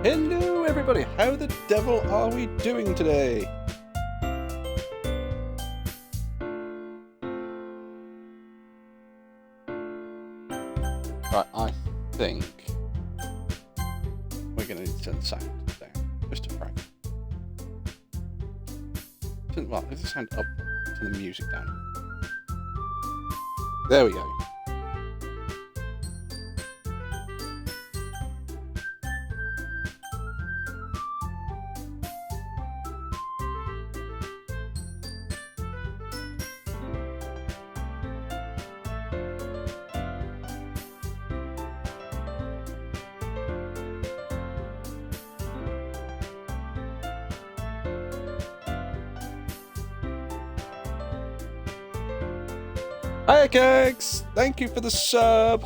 Hello everybody, how the devil are we doing today? Right, I think we're going to need to turn the sound down, just a fraction. Well, let's the sound up, turn the music down. There we go. Hiya, Kegs! Thank you for the sub!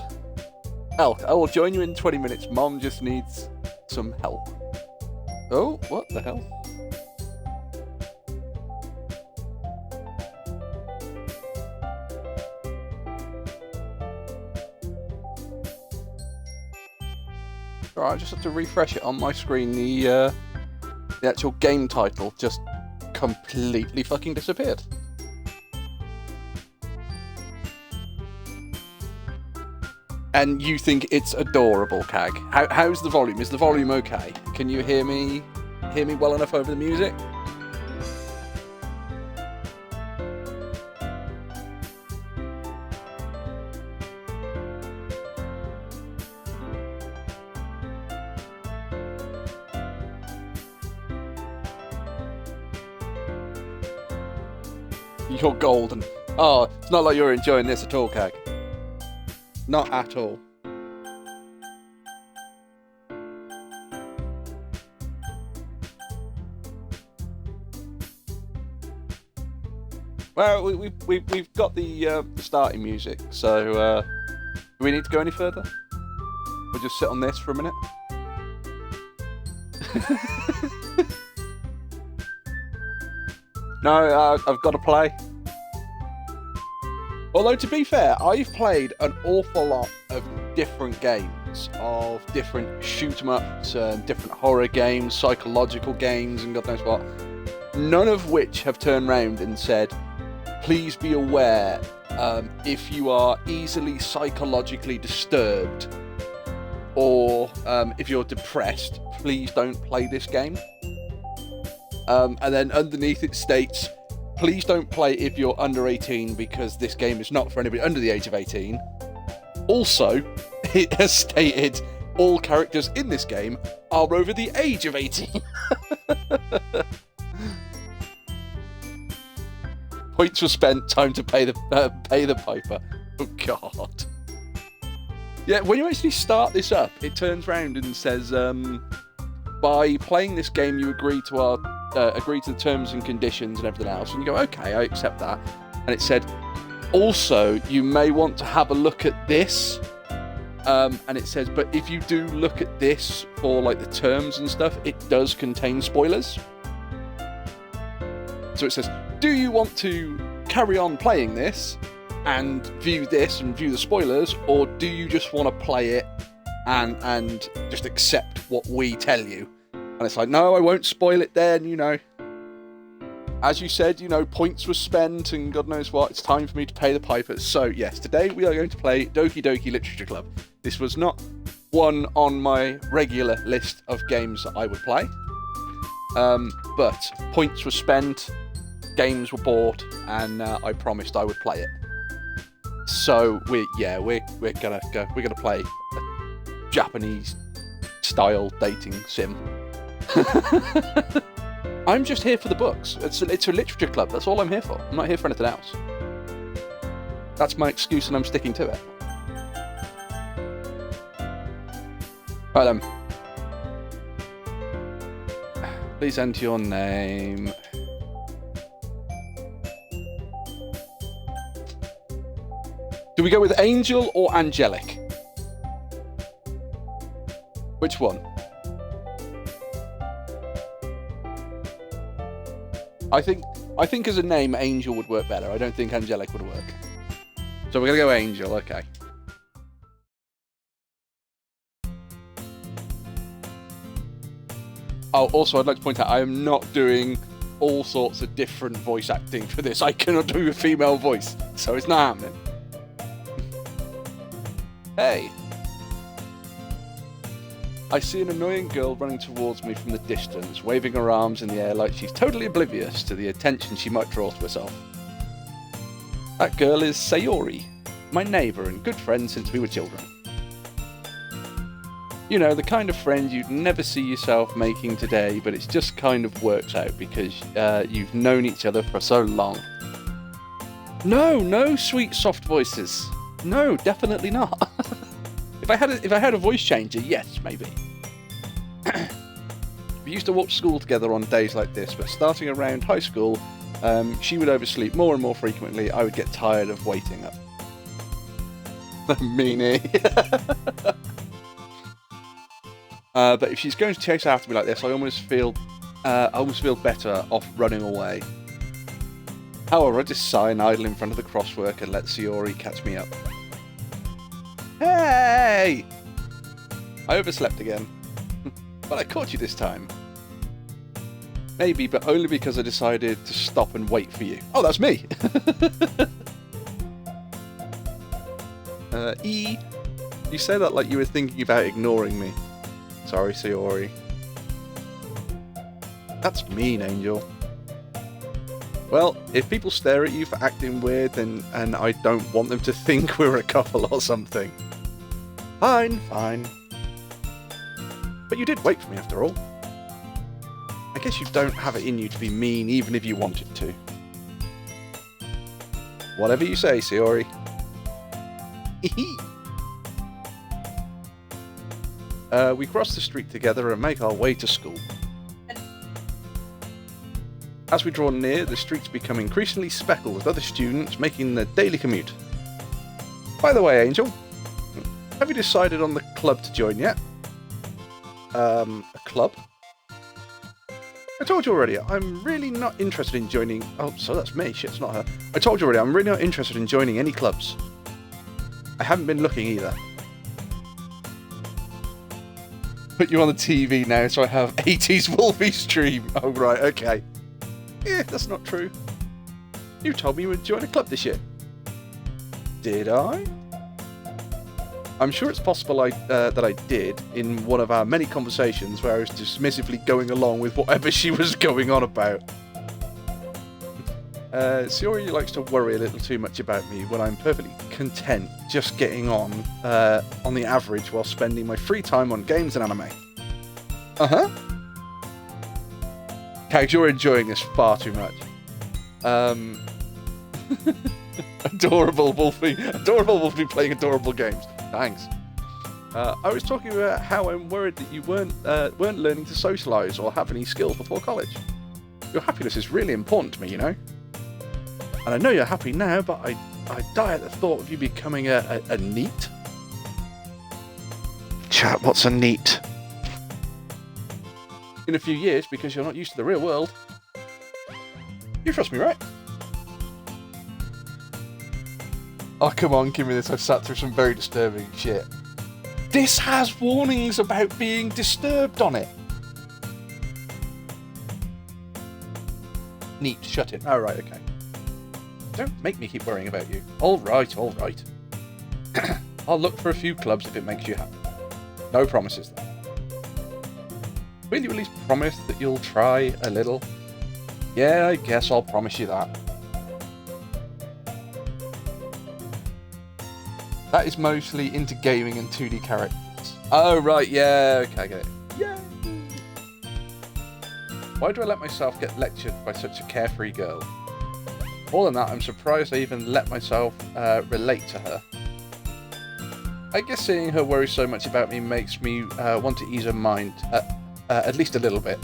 Elk, I will join you in 20 minutes. Mom just needs some help. Oh, what the hell? Alright, I just have to refresh it on my screen. The actual game title just completely fucking disappeared. And you think it's adorable, Cag. How's the volume? Is the volume okay? Can you hear me well enough over the music? You're golden. Oh, it's not like you're enjoying this at all, Cag. Not at all. Well, we've got the starting music, so do we need to go any further? We'll just sit on this for a minute. No, I've got to play. Although, to be fair, I've played an awful lot of different games, of different shoot-em-ups, different horror games, psychological games, and God knows what. None of which have turned round and said, please be aware, if you are easily psychologically disturbed, or if you're depressed, please don't play this game. And then underneath it states, please don't play if you're under 18 because this game is not for anybody under the age of 18. Also, it has stated all characters in this game are over the age of 18. Points were spent, time to pay the piper. Oh god. Yeah, when you actually start this up, it turns round and says, by playing this game you agree to the terms and conditions and everything else, and you go, okay, I accept that. And it said, also, you may want to have a look at this, and it says, but if you do look at this for like the terms and stuff, it does contain spoilers. So it says, do you want to carry on playing this and view this and view the spoilers, or do you just want to play it and just accept what we tell you? And it's like, no, I won't spoil it then, you know. As you said, you know, points were spent and God knows what. It's time for me to pay the piper. So, yes, today we are going to play Doki Doki Literature Club. This was not one on my regular list of games that I would play. But points were spent, games were bought, and I promised I would play it. So, we're gonna play a Japanese style dating sim. I'm just here for the books. It's a literature club. That's all I'm here for. I'm not here for anything else. That's my excuse, and I'm sticking to it. Right then. Please enter your name. Do we go with Angel or Angelic? Which one? I think as a name, Angel would work better. I don't think Angelic would work. So we're going to go Angel, okay. Oh, also, I'd like to point out I am not doing all sorts of different voice acting for this. I cannot do a female voice, so it's not happening. Hey. I see an annoying girl running towards me from the distance, waving her arms in the air like she's totally oblivious to the attention she might draw to herself. That girl is Sayori, my neighbour and good friend since we were children. You know, the kind of friend you'd never see yourself making today, but it just kind of works out because you've known each other for so long. No, sweet soft voices. No, definitely not. If I had a voice changer, yes, maybe. We used to watch school together on days like this, but starting around high school, she would oversleep more and more frequently. I would get tired of waiting up. Meanie. But if she's going to chase after me like this, I almost feel better off running away. However, I just sigh and idle in front of the crosswork and let Sayori catch me up. Hey! I overslept again. But I caught you this time. Maybe, but only because I decided to stop and wait for you. Oh, that's me! E. You say that like you were thinking about ignoring me. Sorry, Sayori. That's mean, Angel. Well, if people stare at you for acting weird, then and I don't want them to think we're a couple or something. Fine. But you did wait for me after all. I guess you don't have it in you to be mean even if you wanted to. Whatever you say, Sayori. We cross the street together and make our way to school. As we draw near, the streets become increasingly speckled with other students making their daily commute. By the way, Angel, have you decided on the club to join yet? A club? I told you already, I'm really not interested in joining... Oh, so that's me. Shit, it's not her. I told you already, I'm really not interested in joining any clubs. I haven't been looking either. Put you on the TV now, so I have 80s Wolfie stream. Oh, right, okay. Yeah, that's not true. You told me you would join a club this year. Did I? I'm sure it's possible that I did in one of our many conversations where I was dismissively going along with whatever she was going on about. Sayori likes to worry a little too much about me when I'm perfectly content just getting on the average while spending my free time on games and anime. Uh-huh. Cags, you're enjoying this far too much. Adorable Wolfie playing adorable games. Thanks. I was talking about how I'm worried that you weren't learning to socialise or have any skills before college. Your happiness is really important to me, you know. And I know you're happy now, but I die at the thought of you becoming a NEET. Chat, what's a NEET? In a few years, because you're not used to the real world. You trust me, right? Oh, come on, give me this. I've sat through some very disturbing shit. This has warnings about being disturbed on it. NEET, shut it. Oh, right, okay. Don't make me keep worrying about you. All right. I'll look for a few clubs if it makes you happy. No promises, though. Will you at least promise that you'll try a little? Yeah, I guess I'll promise you that. That is mostly into gaming and 2D characters. Oh, right, yeah, okay, I get it. Yay! Why do I let myself get lectured by such a carefree girl? More than that, I'm surprised I even let myself relate to her. I guess seeing her worry so much about me makes me want to ease her mind, at least a little bit.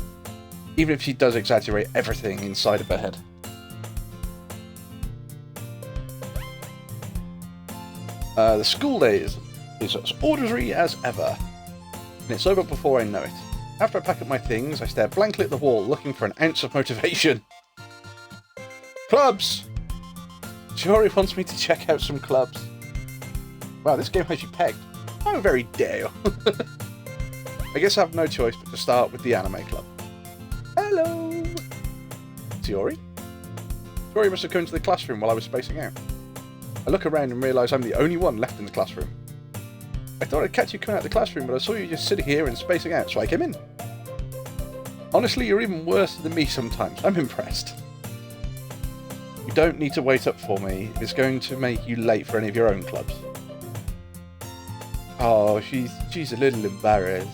Even if she does exaggerate everything inside of her head. The school day is as orderly as ever. And it's over before I know it. After I pack up my things, I stare blankly at the wall, looking for an ounce of motivation. Clubs! Sayori wants me to check out some clubs. Wow, this game has you pegged. How very dare you. I guess I have no choice but to start with the anime club. Hello! Sayori? Sayori must have come into the classroom while I was spacing out. I look around and realise I'm the only one left in the classroom. I thought I'd catch you coming out of the classroom, but I saw you just sitting here and spacing out, so I came in. Honestly, you're even worse than me sometimes. I'm impressed. You don't need to wait up for me. It's going to make you late for any of your own clubs. Oh, she's a little embarrassed.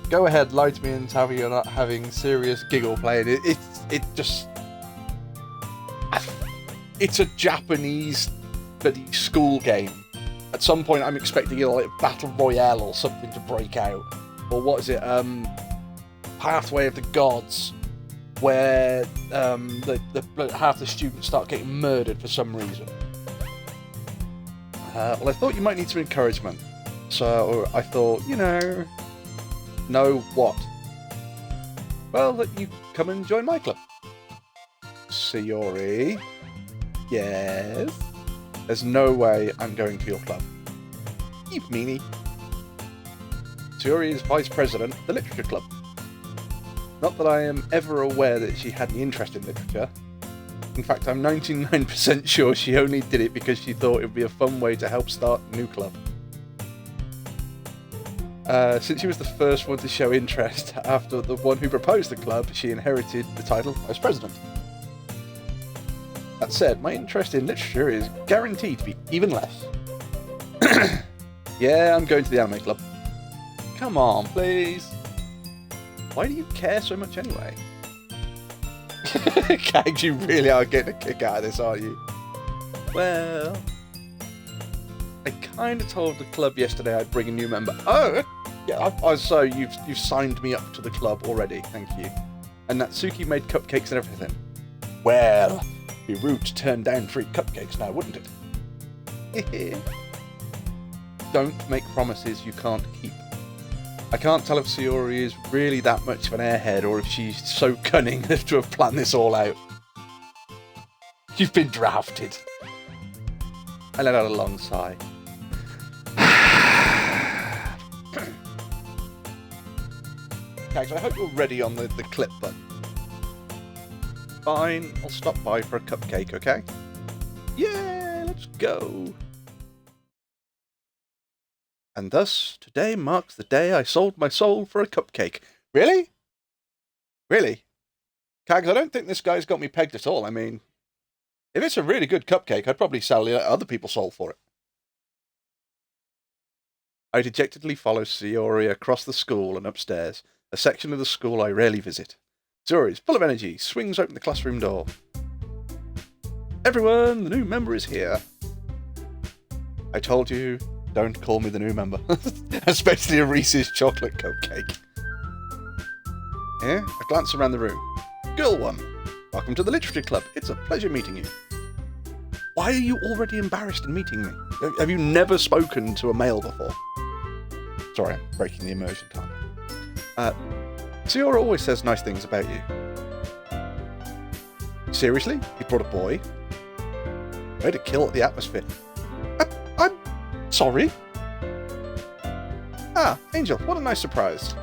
Go ahead, lie to me and tell me you're not having serious giggle playing. It's a Japanese bloody school game. At some point, I'm expecting a like battle royale or something to break out, or what is it? Pathway of the Gods, where half the students start getting murdered for some reason. Well, I thought you might need some encouragement, so I thought, know what? Well, that you come and join my club. Sayori? Yes? There's no way I'm going to your club. You meanie. Sayori is vice president of the literature club. Not that I am ever aware that she had any interest in literature. In fact, I'm 99% sure she only did it because she thought it would be a fun way to help start a new club. Since she was the first one to show interest after the one who proposed the club, she inherited the title vice president. That said, my interest in literature is guaranteed to be even less. Yeah, I'm going to the anime club. Come on, please. Why do you care so much anyway? Kags, you really are getting a kick out of this, aren't you? Well, I kind of told the club yesterday I'd bring a new member. Oh, yeah. So you've signed me up to the club already. Thank you. And Natsuki made cupcakes and everything. Well, be rude to turn down free cupcakes now, wouldn't it? Don't make promises you can't keep. I can't tell if Sayori is really that much of an airhead or if she's so cunning as to have planned this all out. You've been drafted. I let out a long sigh. Kags, I hope you're ready on the clip button. Fine, I'll stop by for a cupcake, okay? Yeah, let's go. And thus, today marks the day I sold my soul for a cupcake. Really? Really? Kags, I don't think this guy's got me pegged at all. I mean, if it's a really good cupcake, I'd probably sell other people's soul for it. I dejectedly follow Sayori across the school and upstairs, a section of the school I rarely visit. Sayori is full of energy, swings open the classroom door. Everyone, the new member is here. I told you, don't call me the new member. Especially a Reese's chocolate cupcake. Yeah, I glance around the room. Girl 1, welcome to the Literature Club. It's a pleasure meeting you. Why are you already embarrassed in meeting me? Have you never spoken to a male before? Sorry, I'm breaking the immersion time. Sayori always says nice things about you. Seriously? You brought a boy? Way to kill the atmosphere. I'm sorry? Ah, Angel, what a nice surprise.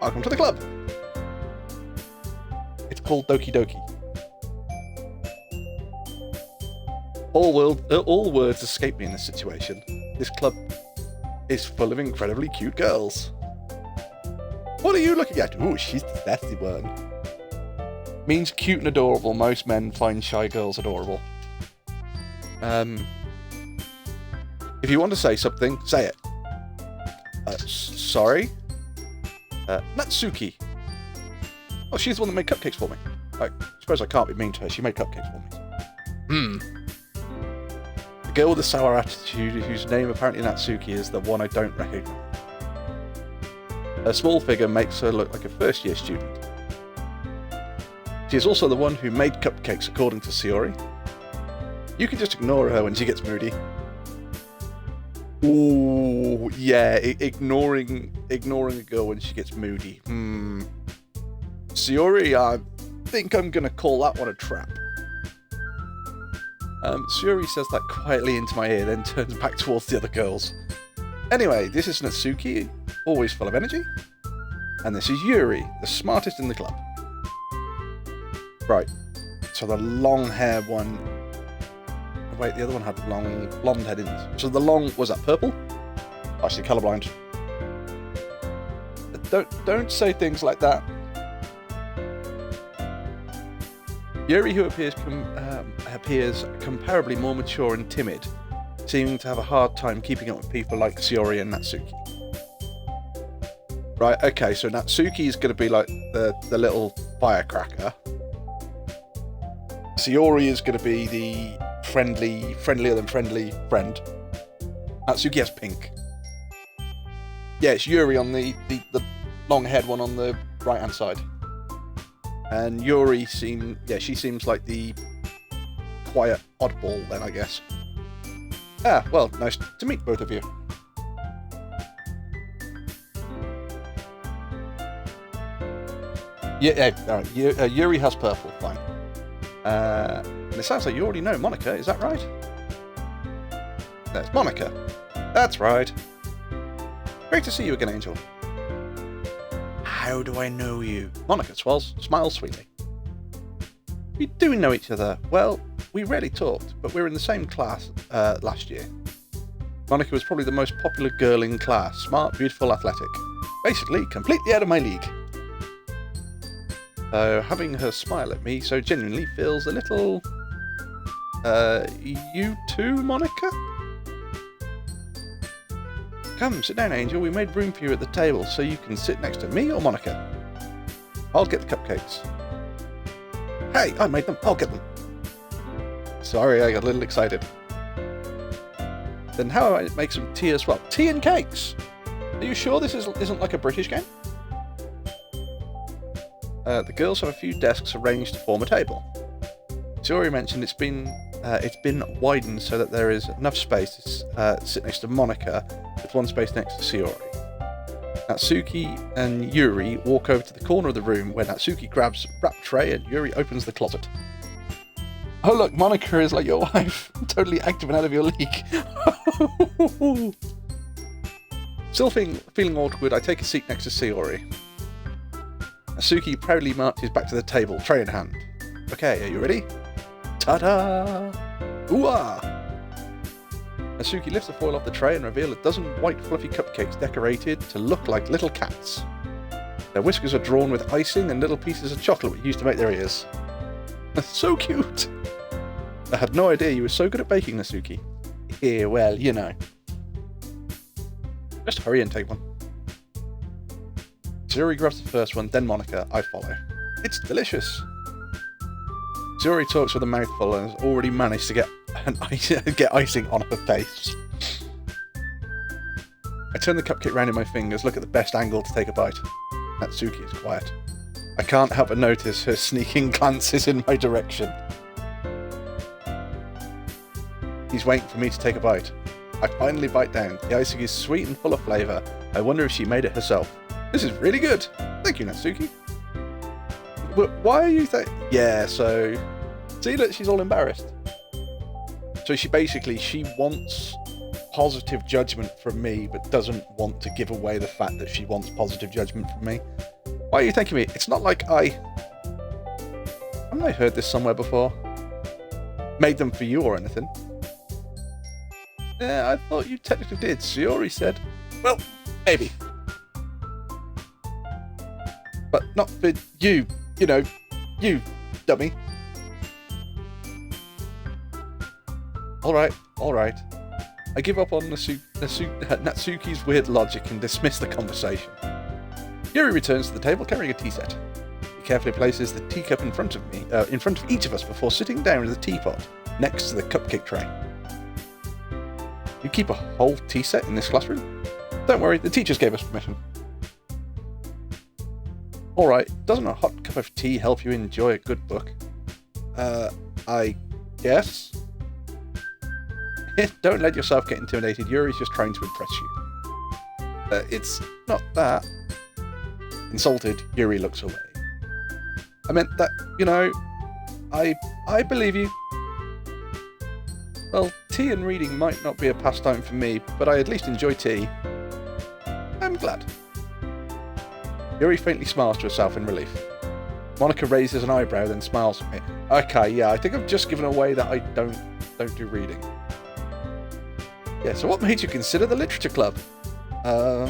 Welcome to the club. It's called Doki Doki. All words escape me in this situation. This club is full of incredibly cute girls. What are you looking at? Ooh, she's the sassy one. Means cute and adorable. Most men find shy girls adorable. If you want to say something, say it. Sorry? Natsuki. Oh, she's the one that made cupcakes for me. I suppose I can't be mean to her. She made cupcakes for me. The girl with the sour attitude, whose name apparently Natsuki, is the one I don't recognise. Her small figure makes her look like a first-year student. She is also the one who made cupcakes, according to Sayori. You can just ignore her when she gets moody. Ooh, yeah, ignoring a girl when she gets moody. Sayori, I think I'm gonna call that one a trap. Sayori says that quietly into my ear, then turns back towards the other girls. Anyway, this is Natsuki, always full of energy. And this is Yuri, the smartest in the club. Right. So the long hair one... Wait, the other one had long blonde hair, didn't it? So the long... Was that purple? Actually, colourblind. Don't say things like that. Yuri, who appears comparably more mature and timid, seeming to have a hard time keeping up with people like Sayori and Natsuki. Right, okay, so Natsuki is going to be like the little firecracker. Sayori is going to be the friendlier than friendly friend. Natsuki has pink. Yeah, it's Yuri on the long-haired one on the right-hand side. And Yuri she seems like the quiet oddball then, I guess. Ah, well, nice to meet both of you. Yeah, alright, Yuri has purple, fine. And it sounds like you already know Monika, is that right? There's Monika. That's right. Great to see you again, Angel. How do I know you? Monika smiles sweetly. We do know each other. Well, we rarely talked, but we were in the same class last year. Monika was probably the most popular girl in class. Smart, beautiful, athletic. Basically, completely out of my league. Having her smile at me so genuinely feels a little... you too, Monika? Come, sit down, Angel. We made room for you at the table so you can sit next to me or Monika. I'll get the cupcakes. Hey, I made them. I'll get them. Sorry, I got a little excited. Then how about I make some tea as well? Tea and cakes! Are you sure this isn't like a British game? The girls have a few desks arranged to form a table. Sayori mentioned it's been widened so that there is enough space to sit next to Monika, with one space next to Sayori. Natsuki and Yuri walk over to the corner of the room where Natsuki grabs a wrap tray and Yuri opens the closet. Oh look, Monika is like your wife, totally active and out of your league. Still feeling awkward, I take a seat next to Sayori. Natsuki proudly marches back to the table, tray in hand. Okay, are you ready? Ta-da! Ooh-ah! Natsuki lifts the foil off the tray and reveals a dozen white fluffy cupcakes decorated to look like little cats. Their whiskers are drawn with icing and little pieces of chocolate used to make their ears. So cute! I had no idea you were so good at baking, Natsuki. Yeah, well, you know. Just hurry and take one. Sayori grabs the first one, then Monika. I follow. It's delicious. Sayori talks with a mouthful and has already managed to get icing on her face. I turn the cupcake round in my fingers, look at the best angle to take a bite. Natsuki is quiet. I can't help but notice her sneaking glances in my direction. He's waiting for me to take a bite. I finally bite down. The icing is sweet and full of flavour. I wonder if she made it herself. This is really good. Thank you, Natsuki. Why are you Yeah, so... See, look, she's all embarrassed. So she wants positive judgment from me, but doesn't want to give away the fact that she wants positive judgment from me. Why are you thanking me? It's not like haven't I heard this somewhere before? Made them for you or anything. Yeah, I thought you technically did. Sayori said. Well, maybe. But not for you, you dummy. Alright. I give up on Natsuki's weird logic and dismiss the conversation. Yuri returns to the table carrying a tea set. He carefully places the teacup in front of each of us before sitting down with the teapot next to the cupcake tray. You keep a whole tea set in this classroom? Don't worry, the teachers gave us permission. Alright, doesn't a hot cup of tea help you enjoy a good book? I guess? Don't let yourself get intimidated, Yuri's just trying to impress you. It's not that. Insulted, Yuri looks away. I meant that, I believe you. Well, tea and reading might not be a pastime for me, but I at least enjoy tea. I'm glad. Yuri faintly smiles to herself in relief. Monica raises an eyebrow, then smiles at me. Okay, yeah, I think I've just given away that I don't do reading. Yeah, so what made you consider the literature club? I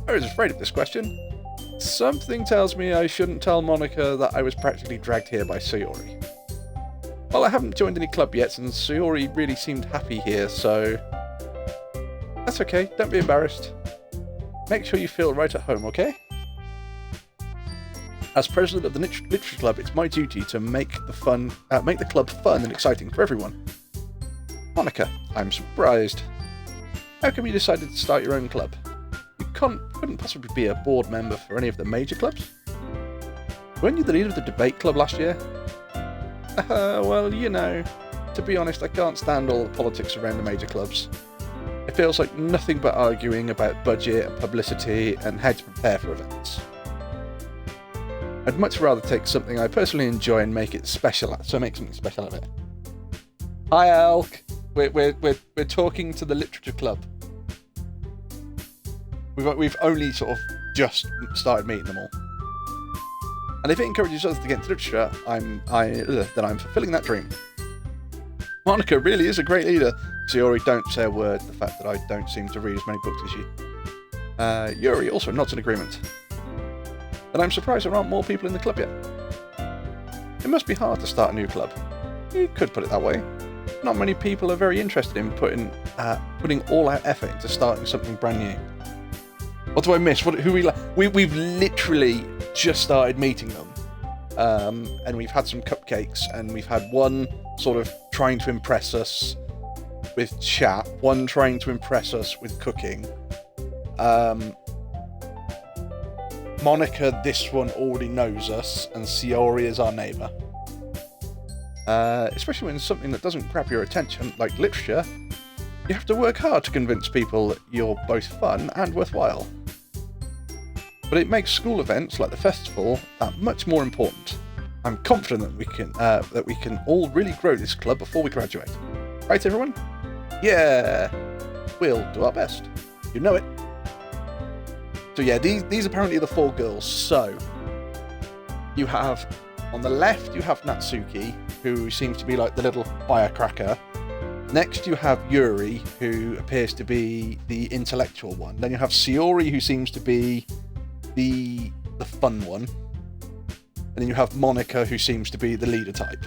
was afraid of this question. Something tells me I shouldn't tell Monica that I was practically dragged here by Sayori. Well, I haven't joined any club yet, and Sayori really seemed happy here, so... That's okay, don't be embarrassed. Make sure you feel right at home, okay? As president of the Literature Club, it's my duty to make the club fun and exciting for everyone. Monica, I'm surprised. How come you decided to start your own club? You couldn't possibly be a board member for any of the major clubs? Weren't you the leader of the debate club last year? Well, you know, to be honest, I can't stand all the politics around the major clubs. It feels like nothing but arguing about budget and publicity and how to prepare for events. I'd much rather take something I personally enjoy and make it special, so make something special of it. Hi, Elk. We're talking to the literature club. We've only sort of just started meeting them all. And if it encourages us to get into literature, then I'm fulfilling that dream. Monica really is a great leader. Sayori, don't say a word to the fact that I don't seem to read as many books as you. Yuri also nods in agreement. And I'm surprised there aren't more people in the club yet. It must be hard to start a new club. You could put it that way. Not many people are very interested in putting all-out effort into starting something brand new. What do I miss? We've literally just started meeting them. And we've had some cupcakes, and we've had one sort of trying to impress us with chat, one trying to impress us with cooking. Monica, this one already knows us, and Sayori is our neighbour. Especially when something that doesn't grab your attention, like literature, you have to work hard to convince people that you're both fun and worthwhile. But it makes school events like the festival that much more important. I'm confident that we can all really grow this club before we graduate. Right, everyone? Yeah, we'll do our best. You know it. So yeah, these apparently are the 4 girls. So you have, on the left, you have Natsuki, who seems to be like the little firecracker. Next you have Yuri, who appears to be the intellectual one. Then you have Sayori, who seems to be the fun one. And then you have Monica, who seems to be the leader type.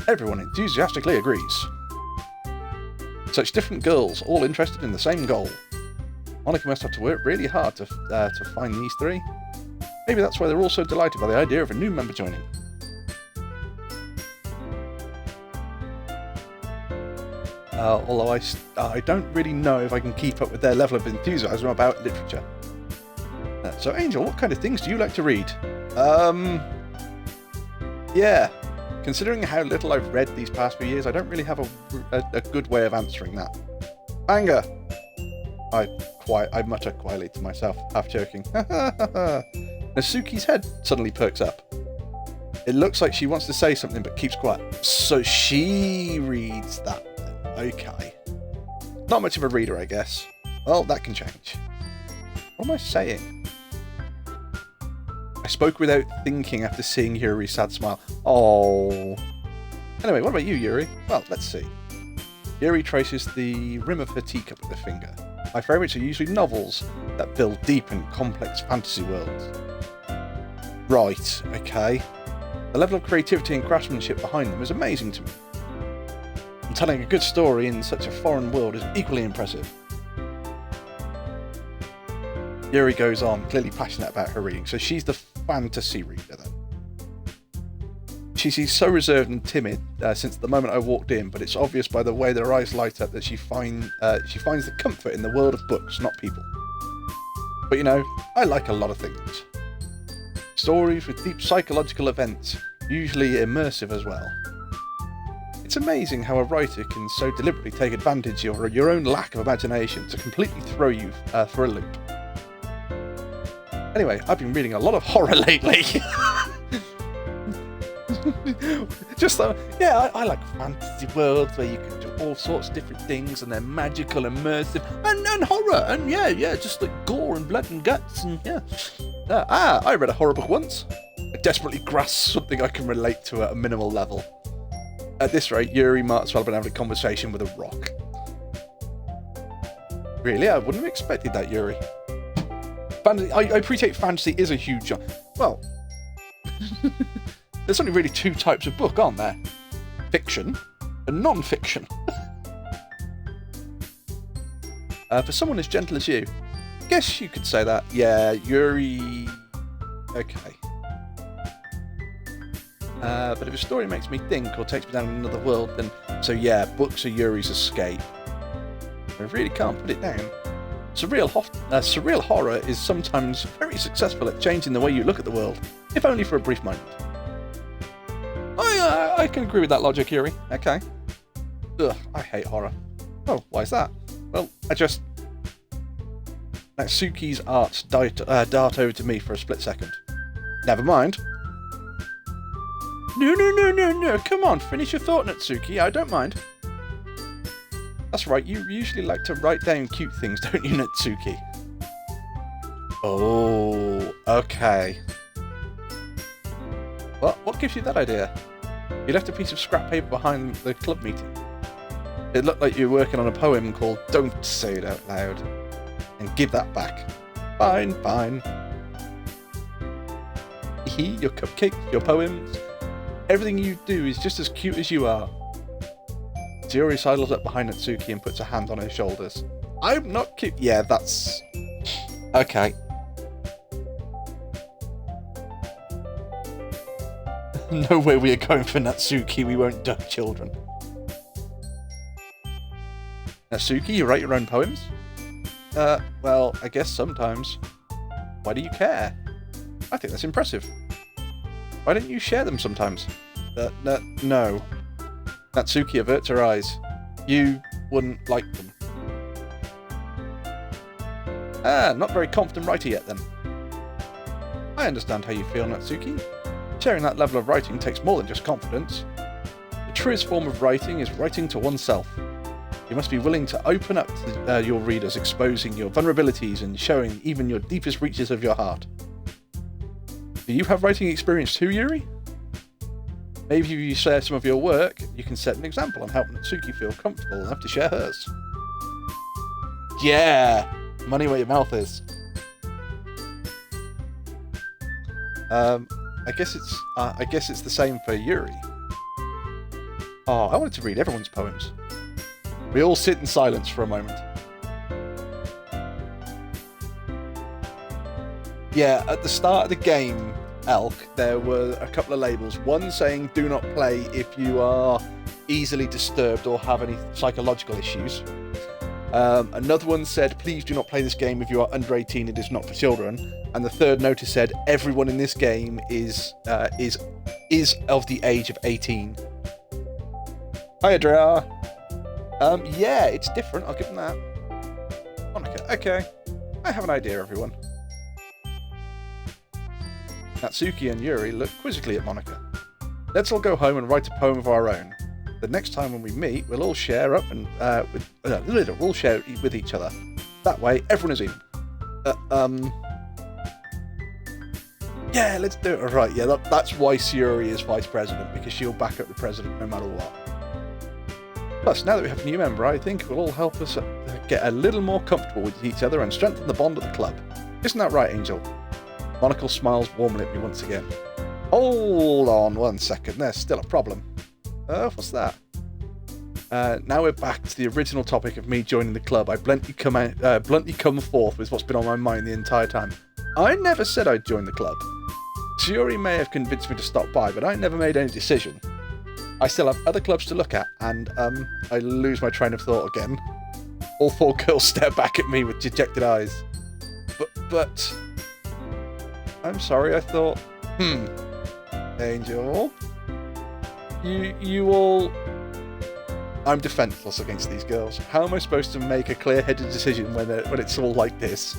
Everyone enthusiastically agrees. Such different girls, all interested in the same goal. Monica must have to work really hard to find these 3. Maybe that's why they're all so delighted by the idea of a new member joining. Although I don't really know if I can keep up with their level of enthusiasm about literature. So Angel, what kind of things do you like to read? Yeah, considering how little I've read these past few years, I don't really have a good way of answering that. Manga! I mutter quietly to myself, half joking. Natsuki's head suddenly perks up. It looks like she wants to say something but keeps quiet. So she reads that then. Okay. Not much of a reader, I guess. Well, that can change. What am I saying? I spoke without thinking after seeing Yuri's sad smile. Oh. Anyway, what about you, Yuri? Well, let's see. Yuri traces the rim of her teacup with her finger. My favourites are usually novels that build deep and complex fantasy worlds. Right, okay. The level of creativity and craftsmanship behind them is amazing to me. And telling a good story in such a foreign world is equally impressive. Yuri goes on, clearly passionate about her reading, so she's the fantasy reader then. She's so reserved and timid since the moment I walked in, but it's obvious by the way their eyes light up that she finds the comfort in the world of books, not people. But you know, I like a lot of things. Stories with deep psychological events, usually immersive as well. It's amazing how a writer can so deliberately take advantage of your own lack of imagination to completely throw you for a loop. Anyway, I've been reading a lot of horror lately. Just though, yeah, I like fantasy worlds where you can do all sorts of different things, and they're magical, immersive, and horror, and yeah, just like gore and blood and guts, and yeah. I read a horror book once. I desperately grasped something I can relate to at a minimal level. At this rate, Yuri might as well have been having a conversation with a rock. Really? I wouldn't have expected that, Yuri. Fantasy, I appreciate fantasy is a huge... Well, there's only really two types of book, aren't there? Fiction and non-fiction. For someone as gentle as you, I guess you could say that. Yeah, Yuri... Okay. But if a story makes me think or takes me down another world, then... So yeah, books are Yuri's escape. I really can't put it down. Surreal horror is sometimes very successful at changing the way you look at the world, if only for a brief moment. I can agree with that logic, Yuri. Okay. Ugh, I hate horror. Oh, why is that? Well, Natsuki's arts dart over to me for a split second. Never mind. No, come on, finish your thought, Natsuki, I don't mind. That's right, you usually like to write down cute things, don't you, Natsuki? Oh, okay. What gives you that idea? You left a piece of scrap paper behind the club meeting. It looked like you were working on a poem called Don't Say It Out Loud. And give that back. Fine. Your cupcakes, your poems, everything you do is just as cute as you are. Yuri sidles up behind Natsuki and puts a hand on her shoulders. I'm not cute. Yeah, that's... Okay. No way we are going for Natsuki. We won't duck children. Natsuki, you write your own poems? Well, I guess sometimes. Why do you care? I think that's impressive. Why don't you share them sometimes? No. Natsuki averts her eyes. You wouldn't like them. Not very confident writer yet then. I understand how you feel, Natsuki. Sharing that level of writing takes more than just confidence. The truest form of writing is writing to oneself. You must be willing to open up to your readers, exposing your vulnerabilities and showing even your deepest reaches of your heart. Do you have writing experience too, Yuri? Maybe if you share some of your work, you can set an example and help Natsuki feel comfortable enough to share hers. Yeah! Money where your mouth is. I guess it's the same for Yuri. Oh, I wanted to read everyone's poems. We all sit in silence for a moment. Yeah, at the start of the game, Elk, there were a couple of labels. One saying do not play if you are easily disturbed or have any psychological issues. Another one said please do not play this game if you are under 18, it is not for children. And the third notice said everyone in this game is of the age of 18. Hiya, Drea. Yeah, it's different, I'll give them that. Monica, okay. I have an idea, everyone. Natsuki and Yuri look quizzically at Monica. Let's all go home and write a poem of our own. The next time when we meet, we'll all share up and we'll share it with each other. That way, everyone is in. Yeah, let's do it. All right, yeah, that's why Yuri is vice president, because she'll back up the president no matter what. Plus, now that we have a new member, I think it will all help us get a little more comfortable with each other and strengthen the bond of the club. Isn't that right, Angel? Monocle smiles warmly at me once again. Hold on 1 second, there's still a problem. What's that? Now we're back to the original topic of me joining the club. I bluntly come forth with what's been on my mind the entire time. I never said I'd join the club. Shiori may have convinced me to stop by, but I never made any decision. I still have other clubs to look at, and I lose my train of thought again. All four girls stare back at me with dejected eyes. But... I'm sorry, I thought... Angel... You all... I'm defenseless against these girls. How am I supposed to make a clear-headed decision when it's all like this?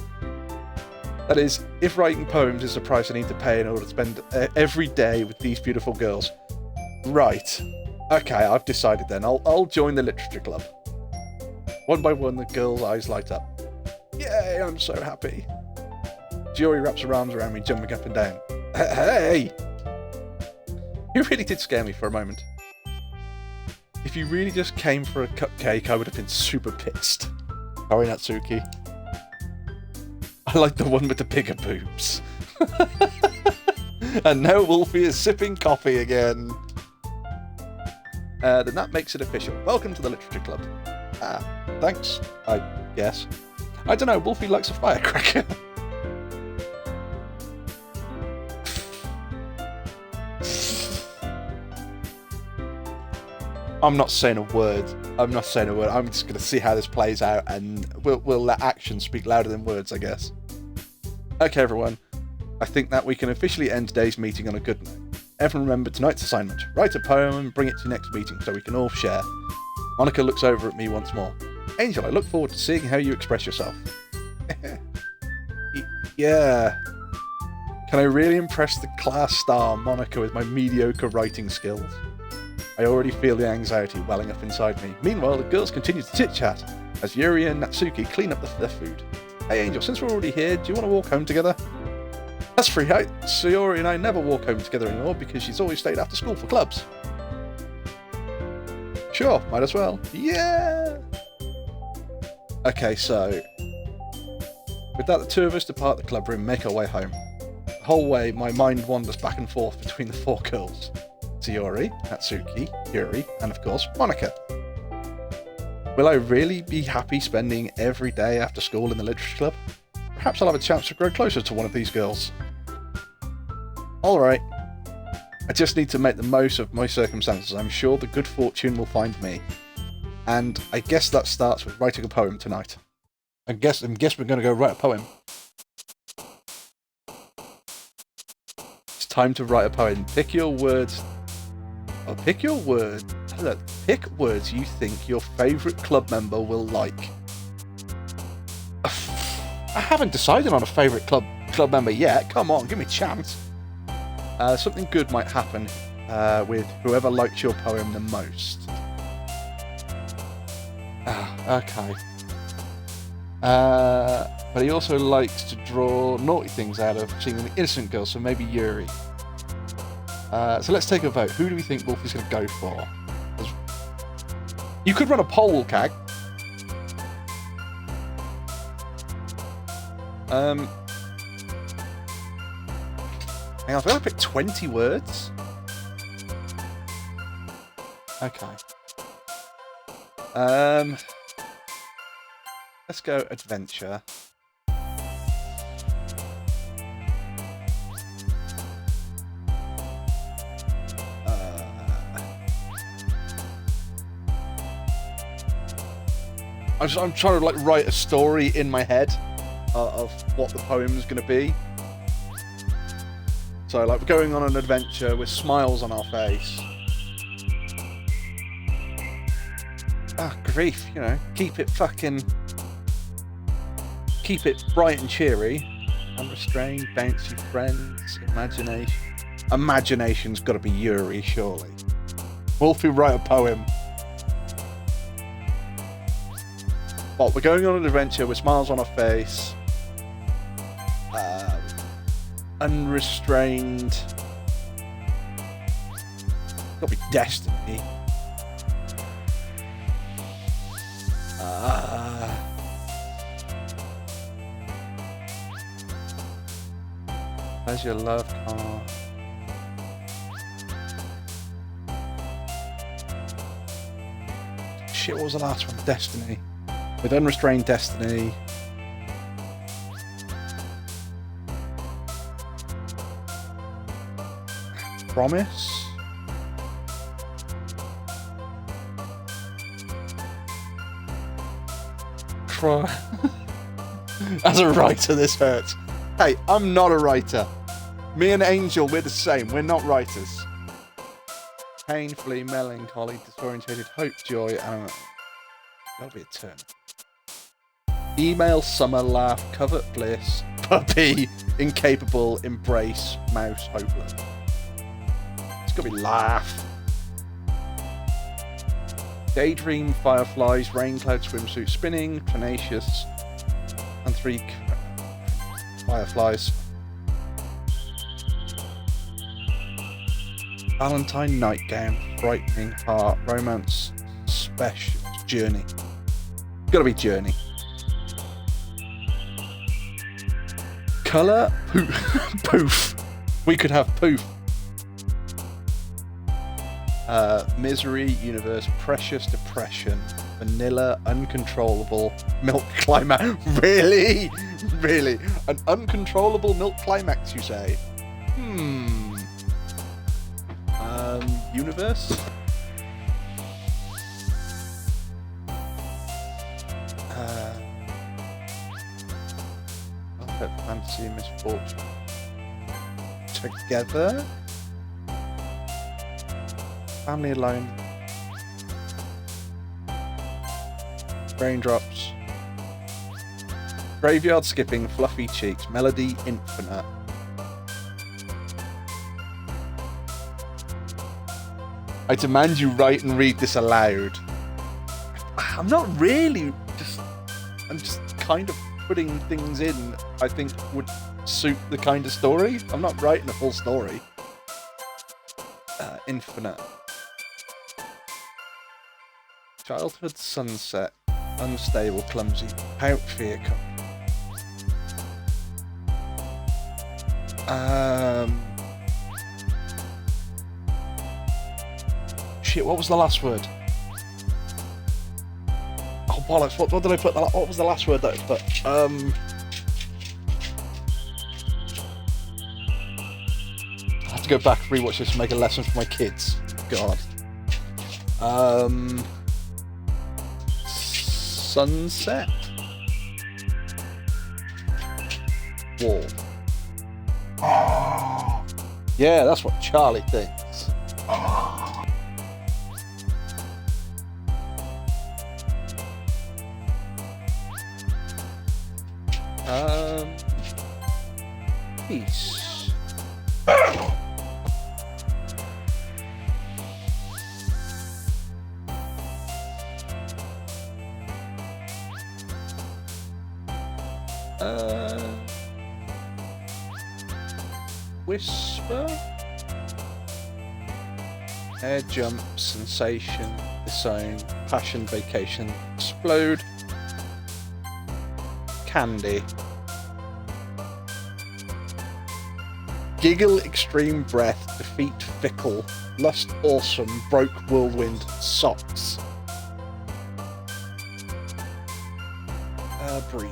That is, if writing poems is the price I need to pay in order to spend every day with these beautiful girls. Right. Okay, I've decided then. I'll join the literature club. One by one, the girls' eyes light up. Yay, I'm so happy. Jory wraps her arms around me, jumping up and down. Hey! You really did scare me for a moment. If you really just came for a cupcake, I would have been super pissed. Sorry, Natsuki. I like the one with the bigger boobs. And now Wolfie is sipping coffee again. Then that makes it official. Welcome to the Literature Club. Thanks, I guess. I don't know, Wolfie likes a firecracker. I'm not saying a word. I'm just going to see how this plays out, and we'll let actions speak louder than words, I guess. Okay, everyone. I think that we can officially end today's meeting on a good note. Everyone remember tonight's assignment. Write a poem and bring it to next meeting so we can all share. Monica looks over at me once more. Angel, I look forward to seeing how you express yourself. Yeah. Can I really impress the class star Monica with my mediocre writing skills? I already feel the anxiety welling up inside me. Meanwhile, the girls continue to chit-chat as Yuri and Natsuki clean up their food. Hey Angel, since we're already here, do you want to walk home together? That's free, right? Sayori and I never walk home together anymore because she's always stayed after school for clubs. Sure, might as well. Yeah! Okay, so... with that, the two of us depart the club room and make our way home. The whole way, my mind wanders back and forth between the four girls. Sayori, Natsuki, Yuri, and of course, Monica. Will I really be happy spending every day after school in the literature club? Perhaps I'll have a chance to grow closer to one of these girls. Alright. I just need to make the most of my circumstances. I'm sure the good fortune will find me. And I guess that starts with writing a poem tonight. I guess we're going to go write a poem. It's time to write a poem. Pick your words. Oh, pick your word. Look, pick words you think your favourite club member will like. I haven't decided on a favourite club member yet. Come on, give me a chance. Something good might happen with whoever likes your poem the most. Okay. But he also likes to draw naughty things out of seemingly innocent girls, so maybe Yuri. So let's take a vote. Who do we think Wolfie's going to go for? You could run a poll, Cag. Hang on, I've got to pick 20 words? Okay. Let's go adventure. I'm trying to like write a story in my head of what the poem is going to be. So like we're going on an adventure with smiles on our face. Grief, you know, keep it bright and cheery. Unrestrained, bouncy friends, imagination. Imagination's got to be Yuri, surely. Wolfie, write a poem. Well, we're going on an adventure with smiles on our face. Unrestrained. Gotta be destiny. Pleasure, love, calm. Shit, what was the last one? Destiny. With unrestrained destiny. Promise. As a writer, this hurts. Hey, I'm not a writer. Me and Angel, we're the same. We're not writers. Painfully, melancholy, disorientated, hope, joy, and that'll be a turn. Email, summer, laugh, covert, bliss, puppy, incapable, embrace, mouse, hopeless. It's gotta be laugh. Daydream, Fireflies, Raincloud, Swimsuit, Spinning, Tenacious, and 3 Fireflies. Valentine, Nightgown, Frightening Heart, Romance, Special, Journey. Gotta be Journey. Colour, Poof. We could have Poof. Misery, Universe, Precious, Depression, Vanilla, Uncontrollable, Milk Climax. Really? Really? An uncontrollable milk climax, you say? Universe? Fantasy, Misfortune. Together? Family Alone. Raindrops. Graveyard Skipping, Fluffy Cheeks, Melody Infinite. I demand you write and read this aloud. I'm not really I'm just kind of putting things in I think would suit the kind of story. I'm not writing a full story. Infinite. Childhood Sunset. Unstable, Clumsy. Pout Fear. Shit, what was the last word? Oh, bollocks, what did I put? What was the last word that I put? I have to go back and rewatch this and make a lesson for my kids. God. Sunset? Wall. Yeah, that's what Charlie thinks. Peace. Whisper. Air jump, sensation, disown, passion, vacation, explode, candy. Giggle, extreme breath, defeat, fickle, lust, awesome, broke, whirlwind, socks. Breathe.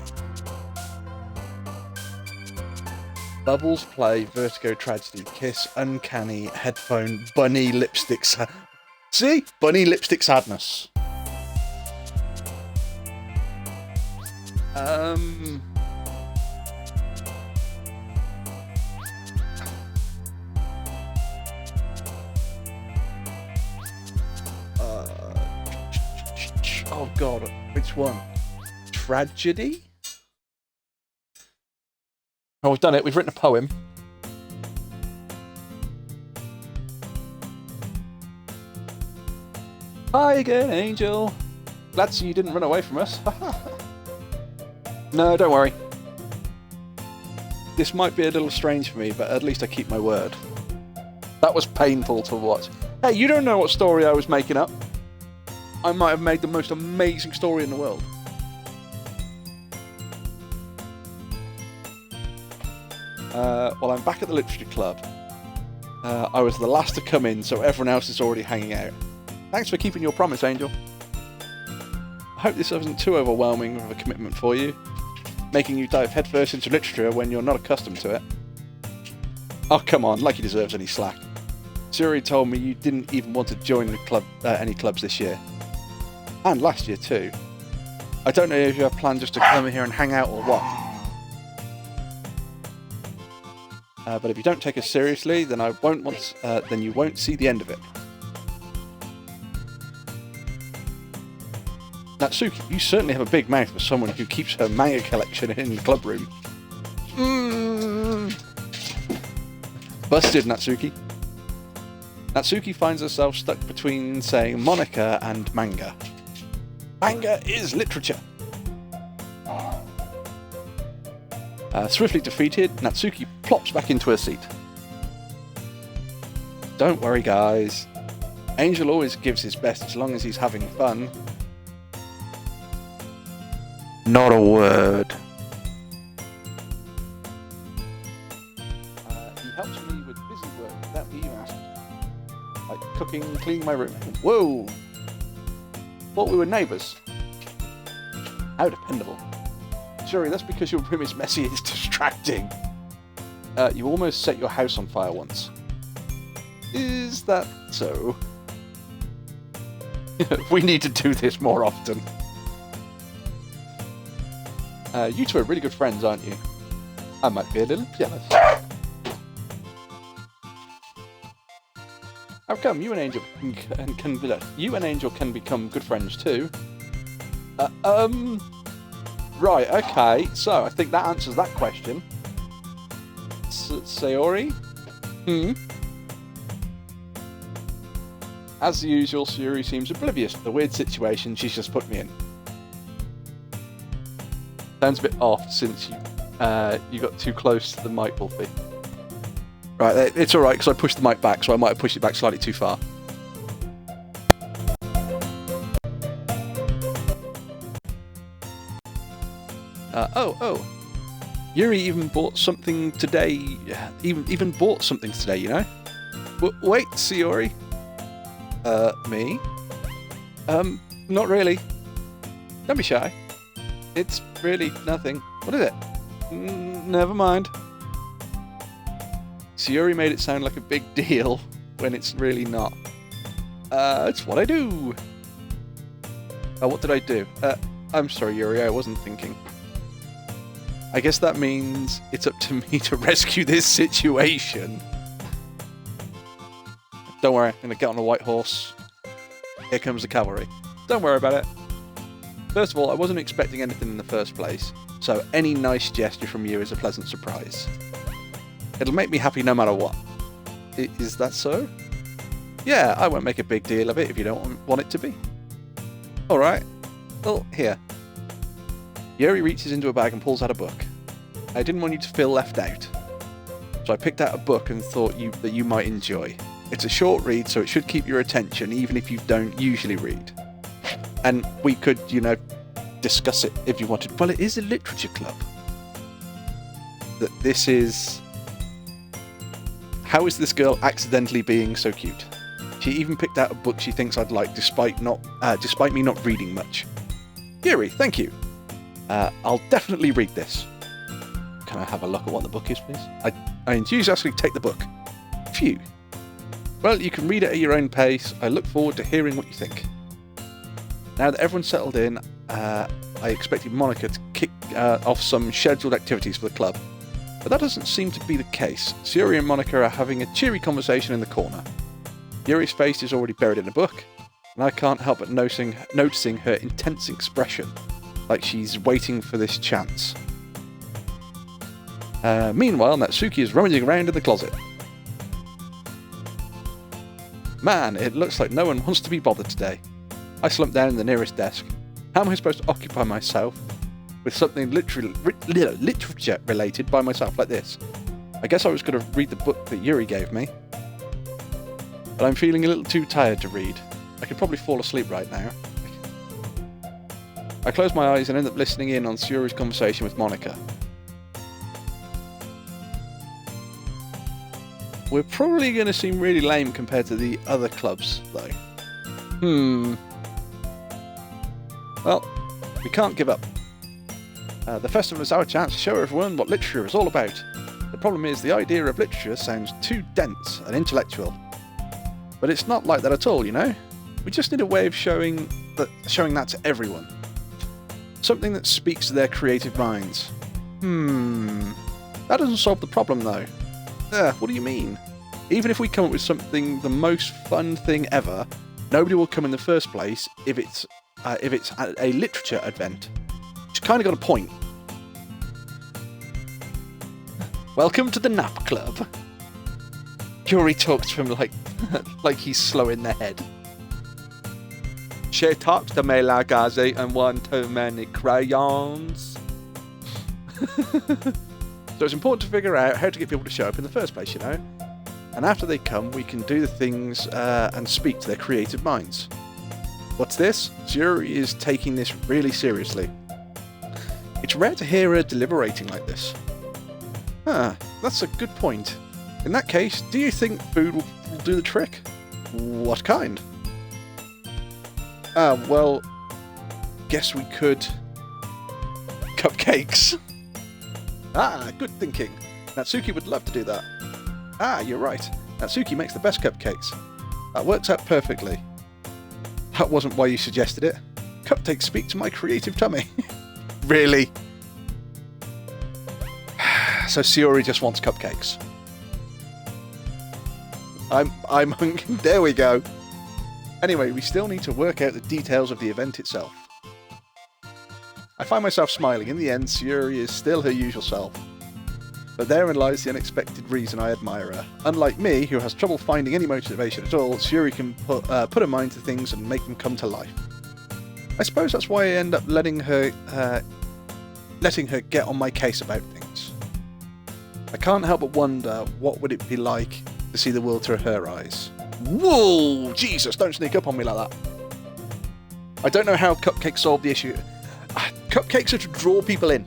Bubbles, play, vertigo, tragedy, kiss, uncanny, headphone, bunny, lipstick. See? Bunny, lipstick, sadness. Oh God, which one? Tragedy? Oh, we've done it. We've written a poem. Hi again, Angel. Glad to see you didn't run away from us. No, don't worry. This might be a little strange for me, but at least I keep my word. That was painful to watch. Hey, you don't know what story I was making up. I might have made the most amazing story in the world. Well, I'm back at the Literature Club. I was the last to come in, so everyone else is already hanging out. Thanks for keeping your promise, Angel. I hope this wasn't too overwhelming of a commitment for you, making you dive headfirst into literature when you're not accustomed to it. Oh, come on, like he deserves any slack. Suri told me you didn't even want to join the club, any clubs this year. And last year too. I don't know if you have planned just to come here and hang out or what. But if you don't take us seriously, then then you won't see the end of it. Natsuki, you certainly have a big mouth for someone who keeps her manga collection in the club room. Busted, Natsuki. Natsuki finds herself stuck between saying Monika and manga. Manga is literature. Swiftly defeated, Natsuki plops back into her seat. Don't worry, guys. Angel always gives his best as long as he's having fun. Not a word. He helps me with busy work without me even asking. Like cooking, cleaning my room. Whoa! Thought we were neighbours. How dependable. Sorry, that's because your room is messy, it's distracting. You almost set your house on fire once. Is that so? We need to do this more often. You two are really good friends, aren't you? I might be a little jealous. How come you and Angel can become good friends too? Right, okay. So I think that answers that question. Sayori? As usual, Sayori seems oblivious to the weird situation she's just put me in. Sounds a bit off since you got too close to the mic, Wolfie. Right, it's alright because I pushed the mic back, so I might have pushed it back slightly too far. Yuri even bought something today. Even bought something today, you know? Wait, Sayori. Me? Not really. Don't be shy. It's really nothing. What is it? Never mind. Sayori made it sound like a big deal when it's really not. It's what I do. What did I do? I'm sorry, Yuri, I wasn't thinking. I guess that means it's up to me to rescue this situation. Don't worry, I'm going to get on a white horse. Here comes the cavalry. Don't worry about it. First of all, I wasn't expecting anything in the first place, so any nice gesture from you is a pleasant surprise. It'll make me happy no matter what. Is that so? Yeah, I won't make a big deal of it if you don't want it to be. Alright. Well, here. Yuri reaches into a bag and pulls out a book. I didn't want you to feel left out, so I picked out a book and thought that you might enjoy. It's a short read, so it should keep your attention even if you don't usually read. And we could, discuss it if you wanted. Well, it is a literature club. That this is... How is this girl accidentally being so cute? She even picked out a book she thinks I'd like, despite me not reading much. Yuri, thank you. I'll definitely read this. Can I have a look at what the book is, please? I enthusiastically take the book. Phew. Well, you can read it at your own pace. I look forward to hearing what you think. Now that everyone's settled in, I expected Monika to kick off some scheduled activities for the club. But that doesn't seem to be the case. Sayori and Monika are having a cheery conversation in the corner. Yuri's face is already buried in a book, and I can't help but noticing her intense expression, like she's waiting for this chance. Meanwhile, Natsuki is rummaging around in the closet. Man, it looks like no one wants to be bothered today. I slump down in the nearest desk. How am I supposed to occupy myself with something literature related by myself like this? I guess I was going to read the book that Yuri gave me. But I'm feeling a little too tired to read. I could probably fall asleep right now. I close my eyes and end up listening in on Sayori's conversation with Monika. We're probably going to seem really lame compared to the other clubs, though. Well, we can't give up. The festival is our chance to show everyone what literature is all about. The problem is the idea of literature sounds too dense and intellectual. But it's not like that at all, you know? We just need a way of showing that to everyone. Something that speaks to their creative minds. That doesn't solve the problem, though. What do you mean? Even if we come up with something the most fun thing ever, nobody will come in the first place if it's a literature event. She's kind of got a point. Welcome to the Nap Club. Yuri talks to him like like he's slow in the head. She talks to me like I've eaten one too many crayons. So it's important to figure out how to get people to show up in the first place, you know? And after they come, we can do the things and speak to their creative minds. What's this? Sayuri is taking this really seriously. It's rare to hear her deliberating like this. That's a good point. In that case, do you think food will do the trick? What kind? Well, guess we could... Cupcakes. Good thinking. Natsuki would love to do that. You're right. Natsuki makes the best cupcakes. That works out perfectly. That wasn't why you suggested it. Cupcakes speak to my creative tummy. Really? So Sayuri just wants cupcakes. I'm hungry. There we go. Anyway, we still need to work out the details of the event itself. I find myself smiling. In the end, Sayuri is still her usual self. But therein lies the unexpected reason I admire her. Unlike me, who has trouble finding any motivation at all, Sayuri can put her mind to things and make them come to life. I suppose that's why I end up letting her get on my case about things. I can't help but wonder what would it be like to see the world through her eyes. Whoa! Jesus, don't sneak up on me like that. I don't know how cupcakes solve the issue. Cupcakes are to draw people in.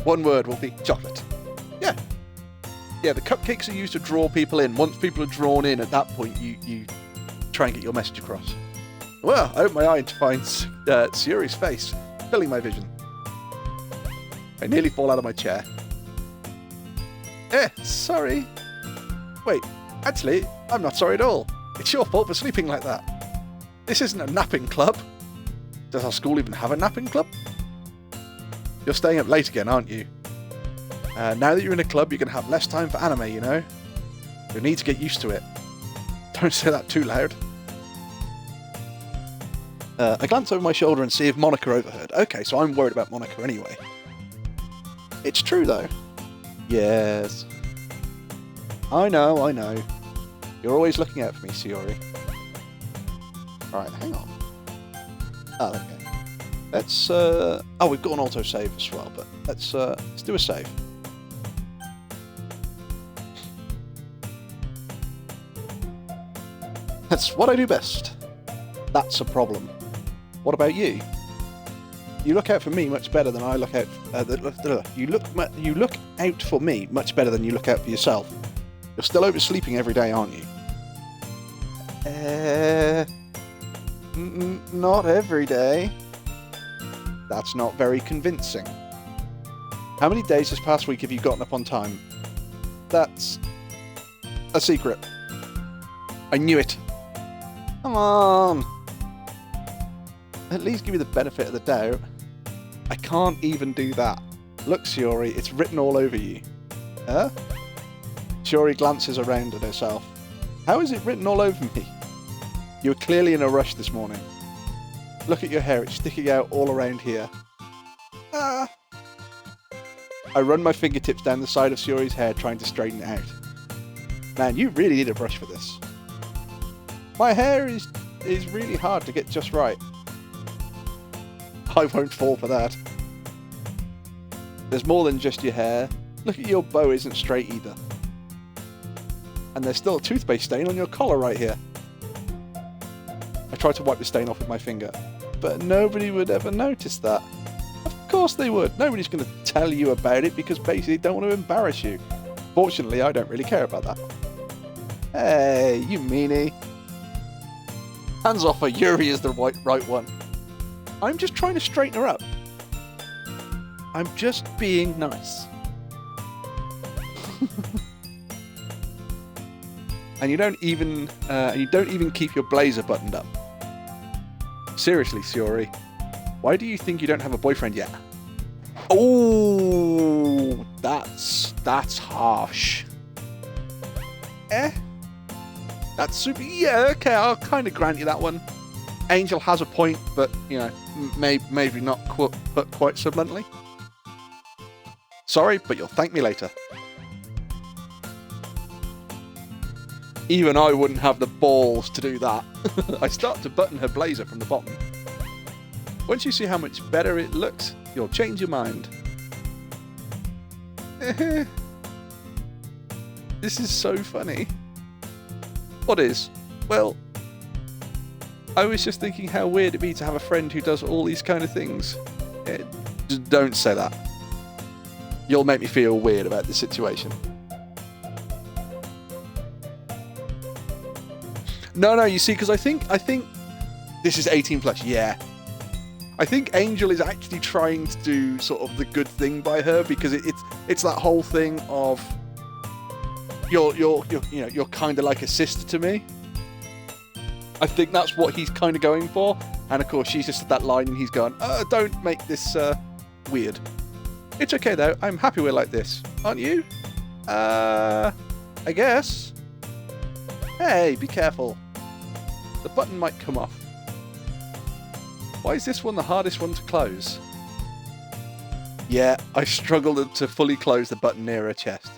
One word will be chocolate. Yeah. Yeah, the cupcakes are used to draw people in. Once people are drawn in, at that point, you try and get your message across. Well, I opened my eye to find Sayuri's face, filling my vision. I nearly fall out of my chair. Sorry. Wait, actually, I'm not sorry at all. It's your fault for sleeping like that. This isn't a napping club. Does our school even have a napping club? You're staying up late again, aren't you? Now that you're in a club, you're going to have less time for anime, you know? You'll need to get used to it. Don't say that too loud. I glance over my shoulder and see if Monika overheard. Okay, so I'm worried about Monika anyway. It's true, though. Yes. I know. You're always looking out for me, Sayuri. Alright, hang on. Oh, okay. Let's, we've got an autosave as well, but let's do a save. That's what I do best. That's a problem. What about you? You look out for me much better than I look out. You look out for me much better than you look out for yourself. You're still oversleeping every day, aren't you? Not every day. That's not very convincing. How many days this past week have you gotten up on time? That's a secret. I knew it. Come on. At least give me the benefit of the doubt. I can't even do that. Look, Sayuri, it's written all over you. Huh? Sayuri glances around at herself. How is it written all over me? You were clearly in a rush this morning. Look at your hair, it's sticking out all around here. I run my fingertips down the side of Sayuri's hair, trying to straighten it out. Man, you really need a brush for this. My hair is really hard to get just right. I won't fall for that. There's more than just your hair. Look at your bow isn't straight either. And there's still a toothpaste stain on your collar right here. I tried to wipe the stain off with my finger, but nobody would ever notice that. Of course they would. Nobody's going to tell you about it because basically they don't want to embarrass you. Fortunately, I don't really care about that. Hey, you meanie. Hands off her, Yuri is the right one. I'm just trying to straighten her up. I'm just being nice. And you don't even keep your blazer buttoned up. Seriously, Sayuri, why do you think you don't have a boyfriend yet? Oh, that's harsh. That's super. Yeah, okay, I'll kind of grant you that one. Angel has a point, but you know, maybe not put quite so bluntly. Sorry, but you'll thank me later. Even I wouldn't have the balls to do that. I start to button her blazer from the bottom. Once you see how much better it looks, you'll change your mind. This is so funny. What is? Well, I was just thinking how weird it'd be to have a friend who does all these kind of things. Just don't say that. You'll make me feel weird about this situation. No, you see, because I think this is 18 plus. Yeah, I think Angel is actually trying to do sort of the good thing by her, because it's that whole thing of you're kind of like a sister to me. I think that's what he's kind of going for, and of course she's just at that line and he's gone, don't make this weird. It's okay though. I'm happy we're like this, aren't you? I guess. Hey, be careful. The button might come off. Why is this one the hardest one to close? Yeah, I struggled to fully close the button near her chest.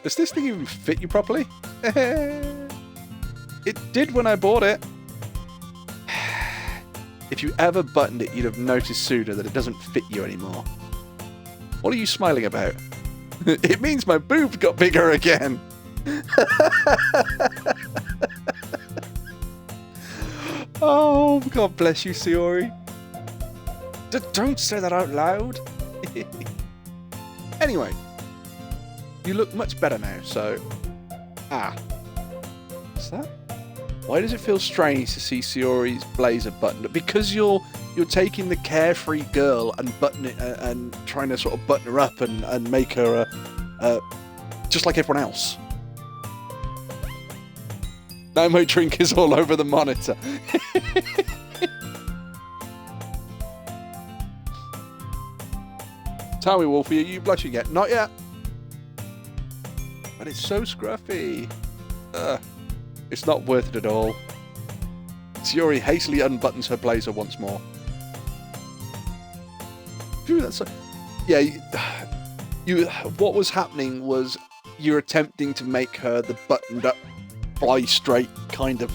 Does this thing even fit you properly? It did when I bought it. If you ever buttoned it, you'd have noticed sooner that it doesn't fit you anymore. What are you smiling about? It means my boobs got bigger again. Oh, God bless you, Sayori. Don't say that out loud. Anyway, you look much better now, so... What's that? Why does it feel strange to see Sayori's blazer buttoned? Because you're taking the carefree girl and and trying to sort of button her up and make her just like everyone else. Now my drink is all over the monitor. Tell me, Wolfie, are you blushing yet? Not yet. But it's so scruffy. It's not worth it at all. Sayori hastily unbuttons her blazer once more. Phew, that's yeah. What was happening was you're attempting to make her the buttoned up, fly straight kind of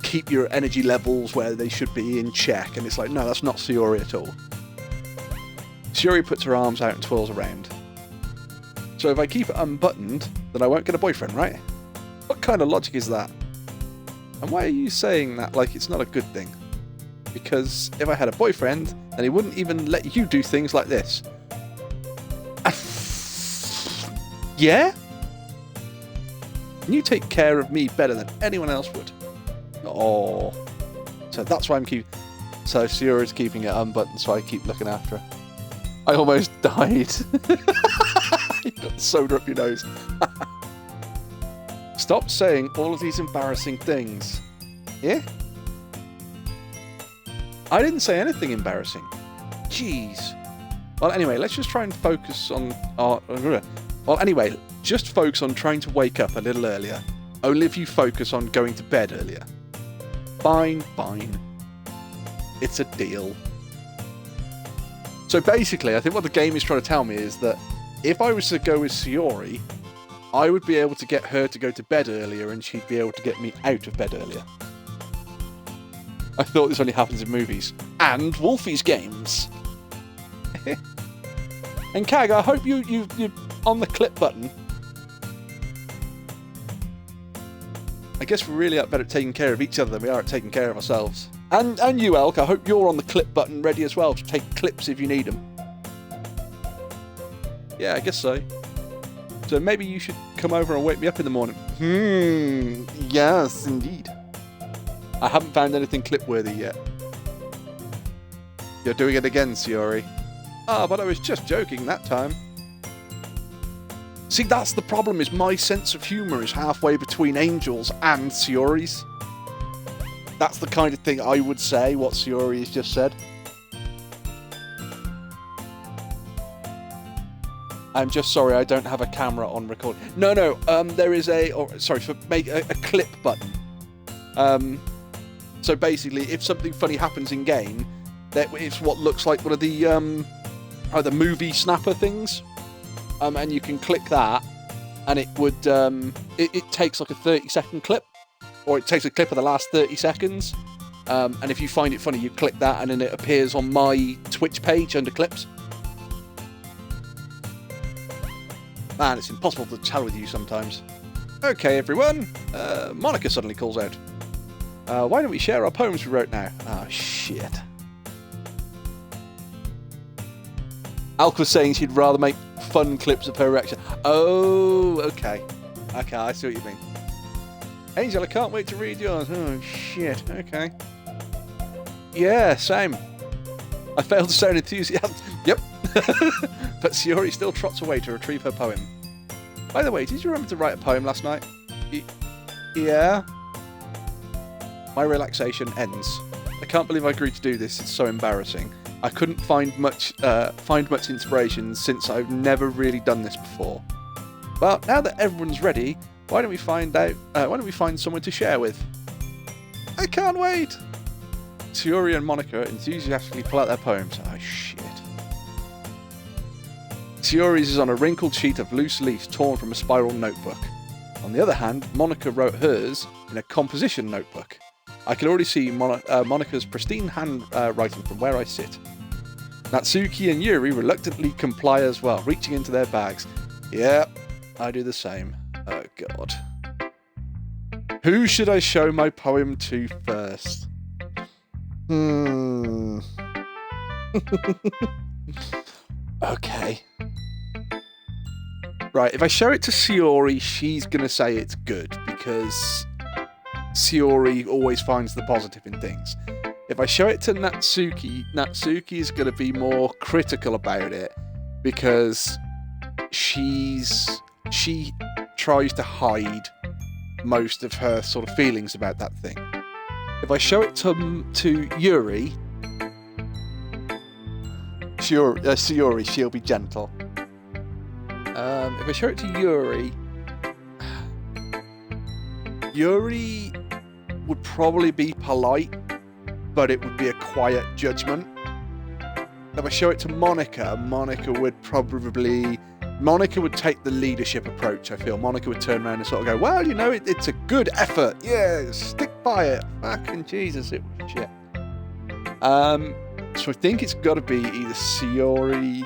keep your energy levels where they should be in check, and it's like, no, that's not Sayori at all. Sayori puts her arms out and twirls around. So if I keep it unbuttoned, then I won't get a boyfriend, right? What kind of logic is that? And why are you saying that like it's not a good thing? Because if I had a boyfriend, then he wouldn't even let you do things like this. Yeah? You take care of me better than anyone else would. Oh. So that's why I'm keeping... So Sayori's keeping it unbuttoned, so I keep looking after her. I almost died. You got soda up your nose. Stop saying all of these embarrassing things. Yeah? I didn't say anything embarrassing. Jeez. Well, anyway, let's just try and focus on our... Well, anyway, just focus on trying to wake up a little earlier. Only if you focus on going to bed earlier. Fine. It's a deal. So basically, I think what the game is trying to tell me is that if I was to go with Sayori, I would be able to get her to go to bed earlier and she'd be able to get me out of bed earlier. I thought this only happens in movies. And Wolfie's games. And Kag, I hope you're on the clip button. I guess we're really better at taking care of each other than we are at taking care of ourselves. And you, Elk, I hope you're on the clip button ready as well to take clips if you need them. Yeah, I guess so. So maybe you should come over and wake me up in the morning. Yes, indeed. I haven't found anything clip-worthy yet. You're doing it again, Sayori. But I was just joking that time. See, that's the problem, is my sense of humour is halfway between Angel's and Sayori's. That's the kind of thing I would say, what Sayori has just said. I'm just sorry, I don't have a camera on record. No, there is make a clip button. So basically, if something funny happens in game, it's what looks like one of the movie snapper things, and you can click that, and it would it takes like a 30-second clip, or it takes a clip of the last 30 seconds, and if you find it funny, you click that, and then it appears on my Twitch page under clips. Man, it's impossible to tell with you sometimes. Okay, everyone. Monica suddenly calls out. Why don't we share our poems we wrote now? Oh, shit. Alk was saying she'd rather make fun clips of her reaction. Oh, okay. Okay, I see what you mean. Angel, I can't wait to read yours. Oh, shit. Okay. Yeah, same. I failed to sound enthusiastic. Yep. But Sayori still trots away to retrieve her poem. By the way, did you remember to write a poem last night? Yeah. My relaxation ends. I can't believe I agreed to do this. It's so embarrassing. I couldn't find much inspiration since I've never really done this before. Well, now that everyone's ready, why don't we find someone to share with? I can't wait. Sayori and Monica enthusiastically pull out their poems. Oh shit. Sayori's is on a wrinkled sheet of loose leaves torn from a spiral notebook. On the other hand, Monica wrote hers in a composition notebook. I can already see Monica's pristine handwriting from where I sit. Natsuki and Yuri reluctantly comply as well, reaching into their bags. Yep, I do the same. Oh god. Who should I show my poem to first? Okay. Right, if I show it to Sayori, she's going to say it's good, because Sayori always finds the positive in things. If I show it to Natsuki, Natsuki is going to be more critical about it, because she tries to hide most of her sort of feelings about that thing. If I show it to Yuri, Sayori, she'll be gentle. If I show it to Yuri would probably be polite, but it would be a quiet judgment. If I show it to Monica, Monica would take the leadership approach, I feel. Monica would turn around and sort of go, well, you know, it's a good effort. Yeah, stick by it. Fucking Jesus, it was shit. So I think it's got to be either Sayori...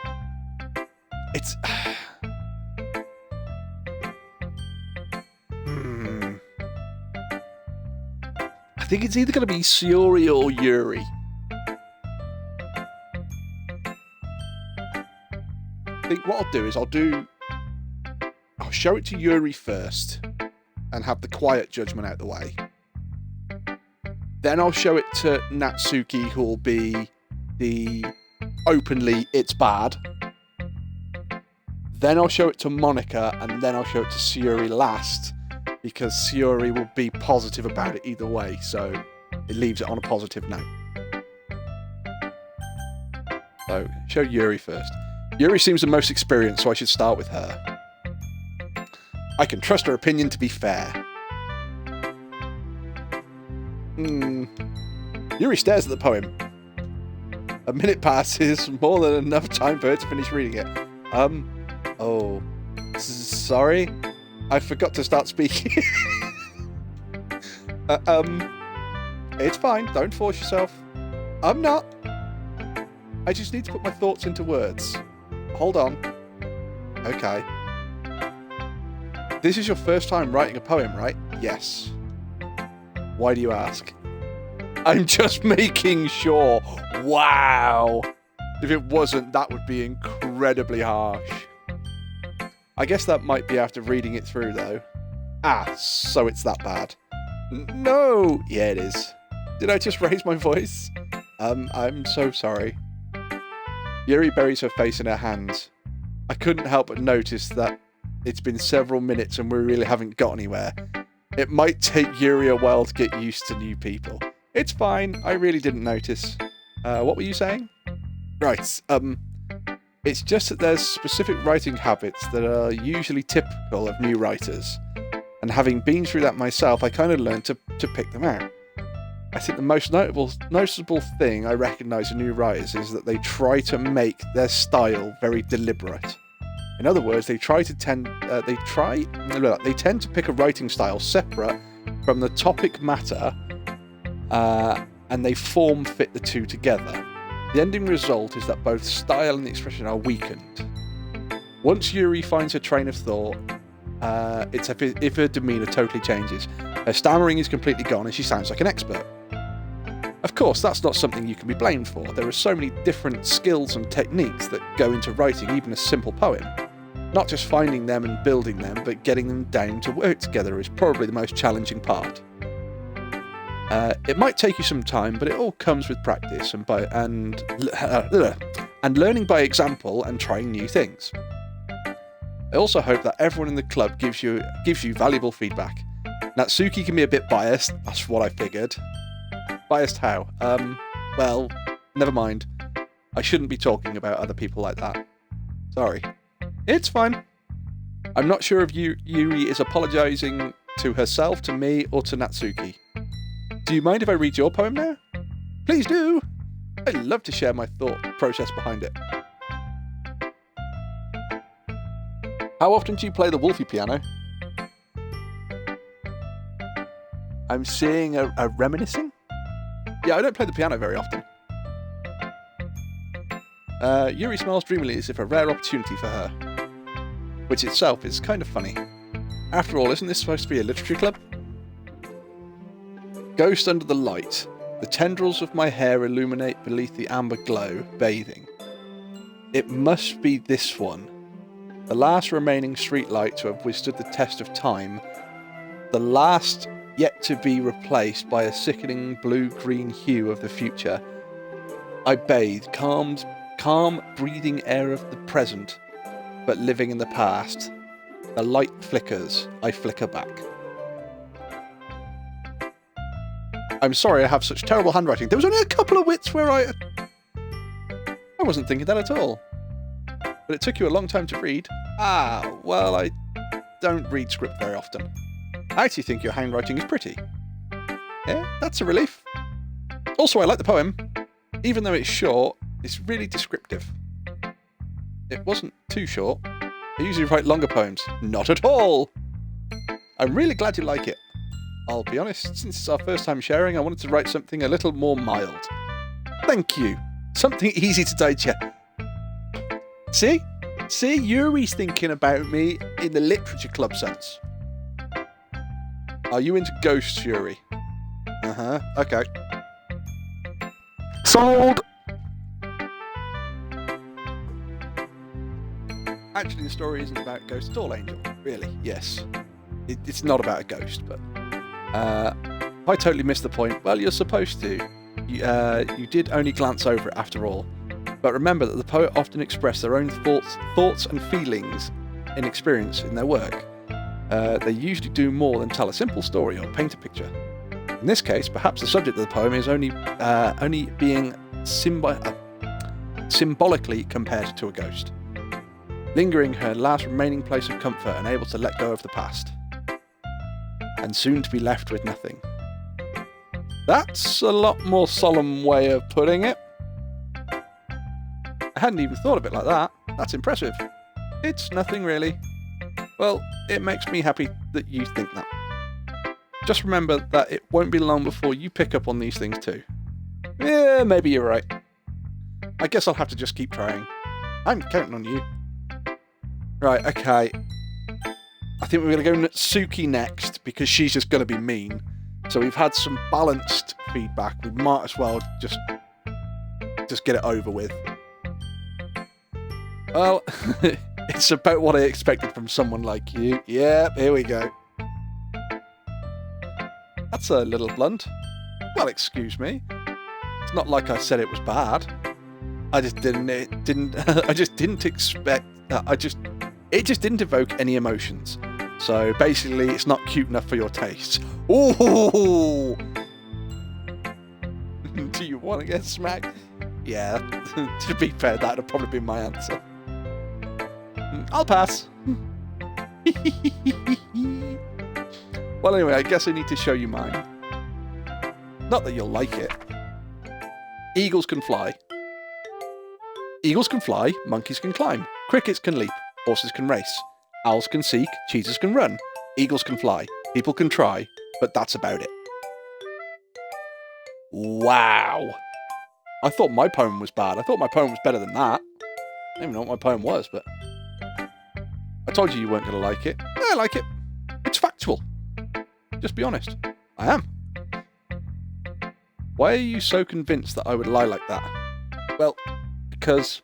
I think it's either going to be Sayori or Yuri. I think what I'll do is I'll show it to Yuri first and have the quiet judgment out the way. Then I'll show it to Natsuki, who will be the openly it's bad. Then I'll show it to Monica, and then I'll show it to Sayori last, because Sayori will be positive about it either way, so it leaves it on a positive note. So, show Yuri first. Yuri seems the most experienced, so I should start with her. I can trust her opinion to be fair. Yuri stares at the poem. A minute passes, more than enough time for her to finish reading it. Oh. Sorry? I forgot to start speaking. It's fine, don't force yourself. I'm not. I just need to put my thoughts into words. Hold on. Okay. This is your first time writing a poem, right? Yes. Why do you ask? I'm just making sure. Wow. If it wasn't, that would be incredibly harsh. I guess that might be after reading it through, though. Ah, so it's that bad. No! Yeah, it is. Did I just raise my voice? I'm so sorry. Yuri buries her face in her hands. I couldn't help but notice that it's been several minutes and we really haven't got anywhere. It might take Yuri a while to get used to new people. It's fine, I really didn't notice. What were you saying? Right, it's just that there's specific writing habits that are usually typical of new writers. And having been through that myself, I kind of learned to pick them out. I think the most noticeable thing I recognise in new writers is that they try to make their style very deliberate. In other words, they tend to pick a writing style separate from the topic matter, and they form fit the two together. The ending result is that both style and expression are weakened. Once Yuri finds her train of thought, it's if her demeanour totally changes. Her stammering is completely gone and she sounds like an expert. Of course, that's not something you can be blamed for. There are so many different skills and techniques that go into writing even a simple poem. Not just finding them and building them, but getting them down to work together is probably the most challenging part. It might take you some time, but it all comes with practice and learning by example and trying new things. I also hope that everyone in the club gives you valuable feedback. Natsuki can be a bit biased, that's what I figured. Biased how? Well, never mind. I shouldn't be talking about other people like that. Sorry. It's fine. I'm not sure if Yuri is apologising to herself, to me, or to Natsuki. Do you mind if I read your poem now? Please do! I'd love to share my thought process behind it. How often do you play the Wolfie piano? I'm seeing a reminiscing? Yeah, I don't play the piano very often. Yuri smiles dreamily as if a rare opportunity for her. Which itself is kind of funny. After all, isn't this supposed to be a literature club? Ghost under the light. The tendrils of my hair illuminate beneath the amber glow, bathing. It must be this one. The last remaining streetlight to have withstood the test of time. The last yet to be replaced by a sickening blue-green hue of the future. I bathe, calm, breathing air of the present, but living in the past. The light flickers, I flicker back. I'm sorry I have such terrible handwriting. There was only a couple of wits where I wasn't thinking that at all. But it took you a long time to read. Ah, well, I don't read script very often. I actually think your handwriting is pretty. Yeah, that's a relief. Also, I like the poem. Even though it's short, it's really descriptive. It wasn't too short. I usually write longer poems. Not at all! I'm really glad you like it. I'll be honest, since it's our first time sharing, I wanted to write something a little more mild. Thank you. Something easy to digest. See? Yuri's thinking about me in the literature club sense. Are you into ghosts, Yuri? Uh-huh, okay. Sold! Actually, the story isn't about ghosts at all, Angel. Really, yes. It's not about a ghost, but... I totally missed the point. Well, you're supposed to. You did only glance over it after all. But remember that the poet often express their own thoughts and feelings in experience in their work. They usually do more than tell a simple story or paint a picture. In this case, perhaps the subject of the poem is only being symbolically compared to a ghost, lingering her last remaining place of comfort and able to let go of the past, and soon to be left with nothing. That's a lot more solemn way of putting it. I hadn't even thought of it like that. That's impressive. It's nothing really. Well, it makes me happy that you think that. Just remember that it won't be long before you pick up on these things too. Yeah, maybe you're right. I guess I'll have to just keep trying. I'm counting on you. Right, okay. I think we're going to go Natsuki next, because she's just going to be mean. So we've had some balanced feedback. We might as well just get it over with. Well, it's about what I expected from someone like you. Yeah, here we go. That's a little blunt. Well, excuse me. It's not like I said it was bad. I just didn't expect that. It just didn't evoke any emotions. So basically, it's not cute enough for your tastes. Ooh! Do you want to get smacked? Yeah, to be fair, that would probably be my answer. I'll pass. Well, anyway, I guess I need to show you mine. Not that you'll like it. Eagles can fly. Eagles can fly, monkeys can climb, crickets can leap, Horses can race. Owls can seek. Cheetahs can run. Eagles can fly. People can try. But that's about it. Wow. I thought my poem was bad. I thought my poem was better than that. I don't even know what my poem was, but... I told you weren't going to like it. I like it. It's factual. Just be honest. I am. Why are you so convinced that I would lie like that? Well, because...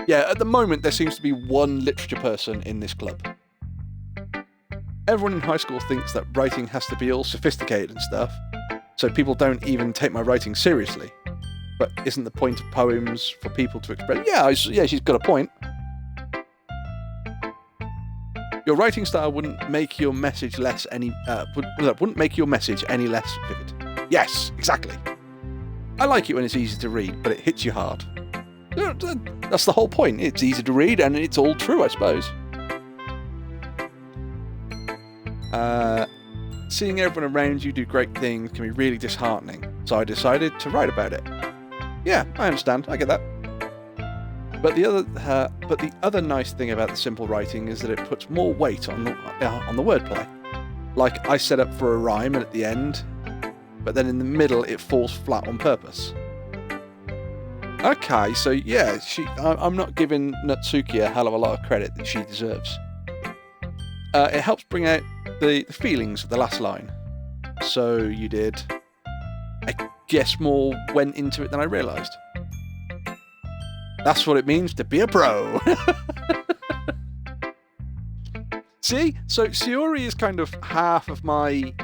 Yeah, at the moment there seems to be one literature person in this club. Everyone in high school thinks that writing has to be all sophisticated and stuff, so people don't even take my writing seriously. But isn't the point of poems for people to express... Yeah, she's got a point. Your writing style wouldn't make your message less any... wouldn't make your message any less vivid. Yes, exactly. I like it when it's easy to read, but it hits you hard. That's the whole point. It's easy to read, and it's all true, I suppose. Seeing everyone around you do great things can be really disheartening, so I decided to write about it. Yeah, I understand. I get that. But the other nice thing about the simple writing is that it puts more weight on the wordplay. Like, I set up for a rhyme at the end, but then in the middle it falls flat on purpose. Okay, so yeah, I'm not giving Natsuki a hell of a lot of credit that she deserves. It helps bring out the feelings of the last line. So you did. I guess more went into it than I realised. That's what it means to be a pro. See? So Sayori is kind of half of my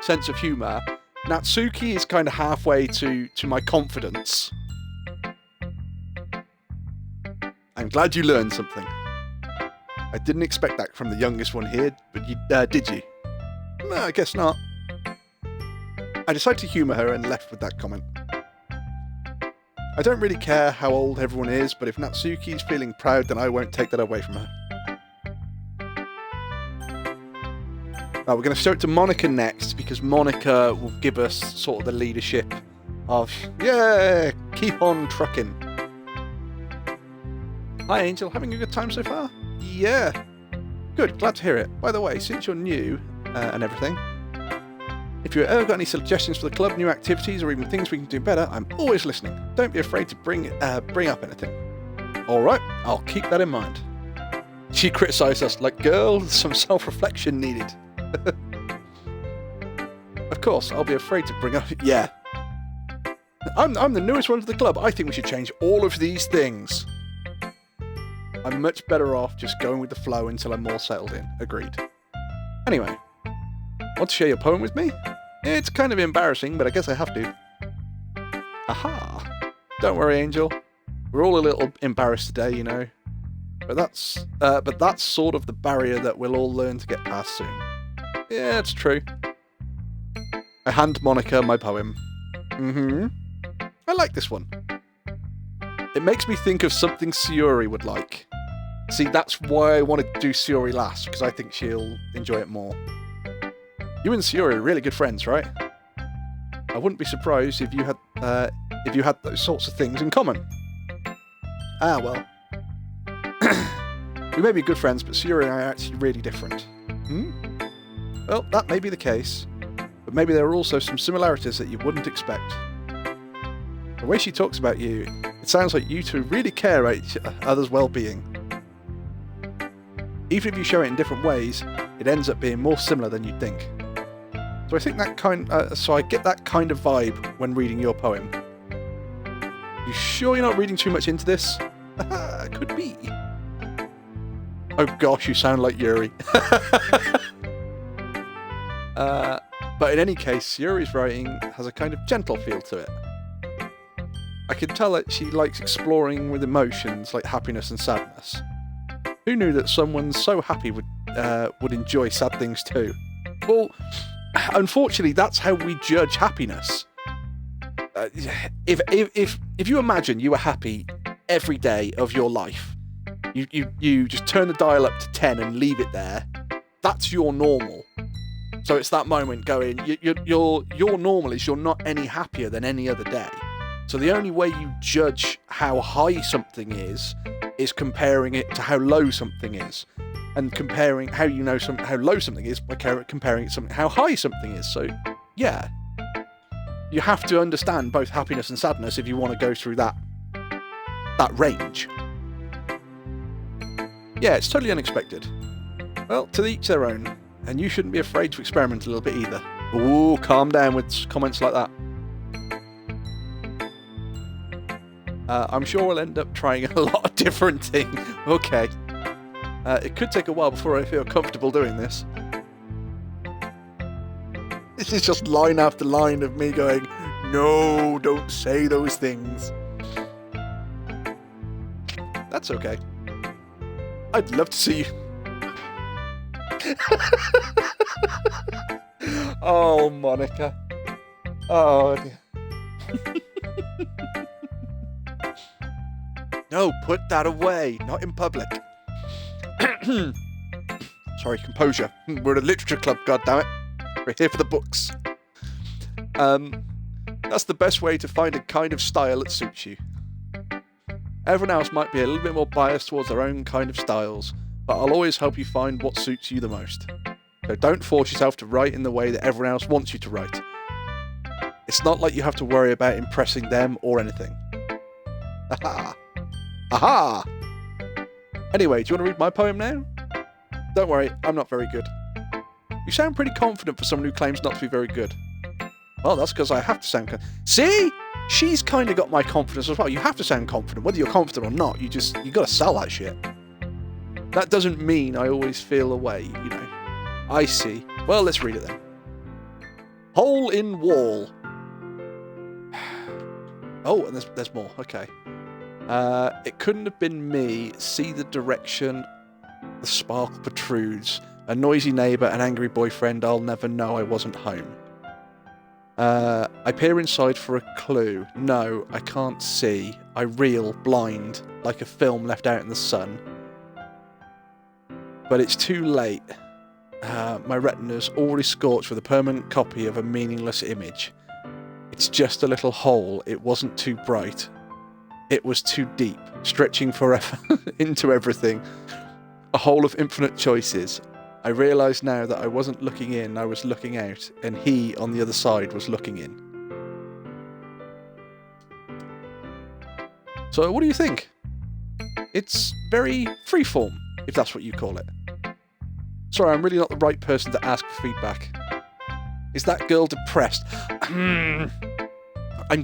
sense of humour. Natsuki is kind of halfway to my confidence. I'm glad you learned something. I didn't expect that from the youngest one here, but you did you? No, I guess not. I decided to humour her and left with that comment. I don't really care how old everyone is, but if Natsuki's feeling proud, then I won't take that away from her. Now we're going to show it to Monica next, because Monica will give us sort of the leadership of, yeah, keep on trucking. Hi Angel, having a good time so far? Yeah. Good, glad to hear it. By the way, since you're new and everything, if you've ever got any suggestions for the club, new activities, or even things we can do better, I'm always listening. Don't be afraid to bring up anything. Alright, I'll keep that in mind. She criticised us like, girl, some self-reflection needed. Of course, I'll be afraid to bring up... Yeah. I'm the newest one to the club. I think we should change all of these things. I'm much better off just going with the flow until I'm more settled in. Agreed. Anyway, want to share your poem with me? It's kind of embarrassing, but I guess I have to. Aha! Don't worry, Angel. We're all a little embarrassed today, you know. But that's sort of the barrier that we'll all learn to get past soon. Yeah, it's true. I hand Monica my poem. I like this one. It makes me think of something Sayori would like. See, that's why I wanted to do Sayori last, because I think she'll enjoy it more. You and Sayori are really good friends, right? I wouldn't be surprised if you had those sorts of things in common. Ah, well. We may be good friends, but Sayori and I are actually really different. Well, that may be the case, but maybe there are also some similarities that you wouldn't expect. The way she talks about you, it sounds like you two really care about each other's well-being. Even if you show it in different ways, it ends up being more similar than you'd think. So I think so I get that kind of vibe when reading your poem. You sure you're not reading too much into this? Could be. Oh gosh, you sound like Yuri. But in any case, Yuri's writing has a kind of gentle feel to it. I can tell that she likes exploring with emotions like happiness and sadness. Who knew that someone so happy would enjoy sad things too? Well, unfortunately, that's how we judge happiness. If you imagine you were happy every day of your life, you just turn the dial up to 10 and leave it there. That's your normal. So it's that moment going, your normal is you're not any happier than any other day. So the only way you judge how high something is is comparing it to how low something is, and comparing how you know how low something is by comparing it to how high something is. So, yeah, you have to understand both happiness and sadness if you want to go through that range. Yeah, it's totally unexpected. Well, to each their own, and you shouldn't be afraid to experiment a little bit either. Ooh, calm down with comments like that. I'm sure we'll end up trying a lot of different things. Okay. It could take a while before I feel comfortable doing this. This is just line after line of me going, no, don't say those things. That's okay. I'd love to see you. Oh, Monica. Oh, dear. No, put that away. Not in public. Sorry, composure. We're a literature club, goddammit. We're here for the books. That's the best way to find a kind of style that suits you. Everyone else might be a little bit more biased towards their own kind of styles, but I'll always help you find what suits you the most. So don't force yourself to write in the way that everyone else wants you to write. It's not like you have to worry about impressing them or anything. Aha! Aha! Anyway, do you want to read my poem now? Don't worry, I'm not very good. You sound pretty confident for someone who claims not to be very good. Well, that's because I have to sound See? She's kind of got my confidence as well. You have to sound confident. Whether you're confident or not, you got to sell that shit. That doesn't mean I always feel away, you know. I see. Well, let's read it then. Hole in wall. Oh, and there's more. Okay. It couldn't have been me. See the direction the sparkle protrudes. A noisy neighbour, an angry boyfriend. I'll never know I wasn't home. I peer inside for a clue. No, I can't see. I reel, blind, like a film left out in the sun. But it's too late. My retina's already scorched with a permanent copy of a meaningless image. It's just a little hole. It wasn't too bright. It was too deep, stretching forever into everything. A hole of infinite choices. I realise now that I wasn't looking in, I was looking out, and he on the other side was looking in. So what do you think? It's very freeform, if that's what you call it. Sorry, I'm really not the right person to ask for feedback. Is that girl depressed? I'm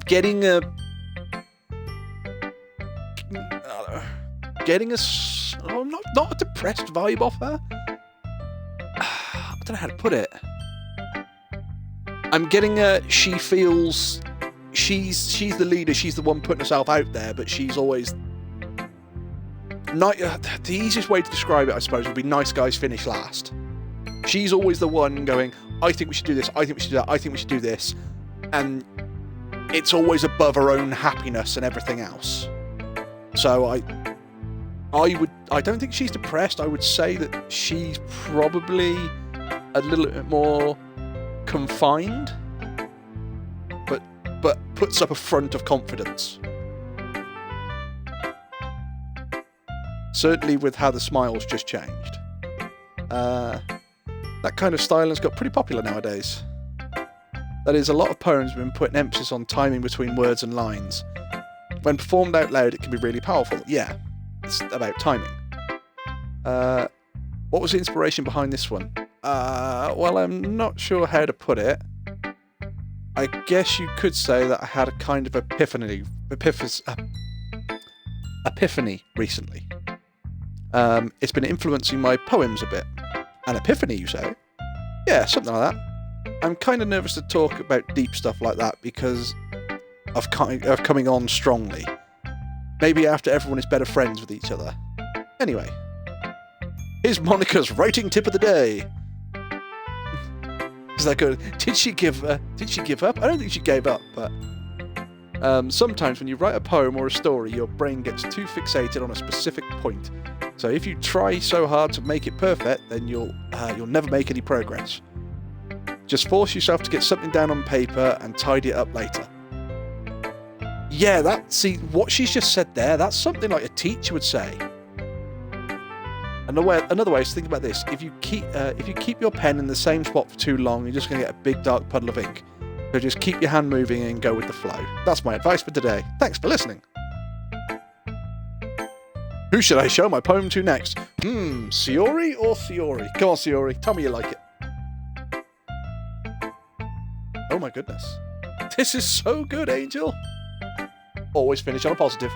getting a not a depressed vibe off her. I don't know how to put it. I'm getting she feels she's the leader, she's the one putting herself out there, but she's always not. The easiest way to describe it, I suppose, would be nice guys finish last. She's always the one going, I think we should do this, I think we should do that, I think we should do this, and it's always above her own happiness and everything else. So I don't think she's depressed. I would say that she's probably a little bit more confined, but puts up a front of confidence. Certainly with how the smile's just changed. That kind of style has got pretty popular nowadays. That is, a lot of poems have been putting emphasis on timing between words and lines. When performed out loud, it can be really powerful. Yeah, it's about timing. What was the inspiration behind this one? Well, I'm not sure how to put it. I guess you could say that I had a kind of epiphany recently. It's been influencing my poems a bit. An epiphany, you say? Yeah, something like that. I'm kind of nervous to talk about deep stuff like that because of coming on strongly. Maybe after everyone is better friends with each other. Anyway, here's Monica's writing tip of the day. Is that good? Did she give up? I don't think she gave up, but sometimes when you write a poem or a story, your brain gets too fixated on a specific point. So if you try so hard to make it perfect, then you'll never make any progress. Just force yourself to get something down on paper and tidy it up later. Yeah, see, what she's just said there, that's something like a teacher would say. Another way is think about this. If you keep your pen in the same spot for too long, you're just going to get a big dark puddle of ink. So just keep your hand moving and go with the flow. That's my advice for today. Thanks for listening. Who should I show my poem to next? Sayori or Sayori? Come on, Sayori, tell me you like it. Oh my goodness. This is so good, Angel. Always finish on a positive.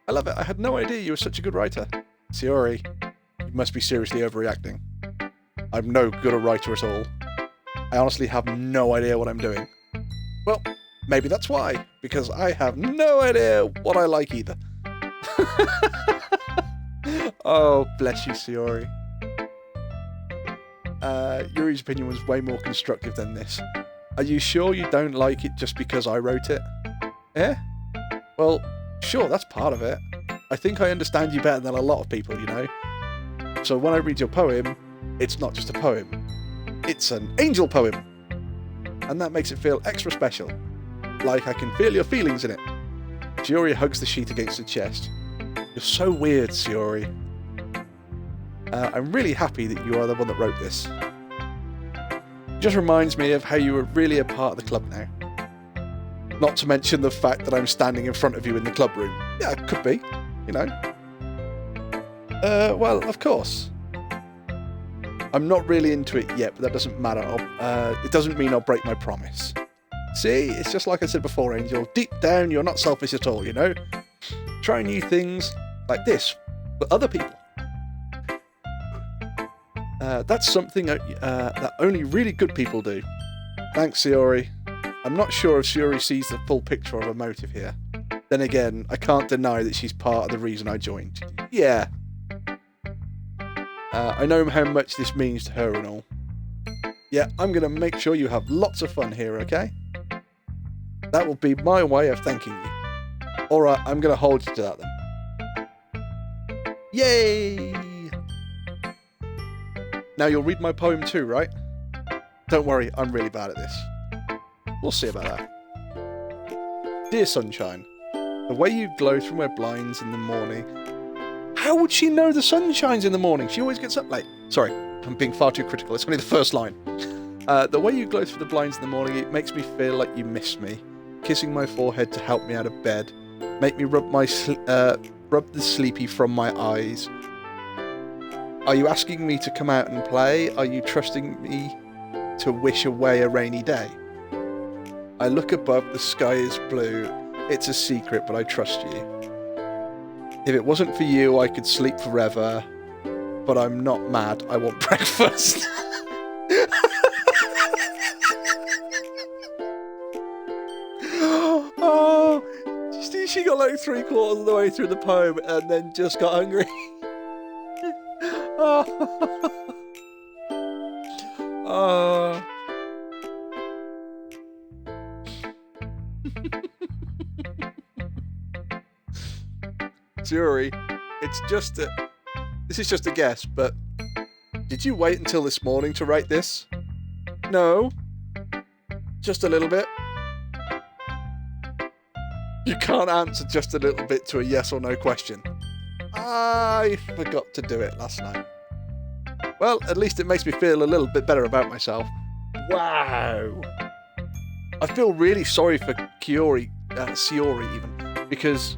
I love it. I had no idea you were such a good writer. Sayori, you must be seriously overreacting. I'm no good a writer at all. I honestly have no idea what I'm doing. Well, maybe that's why, because I have no idea what I like either. Oh, bless you, Sayori. Yuri's opinion was way more constructive than this. Are you sure you don't like it just because I wrote it? Yeah? Well, sure, that's part of it. I think I understand you better than a lot of people, you know? So when I read your poem, it's not just a poem. It's an angel poem. And that makes it feel extra special. Like I can feel your feelings in it. Sayori hugs the sheet against her chest. You're so weird, Sayori. I'm really happy that you are the one that wrote this. It just reminds me of how you were really a part of the club now. Not to mention the fact that I'm standing in front of you in the club room. Yeah, it could be, you know. Well, of course. I'm not really into it yet, but that doesn't matter. It doesn't mean I'll break my promise. See, it's just like I said before, Angel. Deep down, you're not selfish at all, you know? Try new things like this for other people. That's something that only really good people do. Thanks, Sayori. I'm not sure if Sayori sees the full picture of her motive here. Then again, I can't deny that she's part of the reason I joined. Yeah. I know how much this means to her and all. Yeah, I'm going to make sure you have lots of fun here, okay? That will be my way of thanking you. Alright, I'm going to hold you to that then. Yay! Now you'll read my poem too, right? Don't worry, I'm really bad at this. We'll see about that. Dear Sunshine, the way you glow through my blinds in the morning... How would she know the sun shines in the morning? She always gets up late. Sorry, I'm being far too critical. It's only the first line. The way you glow through the blinds in the morning, it makes me feel like you miss me. Kissing my forehead to help me out of bed. Make me rub the sleepy from my eyes. Are you asking me to come out and play? Are you trusting me to wish away a rainy day? I look above, the sky is blue. It's a secret, but I trust you. If it wasn't for you, I could sleep forever. But I'm not mad. I want breakfast. Oh, she got like 3/4 of the way through the poem and then just got hungry. Oh. Sayori, this is just a guess, but did you wait until this morning to write this? No. Just a little bit. You can't answer just a little bit to a yes or no question. I forgot to do it last night. Well, at least it makes me feel a little bit better about myself. Wow. I feel really sorry for Sayori even, because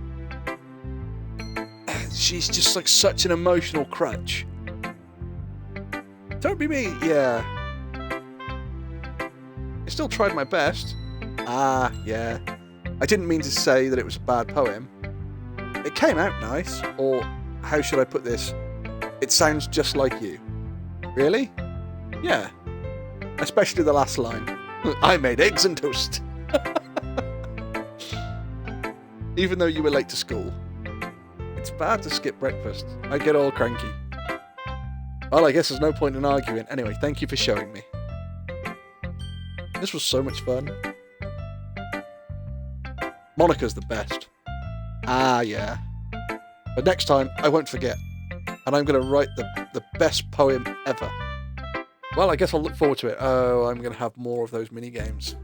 she's just like such an emotional crutch. Don't be me, yeah. I still tried my best. Ah, yeah. I didn't mean to say that it was a bad poem. It came out nice, or how should I put this? It sounds just like you. Really? Yeah. Especially the last line. I made eggs and toast. Even though you were late to school. It's bad to skip breakfast. I get all cranky. Well, I guess there's no point in arguing. Anyway, thank you for showing me. This was so much fun. Monica's the best. Ah, yeah. But next time, I won't forget. And I'm going to write the best poem ever. Well, I guess I'll look forward to it. Oh, I'm going to have more of those mini-games.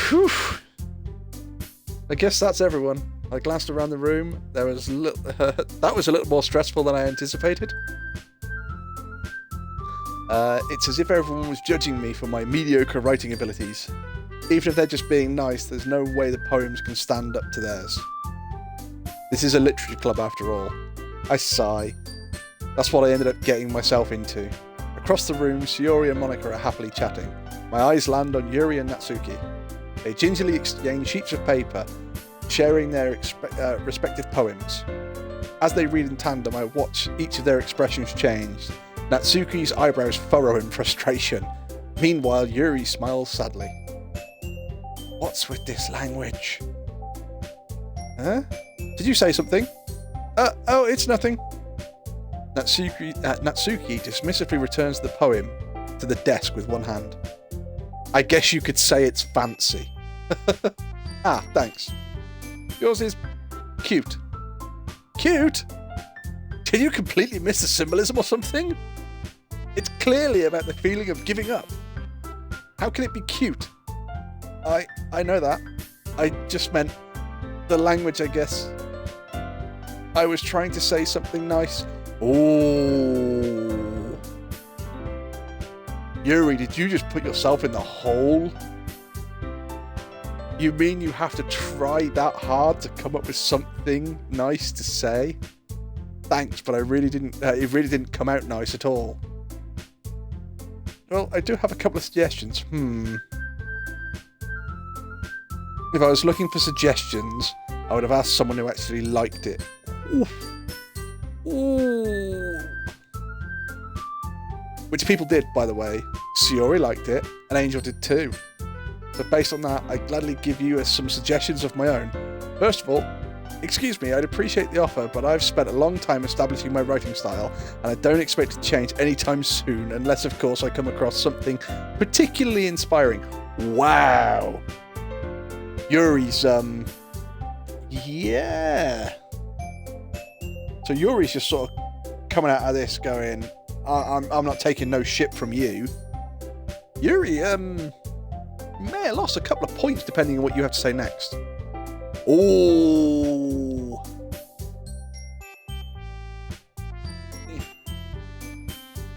Whew. I guess that's everyone. I glanced around the room. There was that was a little more stressful than I anticipated. It's as if everyone was judging me for my mediocre writing abilities. Even if they're just being nice, there's no way the poems can stand up to theirs. This is a literature club after all. I sigh. That's what I ended up getting myself into. Across the room, Shiori and Monika are happily chatting. My eyes land on Yuri and Natsuki. They gingerly exchange sheets of paper, sharing their respective poems. As they read in tandem, I watch each of their expressions change. Natsuki's eyebrows furrow in frustration. Meanwhile, Yuri smiles sadly. What's with this language? Huh? Did you say something? Oh, it's nothing. Natsuki dismissively returns the poem to the desk with one hand. I guess you could say it's fancy. Ah, thanks. Yours is cute. Cute? Did you completely miss the symbolism or something? It's clearly about the feeling of giving up. How can it be cute? I know that. I just meant the language, I guess. I was trying to say something nice. Oh. Yuri, did you just put yourself in the hole? You mean you have to try that hard to come up with something nice to say? Thanks, but it really didn't come out nice at all. Well, I do have a couple of suggestions. If I was looking for suggestions, I would have asked someone who actually liked it. Ooh. Which people did, by the way. Shiori liked it, and Angel did too. So based on that, I'd gladly give you some suggestions of my own. First of all, excuse me, I'd appreciate the offer, but I've spent a long time establishing my writing style, and I don't expect to change anytime soon, unless of course I come across something particularly inspiring. Wow! Yuri's, yeah. So Yuri's just sort of coming out of this going, I'm not taking no shit from you. Yuri, may have lost a couple of points depending on what you have to say next. Oh.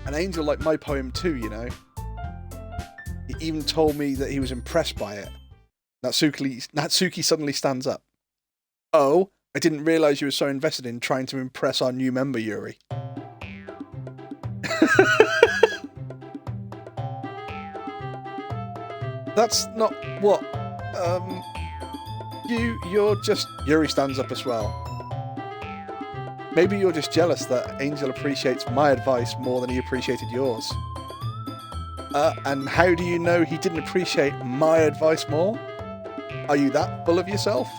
An Angel liked my poem too, you know. He even told me that he was impressed by it. Natsuki suddenly stands up. Oh, I didn't realise you were so invested in trying to impress our new member, Yuri. That's not what... You're just... Yuri stands up as well. Maybe you're just jealous that Angel appreciates my advice more than he appreciated yours. And how do you know he didn't appreciate my advice more? Are you that full of yourself?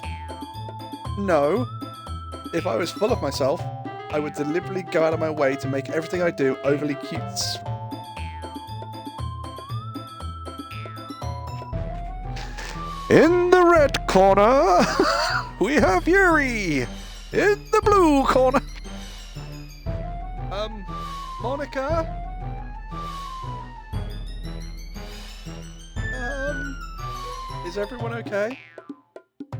No. If I was full of myself, I would deliberately go out of my way to make everything I do overly cute. In the red corner, we have Yuri. In the blue corner, Monika. Is everyone okay?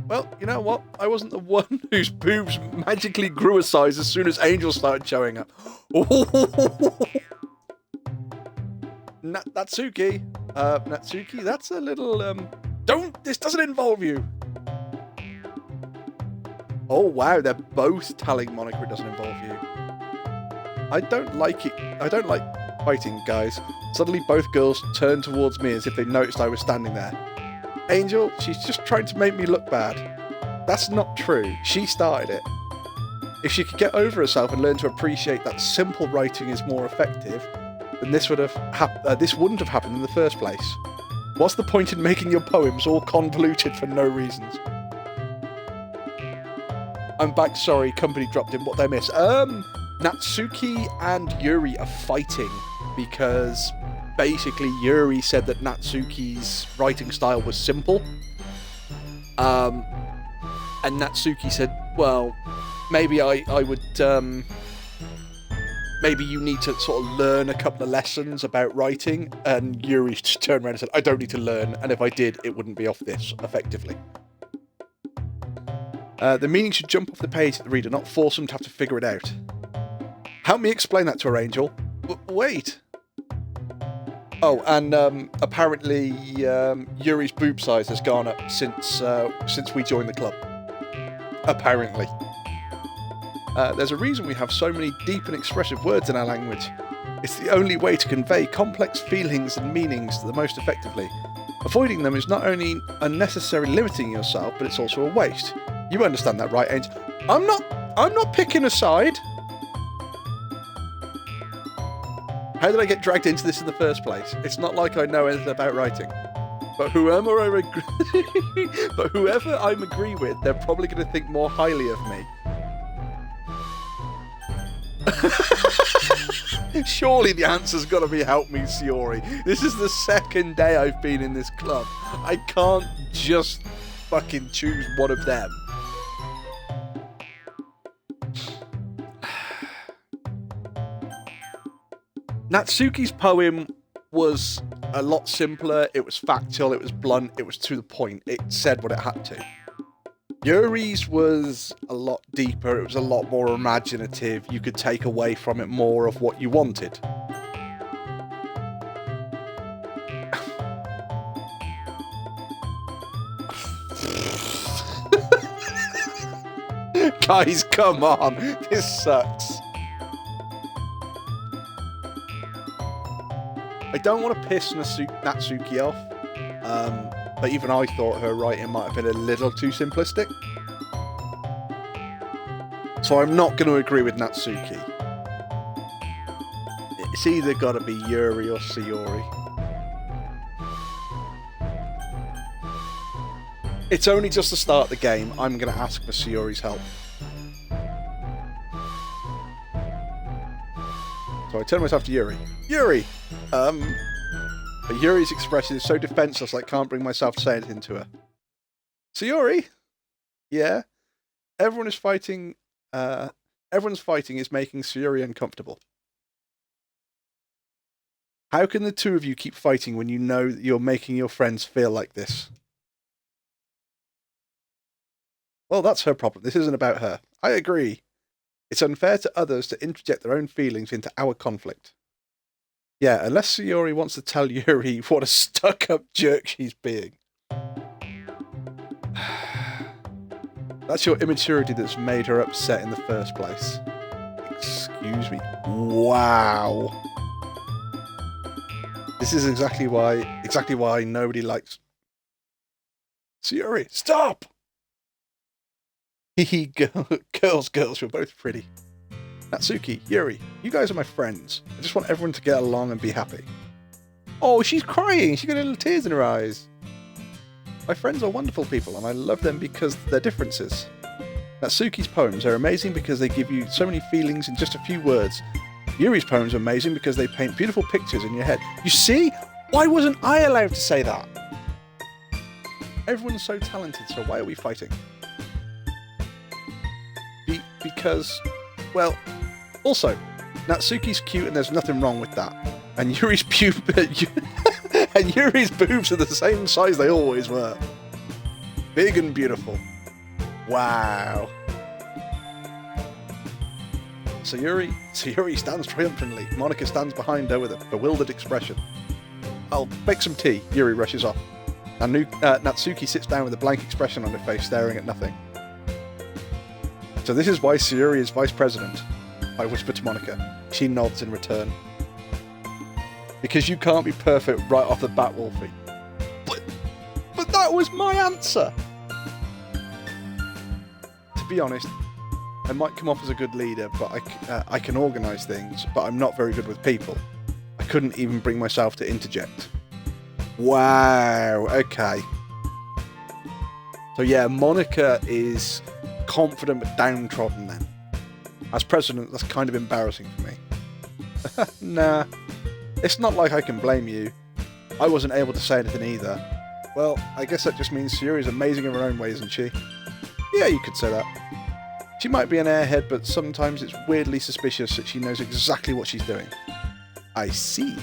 Well, you know what? I wasn't the one whose boobs magically grew a size as soon as Angel started showing up. Natsuki. Natsuki, that's a little, this doesn't involve you. Oh, wow, they're both telling Monika it doesn't involve you. I don't like it. I don't like fighting, guys. Suddenly, both girls turned towards me as if they noticed I was standing there. Angel, she's just trying to make me look bad. That's not true. She started it. If she could get over herself and learn to appreciate that simple writing is more effective, then this wouldn't have happened in the first place. What's the point in making your poems all convoluted for no reasons? I'm back, sorry, company dropped in. What did I miss? Natsuki and Yuri are fighting because basically Yuri said that Natsuki's writing style was simple. And Natsuki said, well, maybe I would maybe you need to sort of learn a couple of lessons about writing, and Yuri just turned around and said, I don't need to learn, and if I did, it wouldn't be off this, effectively. The meaning should jump off the page at the reader, not force them to have to figure it out. Help me explain that to her, Angel. Wait. Oh, and apparently Yuri's boob size has gone up since we joined the club. Apparently. There's a reason we have so many deep and expressive words in our language. It's the only way to convey complex feelings and meanings the most effectively. Avoiding them is not only unnecessarily limiting yourself, but it's also a waste. You understand that, right, Angel? I'm not picking a side. How did I get dragged into this in the first place? It's not like I know anything about writing. But whoever I agree with, they're probably going to think more highly of me. Surely the answer's got to be help me, Sayori. This is the second day I've been in this club. I can't just fucking choose one of them. Natsuki's poem was a lot simpler, it was factual, it was blunt, it was to the point, it said what it had to. Yuri's was a lot deeper, it was a lot more imaginative, you could take away from it more of what you wanted. Guys, come on, this sucks. I don't want to piss Natsuki off, but even I thought her writing might have been a little too simplistic. So I'm not going to agree with Natsuki. It's either got to be Yuri or Sayori. It's only just the start of the game. I'm going to ask for Sayori's help. So I turn myself to Yuri. Yuri! But Yuri's expression is so defenseless I can't bring myself to say anything to her. Sayori? Yeah? Everyone's fighting is making Sayori uncomfortable. How can the two of you keep fighting when you know that you're making your friends feel like this? Well, that's her problem. This isn't about her. I agree. It's unfair to others to interject their own feelings into our conflict. Yeah, unless Sayori wants to tell Yuri what a stuck-up jerk she's being. That's your immaturity that's made her upset in the first place. Excuse me. Wow. This is exactly why nobody likes... Sayori, stop! Hehe, girls, you're both pretty. Natsuki, Yuri, you guys are my friends. I just want everyone to get along and be happy. Oh, she's crying. She got little tears in her eyes. My friends are wonderful people, and I love them because of their differences. Natsuki's poems are amazing because they give you so many feelings in just a few words. Yuri's poems are amazing because they paint beautiful pictures in your head. You see? Why wasn't I allowed to say that? Everyone's so talented, so why are we fighting? Because, well, also, Natsuki's cute and there's nothing wrong with that. And Yuri's and Yuri's boobs are the same size they always were. Big and beautiful. Wow. Sayori stands triumphantly. Monika stands behind her with a bewildered expression. I'll make some tea. Yuri rushes off. And Natsuki sits down with a blank expression on her face, staring at nothing. So this is why Sayori is vice president, I whisper to Monika. She nods in return. Because you can't be perfect right off the bat, Wolfie. But that was my answer! To be honest, I might come off as a good leader, but I can organise things, but I'm not very good with people. I couldn't even bring myself to interject. Wow, okay. So yeah, Monika is confident but downtrodden then. As president, that's kind of embarrassing for me. Nah, it's not like I can blame you. I wasn't able to say anything either. Well, I guess that just means Sayori's amazing in her own way, isn't she? Yeah, you could say that. She might be an airhead, but sometimes it's weirdly suspicious that she knows exactly what she's doing. I see.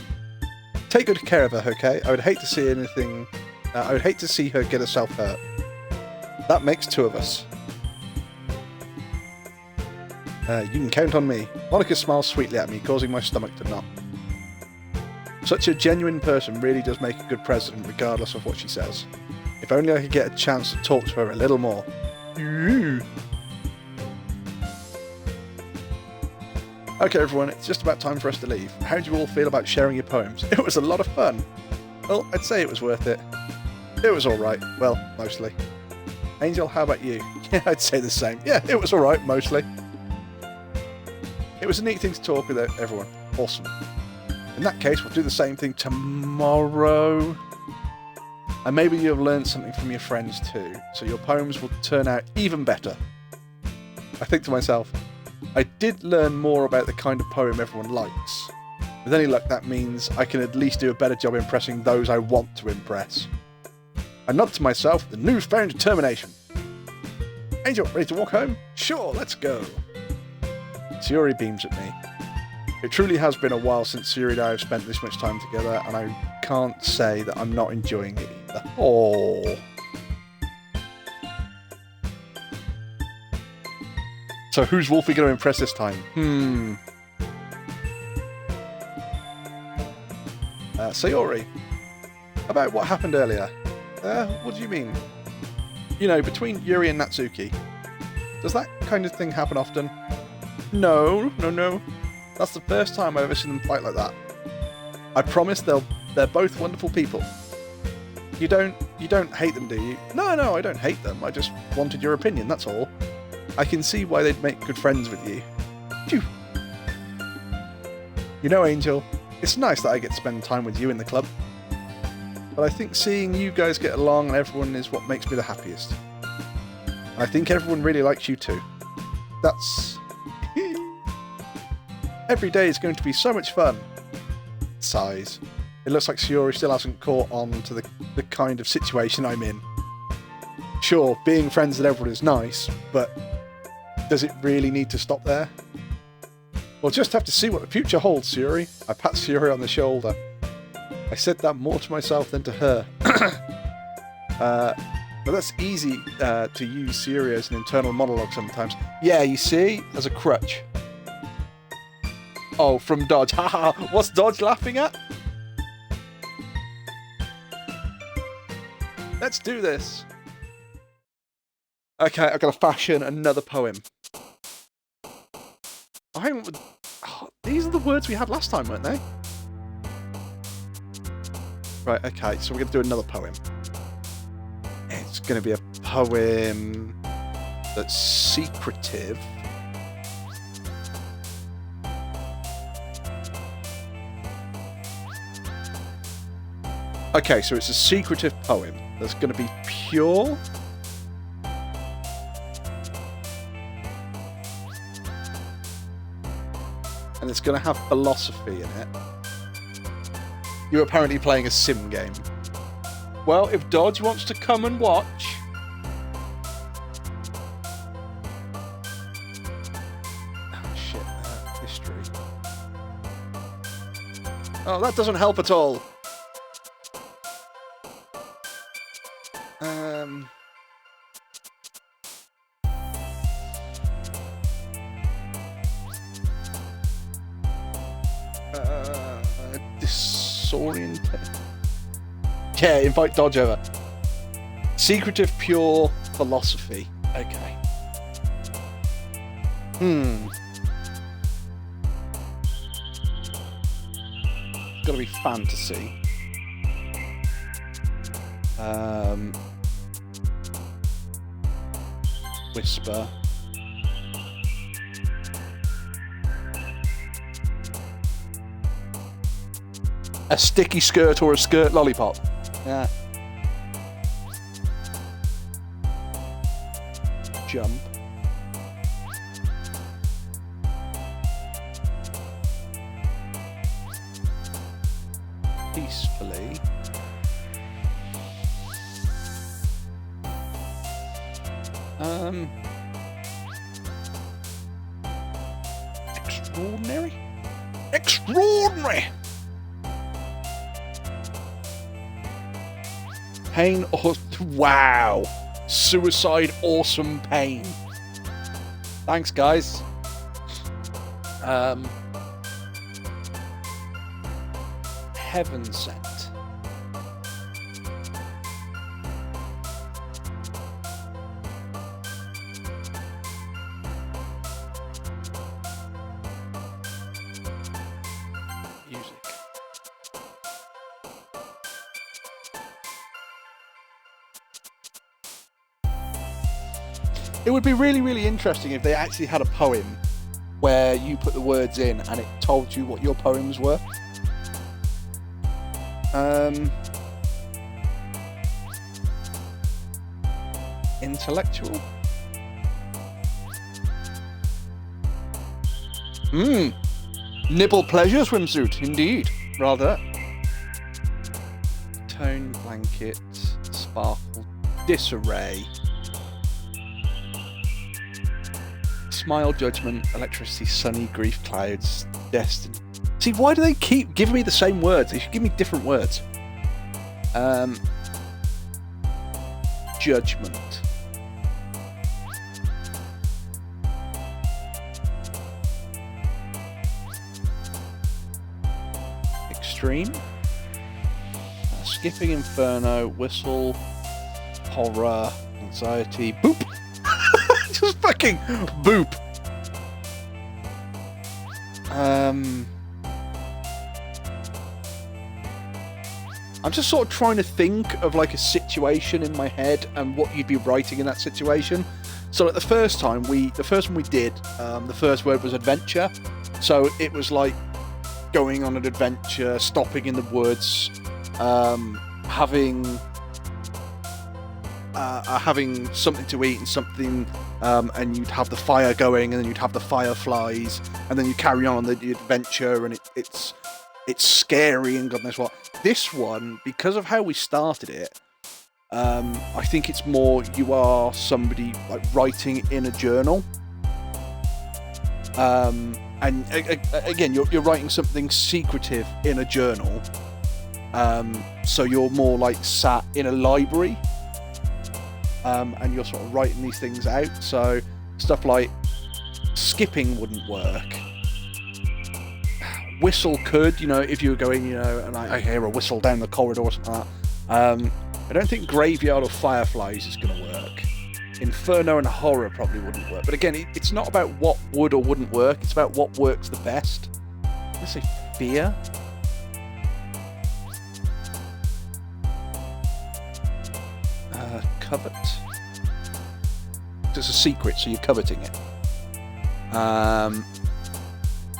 Take good care of her, okay? I would hate to see anything... I would hate to see her get herself hurt. That makes 2 of us. You can count on me. Monica smiles sweetly at me, causing my stomach to knot. Such a genuine person really does make a good president, regardless of what she says. If only I could get a chance to talk to her a little more. Ooh. Okay, everyone, it's just about time for us to leave. How did you all feel about sharing your poems? It was a lot of fun. Well, I'd say it was worth it. It was alright. Well, mostly. Angel, how about you? Yeah, I'd say the same. Yeah, it was alright, mostly. It was a neat thing to talk with everyone. Awesome. In that case, we'll do the same thing tomorrow. And maybe you'll learn something from your friends too, so your poems will turn out even better. I think to myself, I did learn more about the kind of poem everyone likes. With any luck, that means I can at least do a better job impressing those I want to impress. I nod to myself with newfound determination. Angel, ready to walk home? Sure, let's go. Sayori beams at me. It truly has been a while since Sayori and I have spent this much time together, and I can't say that I'm not enjoying it either. Oh. So who's Wolfie going to impress this time? Sayori, about what happened earlier. What do you mean? You know, between Yuri and Natsuki. Does that kind of thing happen often? No. That's the first time I've ever seen them fight like that. I promise they're both wonderful people. You don't hate them, do you? No, I don't hate them. I just wanted your opinion, that's all. I can see why they'd make good friends with you. Phew. You know, Angel, it's nice that I get to spend time with you in the club. But I think seeing you guys get along and everyone is what makes me the happiest. I think everyone really likes you too. That's... Every day is going to be so much fun. Sighs. It looks like Sayori still hasn't caught on to the kind of situation I'm in. Sure, being friends with everyone is nice, but does it really need to stop there? We'll just have to see what the future holds, Sayori. I pat Sayori on the shoulder. I said that more to myself than to her. But that's easy to use Sayori as an internal monologue sometimes. Yeah, you see? As a crutch. Oh, from Dodge. Haha, what's Dodge laughing at? Let's do this. Okay, I've got to fashion another poem. These are the words we had last time, weren't they? Right, okay, so we're going to do another poem. It's going to be a poem that's secretive. Okay, so it's a secretive poem that's going to be pure. And it's going to have philosophy in it. You're apparently playing a sim game. Well, if Dodge wants to come and watch... Oh, shit. History. Oh, that doesn't help at all. Disorientate. Yeah, invite Dodge over. Secretive, pure philosophy. Okay. It's gotta be fantasy. Whisper. A sticky skirt or a skirt lollipop. Yeah. Jump. Peacefully. Extraordinary? Extraordinary! Pain or... Wow! Suicide awesome pain. Thanks, guys. Heaven Sent. Music. It would be really, really interesting if they actually had a poem where you put the words in and it told you what your poems were. Intellectual. Nibble pleasure swimsuit, indeed. Rather. Tone blanket, sparkle, disarray. Smile, judgment, electricity, sunny, grief, clouds, destiny. See, why do they keep giving me the same words? They should give me different words. Judgment. Extreme. Skipping, inferno, whistle, horror, anxiety, boop. Just fucking boop. I'm just sort of trying to think of like a situation in my head and what you'd be writing in that situation. So like the first one we did, the first word was adventure. So it was like going on an adventure, stopping in the woods, having something to eat and something, and you'd have the fire going, and then you'd have the fireflies, and then you carry on the adventure, and it's scary and God knows what. This one, because of how we started it, I think it's more you are somebody like writing in a journal, and again you're writing something secretive in a journal, so you're more like sat in a library. And you're sort of writing these things out, so stuff like skipping wouldn't work. Whistle could, if you were going, and I hear a whistle down the corridor or something like that. I don't think graveyard or fireflies is going to work. Inferno and horror probably wouldn't work. But again, it's not about what would or wouldn't work, it's about what works the best. Let's say fear. Covet. It's a secret, so you're coveting it.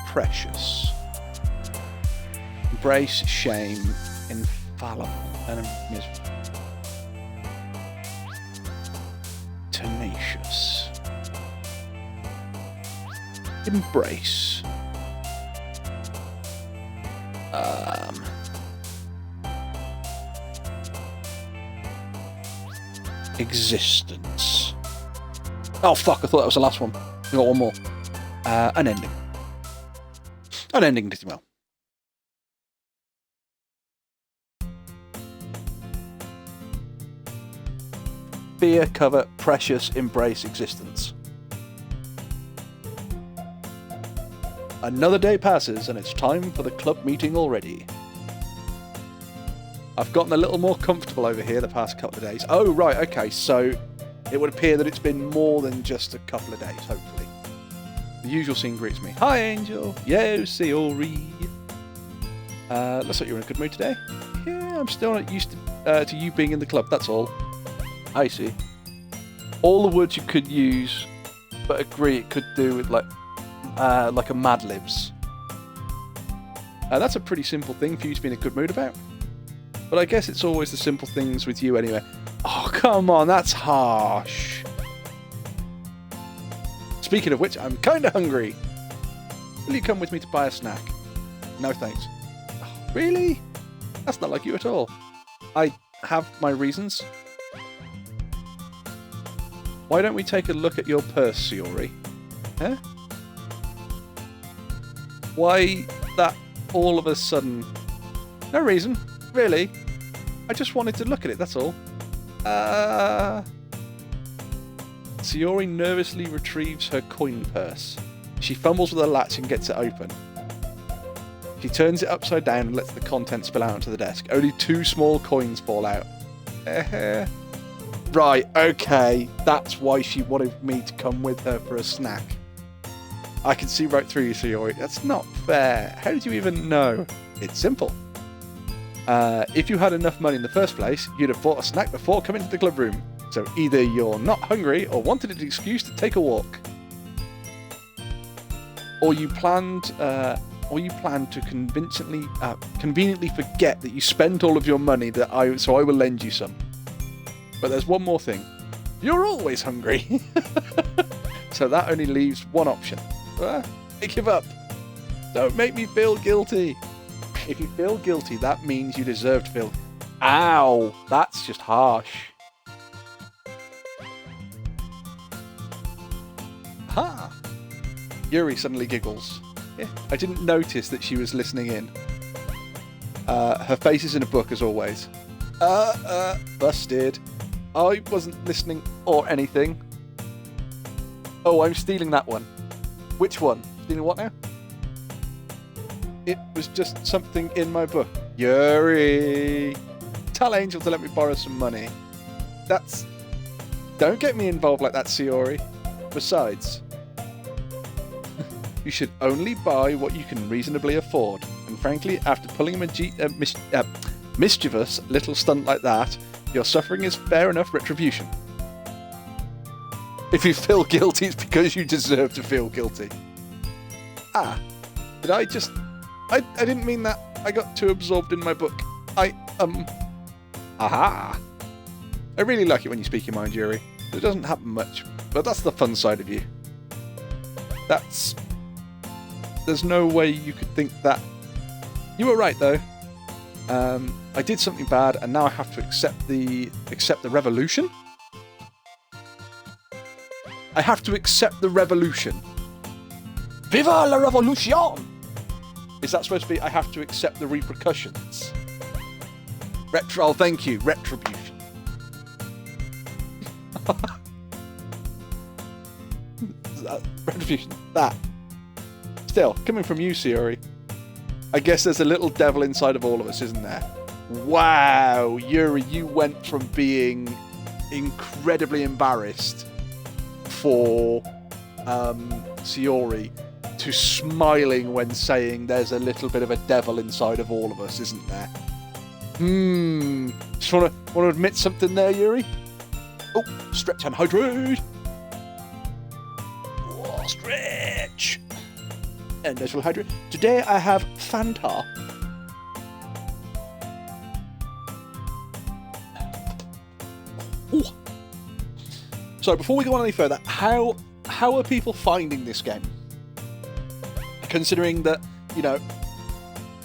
Precious. Embrace, shame, infallible, and miserable. Tenacious. Embrace. Existence. Oh fuck, I thought that was the last one. We got one more. Unending. Unending did well. Fear, covet, precious, embrace, existence. Another day passes and it's time for the club meeting already. I've gotten a little more comfortable over here the past couple of days. Oh, right, okay, so it would appear that it's been more than just a couple of days, hopefully. The usual scene greets me. Hi, Angel. Yo, Sayori. Looks like you're in a good mood today. Yeah, I'm still not used to you being in the club, that's all. I see. All the words you could use, but agree it could do with like a Mad Libs. That's a pretty simple thing for you to be in a good mood about. But I guess it's always the simple things with you anyway. Oh, come on, that's harsh. Speaking of which, I'm kind of hungry. Will you come with me to buy a snack? No thanks. Oh, really? That's not like you at all. I have my reasons. Why don't we take a look at your purse, Sayori? Huh? Why that all of a sudden? No reason, really. I just wanted to look at it, that's all. Sayori nervously retrieves her coin purse. She fumbles with the latch and gets it open. She turns it upside down and lets the contents spill out onto the desk. Only 2 small coins fall out. Right, okay. That's why she wanted me to come with her for a snack. I can see right through you, Sayori. That's not fair. How did you even know? It's simple. If you had enough money in the first place, you'd have bought a snack before coming to the club room. So either you're not hungry or wanted an excuse to take a walk. Or you planned to conveniently forget that you spent all of your money so I will lend you some. But there's one more thing. You're always hungry. So that only leaves one option. I give up. Don't make me feel guilty. If you feel guilty, that means you deserve to feel... Ow! That's just harsh. Ha! Yuri suddenly giggles. Yeah, I didn't notice that she was listening in. Her face is in a book, as always. Busted. I wasn't listening or anything. Oh, I'm stealing that one. Which one? Stealing what now? It was just something in my book. Yuri! Tell Angel to let me borrow some money. Don't get me involved like that, Sayori. Besides, you should only buy what you can reasonably afford. And frankly, after pulling a mischievous little stunt like that, your suffering is fair enough retribution. If you feel guilty, it's because you deserve to feel guilty. Did I just... I didn't mean that. I got too absorbed in my book. Aha! I really like it when you speak your mind, Yuri. It doesn't happen much, but that's the fun side of you. There's no way you could think that. You were right, though. I did something bad, and now I have to accept the revolution? I have to accept the revolution. Viva la revolution! Is that supposed to be, I have to accept the repercussions? Oh, thank you. Retribution. Retribution. That. Still, coming from you, Sayori, I guess there's a little devil inside of all of us, isn't there? Wow, Yuri, you went from being incredibly embarrassed for Sayori to smiling when saying there's a little bit of a devil inside of all of us, isn't there? Just want to admit something there, Yuri? Oh, stretch and hydrate. Oh, stretch. And I shall hydrate. Today I have Fanta. Ooh. So before we go on any further, how are people finding this game? Considering that, you know,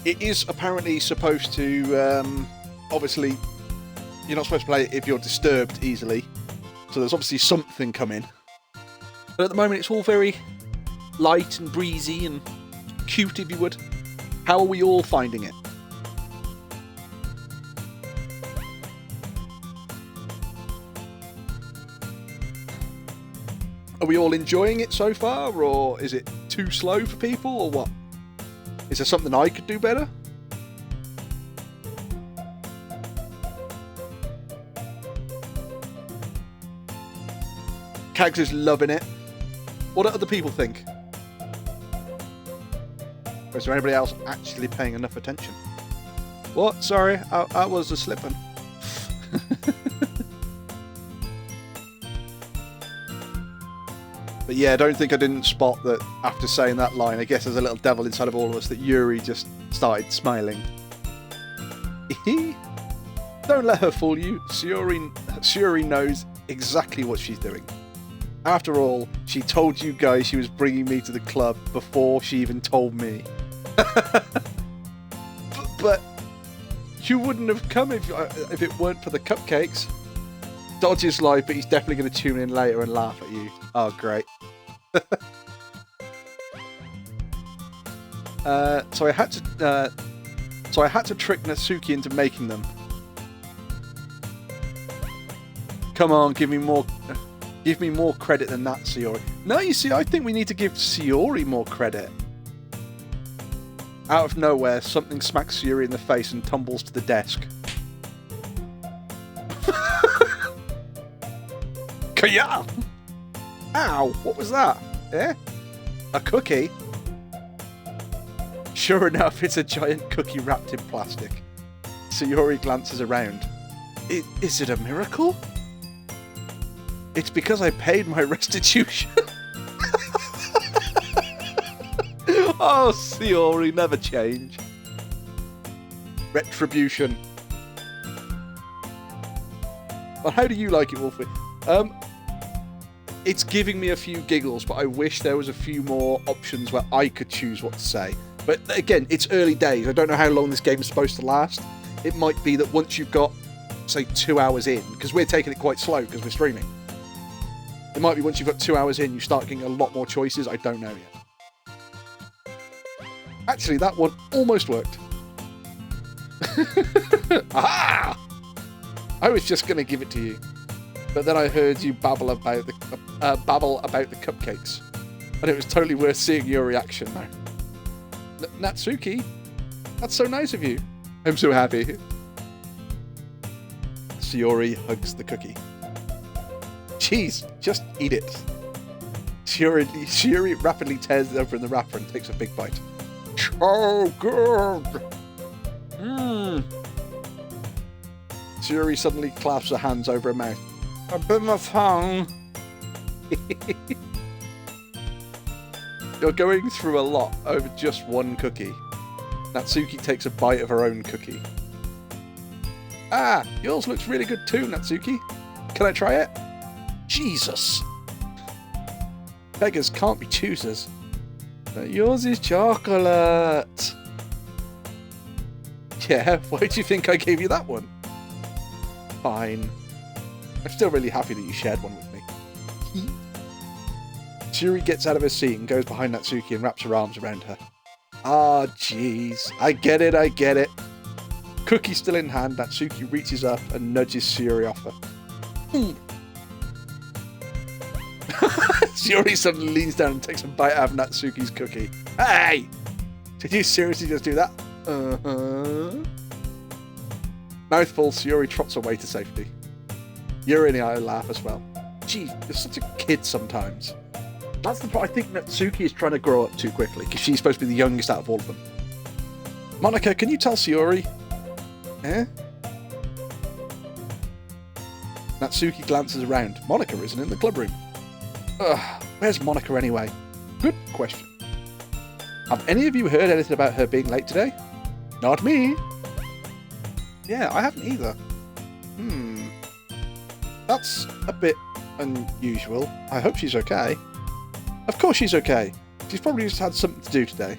it is apparently supposed to, obviously, you're not supposed to play it if you're disturbed easily. So there's obviously something coming. But at the moment it's all very light and breezy and cute, if you would. How are we all finding it? Are we all enjoying it so far, or is it too slow for people, or what? Is there something I could do better? Kags is loving it. What do other people think? Or is there anybody else actually paying enough attention? What? Sorry, I was a slipping. But yeah, I don't think I didn't spot that after saying that line. I guess there's a little devil inside of all of us that Yuri just started smiling. Don't let her fool you. Sayori knows exactly what she's doing. After all, she told you guys she was bringing me to the club before she even told me. but you wouldn't have come if it weren't for the cupcakes. Dodge is live, but he's definitely going to tune in later and laugh at you. Oh, great. So I had to trick Natsuki into making them. Come on, give me more credit than that, Sayori. No, you see, I think we need to give Sayori more credit. Out of nowhere, something smacks Sayori in the face and tumbles to the desk. Kaya! Ow! What was that? Eh? A cookie? Sure enough, it's a giant cookie wrapped in plastic. Sayori glances around. Is it a miracle? It's because I paid my restitution. Oh, Sayori, never change. Retribution. Well, how do you like it, Wolfie? It's giving me a few giggles, but I wish there was a few more options where I could choose what to say. But again, it's early days. I don't know how long this game is supposed to last. It might be that once you've got, say, 2 hours in, because we're taking it quite slow because we're streaming. It might be once you've got 2 hours in, you start getting a lot more choices. I don't know yet. Actually, that one almost worked. Aha! I was just going to give it to you. But then I heard you babble about the cupcakes. And it was totally worth seeing your reaction now. Natsuki, that's so nice of you. I'm so happy. Sayori hugs the cookie. Jeez, just eat it. Sayori rapidly tears it open the wrapper and takes a big bite. So good! Mmm. Sayori suddenly clasps her hands over her mouth. I bit my tongue. You're going through a lot over just one cookie. Natsuki takes a bite of her own cookie. Ah, yours looks really good too, Natsuki. Can I try it? Jesus. Beggars can't be choosers. But yours is chocolate. Yeah, why do you think I gave you that one? Fine. I'm still really happy that you shared one with me. Sayori gets out of her seat and goes behind Natsuki and wraps her arms around her. Ah, jeez. I get it. Cookie still in hand, Natsuki reaches up and nudges Sayori off her. Sayori suddenly leans down and takes a bite out of Natsuki's cookie. Hey! Did you seriously just do that? Uh-huh. Mouthful, Sayori trots away to safety. Yuri and I laugh as well. Gee, you're such a kid sometimes. That's the part. I think Natsuki is trying to grow up too quickly, because she's supposed to be the youngest out of all of them. Monika, can you tell Sayori? Eh? Natsuki glances around. Monika isn't in the club room. Ugh, where's Monika anyway? Good question. Have any of you heard anything about her being late today? Not me. Yeah, I haven't either. That's a bit unusual. I hope she's okay. Of course she's okay. She's probably just had something to do today.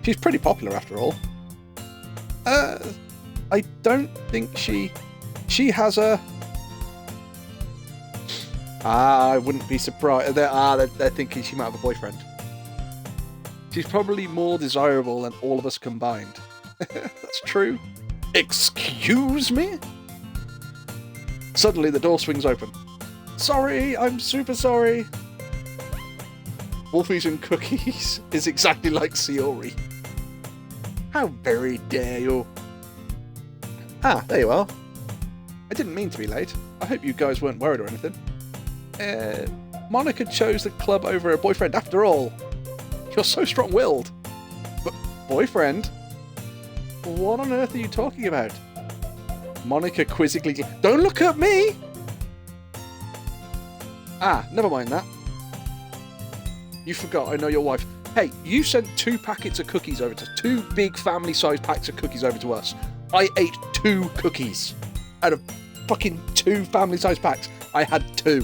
She's pretty popular after all. I don't think she has a... I wouldn't be surprised. They're thinking she might have a boyfriend. She's probably more desirable than all of us combined. That's true. Excuse me? Suddenly, the door swings open. Sorry, I'm super sorry. Wolfies and Cookies is exactly like Sayori. How very dare you? Ah, there you are. I didn't mean to be late. I hope you guys weren't worried or anything. Monika chose the club over her boyfriend after all. You're so strong-willed. But boyfriend? What on earth are you talking about? Monika quizzically... Don't look at me! Ah, never mind that. You forgot I know your wife. Hey, you sent 2 packets of cookies over to us. 2 big family-sized packs of cookies over to us. I ate 2 cookies. Out of fucking 2 family-sized packs, I had 2.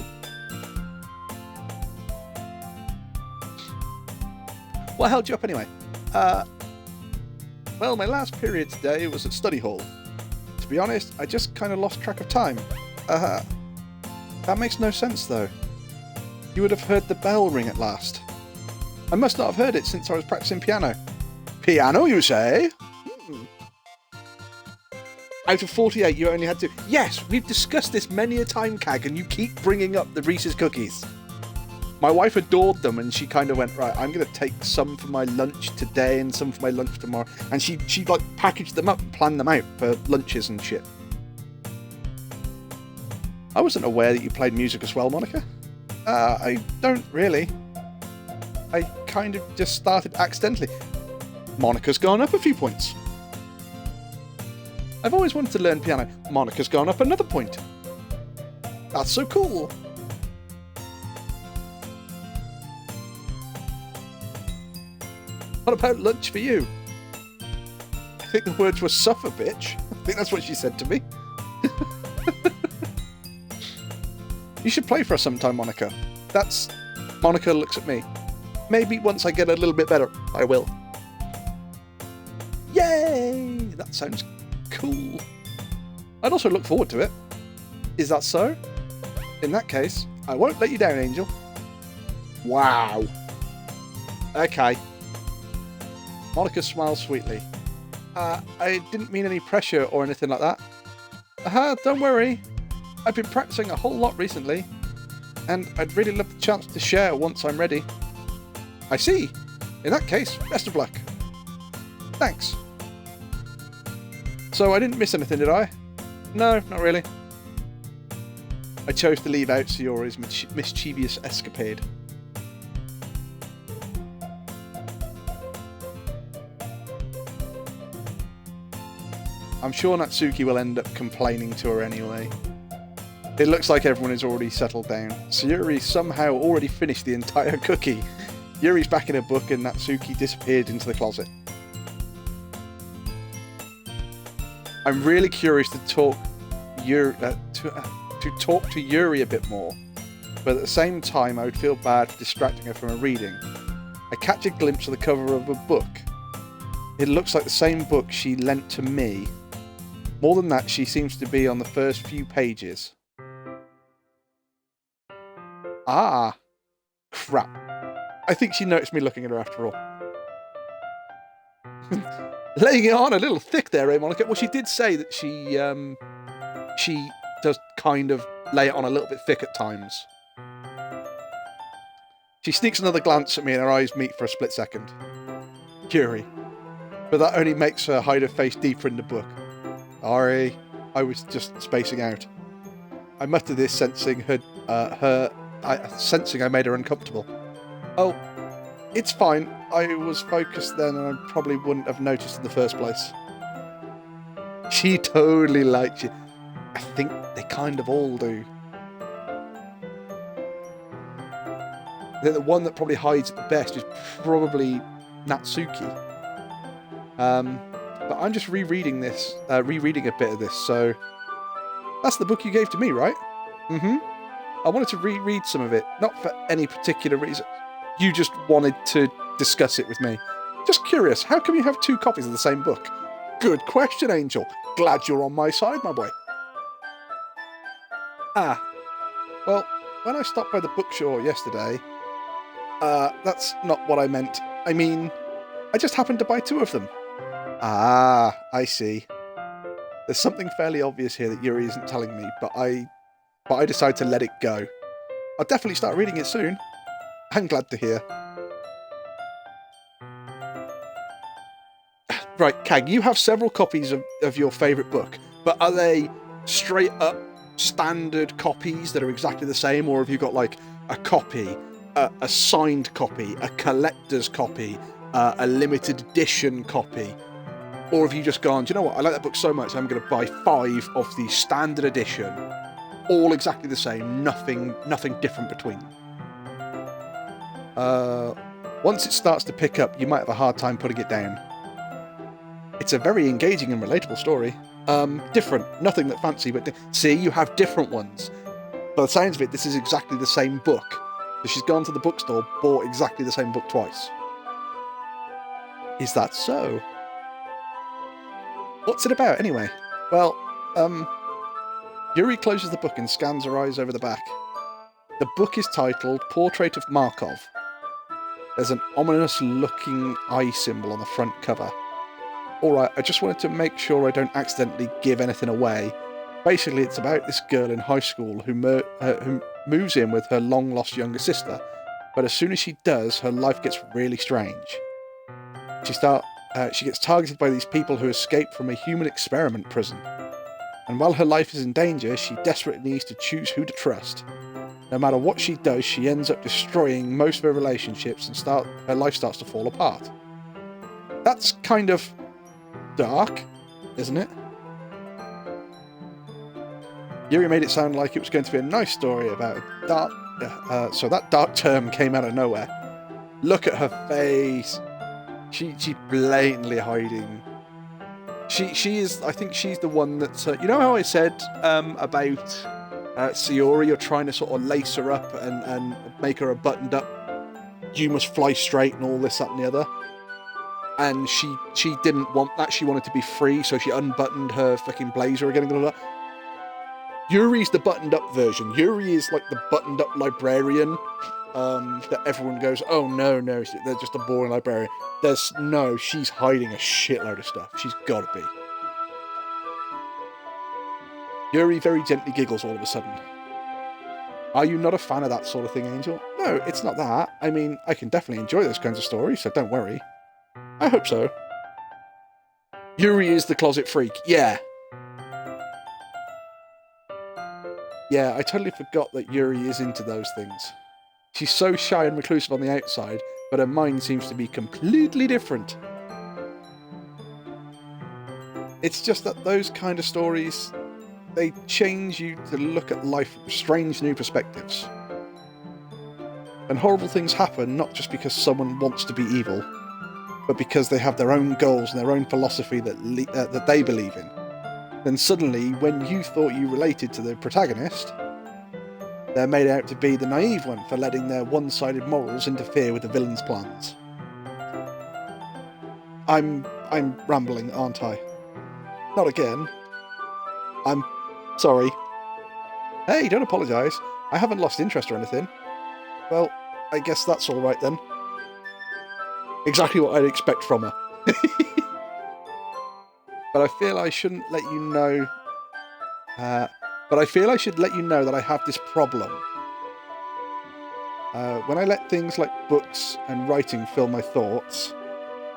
What held you up anyway? Well, my last period today was at study hall. To be honest, I just kind of lost track of time. That makes no sense, though. You would have heard the bell ring at last. I must not have heard it since I was practicing piano. Piano, you say? Out of 48, you only had to... Yes, we've discussed this many a time, Kag, and you keep bringing up the Reese's cookies. My wife adored them, and she kind of went, right, I'm going to take some for my lunch today and some for my lunch tomorrow. And she like, packaged them up and planned them out for lunches and shit. I wasn't aware that you played music as well, Monica. I don't really. I kind of just started accidentally. Monica's gone up a few points. I've always wanted to learn piano. Monica's gone up another point. That's so cool. What about lunch for you? I think the words were suffer, bitch. I think that's what she said to me. You should play for us sometime, Monica. Monica looks at me. Maybe once I get a little bit better, I will. Yay! That sounds cool. I'd also look forward to it. Is that so? In that case, I won't let you down, Angel. Wow. Okay. Monica smiles sweetly. I didn't mean any pressure or anything like that. Don't worry. I've been practicing a whole lot recently, and I'd really love the chance to share once I'm ready. I see. In that case, best of luck. Thanks. So I didn't miss anything, did I? No, not really. I chose to leave out Sayori's mischievous escapade. I'm sure Natsuki will end up complaining to her anyway. It looks like everyone is already settled down. Sayori somehow already finished the entire cookie. Yuri's back in her book and Natsuki disappeared into the closet. I'm really curious to talk to Yuri a bit more, but at the same time I would feel bad for distracting her from her reading. I catch a glimpse of the cover of a book. It looks like the same book she lent to me. More than that, she seems to be on the first few pages. Ah, crap. I think she noticed me looking at her after all. Laying it on a little thick there, eh, Monica? Well, she did say that she does kind of lay it on a little bit thick at times. She sneaks another glance at me and her eyes meet for a split second. Yuri. But that only makes her hide her face deeper in the book. Sorry, I was just spacing out. I muttered this, sensing sensing I made her uncomfortable. Oh, it's fine. I was focused then and I probably wouldn't have noticed in the first place. She totally liked you. I think they kind of all do. The one that probably hides it the best is probably Natsuki. But I'm just rereading a bit of this, so... That's the book you gave to me, right? Mm-hmm. I wanted to reread some of it, not for any particular reason. You just wanted to discuss it with me. Just curious, how come you have two copies of the same book? Good question, Angel. Glad you're on my side, my boy. Ah. Well, when I stopped by the bookstore yesterday... that's not what I meant. I mean, I just happened to buy two of them. Ah, I see. There's something fairly obvious here that Yuri isn't telling me, but I decided to let it go. I'll definitely start reading it soon. I'm glad to hear. Right, Kag, you have several copies of your favourite book, but are they straight up standard copies that are exactly the same, or have you got like a copy, a signed copy, a collector's copy, a limited edition copy? Or have you just gone, do you know what, I like that book so much I'm going to buy 5 of the standard edition, all exactly the same, nothing different between. Once it starts to pick up, you might have a hard time putting it down. It's a very engaging and relatable story. Different, nothing that fancy, but see, you have different ones. By the sounds of it, this is exactly the same book. So she's gone to the bookstore, bought exactly the same book twice. Is that so? What's it about, anyway? Well, Yuri closes the book and scans her eyes over the back. The book is titled Portrait of Markov. There's an ominous-looking eye symbol on the front cover. Alright, I just wanted to make sure I don't accidentally give anything away. Basically, it's about this girl in high school who moves in with her long-lost younger sister, but as soon as she does, her life gets really strange. She gets targeted by these people who escaped from a human experiment prison. And while her life is in danger, she desperately needs to choose who to trust. No matter what she does, she ends up destroying most of her relationships and her life starts to fall apart. That's kind of dark, isn't it? Yuri made it sound like it was going to be a nice story about a dark... so that dark term came out of nowhere. Look at her face. She's blatantly hiding. She is... I think she's the one that... you know how I said about Sayori, you're trying to sort of lace her up and make her a buttoned up, you must fly straight and all this, that and the other. And she didn't want that. She wanted to be free, so she unbuttoned her fucking blazer again. And blah, blah, blah. Yuri's the buttoned-up version. Yuri is like the buttoned-up librarian that everyone goes, oh, no, they're just a boring librarian. She's hiding a shitload of stuff. She's got to be. Yuri very gently giggles all of a sudden. Are you not a fan of that sort of thing, Angel? No, it's not that. I mean, I can definitely enjoy those kinds of stories, so don't worry. I hope so. Yuri is the closet freak. Yeah. Yeah, I totally forgot that Yuri is into those things. She's so shy and reclusive on the outside, but her mind seems to be completely different. It's just that those kind of stories, they change you to look at life from strange new perspectives. And horrible things happen not just because someone wants to be evil, but because they have their own goals and their own philosophy that they believe in. Then suddenly, when you thought you related to the protagonist, they're made out to be the naive one for letting their one-sided morals interfere with the villain's plans. I'm rambling, aren't I? Not again. I'm sorry. Hey, don't apologise. I haven't lost interest or anything. Well, I guess that's all right then. Exactly what I'd expect from her. But I feel I shouldn't let you know... I should let you know that I have this problem. When I let things like books and writing fill my thoughts,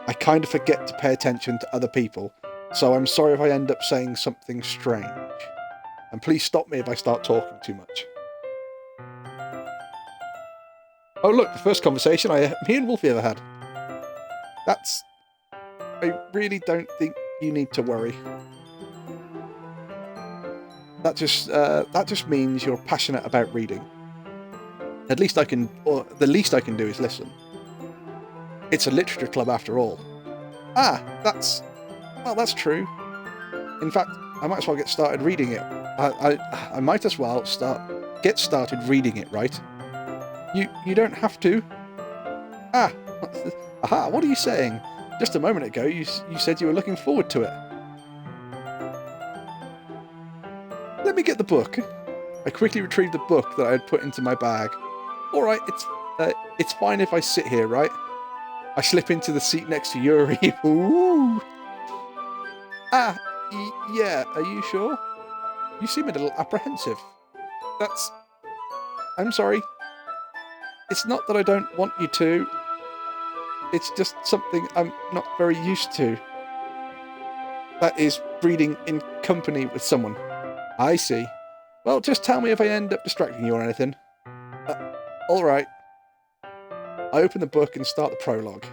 I kind of forget to pay attention to other people, so I'm sorry if I end up saying something strange. And please stop me if I start talking too much. Oh look, the first conversation me and Wolfie ever had. I really don't think you need to worry. That just means you're passionate about reading. The least I can do is listen. It's a literature club after all. That's true. In fact, I might as well get started reading it. I might as well get started reading it, right? You don't have to. Aha, what are you saying? Just a moment ago, you said you were looking forward to it. Let me get the book. I quickly retrieved the book that I had put into my bag. All right, it's fine if I sit here, right? I slip into the seat next to Yuri. Ooh. Yeah, are you sure? You seem a little apprehensive. I'm sorry. It's not that I don't want you to. It's just something I'm not very used to. That is, reading in company with someone. I see. Well, just tell me if I end up distracting you or anything. Alright. I open the book and start the prologue.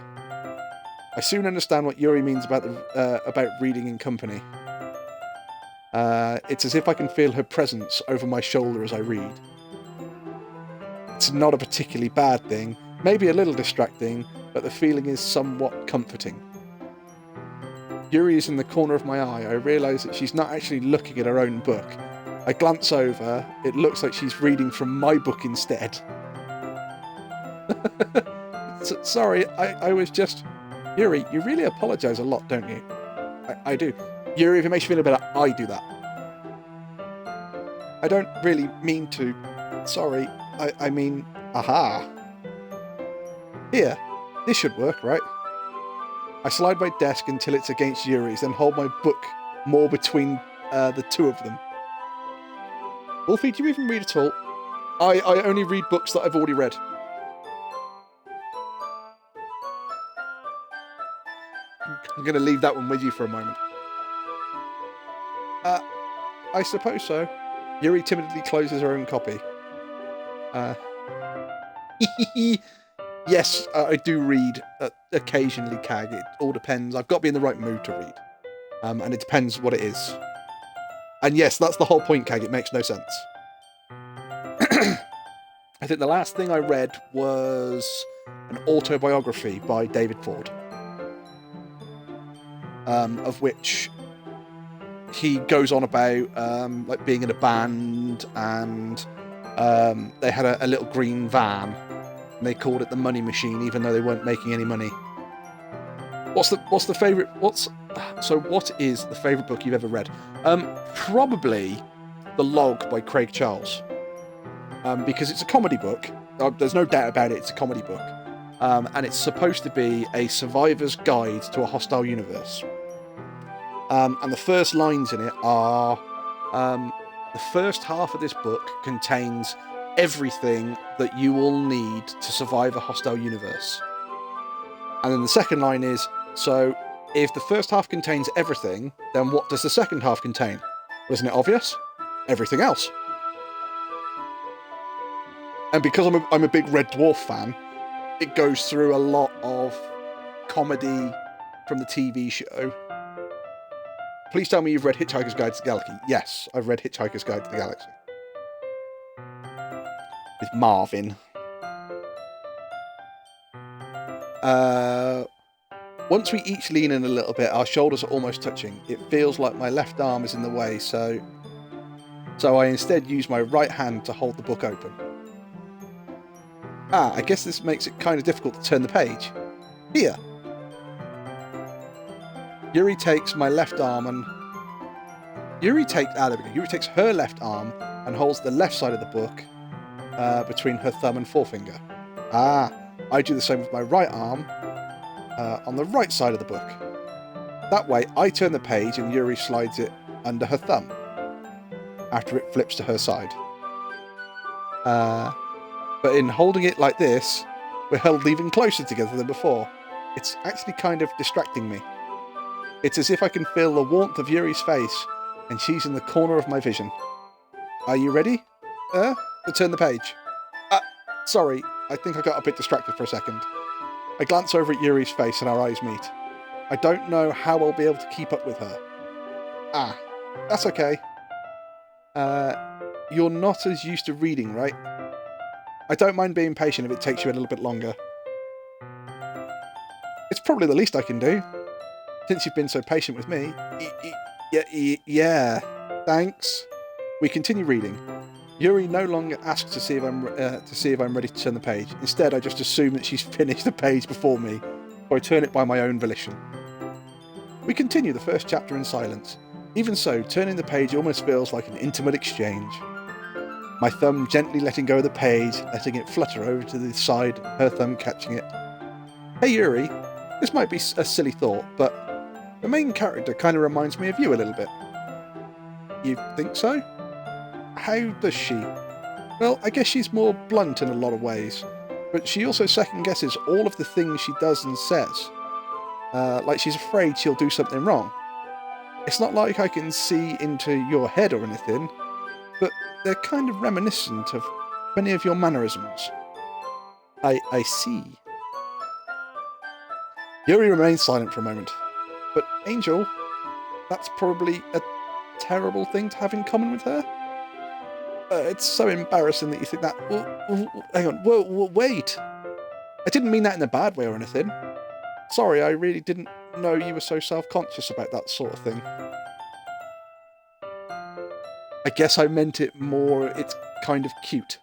I soon understand what Yuri means about reading in company. It's as if I can feel her presence over my shoulder as I read. It's not a particularly bad thing, maybe a little distracting, but the feeling is somewhat comforting. Yuri is in the corner of my eye. I realise that she's not actually looking at her own book. I glance over. It looks like she's reading from my book instead. Sorry, I was just... Yuri, you really apologise a lot, don't you? I do. Yuri, if it makes you feel better, I do that. I don't really mean to. Sorry, I mean... Aha. Here, This should work, right? I slide my desk until it's against Yuri's, then hold my book more between the two of them. Wolfie, do you even read at all? I only read books that I've already read. I'm going to leave that one with you for a moment. I suppose so. Yuri timidly closes her own copy. Yes, I do read occasionally, Cag. It all depends. I've got to be in the right mood to read. And it depends what it is. And yes, that's the whole point, Cag. It makes no sense. I think the last thing I read was an autobiography by David Ford. Of which he goes on about like being in a band, and they had a little green van, and they called it the Money Machine, even though they weren't making any money. What is the favourite book you've ever read? Probably The Log by Craig Charles, because it's a comedy book. There's no doubt about it. It's a comedy book, and it's supposed to be a survivor's guide to a hostile universe. And the first lines in it are, the first half of this book contains everything that you will need to survive a hostile universe. And then the second line is, so if the first half contains everything, then what does the second half contain? Wasn't it obvious? Everything else. And because I'm a big Red Dwarf fan, it goes through a lot of comedy from the TV show. Please tell me you've read Hitchhiker's Guide to the Galaxy. Yes, I've read Hitchhiker's Guide to the Galaxy. With Marvin. Once we each lean in a little bit, our shoulders are almost touching. It feels like my left arm is in the way, so I instead use my right hand to hold the book open. I guess this makes it kind of difficult to turn the page. Here. Yuri takes my left arm and... Yuri takes her left arm and holds the left side of the book between her thumb and forefinger. I do the same with my right arm on the right side of the book. That way, I turn the page and Yuri slides it under her thumb after it flips to her side. But in holding it like this, we're held even closer together than before. It's actually kind of distracting me. It's as if I can feel the warmth of Yuri's face, and she's in the corner of my vision. Are you ready? To turn the page. Sorry, I think I got a bit distracted for a second. I glance over at Yuri's face and our eyes meet. I don't know how I'll be able to keep up with her. That's okay. You're not as used to reading, right? I don't mind being patient if it takes you a little bit longer. It's probably the least I can do. Since you've been so patient with me. Yeah, thanks. We continue reading. Yuri no longer asks to see if I'm ready to turn the page. Instead, I just assume that she's finished the page before me, or I turn it by my own volition. We continue the first chapter in silence. Even so, turning the page almost feels like an intimate exchange. My thumb gently letting go of the page, letting it flutter over to the side, her thumb catching it. Hey Yuri, this might be a silly thought, but the main character kind of reminds me of you a little bit. You think so? How does she? Well, I guess she's more blunt in a lot of ways, but she also second-guesses all of the things she does and says. Like she's afraid she'll do something wrong. It's not like I can see into your head or anything, but they're kind of reminiscent of many of your mannerisms. I see. Yuri remains silent for a moment. But Angel, that's probably a terrible thing to have in common with her? It's so embarrassing that you think that... Hang on, wait! I didn't mean that in a bad way or anything. Sorry, I really didn't know you were so self-conscious about that sort of thing. I guess I meant it more, it's kind of cute.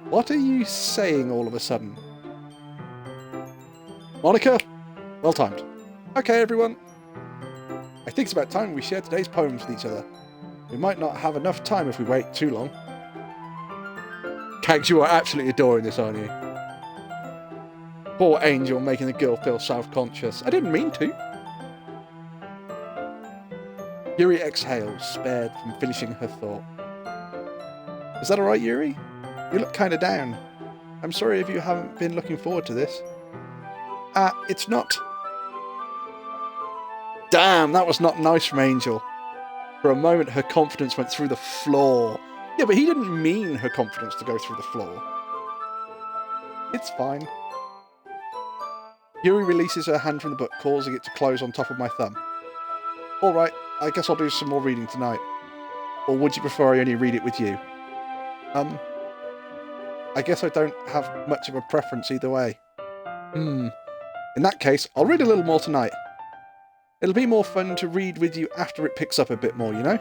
What are you saying all of a sudden? Monica? Well timed. Okay, everyone. I think it's about time we share today's poems with each other. We might not have enough time if we wait too long. Cags, you are absolutely adoring this, aren't you? Poor Angel making the girl feel self-conscious. I didn't mean to. Yuri exhales, spared from finishing her thought. Is that alright, Yuri? You look kinda down. I'm sorry if you haven't been looking forward to this. It's not. Damn, that was not nice from Angel. For a moment, her confidence went through the floor. Yeah, but he didn't mean her confidence to go through the floor. It's fine. Yuri releases her hand from the book, causing it to close on top of my thumb. Alright, I guess I'll do some more reading tonight. Or would you prefer I only read it with you? I guess I don't have much of a preference either way. In that case, I'll read a little more tonight. It'll be more fun to read with you after it picks up a bit more, you know?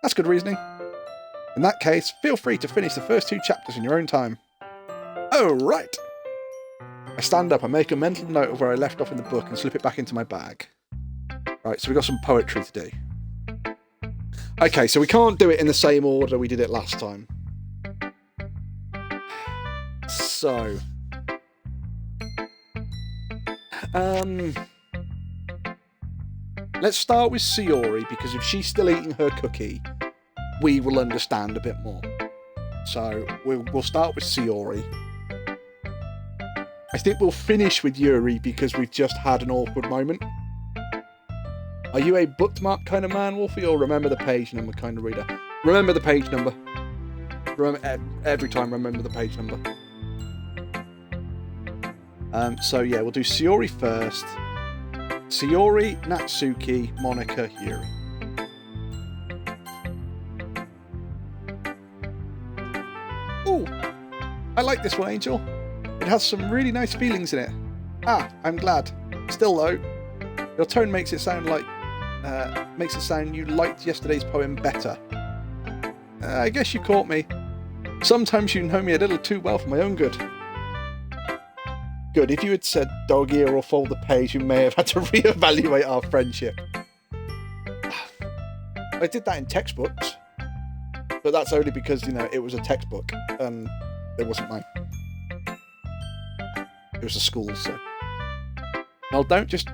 That's good reasoning. In that case, feel free to finish the first 2 chapters in your own time. Oh, right! I stand up and make a mental note of where I left off in the book and slip it back into my bag. Right, so we've got some poetry to do. Okay, so we can't do it in the same order we did it last time. So... let's start with Sayori, because if she's still eating her cookie, we will understand a bit more. So, we'll start with Sayori. I think we'll finish with Yuri, because we've just had an awkward moment. Are you a bookmark kind of man, Wolfie, or remember the page number kind of reader? Remember the page number. Remember, every time remember the page number. So yeah, we'll do Sayori first. Sayori, Natsuki, Monika, Yuri. Ooh, I like this one, Angel. It has some really nice feelings in it. I'm glad. Still though, your tone makes it sound like you liked yesterday's poem better. I guess you caught me. Sometimes you know me a little too well for my own good. Good, if you had said dog ear or fold the page, you may have had to reevaluate our friendship. I did that in textbooks, but that's only because, you know, it was a textbook and it wasn't mine. It was a school, so. Well, don't just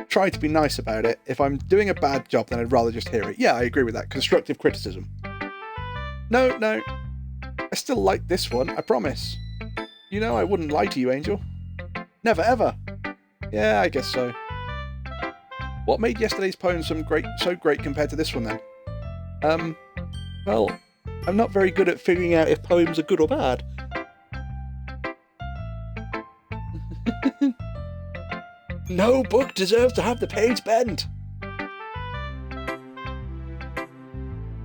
try to be nice about it. If I'm doing a bad job, then I'd rather just hear it. Yeah, I agree with that. Constructive criticism. No, I still like this one, I promise. You know I wouldn't lie to you, Angel. Never, ever. Yeah, I guess so. What made yesterday's poem so great compared to this one, then? Well, I'm not very good at figuring out if poems are good or bad. No book deserves to have the page bent.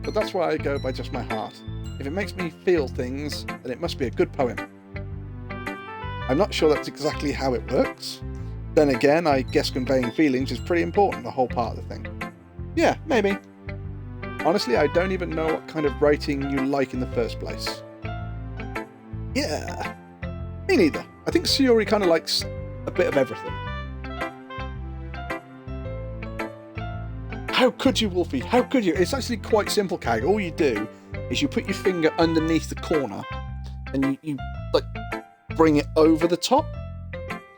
But that's why I go by just my heart. If it makes me feel things, then it must be a good poem. I'm not sure that's exactly how it works. Then again, I guess conveying feelings is pretty important, the whole part of the thing. Yeah, maybe. Honestly, I don't even know what kind of writing you like in the first place. Yeah, me neither. I think Sayori kind of likes a bit of everything. How could you, Wolfie? How could you? It's actually quite simple, Kag. All you do is you put your finger underneath the corner and you like bring it over the top,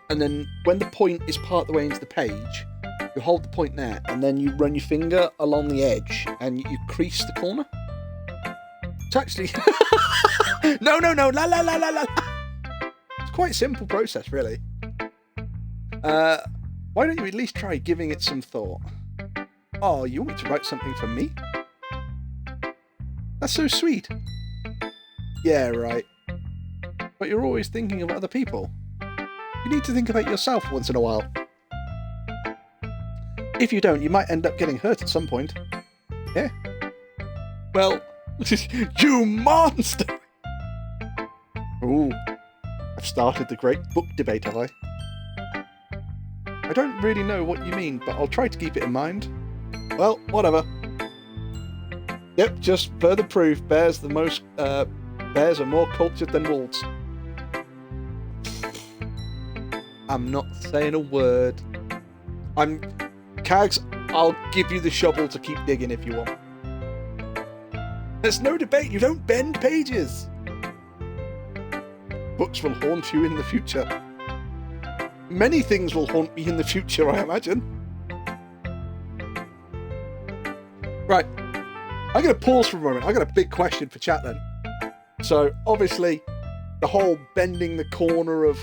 and then when the point is part of the way into the page, you hold the point there, and then you run your finger along the edge and you crease the corner. It's actually no, la la la la la. It's quite a simple process, really. Why don't you at least try giving it some thought? Oh, you want me to write something for me? That's so sweet. Yeah, right. But you're always thinking of other people. You need to think about yourself once in a while. If you don't, you might end up getting hurt at some point. Yeah? Well, you monster! Ooh, I've started the great book debate, have I? I don't really know what you mean, but I'll try to keep it in mind. Well, whatever. Yep, just further proof bears are more cultured than wolves. I'm not saying a word. Cags, I'll give you the shovel to keep digging if you want. There's no debate. You don't bend pages. Books will haunt you in the future. Many things will haunt me in the future, I imagine. Right. I'm going to pause for a moment. I've got a big question for chat then. So, obviously, the whole bending the corner of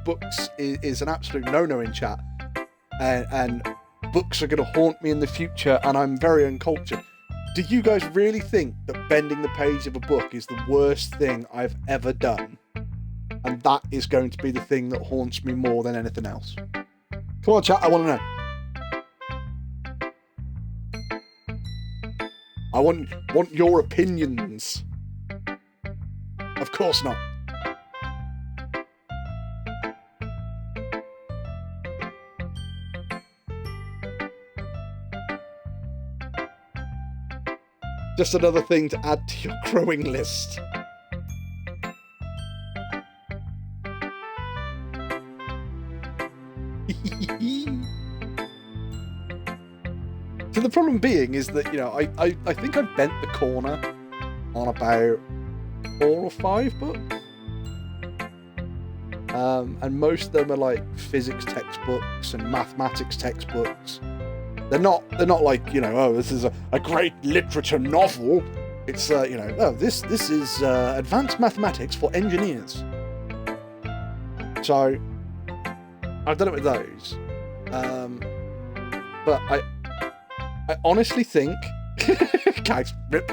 books is an absolute no-no in chat. And books are going to haunt me in the future, and I'm very uncultured. Do you guys really think that bending the page of a book is the worst thing I've ever done? And that is going to be the thing that haunts me more than anything else? Come on, chat, I want to know. I want your opinions. Of course not. Just another thing to add to your growing list. So the problem being is that, I think I've bent the corner on about 4 or 5 books. And most of them are like physics textbooks and mathematics textbooks. They're not like, this is a great literature novel. It's, this is advanced mathematics for engineers. So, I've done it with those. But I honestly think, guys, rip.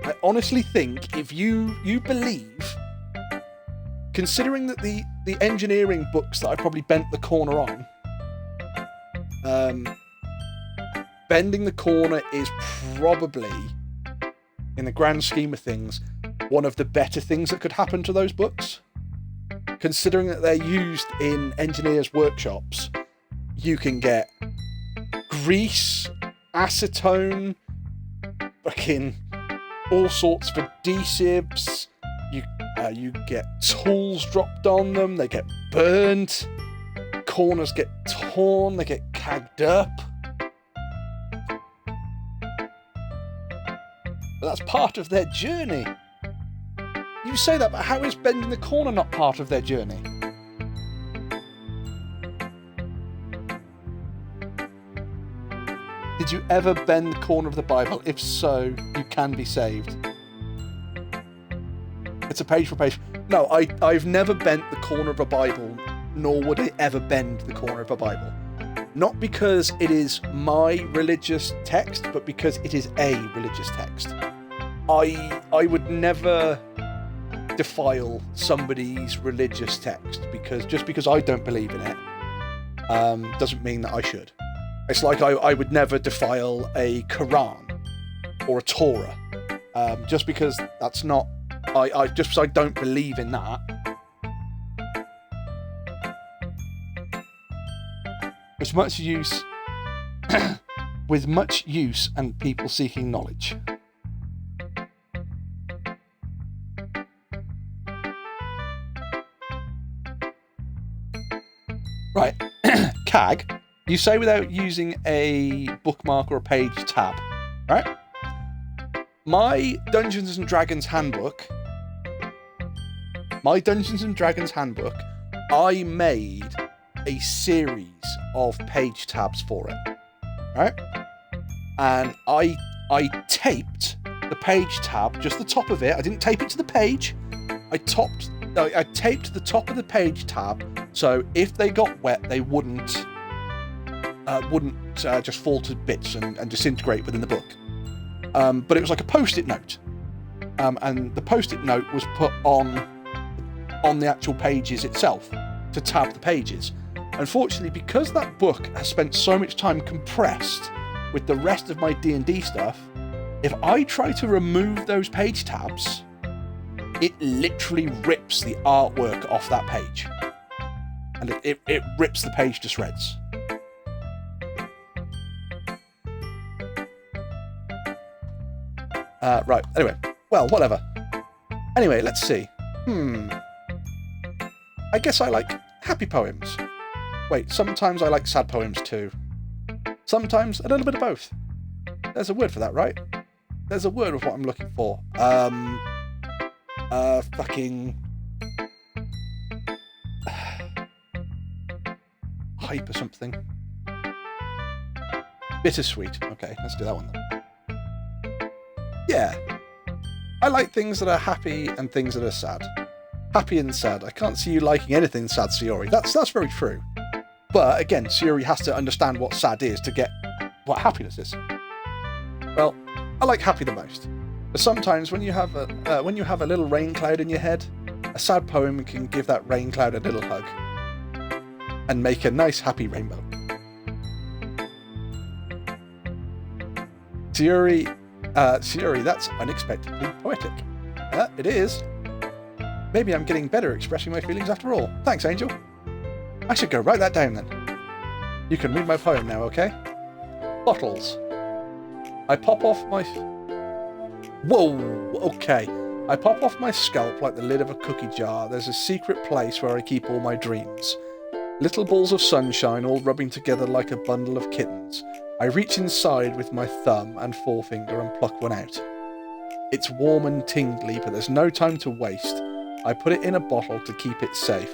I honestly think if you believe, considering that the engineering books that I probably bent the corner on, bending the corner is probably, in the grand scheme of things, one of the better things that could happen to those books. Considering that they're used in engineers' workshops, you can get grease, acetone, fucking all sorts of adhesives. You get tools dropped on them. They get burned. Corners get torn. They get cagged up. But that's part of their journey. You say that, but how is bending the corner not part of their journey? Did you ever bend the corner of the Bible? If so, you can be saved. It's a page for page. No, I've never bent the corner of a Bible, nor would I ever bend the corner of a Bible. Not because it is my religious text, but because it is a religious text. I would never defile somebody's religious text just because I don't believe in it doesn't mean that I should. It's like I would never defile a Quran or a Torah just because that's not just because I don't believe in that. With much use and people seeking knowledge. Right, CAG, you say without using a bookmark or a page tab, right? My Dungeons and Dragons handbook, I made a series of page tabs for it, right? And I taped the page tab, just the top of it. I didn't tape it to the page. I taped the top of the page tab, so if they got wet, they wouldn't just fall to bits and disintegrate within the book. But it was like a post-it note, and the post-it note was put on the actual pages itself to tab the pages. Unfortunately, because that book has spent so much time compressed with the rest of my D&D stuff, if I try to remove those page tabs, it literally rips the artwork off that page. And it rips the page to shreds. Right, anyway. Well, whatever. Anyway, let's see. I guess I like happy poems. Wait, sometimes I like sad poems too. Sometimes a little bit of both. There's a word for that, right? there's a word of what I'm looking for. Fucking hype or something. Bittersweet. Okay, let's do that one then. Yeah. I like things that are happy and things that are sad. Happy and sad. I can't see you liking anything sad, Sayori. That's very true. But again, Sayori has to understand what sad is to get what happiness is. Well, I like happy the most. But sometimes when you have a little rain cloud in your head, a sad poem can give that rain cloud a little hug and make a nice happy rainbow. Sayori, that's unexpectedly poetic. It is. Maybe I'm getting better at expressing my feelings after all. Thanks, Angel. I should go write that down then. You can read my poem now, okay? Bottles. I pop off my... Whoa, okay. I pop off my scalp like the lid of a cookie jar. There's a secret place where I keep all my dreams. Little balls of sunshine all rubbing together like a bundle of kittens. I reach inside with my thumb and forefinger and pluck one out. It's warm and tingly, but there's no time to waste. I put it in a bottle to keep it safe.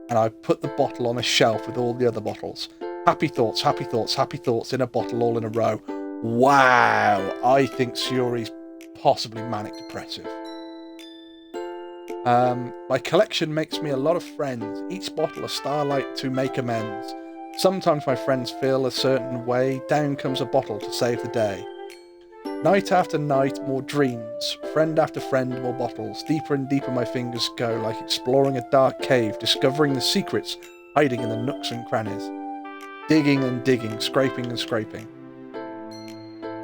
And I put the bottle on a shelf with all the other bottles. Happy thoughts, happy thoughts, happy thoughts in a bottle all in a row. Wow, I think Sayori's possibly manic depressive. My collection makes me a lot of friends. Each bottle a starlight to make amends. Sometimes my friends feel a certain way. Down comes a bottle to save the day. Night after night, more dreams. Friend after friend, more bottles. Deeper and deeper my fingers go, like exploring a dark cave, discovering the secrets hiding in the nooks and crannies. Digging and digging, scraping and scraping.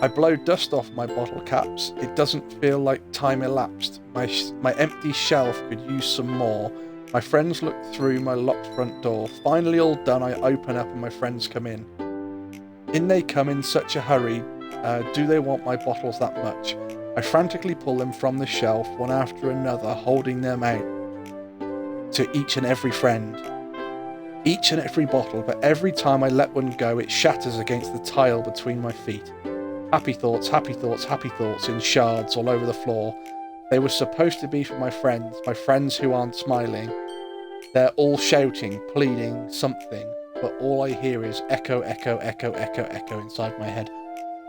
I blow dust off my bottle caps. It doesn't feel like time elapsed. My empty shelf could use some more. My friends look through my locked front door. Finally all done, I open up and my friends come in. In they come in such a hurry. Do they want my bottles that much? I frantically pull them from the shelf, one after another, holding them out to each and every friend. Each and every bottle, but every time I let one go, it shatters against the tile between my feet. Happy thoughts, happy thoughts, happy thoughts in shards all over the floor. They were supposed to be for my friends who aren't smiling. They're all shouting, pleading, something, but all I hear is echo, echo, echo, echo, echo inside my head.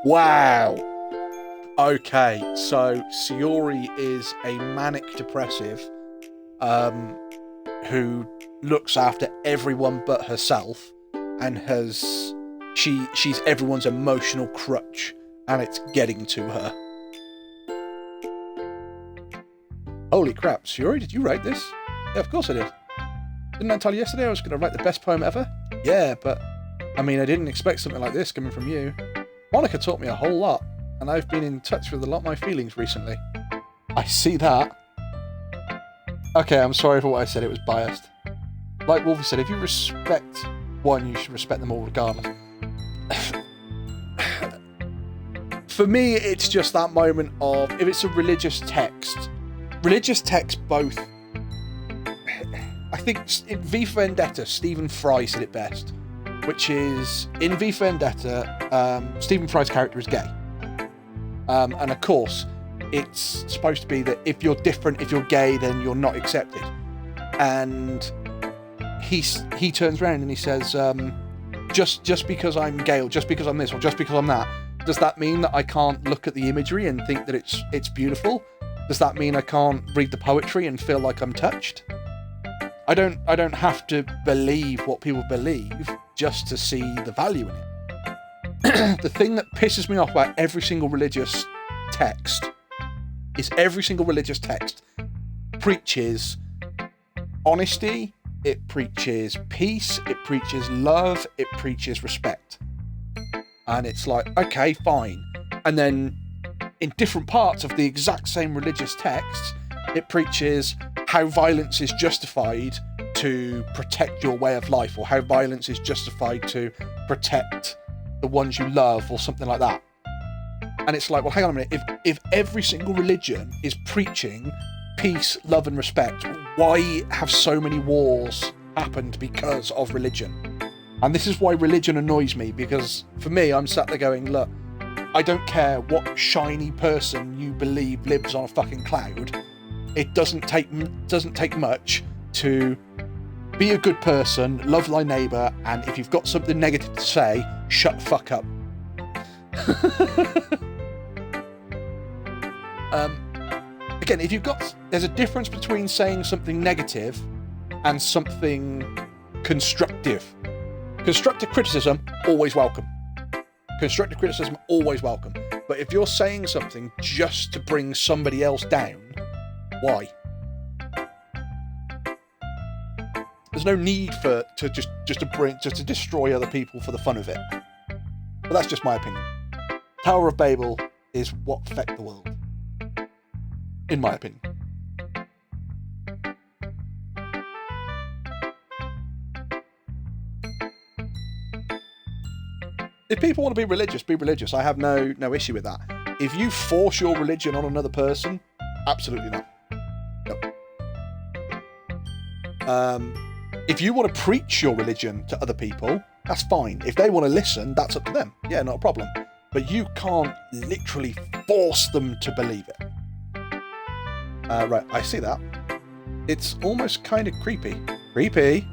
Wow! Okay, so Sayori is a manic depressive who looks after everyone but herself and she's everyone's emotional crutch and it's getting to her. Holy crap, Sayori, did you write this? Yeah, of course I did. Didn't I tell you yesterday I was going to write the best poem ever? Yeah, but I mean, I didn't expect something like this coming from you. Monica taught me a whole lot, and I've been in touch with a lot of my feelings recently. I see that. Okay, I'm sorry for what I said, it was biased. Like Wolfie said, if you respect one, you should respect them all regardless. For me, it's just that moment of, if it's a religious text both... I think in V for Vendetta, Stephen Fry said it best. Which is, in V for Vendetta, Stephen Fry's character is gay. And of course, it's supposed to be that if you're different, if you're gay, then you're not accepted. And he turns around and he says, just because I'm gay, or just because I'm this, or just because I'm that, does that mean that I can't look at the imagery and think that it's beautiful? Does that mean I can't read the poetry and feel like I'm touched? I don't have to believe what people believe just to see the value in it. The thing that pisses me off about every single religious text is every single religious text preaches honesty, it preaches peace, it preaches love, it preaches respect. And it's like, okay, fine. And then in different parts of the exact same religious texts, it preaches how violence is justified to protect your way of life, or how violence is justified to protect the ones you love, or something like that. And it's like, well, hang on a minute. If every single religion is preaching peace, love and respect, why have so many wars happened because of religion? And this is why religion annoys me, because for me, I'm sat there going, look, I don't care what shiny person you believe lives on a fucking cloud. It doesn't take much to be a good person, love thy neighbour, and if you've got something negative to say, shut the fuck up. Again, there's a difference between saying something negative and something constructive. Constructive criticism, always welcome. Constructive criticism, always welcome. But if you're saying something just to bring somebody else down, why? There's no need to destroy other people for the fun of it. But that's just my opinion. Tower of Babel is what affected the world, in my opinion. If people want to be religious, be religious. I have no issue with that. If you force your religion on another person, absolutely not. No. If you want to preach your religion to other people, that's fine. If they want to listen, that's up to them. Yeah, not a problem. But you can't literally force them to believe it. Right, I see that. It's almost kind of creepy. Creepy?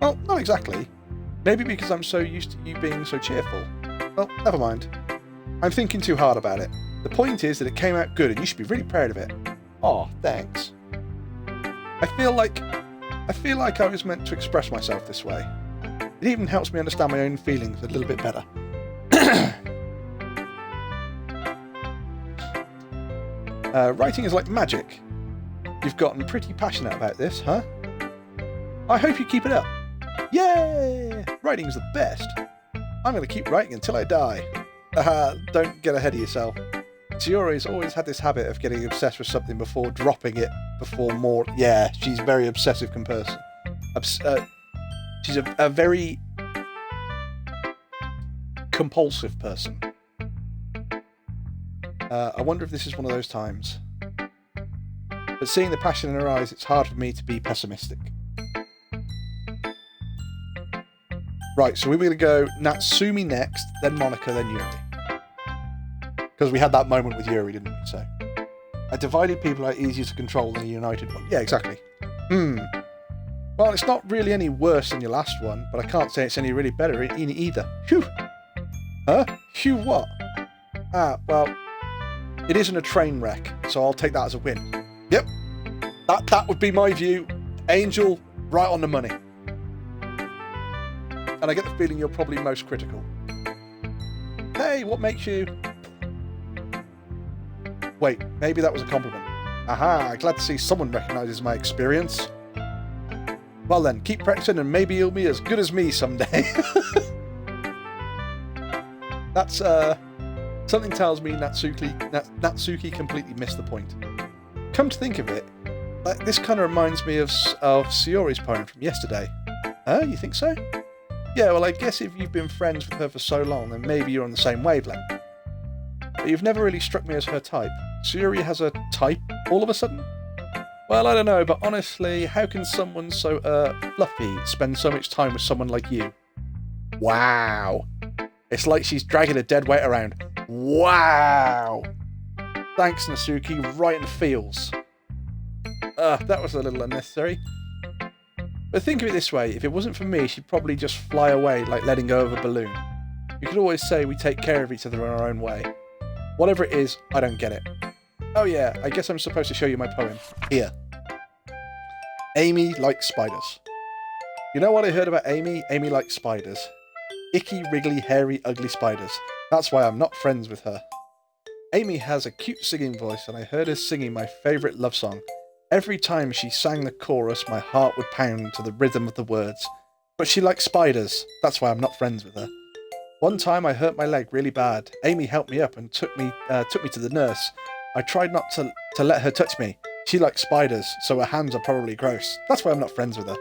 Well, not exactly. Maybe because I'm so used to you being so cheerful. Well, never mind. I'm thinking too hard about it. The point is that it came out good and you should be really proud of it. Oh, thanks. I feel like I was meant to express myself this way. It even helps me understand my own feelings a little bit better. Writing is like magic. You've gotten pretty passionate about this, huh? I hope you keep it up. Yay! Writing's the best. I'm going to keep writing until I die. Don't get ahead of yourself. Sayori's always had this habit of getting obsessed with something before dropping it before more... Yeah, she's a very obsessive person. She's a very compulsive person. I wonder if this is one of those times. But seeing the passion in her eyes, it's hard for me to be pessimistic. Right, so we're going to go Natsumi next, then Monica, then Yuri. Because we had that moment with Yuri, didn't we? So, a divided people are easier to control than a united one. Yeah, exactly. Well, it's not really any worse than your last one, but I can't say it's any really better either. Phew. Huh? Phew what? Well, it isn't a train wreck, so I'll take that as a win. Yep. That would be my view. Angel, right on the money. And I get the feeling you're probably most critical. Hey, what makes you... Wait, maybe that was a compliment. Aha, glad to see someone recognises my experience. Well then, keep practicing and maybe you'll be as good as me someday. That's, something tells me Natsuki completely missed the point. Come to think of it, this kind of reminds me of Sayori's poem from yesterday. Oh, you think so? Yeah, well, I guess if you've been friends with her for so long, then maybe you're on the same wavelength. But you've never really struck me as her type. Sayori has a type all of a sudden? Well, I don't know, but honestly, how can someone so, fluffy spend so much time with someone like you? Wow. It's like she's dragging a dead weight around. Wow. Thanks, Natsuki, right in the feels. That was a little unnecessary. But think of it this way, if it wasn't for me, she'd probably just fly away like letting go of a balloon. You could always say we take care of each other in our own way. Whatever it is, I don't get it. Oh yeah, I guess I'm supposed to show you my poem. Here. Amy likes spiders. You know what I heard about Amy? Amy likes spiders. Icky, wriggly, hairy, ugly spiders. That's why I'm not friends with her. Amy has a cute singing voice, and I heard her singing my favourite love song. Every time she sang the chorus, my heart would pound to the rhythm of the words. But she likes spiders. That's why I'm not friends with her. One time I hurt my leg really bad. Amy helped me up and took me to the nurse. I tried not to let her touch me. She likes spiders, so her hands are probably gross. That's why I'm not friends with her.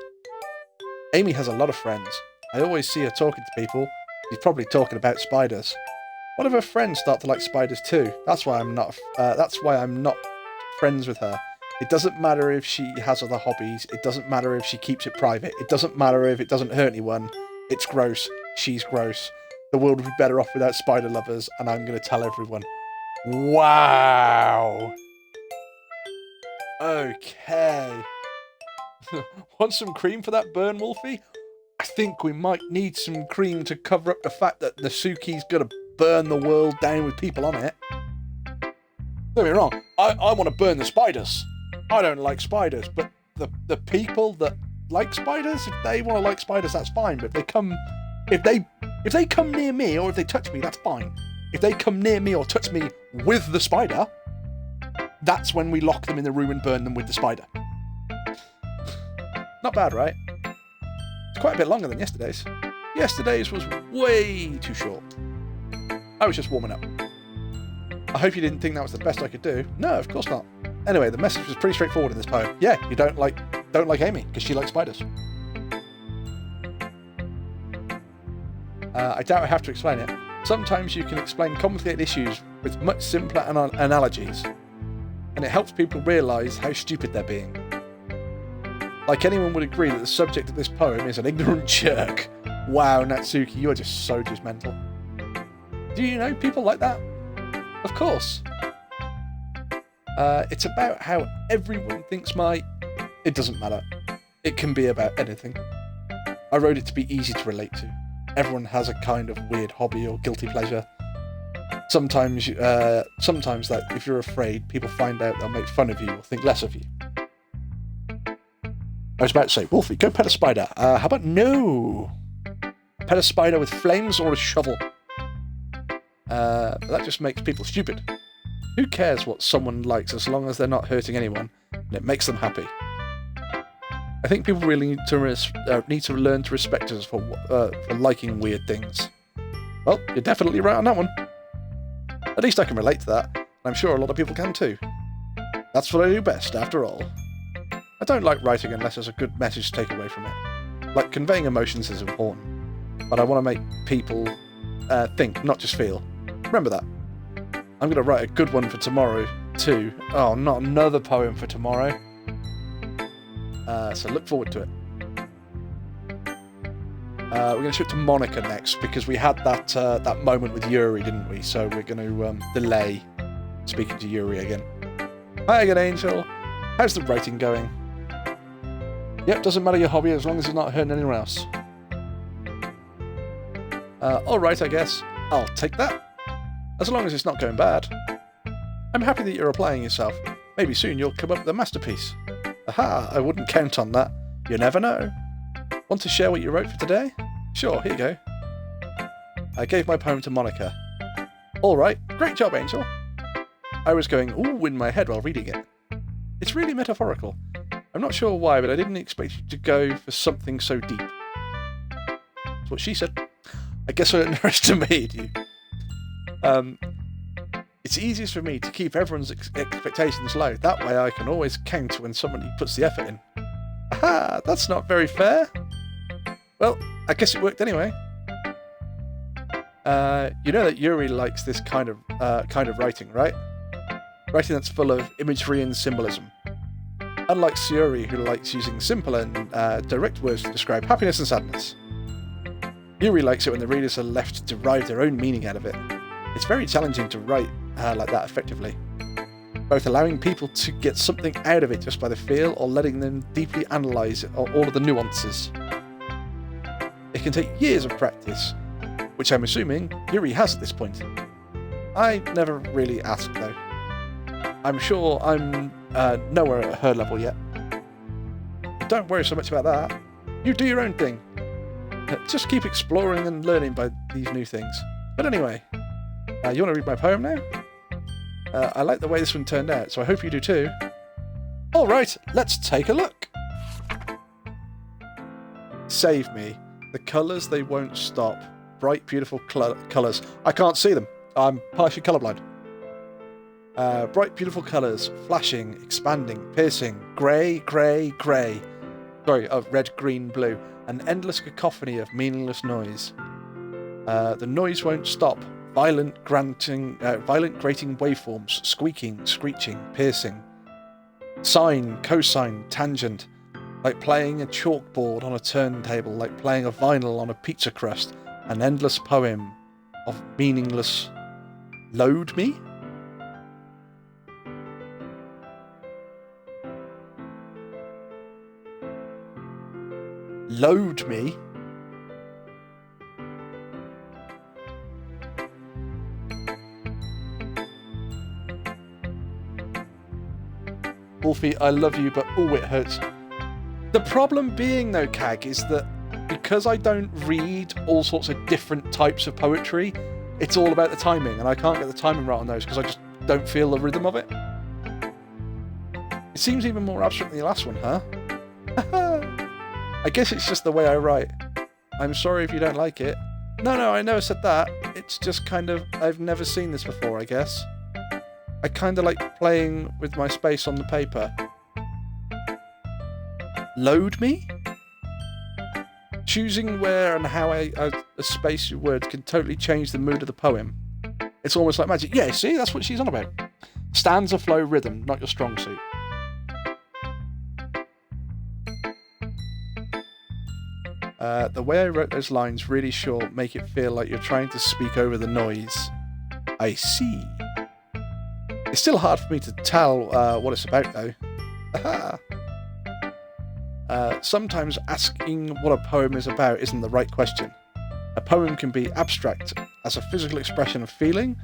Amy has a lot of friends. I always see her talking to people. She's probably talking about spiders. One of her friends start to like spiders too. That's why I'm not friends with her. It doesn't matter if she has other hobbies. It doesn't matter if she keeps it private. It doesn't matter if it doesn't hurt anyone. It's gross. She's gross. the world would be better off without spider lovers, and I'm going to tell everyone. Wow. Okay. Want some cream for that burn, Wolfie? I think we might need some cream to cover up the fact that Nasuki's going to burn the world down with people on it. Don't get me wrong, I want to burn the spiders. I don't like spiders, but the people that like spiders, if they want to like spiders, that's fine. But if they come near me, or if they touch me, that's fine. If they come near me or touch me with the spider, that's when we lock them in the room and burn them with the spider. Not bad, right? It's quite a bit longer than yesterday's. Yesterday's was way too short. I was just warming up. I hope you didn't think that was the best I could do. No, of course not. Anyway, the message was pretty straightforward in this poem. Yeah, you don't like Amy because she likes spiders. I doubt I have to explain it. Sometimes you can explain complicated issues with much simpler analogies, and it helps people realise how stupid they're being. Like anyone would agree that the subject of this poem is an ignorant jerk. Wow, Natsuki, you are just so judgmental. Do you know people like that? Of course. It's about how everyone thinks it doesn't matter. It can be about anything. I wrote it to be easy to relate to. Everyone has a kind of weird hobby or guilty pleasure. Sometimes that if you're afraid, people find out they'll make fun of you or think less of you. I was about to say, Wolfie, go pet a spider. How about no? Pet a spider with flames or a shovel? That just makes people stupid. Who cares what someone likes as long as they're not hurting anyone and it makes them happy? I think people really need to learn to respect us for liking weird things. Well, you're definitely right on that one. At least I can relate to that, and I'm sure a lot of people can too. That's what I do best, after all. I don't like writing unless there's a good message to take away from it. Like, conveying emotions is important, but I want to make people think, not just feel. Remember that. I'm going to write a good one for tomorrow, too. Oh, not another poem for tomorrow. So look forward to it. We're going to switch to Monica next, because we had that moment with Yuri, didn't we? So we're going to delay speaking to Yuri again. Hi again, Angel. How's the writing going? Yep, doesn't matter your hobby as long as it's not hurting anyone else. Alright, I guess. I'll take that. As long as it's not going bad. I'm happy that you're applying yourself. Maybe soon you'll come up with a masterpiece. Aha, I wouldn't count on that. You never know. Want to share what you wrote for today? Sure, here you go. I gave my poem to Monica. Alright, great job, Angel. I was going ooh in my head while reading it. It's really metaphorical. I'm not sure why, but I didn't expect you to go for something so deep. That's what she said. I guess I underestimated you. It's easiest for me to keep everyone's expectations low. That way I can always count when somebody puts the effort in. Aha, that's not very fair. Well, I guess it worked anyway. You know that Yuri likes this kind of writing, right? Writing that's full of imagery and symbolism. Unlike Sayuri, who likes using simple and direct words to describe happiness and sadness. Yuri likes it when the readers are left to derive their own meaning out of it. It's very challenging to write like that effectively, both allowing people to get something out of it just by the feel or letting them deeply analyse all of the nuances. It can take years of practice, which I'm assuming Yuri has at this point. I never really asked though. I'm sure I'm nowhere at her level yet. But don't worry so much about that. You do your own thing. Just keep exploring and learning by these new things. But anyway, you want to read my poem now? I like the way this one turned out, so I hope you do too. Alright, let's take a look. Save me. The colours, they won't stop. Bright, beautiful colours. I can't see them. I'm partially colourblind. Bright, beautiful colours. Flashing, expanding, piercing. Grey, grey, grey. Sorry, of red, green, blue. An endless cacophony of meaningless noise. The noise won't stop. Violent, grating waveforms. Squeaking, screeching, piercing. Sine, cosine, tangent. Like playing a chalkboard on a turntable, like playing a vinyl on a pizza crust. An endless poem, of meaningless load me? Load me? Wolfie, I love you, but oh, it hurts. The problem being, though, Cag, is that because I don't read all sorts of different types of poetry, it's all about the timing, and I can't get the timing right on those because I just don't feel the rhythm of it. It seems even more abstract than the last one, huh? I guess it's just the way I write. I'm sorry if you don't like it. No, I never said that. It's just kind of, I've never seen this before, I guess. I kind of like playing with my space on the paper. Load me? Choosing where and how a space of words can totally change the mood of the poem. It's almost like magic. Yeah, see, that's what she's on about. Stanza flow rhythm, not your strong suit. The way I wrote those lines really short make it feel like you're trying to speak over the noise. I see. It's still hard for me to tell what it's about, though. Sometimes asking what a poem is about isn't the right question. A poem can be abstract as a physical expression of feeling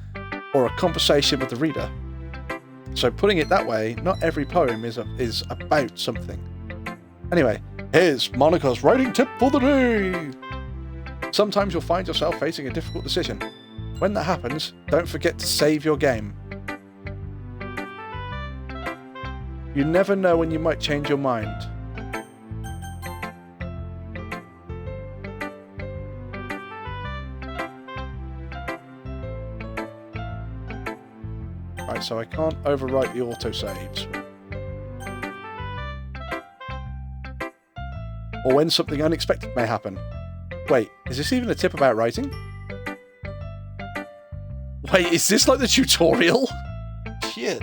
or a conversation with the reader. So putting it that way, not every poem is about something. Anyway, here's Monica's writing tip for the day! Sometimes you'll find yourself facing a difficult decision. When that happens, don't forget to save your game. You never know when you might change your mind. Right, so I can't overwrite the autosaves. Or when something unexpected may happen. Wait, is this even a tip about writing? Wait, is this like the tutorial? Shit.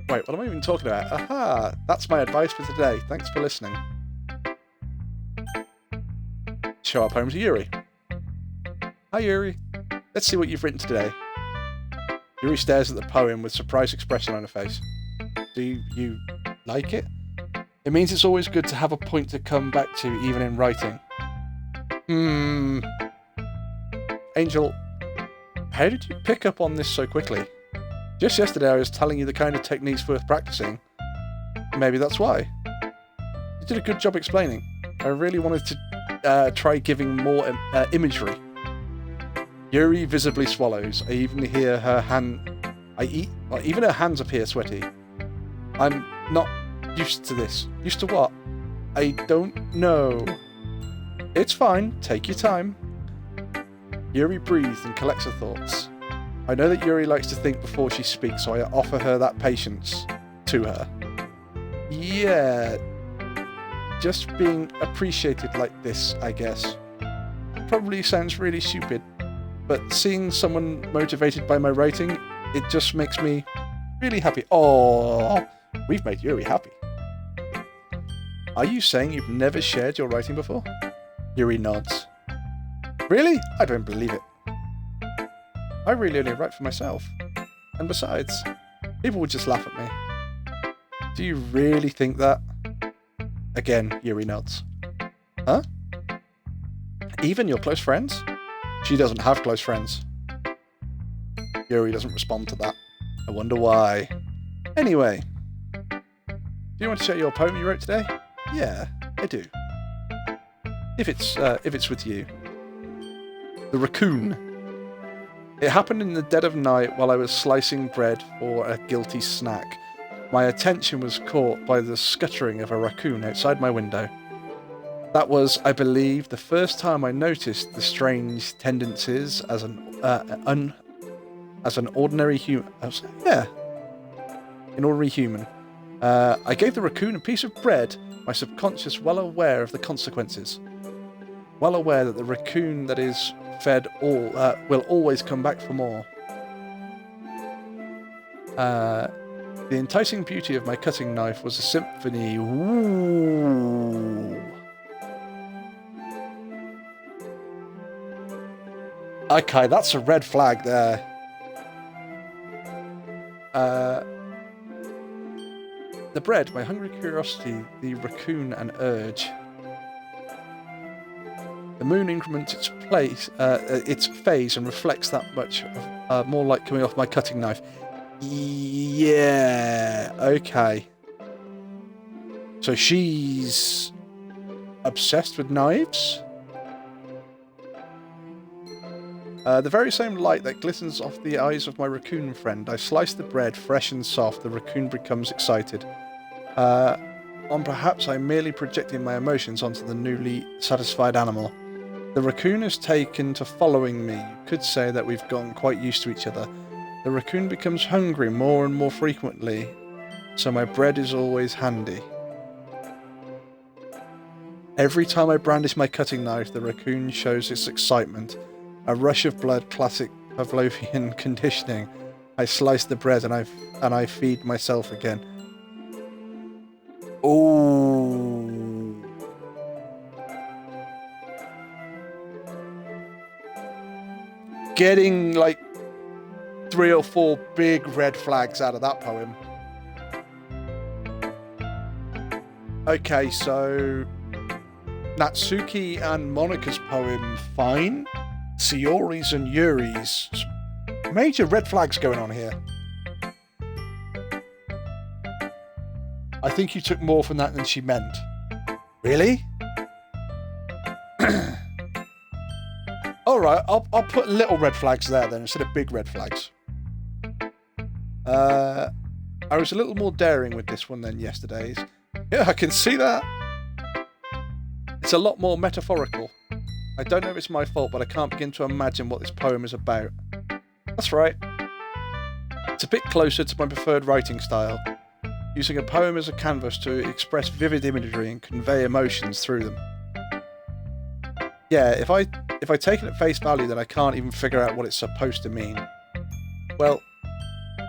Wait, what am I even talking about? Aha! That's my advice for today. Thanks for listening. Show our poem to Yuri. Hi, Yuri. Let's see what you've written today. Yuri stares at the poem with surprised expression on her face. Do you like it? It means it's always good to have a point to come back to, even in writing. Angel, how did you pick up on this so quickly? Just yesterday I was telling you the kind of techniques worth practicing. Maybe that's why. You did a good job explaining. I really wanted to try giving more imagery. Yuri visibly swallows. I even hear her even her hands appear sweaty. I'm not used to this. Used to what? I don't know. It's fine. Take your time. Yuri breathes and collects her thoughts. I know that Yuri likes to think before she speaks, so I offer her that patience to her. Yeah, just being appreciated like this, I guess. Probably sounds really stupid, but seeing someone motivated by my writing, it just makes me really happy. Oh, we've made Yuri happy. Are you saying you've never shared your writing before? Yuri nods. Really? I don't believe it. I really only write for myself. And besides, people would just laugh at me. Do you really think that? Again, Yuri nods. Huh? Even your close friends? She doesn't have close friends. Yuri doesn't respond to that. I wonder why. Anyway, do you want to share your poem you wrote today? Yeah, I do. If it's with you. The Raccoon. It happened in the dead of night while I was slicing bread for a guilty snack. My attention was caught by the scuttering of a raccoon outside my window. That was, I believe, the first time I noticed the strange tendencies as an ordinary human. An ordinary human. I gave the raccoon a piece of bread, my subconscious well aware of the consequences. Well aware that the raccoon that is fed will always come back for more. The enticing beauty of my cutting knife was a symphony. Ooh. Okay, that's a red flag there. The bread, my hungry curiosity, the raccoon and urge. The moon increments its phase and reflects that much of more light coming off my cutting knife. Yeah, okay. So she's obsessed with knives? The very same light that glistens off the eyes of my raccoon friend. I slice the bread, fresh and soft. The raccoon becomes excited. Or perhaps I'm merely projecting my emotions onto the newly satisfied animal. The raccoon has taken to following me. You could say that we've gotten quite used to each other. The raccoon becomes hungry more and more frequently, so my bread is always handy. Every time I brandish my cutting knife, the raccoon shows its excitement. A rush of blood, classic Pavlovian conditioning. I slice the bread and I feed myself again. Ooh. Getting like 3 or 4 big red flags out of that poem. Okay, so Natsuki and Monika's poem, fine. Sayori's and Yuri's, major red flags going on here. I think you took more from that than she meant. Really? Alright, I'll put little red flags there then instead of big red flags. I was a little more daring with this one than yesterday's. Yeah, I can see that. It's a lot more metaphorical. I don't know if it's my fault, but I can't begin to imagine what this poem is about. That's right. It's a bit closer to my preferred writing style, using a poem as a canvas to express vivid imagery and convey emotions through them. Yeah, if I take it at face value, then I can't even figure out what it's supposed to mean. Well,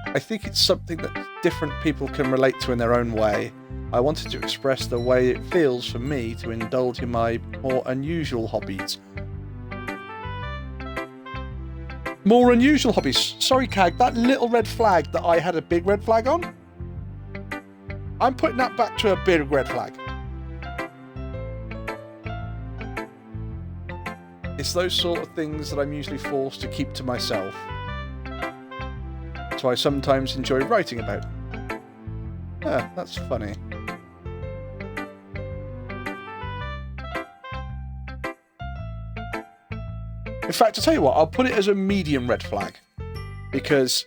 I think it's something that different people can relate to in their own way. I wanted to express the way it feels for me to indulge in my more unusual hobbies. More unusual hobbies. Sorry, Cag, that little red flag that I had a big red flag on, I'm putting that back to a big red flag. It's those sort of things that I'm usually forced to keep to myself. So I sometimes enjoy writing about. Yeah, that's funny. In fact, I'll tell you what, I'll put it as a medium red flag. Because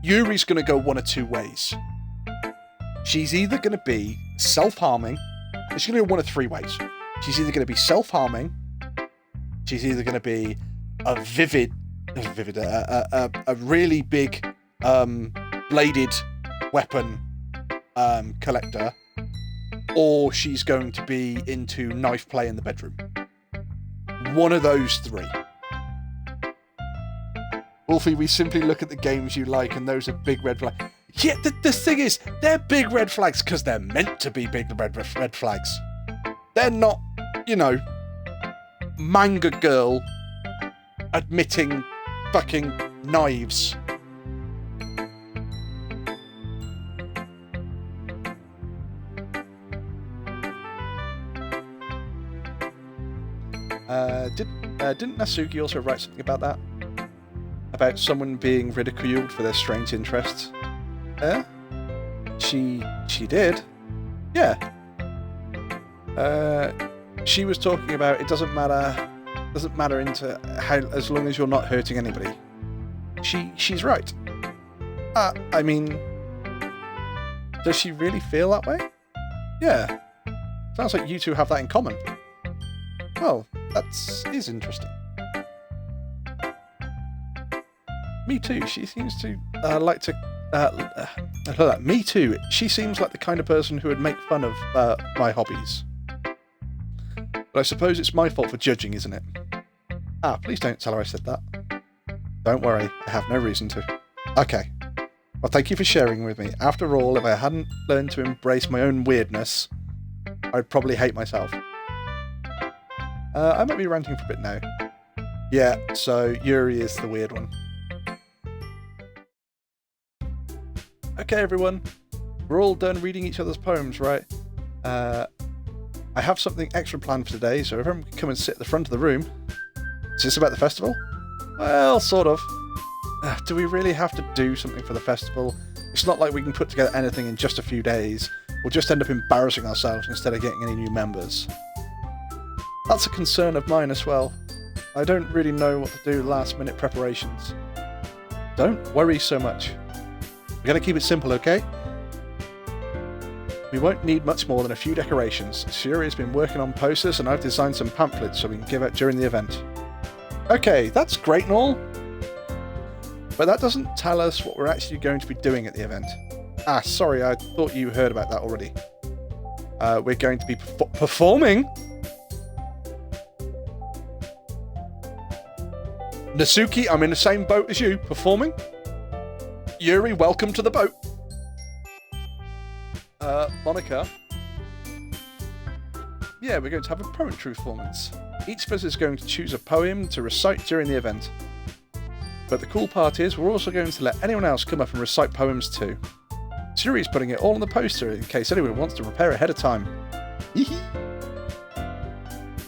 Yuri's going to go one of two ways. She's either going to be self-harming. She's going to go one of 3 ways. She's either going to be self-harming. She's either going to be a really big bladed weapon collector. Or she's going to be into knife play in the bedroom. One of those 3. Wolfie, we simply look at the games you like, and those are big red flags. Yeah, the thing is, they're big red flags because they're meant to be big red flags. They're not, you know, manga girl admitting fucking knives. Didn't Natsuki also write something about that? About someone being ridiculed for their strange interests? Yeah? She did. Yeah. She was talking about it doesn't matter into how, as long as you're not hurting anybody. She's right. I mean, does she really feel that way? Yeah. Sounds like you two have that in common. Well, that is interesting. Me too. She seems to like to. Me too. She seems like the kind of person who would make fun of my hobbies. But I suppose it's my fault for judging, isn't it? Please don't tell her I said that. Don't worry, I have no reason to. Okay. Well, thank you for sharing with me. After all, if I hadn't learned to embrace my own weirdness, I'd probably hate myself. I might be ranting for a bit now. Yeah, so Yuri is the weird one. Okay, everyone. We're all done reading each other's poems, right? I have something extra planned for today, so everyone can come and sit at the front of the room. Is this about the festival? Well, sort of. Do we really have to do something for the festival? It's not like we can put together anything in just a few days. We'll just end up embarrassing ourselves instead of getting any new members. That's a concern of mine as well. I don't really know what to do last-minute preparations. Don't worry so much. We're going to keep it simple, okay? We won't need much more than a few decorations. Sayori has been working on posters and I've designed some pamphlets so we can give out during the event. Okay, that's great and all. But that doesn't tell us what we're actually going to be doing at the event. Ah, sorry, I thought you heard about that already. We're going to be performing? Natsuki, I'm in the same boat as you. Performing? Yuri, welcome to the boat. Monika. Yeah, we're going to have a poetry performance. Each of us is going to choose a poem to recite during the event. But the cool part is we're also going to let anyone else come up and recite poems too. Sayori's putting it all on the poster in case anyone wants to prepare ahead of time.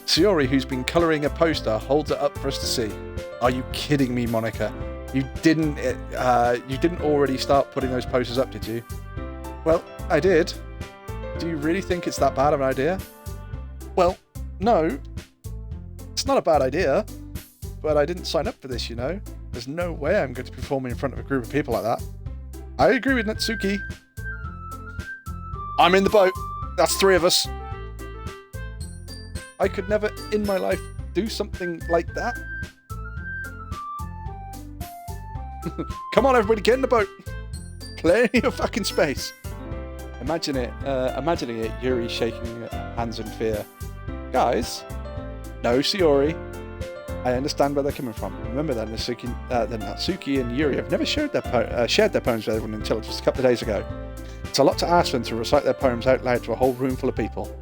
Sayori, who's been colouring a poster, holds it up for us to see. Are you kidding me, Monika? You didn't already start putting those posters up, did you? Well, I did. Do you really think it's that bad of an idea? Well, no. It's not a bad idea, but I didn't sign up for this, you know. There's no way I'm going to be performing in front of a group of people like that. I agree with Natsuki. I'm in the boat. That's 3 of us. I could never in my life do something like that. Come on, everybody, get in the boat. Plenty of fucking space. Imagining it, Yuri shaking hands in fear. Guys, no, Sayori. I understand where they're coming from. Remember that Natsuki and Yuri have never shared their poems with everyone until just a couple of days ago. It's a lot to ask them to recite their poems out loud to a whole room full of people.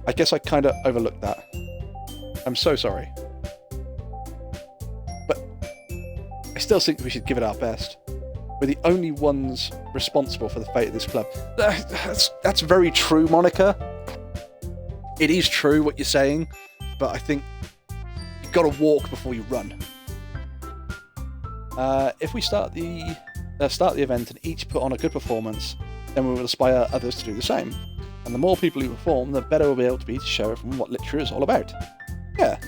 I guess I kind of overlooked that. I'm so sorry. But I still think we should give it our best. We're the only ones responsible for the fate of this club. That's very true, Monika. It is true what you're saying, but I think you've got to walk before you run. If we start the event and each put on a good performance, then we will inspire others to do the same. And the more people who perform, the better we'll be able to be to show everyone what literature is all about. Yeah.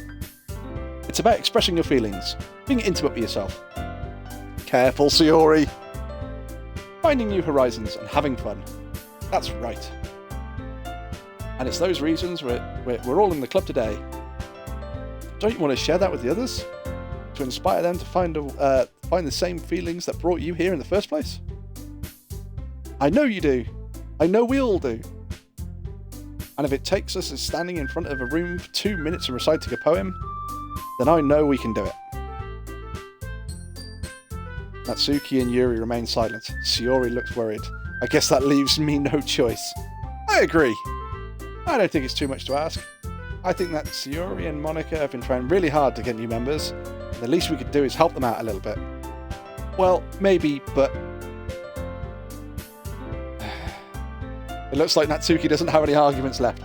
It's about expressing your feelings, being intimate with yourself. Careful, Sayori. Finding new horizons and having fun. That's right. And it's those reasons we're all in the club today. Don't you want to share that with the others? To inspire them to find the same feelings that brought you here in the first place? I know you do. I know we all do. And if it takes us as standing in front of a room for 2 minutes and reciting a poem, then I know we can do it. Natsuki and Yuri remain silent. Sayori looks worried. I guess that leaves me no choice. I agree. I don't think it's too much to ask. I think that Sayori and Monika have been trying really hard to get new members, and the least we could do is help them out a little bit. Well, maybe, but it looks like Natsuki doesn't have any arguments left.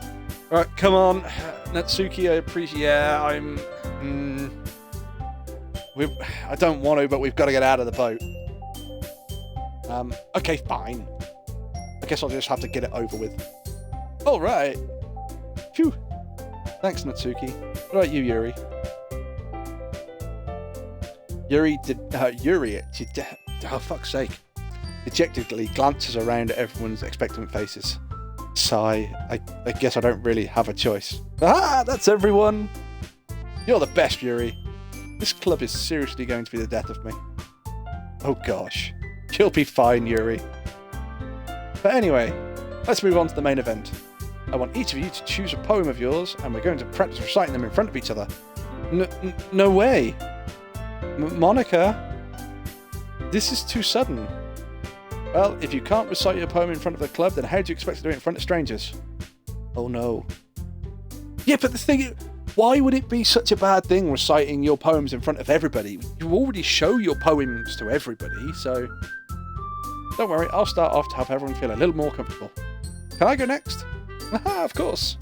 Alright, come on. Natsuki, I appreciate... Yeah, I don't want to, but we've got to get out of the boat. Okay, fine. I guess I'll just have to get it over with. Alright. Phew. Thanks, Natsuki. What about you, Yuri? Oh, fuck's sake. Dejectedly glances around at everyone's expectant faces. Sigh. I guess I don't really have a choice. Ah, that's everyone! You're the best, Yuri. This club is seriously going to be the death of me. Oh gosh. You'll be fine, Yuri. But anyway, let's move on to the main event. I want each of you to choose a poem of yours, and we're going to practice reciting them in front of each other. No way! Monika? This is too sudden. Well, if you can't recite your poem in front of the club, then how do you expect to do it in front of strangers? Oh no. Yeah, but the thing is... Why would it be such a bad thing reciting your poems in front of everybody? You already show your poems to everybody, so don't worry, I'll start off to help everyone feel a little more comfortable. Can I go next? Haha, of course.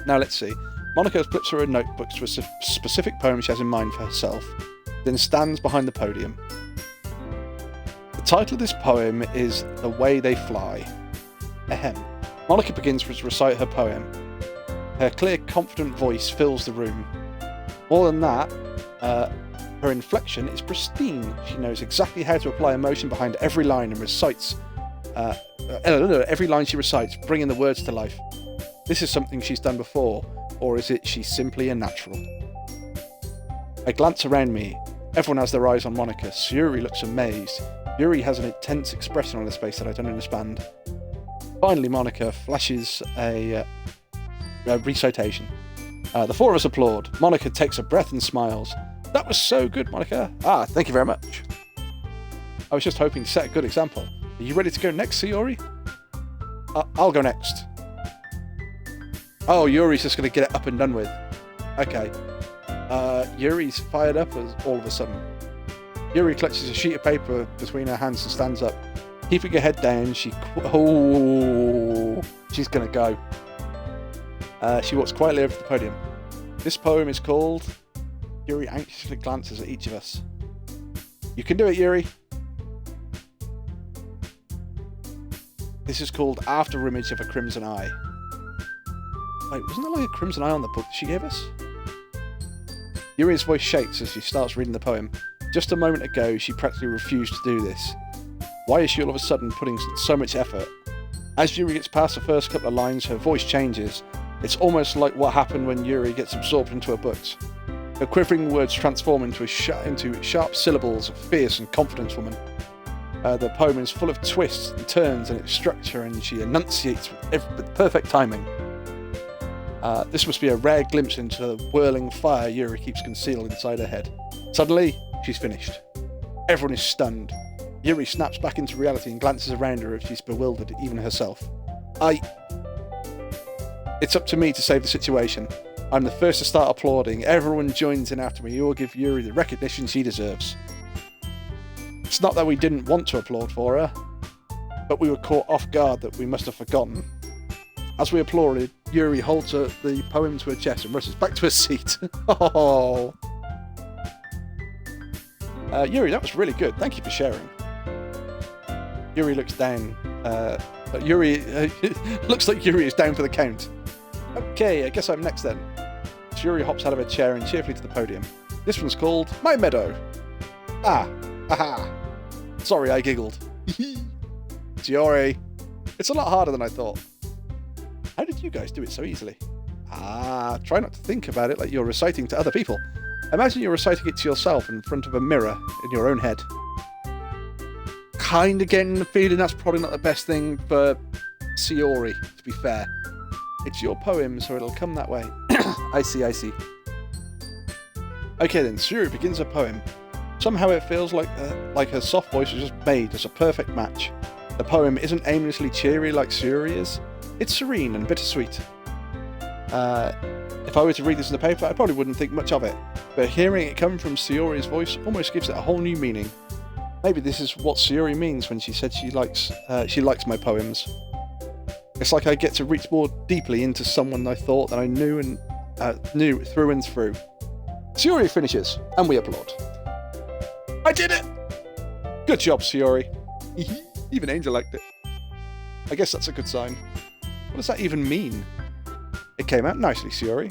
Now let's see. Monica flips through her notebooks to a specific poem she has in mind for herself, then stands behind the podium. The title of this poem is The Way They Fly. Ahem. Monica begins to recite her poem. Her clear, confident voice fills the room. More than that, her inflection is pristine. She knows exactly how to apply emotion behind every line and recites. Every line she recites, bringing the words to life. This is something she's done before, or is it she's simply a natural? I glance around me. Everyone has their eyes on Monica. Sayuri looks amazed. Yuri has an intense expression on his face that I don't understand. Finally, Monica flashes a recitation. The four of us applaud. Monica takes a breath and smiles. That was so good, Monica. Ah, thank you very much. I was just hoping to set a good example. Are you ready to go next, Sayuri? I'll go next. Oh, Yuri's just going to get it up and done with. Okay. Yuri's fired up all of a sudden. Yuri clutches a sheet of paper between her hands and stands up. Keeping her head down, she's going to go. She walks quietly over to the podium. This poem is called... Yuri anxiously glances at each of us. You can do it, Yuri. This is called After Image of a Crimson Eye. Wait, wasn't there like a crimson eye on the book that she gave us? Yuri's voice shakes as she starts reading the poem. Just a moment ago, she practically refused to do this. Why is she all of a sudden putting so much effort? As Yuri gets past the first couple of lines, her voice changes. It's almost like what happened when Yuri gets absorbed into her books. Her quivering words transform into sharp syllables of fierce and confident woman. The poem is full of twists and turns in its structure, and she enunciates with perfect timing. This must be a rare glimpse into the whirling fire Yuri keeps concealed inside her head. Suddenly, she's finished. Everyone is stunned. Yuri snaps back into reality and glances around her as she's bewildered, even herself. It's up to me to save the situation. I'm the first to start applauding. Everyone joins in after me. You all give Yuri the recognition she deserves. It's not that we didn't want to applaud for her, but we were caught off guard that we must have forgotten. As we applauded, Yuri holds the poem to her chest and rushes back to her seat. Oh. Yuri, that was really good. Thank you for sharing. Yuri looks down. Looks like Yuri is down for the count. Okay, I guess I'm next then. Yuri hops out of her chair and cheerfully to the podium. This one's called My Meadow. Haha. Sorry, I giggled. Sayuri. It's a lot harder than I thought. How did you guys do it so easily? Try not to think about it like you're reciting to other people. Imagine you're reciting it to yourself in front of a mirror in your own head. Kinda getting the feeling that's probably not the best thing for Sayuri, to be fair. It's your poem, so it'll come that way. I see. Okay then, Sayuri begins her poem. Somehow it feels like her soft voice was just made as a perfect match. The poem isn't aimlessly cheery like Sayuri is. It's serene and bittersweet. If I were to read this in the paper, I probably wouldn't think much of it. But hearing it come from Sayuri's voice almost gives it a whole new meaning. Maybe this is what Sayuri means when she said she likes my poems. It's like I get to reach more deeply into someone I thought that I knew through and through. Sayuri finishes, and we applaud. I did it! Good job, Sayuri. Even Angel liked it. I guess that's a good sign. What does that even mean? It came out nicely, Sayuri.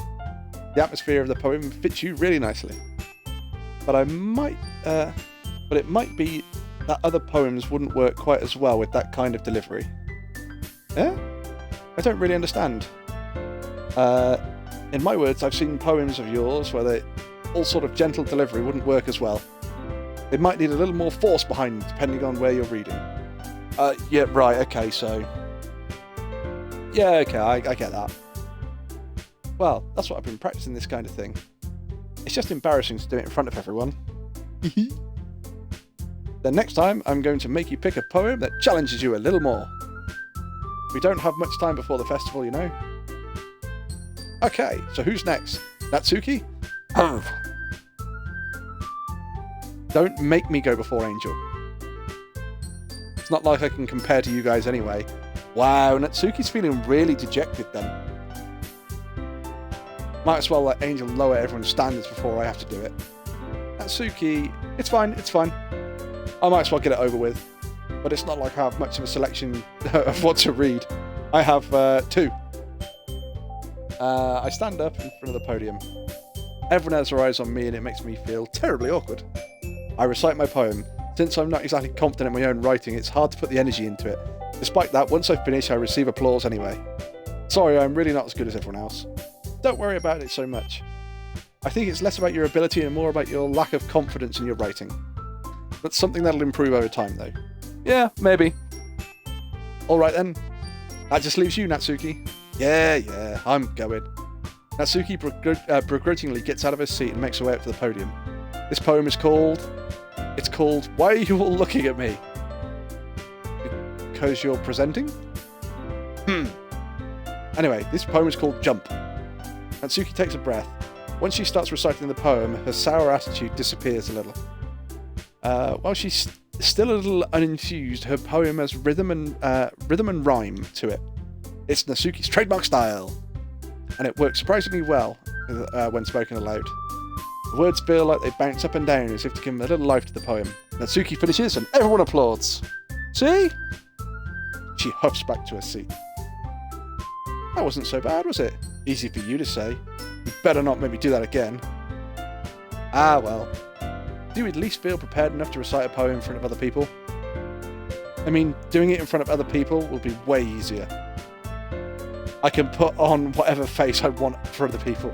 The atmosphere of the poem fits you really nicely. But it might be that other poems wouldn't work quite as well with that kind of delivery. Eh? I don't really understand. In my words, I've seen poems of yours where all sort of gentle delivery wouldn't work as well. They might need a little more force behind them, depending on where you're reading. Yeah, right, okay, so... Yeah, okay, I get that. Well, that's what I've been practicing this kind of thing. It's just embarrassing to do it in front of everyone. Then next time, I'm going to make you pick a poem that challenges you a little more. We don't have much time before the festival, you know. Okay, so who's next? Natsuki? Don't make me go before Angel. It's not like I can compare to you guys anyway. Wow, Natsuki's feeling really dejected then. Might as well let Angel lower everyone's standards before I have to do it. Natsuki, it's fine, it's fine. I might as well get it over with. But it's not like I have much of a selection of what to read. I have 2. I stand up in front of the podium. Everyone has their eyes on me and it makes me feel terribly awkward. I recite my poem. Since I'm not exactly confident in my own writing, it's hard to put the energy into it. Despite that, once I finish, I receive applause anyway. Sorry, I'm really not as good as everyone else. Don't worry about it so much. I think it's less about your ability and more about your lack of confidence in your writing. That's something that'll improve over time, though. Yeah, maybe. Alright then. That just leaves you, Natsuki. Yeah, I'm going. Natsuki begrudgingly gets out of her seat and makes her way up to the podium. This poem is called... It's called Why Are You All Looking at Me? Because you're presenting? Anyway, this poem is called Jump. Natsuki takes a breath. Once she starts reciting the poem, her sour attitude disappears a little. While she's still a little unenthused, her poem has rhythm and rhyme to it. It's Natsuki's trademark style, and it works surprisingly well when spoken aloud. The words feel like they bounce up and down as if to give a little life to the poem. Natsuki finishes and everyone applauds. See? She huffs back to her seat. That wasn't so bad, was it? Easy for you to say. You better not make me do that again. Ah, well. Do you at least feel prepared enough to recite a poem in front of other people? I mean, doing it in front of other people will be way easier. I can put on whatever face I want for other people.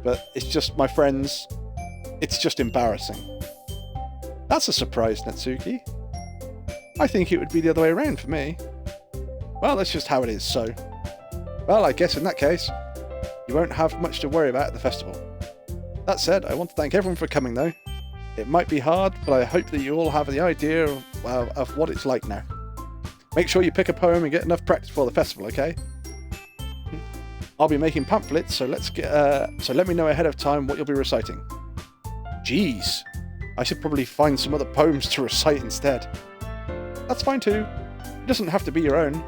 But it's just, my friends, it's just embarrassing. That's a surprise, Natsuki. I think it would be the other way around for me. Well, that's just how it is, so... Well, I guess in that case, you won't have much to worry about at the festival. That said, I want to thank everyone for coming, though. It might be hard, but I hope that you all have the idea of what it's like now. Make sure you pick a poem and get enough practice for the festival, okay? I'll be making pamphlets, so let me know ahead of time what you'll be reciting. Jeez, I should probably find some other poems to recite instead. That's fine too. It doesn't have to be your own.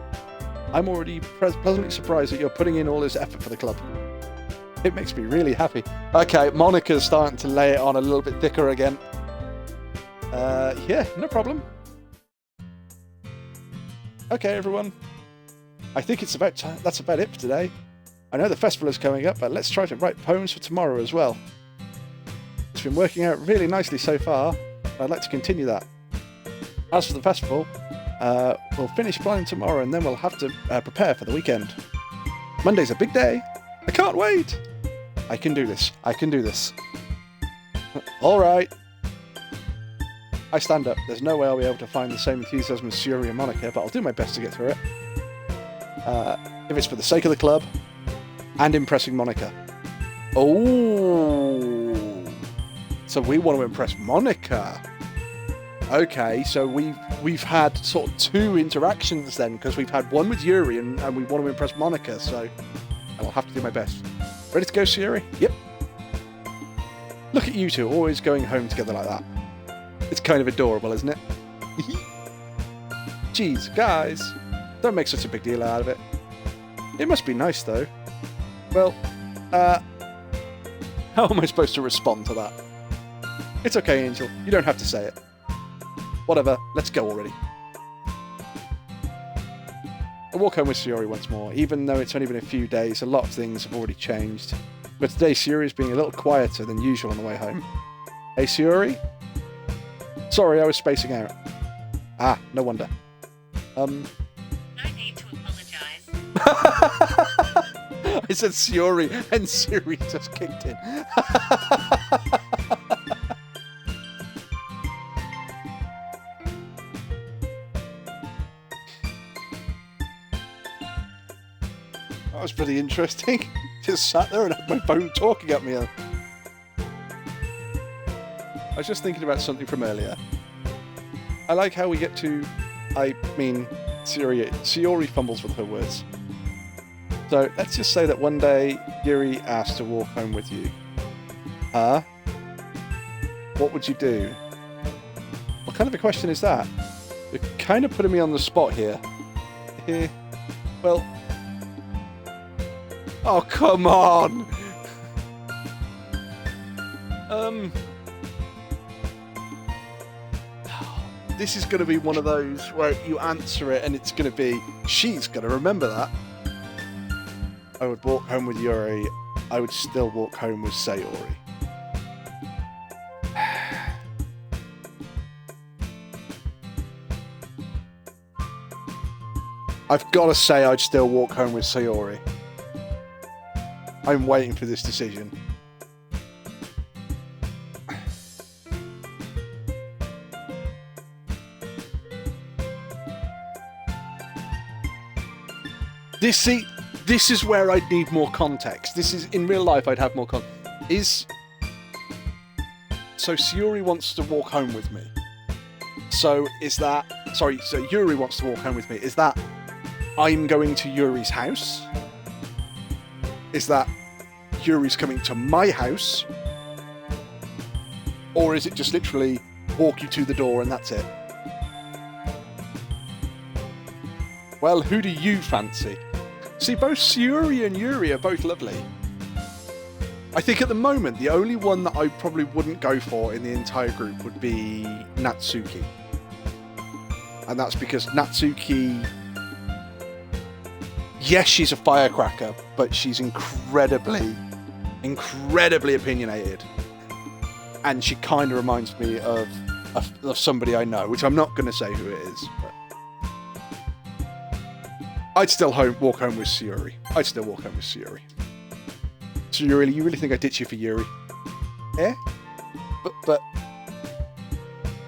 I'm already pleasantly surprised that you're putting in all this effort for the club. It makes me really happy. Okay, Monica's starting to lay it on a little bit thicker again. Yeah, no problem. Okay, everyone. I think that's about it for today. I know the festival is coming up, but let's try to write poems for tomorrow as well. It's been working out really nicely so far. I'd like to continue that. As for the festival, we'll finish planning tomorrow and then we'll have to prepare for the weekend. Monday's a big day. I can't wait. I can do this. I can do this. All right. I stand up. There's no way I'll be able to find the same enthusiasm as Sayori and Monica, but I'll do my best to get through it. If it's for the sake of the club and impressing Monica. Oh. So we want to impress Monica. Okay, so we've had sort of 2 interactions then, because we've had one with Yuri and we want to impress Monica, so I'll have to do my best. Ready to go, Sayori? Yep. Look at you two, always going home together like that. It's kind of adorable, isn't it? Jeez, guys, don't make such a big deal out of it. It must be nice, though. Well, how am I supposed to respond to that? It's okay, Angel. You don't have to say it. Whatever, let's go already. I walk home with Sayori once more. Even though it's only been a few days, a lot of things have already changed. But today, Sayori is being a little quieter than usual on the way home. Hey, Sayori? Sorry, I was spacing out. Ah, no wonder. No need to apologise. I said Sayori, and Siri just kicked in. That was pretty interesting. Just sat there and had my phone talking at me. I was just thinking about something from earlier. I like how we get to... Sayori fumbles with her words. So let's just say that one day Yuri asked to walk home with you. Huh? What would you do? What kind of a question is that? You're kind of putting me on the spot here. Well... Oh, come on! This is going to be one of those where you answer it and it's going to be, she's going to remember that. I would walk home with Yuri. I would still walk home with Sayori. I've got to say I'd still walk home with Sayori. I'm waiting for this decision. This is where I'd need more context. This is, in real life, I'd have more context. So Sayori wants to walk home with me. So Yuri wants to walk home with me. Is that I'm going to Yuri's house? Is that Yuri's coming to my house? Or is it just literally walk you to the door and that's it? Well, who do you fancy? See, both Sayori and Yuri are both lovely. I think at the moment, the only one that I probably wouldn't go for in the entire group would be Natsuki. And that's because Natsuki... Yes, she's a firecracker, but she's incredibly opinionated. And she kind of reminds me of somebody I know, which I'm not going to say who it is. But I'd still walk home with Sayori. So you really think I'd ditch you for Yuri? Yeah? But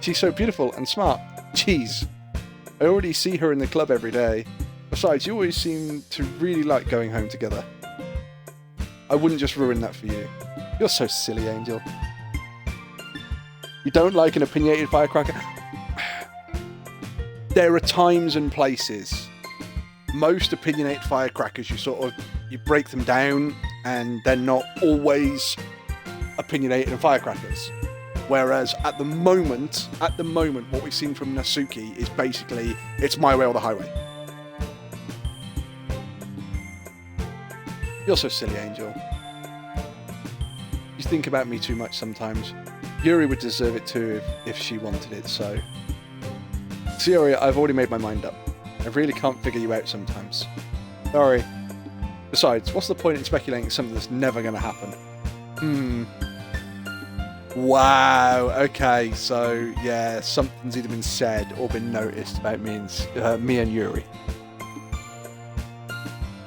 she's so beautiful and smart. Jeez. I already see her in the club every day. Besides, you always seem to really like going home together. I wouldn't just ruin that for you. You're so silly, Angel. You don't like an opinionated firecracker? There are times and places. Most opinionated firecrackers, you break them down and they're not always opinionated and firecrackers. Whereas at the moment, what we've seen from Natsuki is basically, it's my way or the highway. You're so silly, Angel. You think about me too much sometimes. Yuri would deserve it too if she wanted it, so... Sayori, I've already made my mind up. I really can't figure you out sometimes. Sorry. Besides, what's the point in speculating something that's never going to happen? Wow, okay, so, yeah, something's either been said or been noticed about me and Yuri.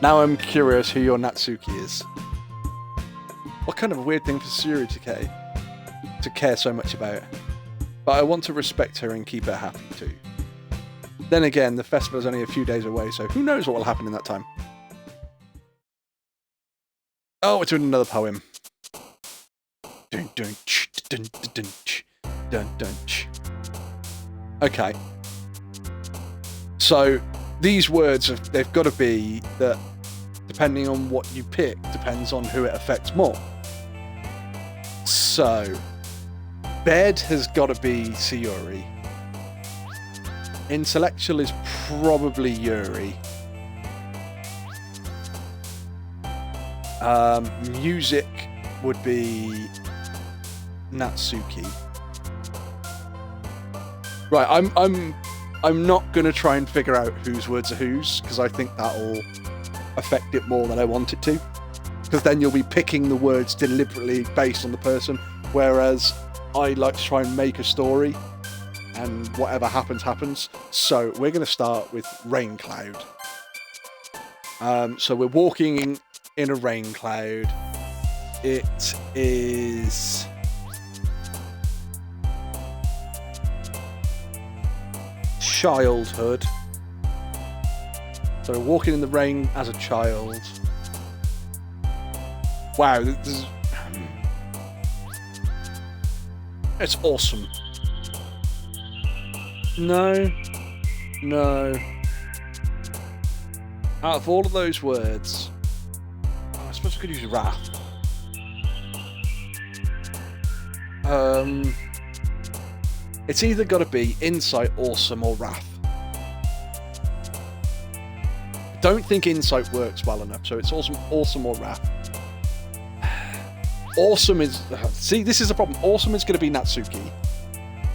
Now I'm curious who your Natsuki is. What kind of a weird thing for Sayori to care so much about? But I want to respect her and keep her happy too. Then again, the festival's only a few days away, so who knows what will happen in that time. Oh, we're doing another poem. Dun, dun, ch, dun, dun, ch, dun, dun, ch. Okay. So, these words, they've got to be that, depending on what you pick, depends on who it affects more. So, bed has got to be Sayori. Intellectual is probably Yuri. Music would be Natsuki. Right, I'm not gonna try and figure out whose words are whose, because I think that'll affect it more than I want it to. Because then you'll be picking the words deliberately based on the person, whereas I like to try and make a story, and whatever happens, happens. So we're gonna start with rain cloud. So we're walking in a rain cloud. It is childhood. So walking in the rain as a child. Wow, this is... It's awesome. No. Out of all of those words, suppose we could use Wrath. It's either got to be Insight, Awesome, or Wrath. I don't think Insight works well enough, so it's Awesome or Wrath. Awesome is... See, this is a problem. Awesome is going to be Natsuki.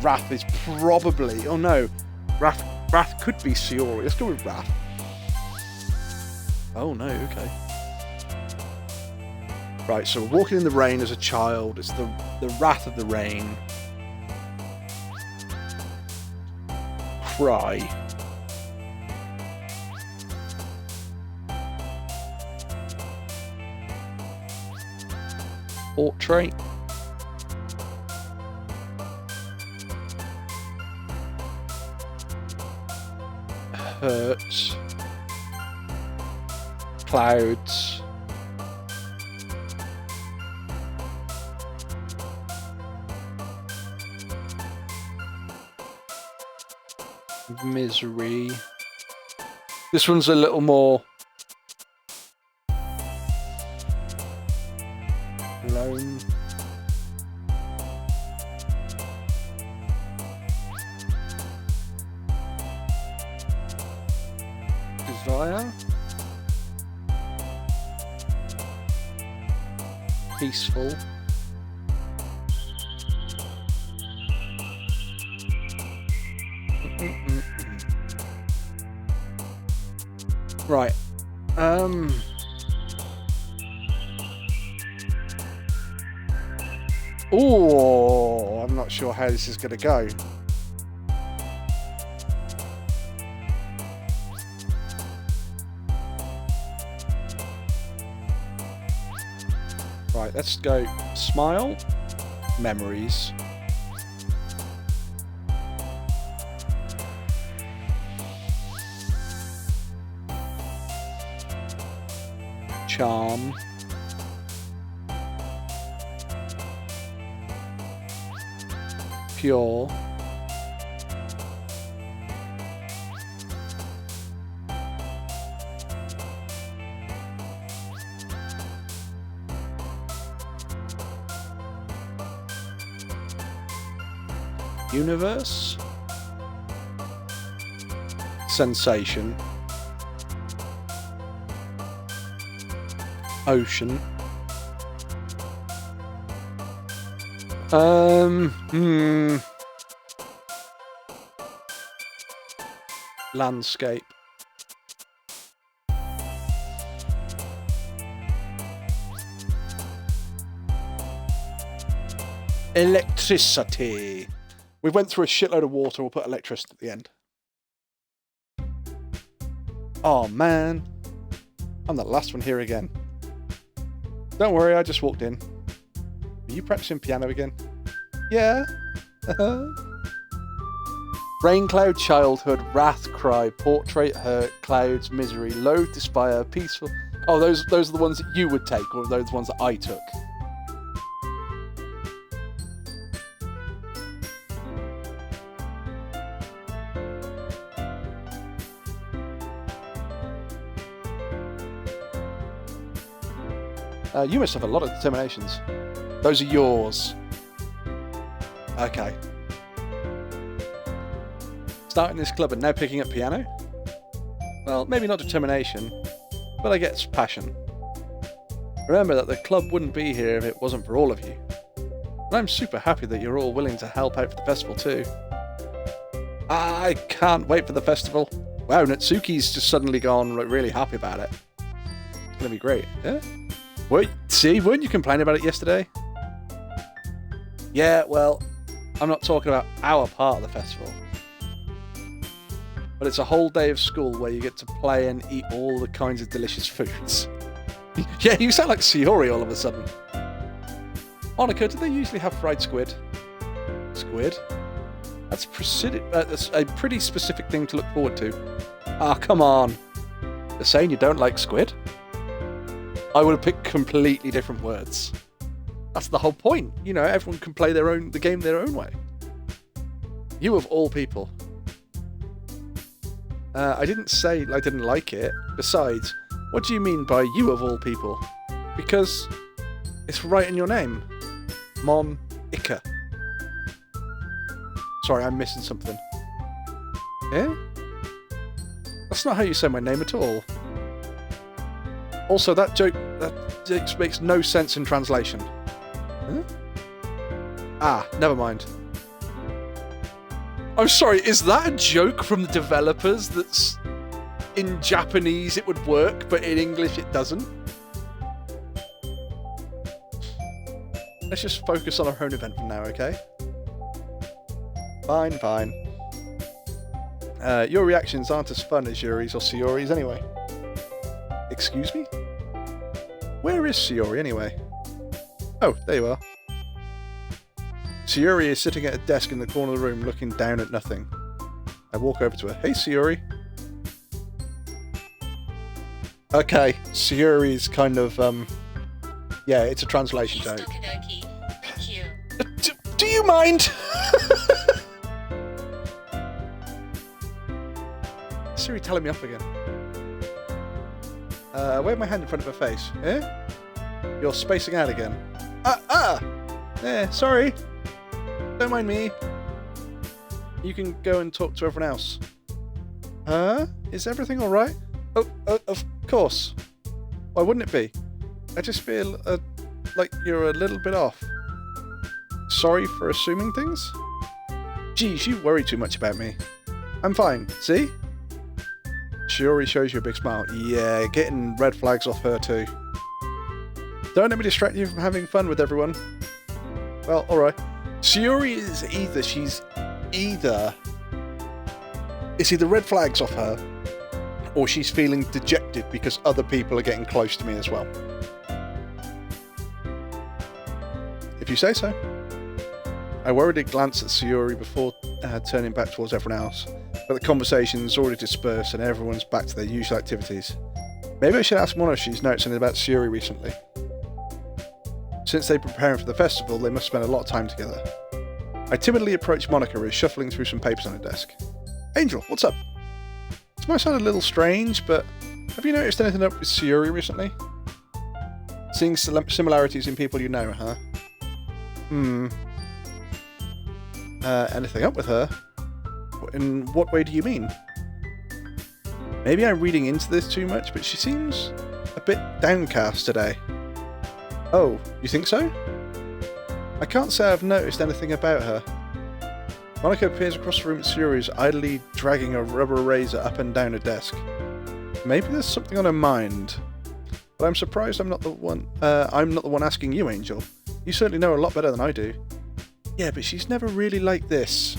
Wrath is probably... Oh no. Wrath could be Shiori. Let's go with Wrath. Oh no, okay. Right, so we're walking in the rain as a child. It's the wrath of the rain. Cry. Portrait. Hurt. Clouds. Misery. This one's a little more alone. Desire. Peaceful. Right. Oh, I'm not sure how this is going to go. Right, let's go smile, memories. Charm. Pure. Universe. Sensation. Ocean. Landscape. Electricity. We went through a shitload of water. We'll put electricity at the end. Oh man, I'm the last one here again. Don't worry, I just walked in. Are you practicing piano again? Yeah. Rain, cloud, childhood, wrath, cry, portrait, hurt, clouds, misery, loathe, despair, peaceful. Oh, those are the ones that you would take, or those ones that I took. You must have a lot of determinations. Those are yours. Okay. Starting this club and now picking up piano? Well, maybe not determination, but I guess passion. Remember that the club wouldn't be here if it wasn't for all of you. And I'm super happy that you're all willing to help out for the festival too. I can't wait for the festival. Wow, Natsuki's just suddenly gone really happy about it. It's gonna be great. Yeah? Wait, see, weren't you complaining about it yesterday? Yeah, well, I'm not talking about our part of the festival. But it's a whole day of school where you get to play and eat all the kinds of delicious foods. Yeah, you sound like Shiori all of a sudden. Monica, do they usually have fried squid? Squid? That's a pretty specific thing to look forward to. Ah, come on. You're saying you don't like squid? I would have picked completely different words. That's the whole point. You know, everyone can play the game their own way. You of all people. I didn't say I didn't like it. Besides, what do you mean by you of all people? Because it's right in your name. Monica. Sorry, I'm missing something. Yeah? That's not how you say my name at all. Also, that joke makes no sense in translation. Huh? Ah, never mind. I'm sorry, is that a joke from the developers that's in Japanese it would work, but in English it doesn't? Let's just focus on our own event for now, okay? Fine, fine. Your reactions aren't as fun as Yuri's or Sayori's anyway. Excuse me? Where is Sayori anyway? Oh, there you are. Sayori is sitting at a desk in the corner of the room looking down at nothing. I walk over to her. Hey, Sayori. Okay, Sayori's kind of, yeah, it's a translation joke. Okie dokie. Thank you. Do you mind? Siri telling me off again. I wave my hand in front of her face. Eh? You're spacing out again. Sorry. Don't mind me. You can go and talk to everyone else. Huh? Is everything alright? Oh, of course. Why wouldn't it be? I just feel like you're a little bit off. Sorry for assuming things? Geez, you worry too much about me. I'm fine, see? Sayori shows you a big smile. Yeah, getting red flags off her too. Don't let me distract you from having fun with everyone. Well, alright. Sayori is it's either red flags off her, or she's feeling dejected because other people are getting close to me as well. If you say so. I worriedly glance at Sayori before turning back towards everyone else, but the conversation's already dispersed and everyone's back to their usual activities. Maybe I should ask Mono if she's noticed something about Sayori recently. Since they're preparing for the festival, they must spend a lot of time together. I timidly approach Monica, who is shuffling through some papers on her desk. Angel, what's up? This might sound a little strange, but have you noticed anything up with Sayori recently? Seeing similarities in people you know, huh? Anything up with her? In what way do you mean? Maybe I'm reading into this too much, but she seems a bit downcast today. Oh, you think so? I can't say I've noticed anything about her. Monica appears across the room at Sayori's, idly dragging a rubber razor up and down her desk. Maybe there's something on her mind. But I'm surprised I'm not the one asking you, Angel. You certainly know her a lot better than I do. Yeah, but she's never really like this.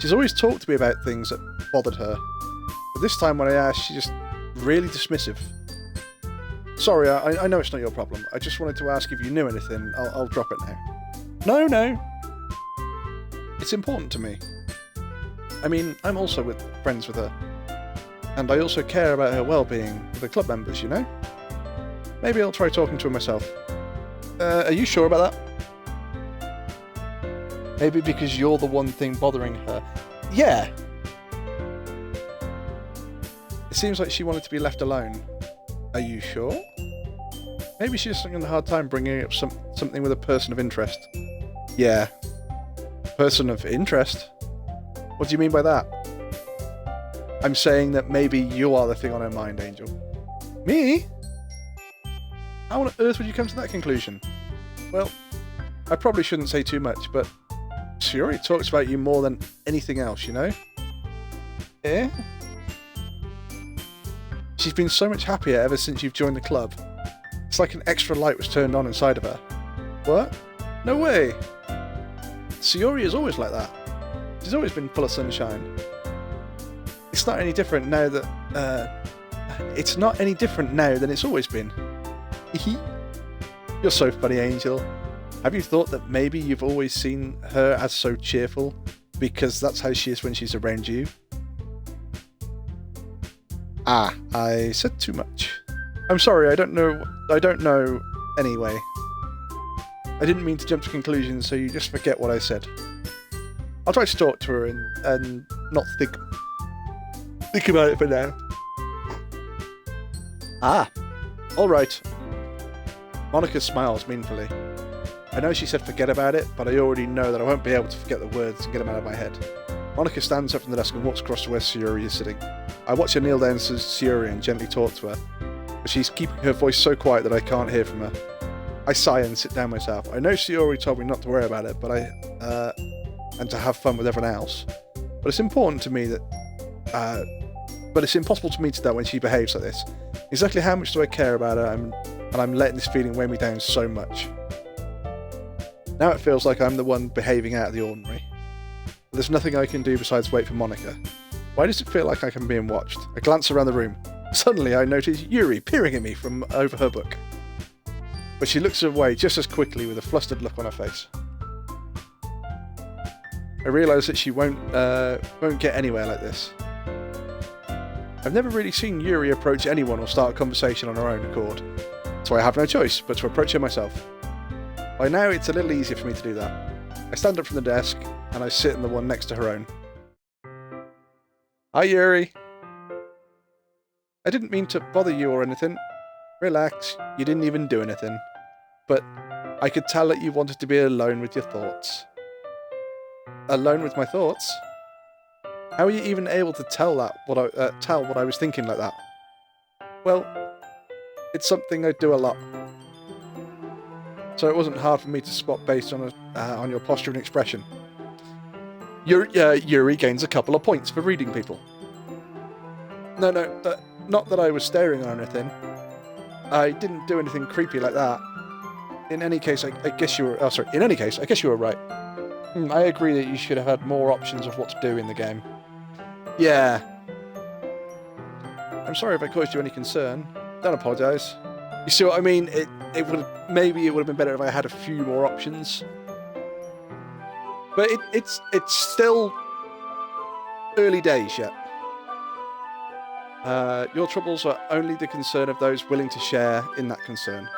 She's always talked to me about things that bothered her. But this time when I asked, she's just really dismissive. Sorry, I know it's not your problem. I just wanted to ask if you knew anything. I'll drop it now. No. It's important to me. I mean, I'm also friends with her. And I also care about her well-being with the club members, you know? Maybe I'll try talking to her myself. Are you sure about that? Maybe because you're the one thing bothering her. Yeah. It seems like she wanted to be left alone. Are you sure? Maybe she's having a hard time bringing up something with a person of interest. Yeah. Person of interest? What do you mean by that? I'm saying that maybe you are the thing on her mind, Angel. Me? How on earth would you come to that conclusion? Well, I probably shouldn't say too much, but Sayori talks about you more than anything else, you know? Eh? She's been so much happier ever since you've joined the club. It's like an extra light was turned on inside of her. What? No way! Sayori is always like that. She's always been full of sunshine. It's not any different now that... it's not any different now than it's always been. You're so funny, Angel. Have you thought that maybe you've always seen her as so cheerful because that's how she is when she's around you? Ah, I said too much. I'm sorry, I don't know anyway. I didn't mean to jump to conclusions, so you just forget what I said. I'll try to talk to her and not think about it for now. Ah, alright. Monica smiles meaningfully. I know she said forget about it, but I already know that I won't be able to forget the words and get them out of my head. Monica stands up from the desk and walks across to where Sayuri is sitting. I watch her kneel down to Sayuri and gently talk to her, but she's keeping her voice so quiet that I can't hear from her. I sigh and sit down myself. I know Sayuri told me not to worry about it, and to have fun with everyone else. But it's important to me that, but it's impossible to me to tell when she behaves like this. Exactly how much do I care about her, and I'm letting this feeling weigh me down so much. Now it feels like I'm the one behaving out of the ordinary. But there's nothing I can do besides wait for Monica. Why does it feel like I'm being watched? I glance around the room. Suddenly I notice Yuri peering at me from over her book. But she looks away just as quickly with a flustered look on her face. I realise that she won't get anywhere like this. I've never really seen Yuri approach anyone or start a conversation on her own accord, so I have no choice but to approach her myself. By now it's a little easier for me to do that. I stand up from the desk and I sit in the one next to her own. Hi Yuri. I didn't mean to bother you or anything. Relax, you didn't even do anything. But I could tell that you wanted to be alone with your thoughts. Alone with my thoughts? How are you even able to tell what I was thinking like that? Well, it's something I do a lot. So it wasn't hard for me to spot based on your posture and expression. Yuri gains a couple of points for reading people. No, not that I was staring or anything. I didn't do anything creepy like that. In any case, I guess you were. Oh, sorry. In any case, I guess you were right. I agree that you should have had more options of what to do in the game. Yeah. I'm sorry if I caused you any concern. Don't apologise. You see what I mean? It would have been better if I had a few more options. But it's still early days yet. Your troubles are only the concern of those willing to share in that concern.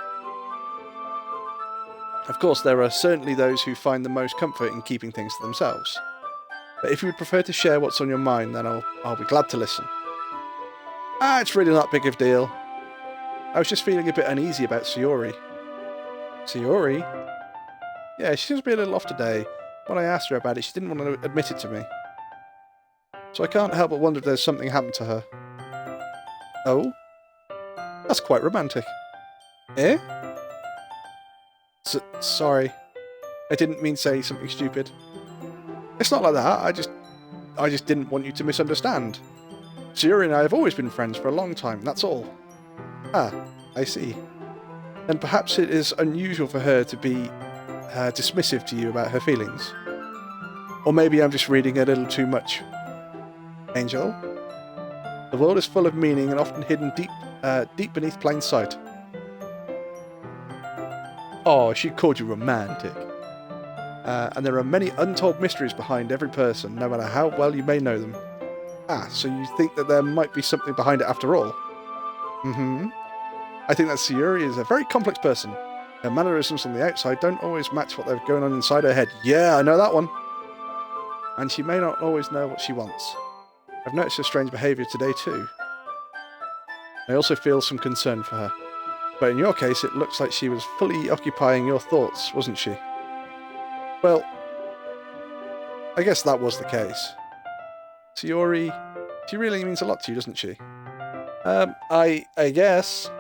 Of course, there are certainly those who find the most comfort in keeping things to themselves. But if you would prefer to share what's on your mind, then I'll be glad to listen. It's really not big of a deal. I was just feeling a bit uneasy about Sayuri. Sayuri? Yeah, she seems to be a little off today. When I asked her about it, she didn't want to admit it to me. So I can't help but wonder if there's something happened to her. Oh? That's quite romantic. Eh? Sorry. I didn't mean to say something stupid. It's not like that, I just didn't want you to misunderstand. Sayuri and I have always been friends for a long time, that's all. Ah, I see. And perhaps it is unusual for her to be dismissive to you about her feelings. Or maybe I'm just reading a little too much. Angel? The world is full of meaning and often hidden deep beneath plain sight. Oh, she called you romantic. And there are many untold mysteries behind every person, no matter how well you may know them. Ah, so you think that there might be something behind it after all? Mm-hmm. I think that Sayuri is a very complex person. Her mannerisms on the outside don't always match what they're going on inside her head. Yeah, I know that one. And she may not always know what she wants. I've noticed her strange behaviour today too. I also feel some concern for her. But in your case, it looks like she was fully occupying your thoughts, wasn't she? Well, I guess that was the case. Sayuri, she really means a lot to you, doesn't she? I guess.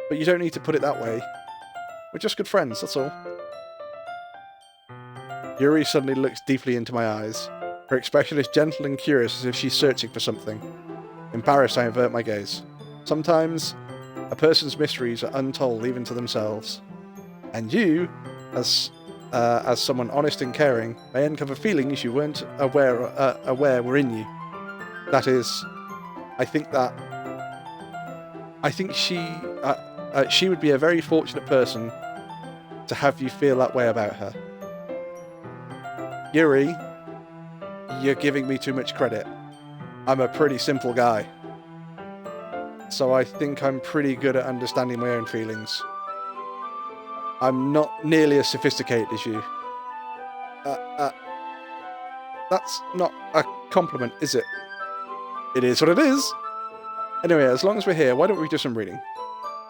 But you don't need to put it that way. We're just good friends, that's all. Yuri suddenly looks deeply into my eyes. Her expression is gentle and curious, as if she's searching for something. Embarrassed, I avert my gaze. Sometimes, a person's mysteries are untold even to themselves. And you, as someone honest and caring, may uncover feelings you weren't aware were in you. That is, I think she would be a very fortunate person to have you feel that way about her. Yuri, you're giving me too much credit. I'm a pretty simple guy. So I think I'm pretty good at understanding my own feelings. I'm not nearly as sophisticated as you. That's not a compliment, is it? It is what it is. Anyway, as long as we're here, why don't we do some reading?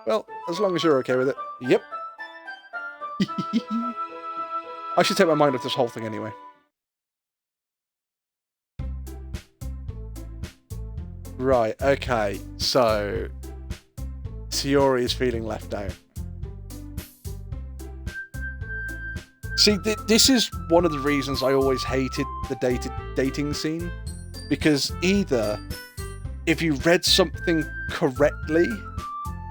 Well, as long as you're okay with it. Yep. I should take my mind off this whole thing anyway. Right, okay, so Sayori is feeling left out. See, this is one of the reasons I always hated the dating scene, because either if you read something correctly,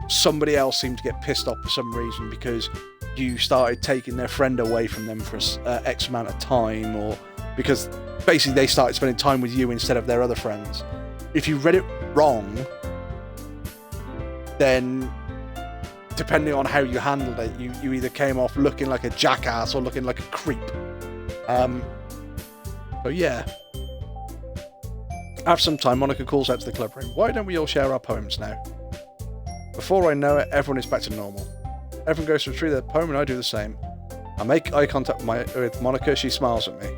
somebody else seemed to get pissed off for some reason because you started taking their friend away from them for X amount of time, or because basically they started spending time with you instead of their other friends. If you read it wrong, then depending on how you handled it, you either came off looking like a jackass or looking like a creep. So yeah. After some time, Monica calls out to the club room. Why don't we all share our poems now? Before I know it, everyone is back to normal. Everyone goes to retrieve their poem and I do the same. I make eye contact with Monica, she smiles at me.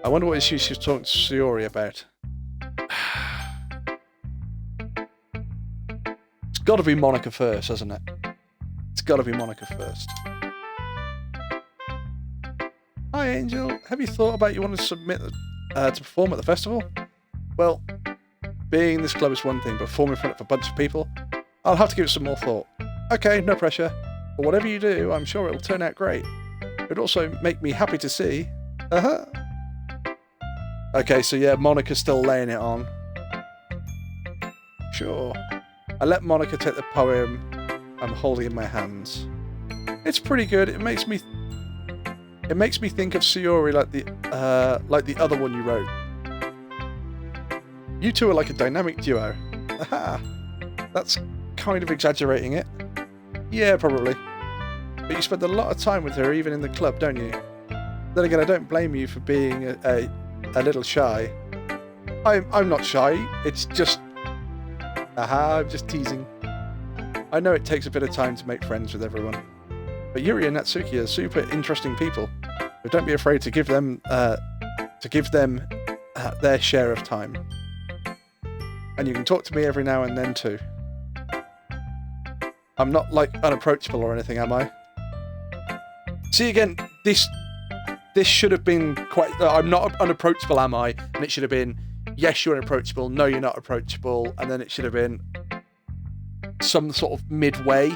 I wonder what issue she's talking to Sayori about. It's got to be Monica first, hasn't it? It's got to be Monica first. Hi Angel, have you thought about you want to submit to perform at the festival? Well, being in this club is one thing, but performing in front of a bunch of people, I'll have to give it some more thought. Okay, no pressure. But whatever you do, I'm sure it'll turn out great. It'd also make me happy to see. Okay, so yeah, Monica's still laying it on. Sure. I let Monica take the poem I'm holding in my hands. It's pretty good. It makes me think of Sayori like the other one you wrote. You two are like a dynamic duo. Aha! That's kind of exaggerating it. Yeah, probably. But you spend a lot of time with her even in the club, don't you? Then again, I don't blame you for being a little shy. I'm not shy. It's just... Aha, I'm just teasing. I know it takes a bit of time to make friends with everyone. But Yuri and Natsuki are super interesting people. But don't be afraid to give them their share of time. And you can talk to me every now and then too. I'm not like unapproachable or anything, am I? See again, this should have been quite... I'm not unapproachable, am I? And it should have been, yes, you're unapproachable, no, you're not approachable, and then it should have been some sort of midway.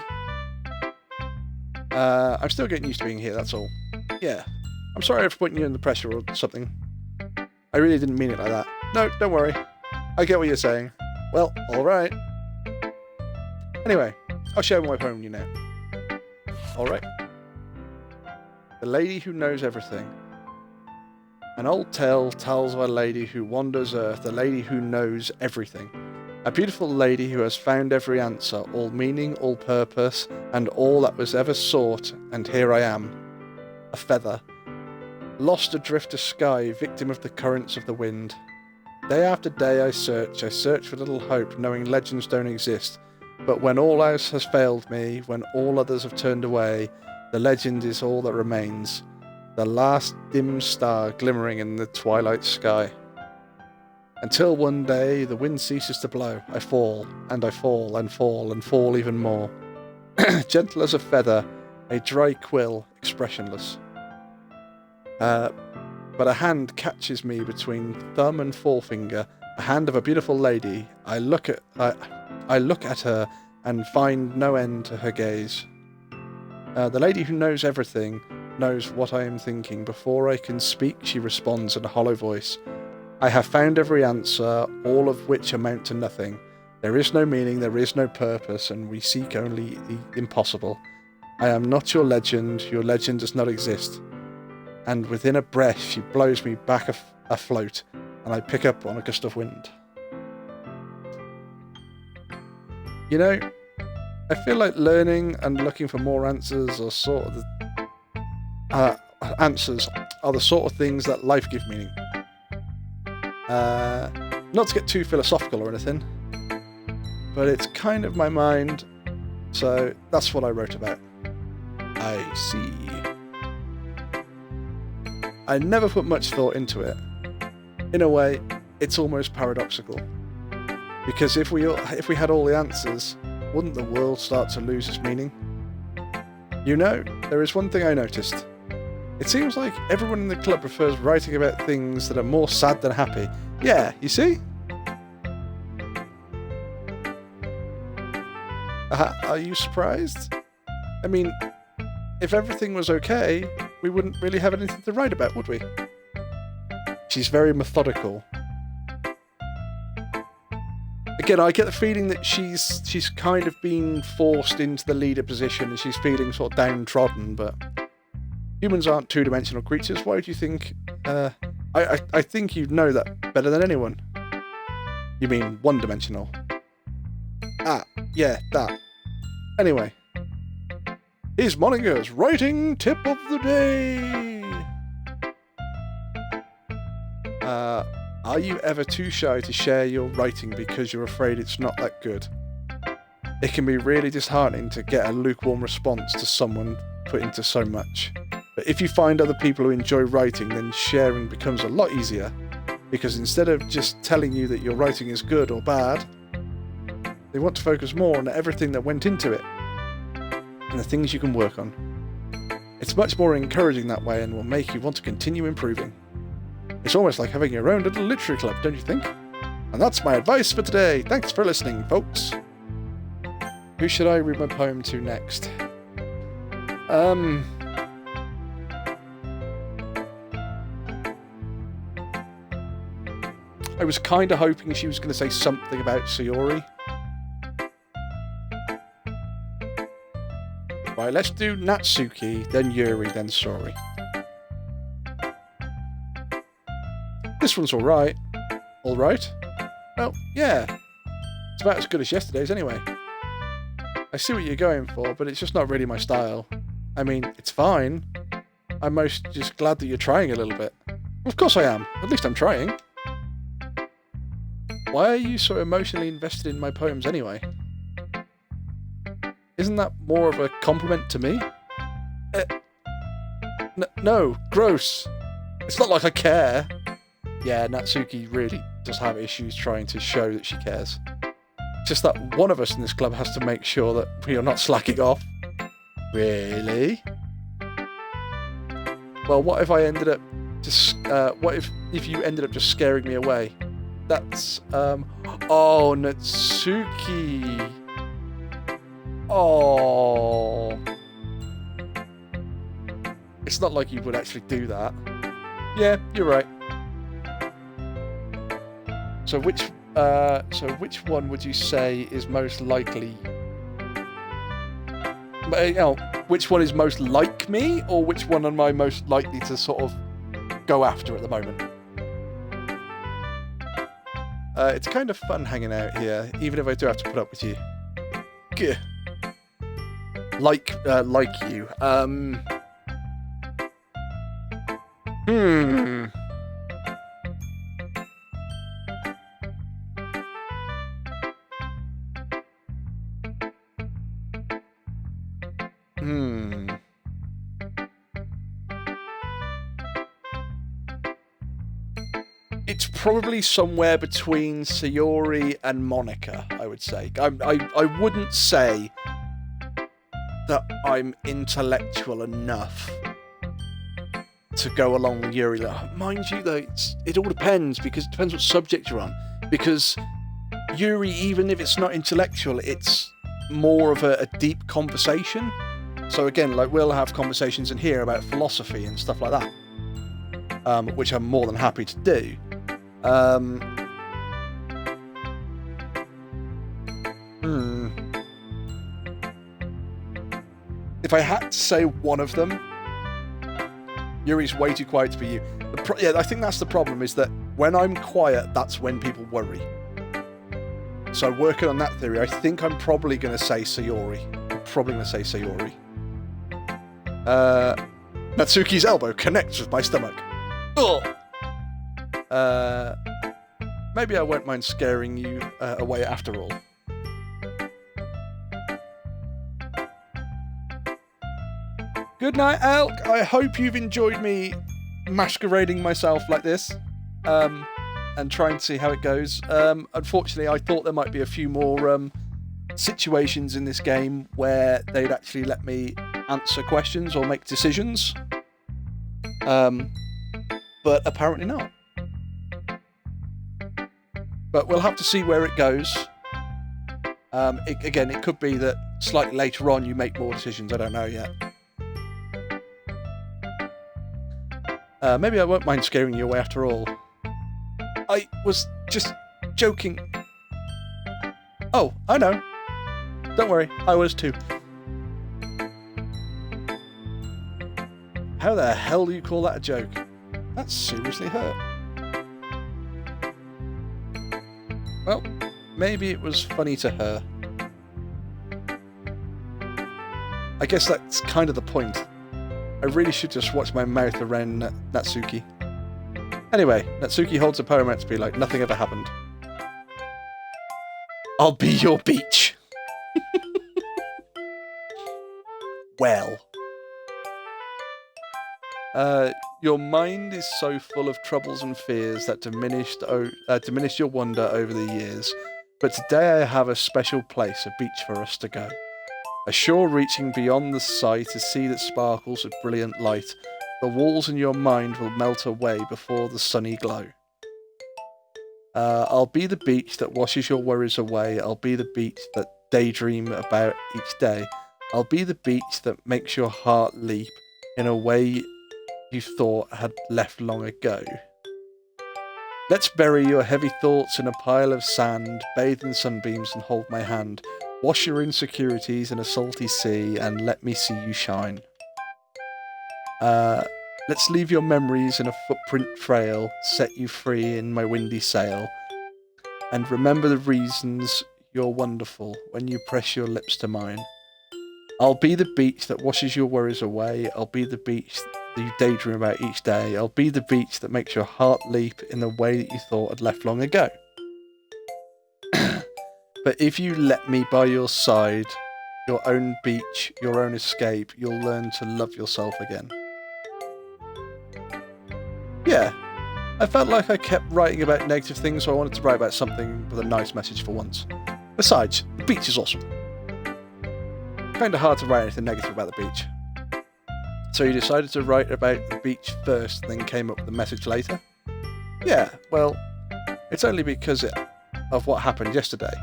I'm still getting used to being here, that's all. Yeah. I'm sorry for putting you under pressure or something. I really didn't mean it like that. No, don't worry. I get what you're saying. Well, alright. Anyway, I'll share my poem with you now. Alright. The Lady Who Knows Everything. An old tale tells of a lady who wanders earth, a lady who knows everything. A beautiful lady who has found every answer, all meaning, all purpose, and all that was ever sought, and here I am. A feather. Lost adrift to sky, victim of the currents of the wind. Day after day I search for little hope, knowing legends don't exist. But when all else has failed me, when all others have turned away, the legend is all that remains. The last dim star glimmering in the twilight sky. Until one day the wind ceases to blow, I fall, and I fall, and fall, and fall even more. Gentle as a feather, a dry quill, expressionless. But a hand catches me between thumb and forefinger, a hand of a beautiful lady. I look at her and find no end to her gaze. The lady who knows everything knows what I am thinking. Before I can speak, she responds in a hollow voice. I have found every answer, all of which amount to nothing. There is no meaning, there is no purpose, and we seek only the impossible. I am not your legend does not exist. And within a breath she blows me back afloat, and I pick up on a gust of wind. You know, I feel like learning and looking for more answers are sort of the sort of things that life give meaning. Not to get too philosophical or anything, but it's kind of my mind, so that's what I wrote about. I see. I never put much thought into it. In a way, it's almost paradoxical. Because if we had all the answers, wouldn't the world start to lose its meaning? You know, there is one thing I noticed. It seems like everyone in the club prefers writing about things that are more sad than happy. Yeah, you see? Are you surprised? I mean, if everything was okay, we wouldn't really have anything to write about, would we? She's very methodical. Again, I get the feeling that she's kind of been forced into the leader position and she's feeling sort of downtrodden, but humans aren't two-dimensional creatures. Why do you think... I think you'd know that better than anyone. You mean one-dimensional? Ah, yeah, that. Anyway. Here's Monica's writing tip of the day. Are you ever too shy to share your writing because you're afraid it's not that good? It can be really disheartening to get a lukewarm response to someone put into so much. But if you find other people who enjoy writing, then sharing becomes a lot easier, because instead of just telling you that your writing is good or bad, they want to focus more on everything that went into it and the things you can work on. It's much more encouraging that way and will make you want to continue improving. It's almost like having your own little literary club, don't you think? And that's my advice for today. Thanks for listening, folks. Who should I read my poem to next? I was kind of hoping she was going to say something about Sayori. Right, let's do Natsuki, then Yuri, then Sori. This one's alright. Alright? Well, yeah. It's about as good as yesterday's anyway. I see what you're going for, but it's just not really my style. I mean, it's fine. I'm most just glad that you're trying a little bit. Of course I am. At least I'm trying. Why are you so emotionally invested in my poems anyway? Isn't that more of a compliment to me? No, gross. It's not like I care. Yeah, Natsuki really does have issues trying to show that she cares. Just that one of us in this club has to make sure that we are not slacking off. Really? Well, what if I ended up just... what if you ended up just scaring me away? That's... Oh, Natsuki... Oh... It's not like you would actually do that. Yeah, you're right. So which one would you say is most likely? Which one is most like me, or which one am I most likely to sort of go after at the moment? It's kind of fun hanging out here, even if I do have to put up with you. Gah. Like you. It's probably somewhere between Sayori and Monica, I would say. I wouldn't say that I'm intellectual enough to go along with Yuri. Mind you, though, it all depends, because it depends what subject you're on. Because Yuri, even if it's not intellectual, it's more of a deep conversation. So again, like, we'll have conversations in here about philosophy and stuff like that, which I'm more than happy to do. If I had to say one of them, Yuri's way too quiet to be you. Yeah, I think that's the problem, is that when I'm quiet, that's when people worry. So working on that theory, I think I'm probably going to say Sayori. Natsuki's elbow connects with my stomach. Ugh. Maybe I won't mind scaring you away after all. Good night, Elk. I hope you've enjoyed me masquerading myself like this, and trying to see how it goes. Unfortunately, I thought there might be a few more situations in this game where they'd actually let me answer questions or make decisions. But apparently not. But we'll have to see where it goes. It could be that slightly later on you make more decisions. I don't know yet. Maybe I won't mind scaring you away after all. I was just joking. Oh, I know. Don't worry, I was too. How the hell do you call that a joke? That seriously hurt. Well, maybe it was funny to her. I guess that's kind of the point. I really should just watch my mouth around Natsuki. Anyway, Natsuki holds a poem out to be like nothing ever happened. I'll be your beach. Well. Your mind is so full of troubles and fears that diminished your wonder over the years. But today I have a special place, a beach for us to go. A shore reaching beyond the sight, a sea that sparkles with brilliant light. The walls in your mind will melt away before the sunny glow. I'll be the beach that washes your worries away. I'll be the beach that daydream about each day. I'll be the beach that makes your heart leap in a way you thought had left long ago. Let's bury your heavy thoughts in a pile of sand, bathe in sunbeams and hold my hand. Wash your insecurities in a salty sea and let me see you shine. Let's leave your memories in a footprint trail, set you free in my windy sail. And remember the reasons you're wonderful when you press your lips to mine. I'll be the beach that washes your worries away. I'll be the beach that you daydream about each day. I'll be the beach that makes your heart leap in the way that you thought had left long ago. But if you let me by your side, your own beach, your own escape, you'll learn to love yourself again. Yeah, I felt like I kept writing about negative things, so I wanted to write about something with a nice message for once. Besides, the beach is awesome. Kinda hard to write anything negative about the beach. So you decided to write about the beach first, then came up with the message later? Yeah, well, it's only because of what happened yesterday.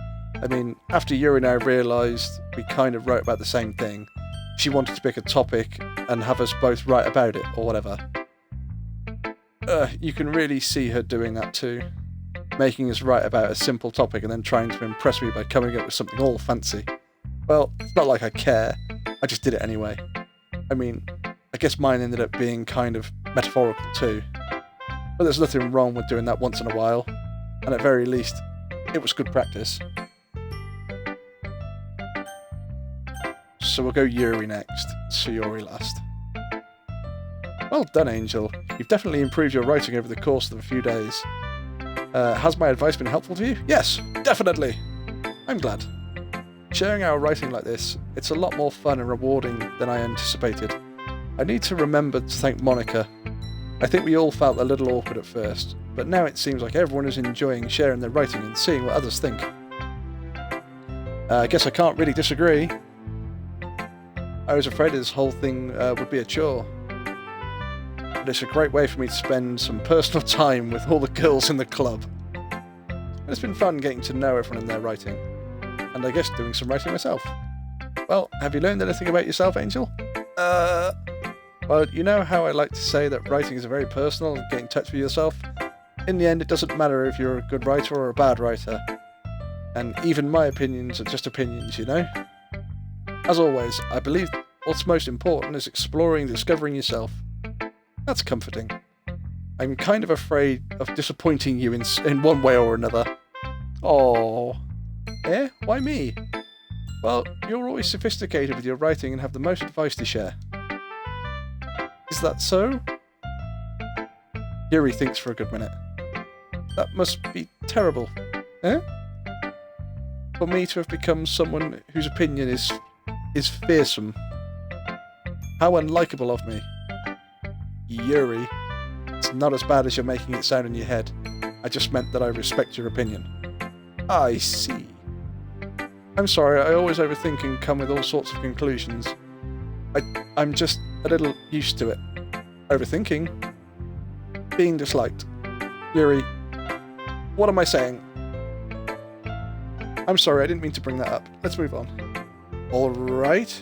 I mean, after Yuri and I realised we kind of wrote about the same thing, she wanted to pick a topic and have us both write about it, or whatever. You can really see her doing that too. Making us write about a simple topic and then trying to impress me by coming up with something all fancy. Well, it's not like I care, I just did it anyway. I mean, I guess mine ended up being kind of metaphorical too. But there's nothing wrong with doing that once in a while, and at very least, it was good practice. So we'll go Yuri next, Sayori last. Well done, Angel. You've definitely improved your writing over the course of a few days. Has my advice been helpful to you? Yes, definitely. I'm glad. Sharing our writing like this, it's a lot more fun and rewarding than I anticipated. I need to remember to thank Monica. I think we all felt a little awkward at first, but now it seems like everyone is enjoying sharing their writing and seeing what others think. I guess I can't really disagree. I was afraid this whole thing would be a chore. But it's a great way for me to spend some personal time with all the girls in the club. And it's been fun getting to know everyone in their writing. And I guess doing some writing myself. Well, have you learned anything about yourself, Angel? Well, you know how I like to say that writing is very personal and get in touch with yourself? In the end, it doesn't matter if you're a good writer or a bad writer. And even my opinions are just opinions, you know? As always, I believe what's most important is exploring and discovering yourself. That's comforting. I'm kind of afraid of disappointing you in one way or another. Oh, eh? Why me? Well, you're always sophisticated with your writing and have the most advice to share. Is that so? Yuri thinks for a good minute. That must be terrible, eh? For me to have become someone whose opinion is fearsome. How unlikable of me. Yuri, it's not as bad as you're making it sound in your head. I just meant that I respect your opinion. I see. I'm sorry, I always overthink and come with all sorts of conclusions. I'm just a little used to it. Overthinking. Being disliked. Yuri, what am I saying? I'm sorry, I didn't mean to bring that up. Let's move on. Alright.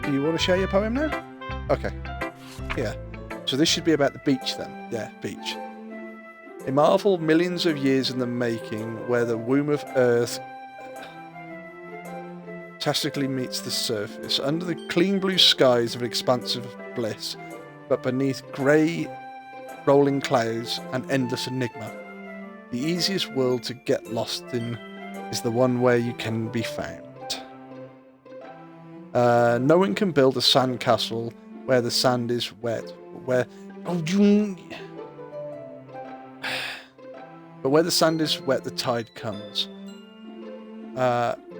Do you want to share your poem now? Okay. Yeah. So this should be about the beach then. Yeah, beach. A marvel millions of years in the making, where the womb of Earth fantastically meets the surface, under the clean blue skies of an expanse of bliss, but beneath grey rolling clouds and endless enigma. The easiest world to get lost in is the one where you can be found. No one can build a sandcastle where the sand is wet, but where the sand is wet, the tide comes.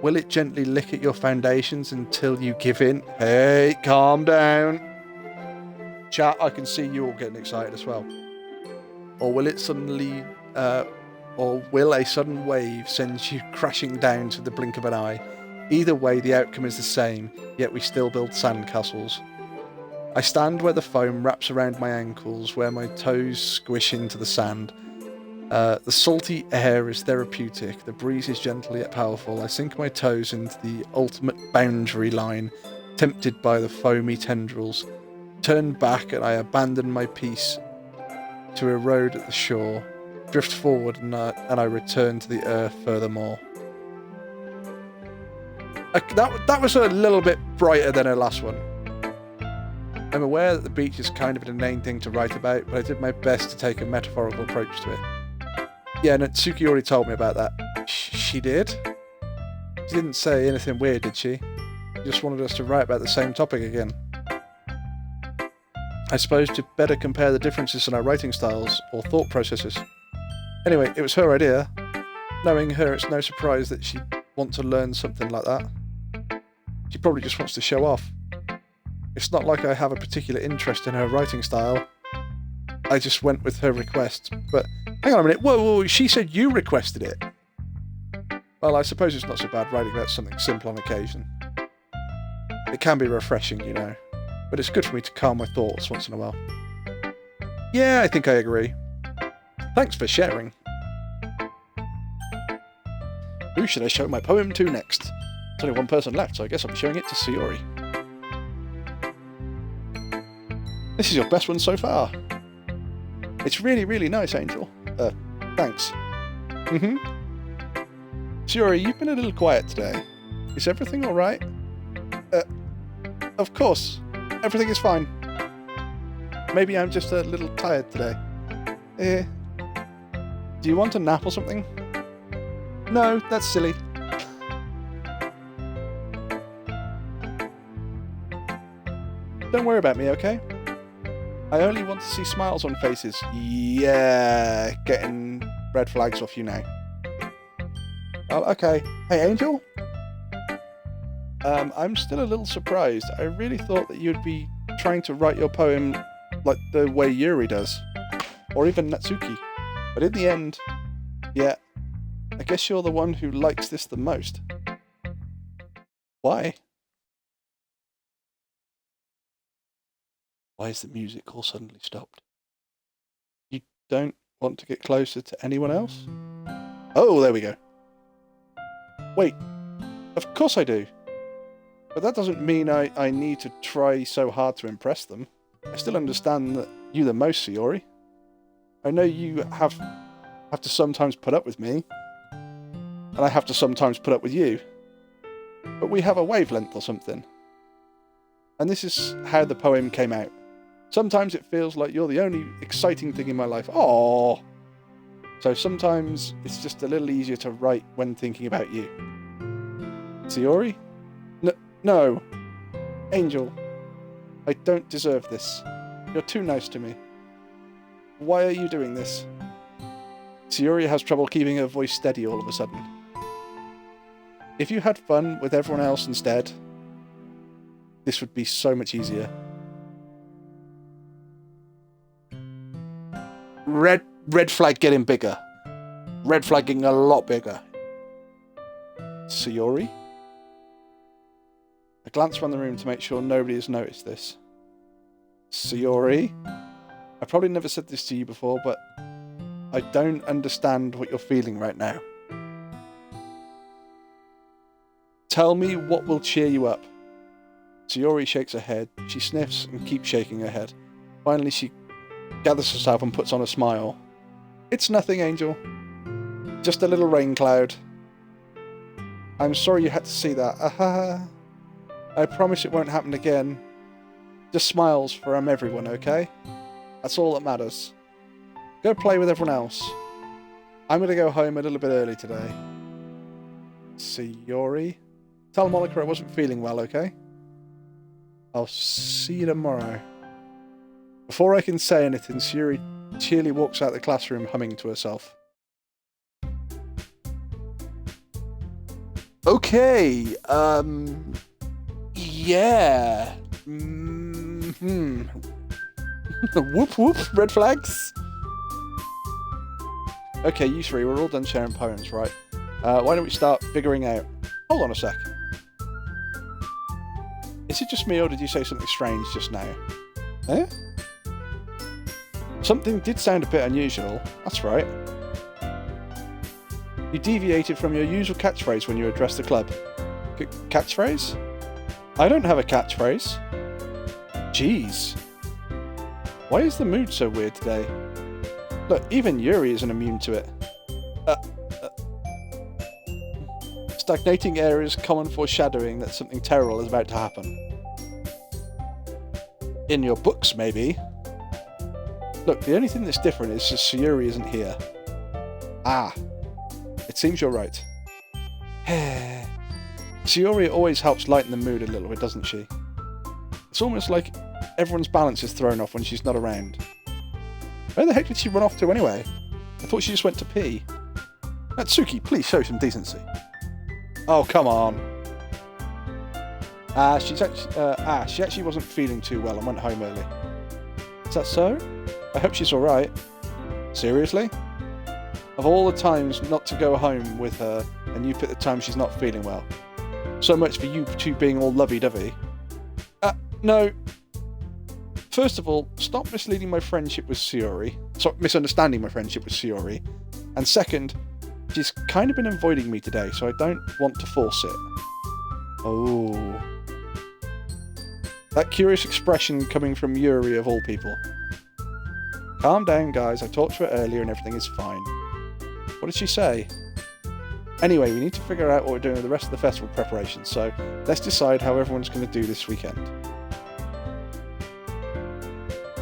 Will it gently lick at your foundations until you give in? Hey, calm down. Chat, I can see you all getting excited as well. Or will it suddenly, or will a sudden wave send you crashing down to the blink of an eye? Either way, the outcome is the same, yet we still build sandcastles. I stand where the foam wraps around my ankles, where my toes squish into the sand. The salty air is therapeutic, the breeze is gentle yet powerful. I sink my toes into the ultimate boundary line, tempted by the foamy tendrils. Turn back and I abandon my peace to erode at the shore, drift forward and I return to the earth furthermore. That was a little bit brighter than her last one. I'm aware that the beach is kind of an inane thing to write about, but I did my best to take a metaphorical approach to it. Yeah, Natsuki already told me about that. She did? She didn't say anything weird, did she? She just wanted us to write about the same topic again. I suppose to better compare the differences in our writing styles or thought processes. Anyway, it was her idea. Knowing her, it's no surprise that she'd want to learn something like that. She probably just wants to show off. It's not like I have a particular interest in her writing style. I just went with her request. But hang on a minute, whoa, she said you requested it. Well, I suppose it's not so bad writing about something simple on occasion. It can be refreshing, you know. But it's good for me to calm my thoughts once in a while. Yeah, I think I agree. Thanks for sharing. Who should I show my poem to next? There's only one person left, so I guess I'll be showing it to Sayori. This is your best one so far. It's really, really nice, Angel. Thanks. Sayori, you've been a little quiet today. Is everything alright? Of course. Everything is fine. Maybe I'm just a little tired today. Do you want a nap or something? No, that's silly. Don't worry about me, okay? I only want to see smiles on faces. Yeah, getting red flags off you now. Oh, okay. Hey, Angel? I'm still a little surprised. I really thought that you'd be trying to write your poem like the way Yuri does. Or even Natsuki. But in the end, yeah, I guess you're the one who likes this the most. Why? Why is the music all suddenly stopped? You don't want to get closer to anyone else? Oh, there we go. Wait, of course I do. But that doesn't mean I need to try so hard to impress them. I still understand that you the most, Sayori. I know you have to sometimes put up with me, and I have to sometimes put up with you. But we have a wavelength or something. And this is how the poem came out. Sometimes it feels like you're the only exciting thing in my life. Aww. So sometimes it's just a little easier to write when thinking about you. Sayori? No. Angel. I don't deserve this. You're too nice to me. Why are you doing this? Sayori has trouble keeping her voice steady all of a sudden. If you had fun with everyone else instead, this would be so much easier. Red flag getting bigger. Red flag getting a lot bigger. Sayori? glance around the room to make sure nobody has noticed this. Sayori, I probably never said this to you before, but I don't understand what you're feeling right now. Tell me what will cheer you up. Sayori shakes her head. She sniffs and keeps shaking her head. Finally, she gathers herself and puts on a smile. It's nothing, Angel. Just a little rain cloud. I'm sorry you had to see that. Aha. I promise it won't happen again. Just smiles from everyone, okay? That's all that matters. Go play with everyone else. I'm going to go home a little bit early today. Sayori? Tell Monica I wasn't feeling well, okay? I'll see you tomorrow. Before I can say anything, Sayori cheerily walks out the classroom humming to herself. Okay, yeah. Whoop whoop, red flags. Okay, you three, we're all done sharing poems, right? Why don't we start figuring out... Hold on a sec. Is it just me, or did you say something strange just now? Eh? Something did sound a bit unusual. That's right. You deviated from your usual catchphrase when you addressed the club. Catchphrase? I don't have a catchphrase. Jeez. Why is the mood so weird today? Look, even Yuri isn't immune to it. Stagnating air is common foreshadowing that something terrible is about to happen. In your books, maybe. Look, the only thing that's different is just Sayori isn't here. Ah. It seems you're right. Sayori always helps lighten the mood a little bit, doesn't she? It's almost like everyone's balance is thrown off when she's not around. Where the heck did she run off to anyway? I thought she just went to pee. Natsuki, please show some decency. Oh, come on. She actually wasn't feeling too well and went home early. Is that so? I hope she's alright. Seriously? Of all the times not to go home with her, and you pick the time she's not feeling well. So much for you two being all lovey-dovey. No. First of all, stop misleading my friendship with Sayori. Stop misunderstanding my friendship with Sayori. And second, she's kind of been avoiding me today, so I don't want to force it. Oh. That curious expression coming from Yuri of all people. Calm down, guys. I talked to her earlier and everything is fine. What did she say? Anyway, we need to figure out what we're doing with the rest of the festival preparations, so let's decide how everyone's going to do this weekend.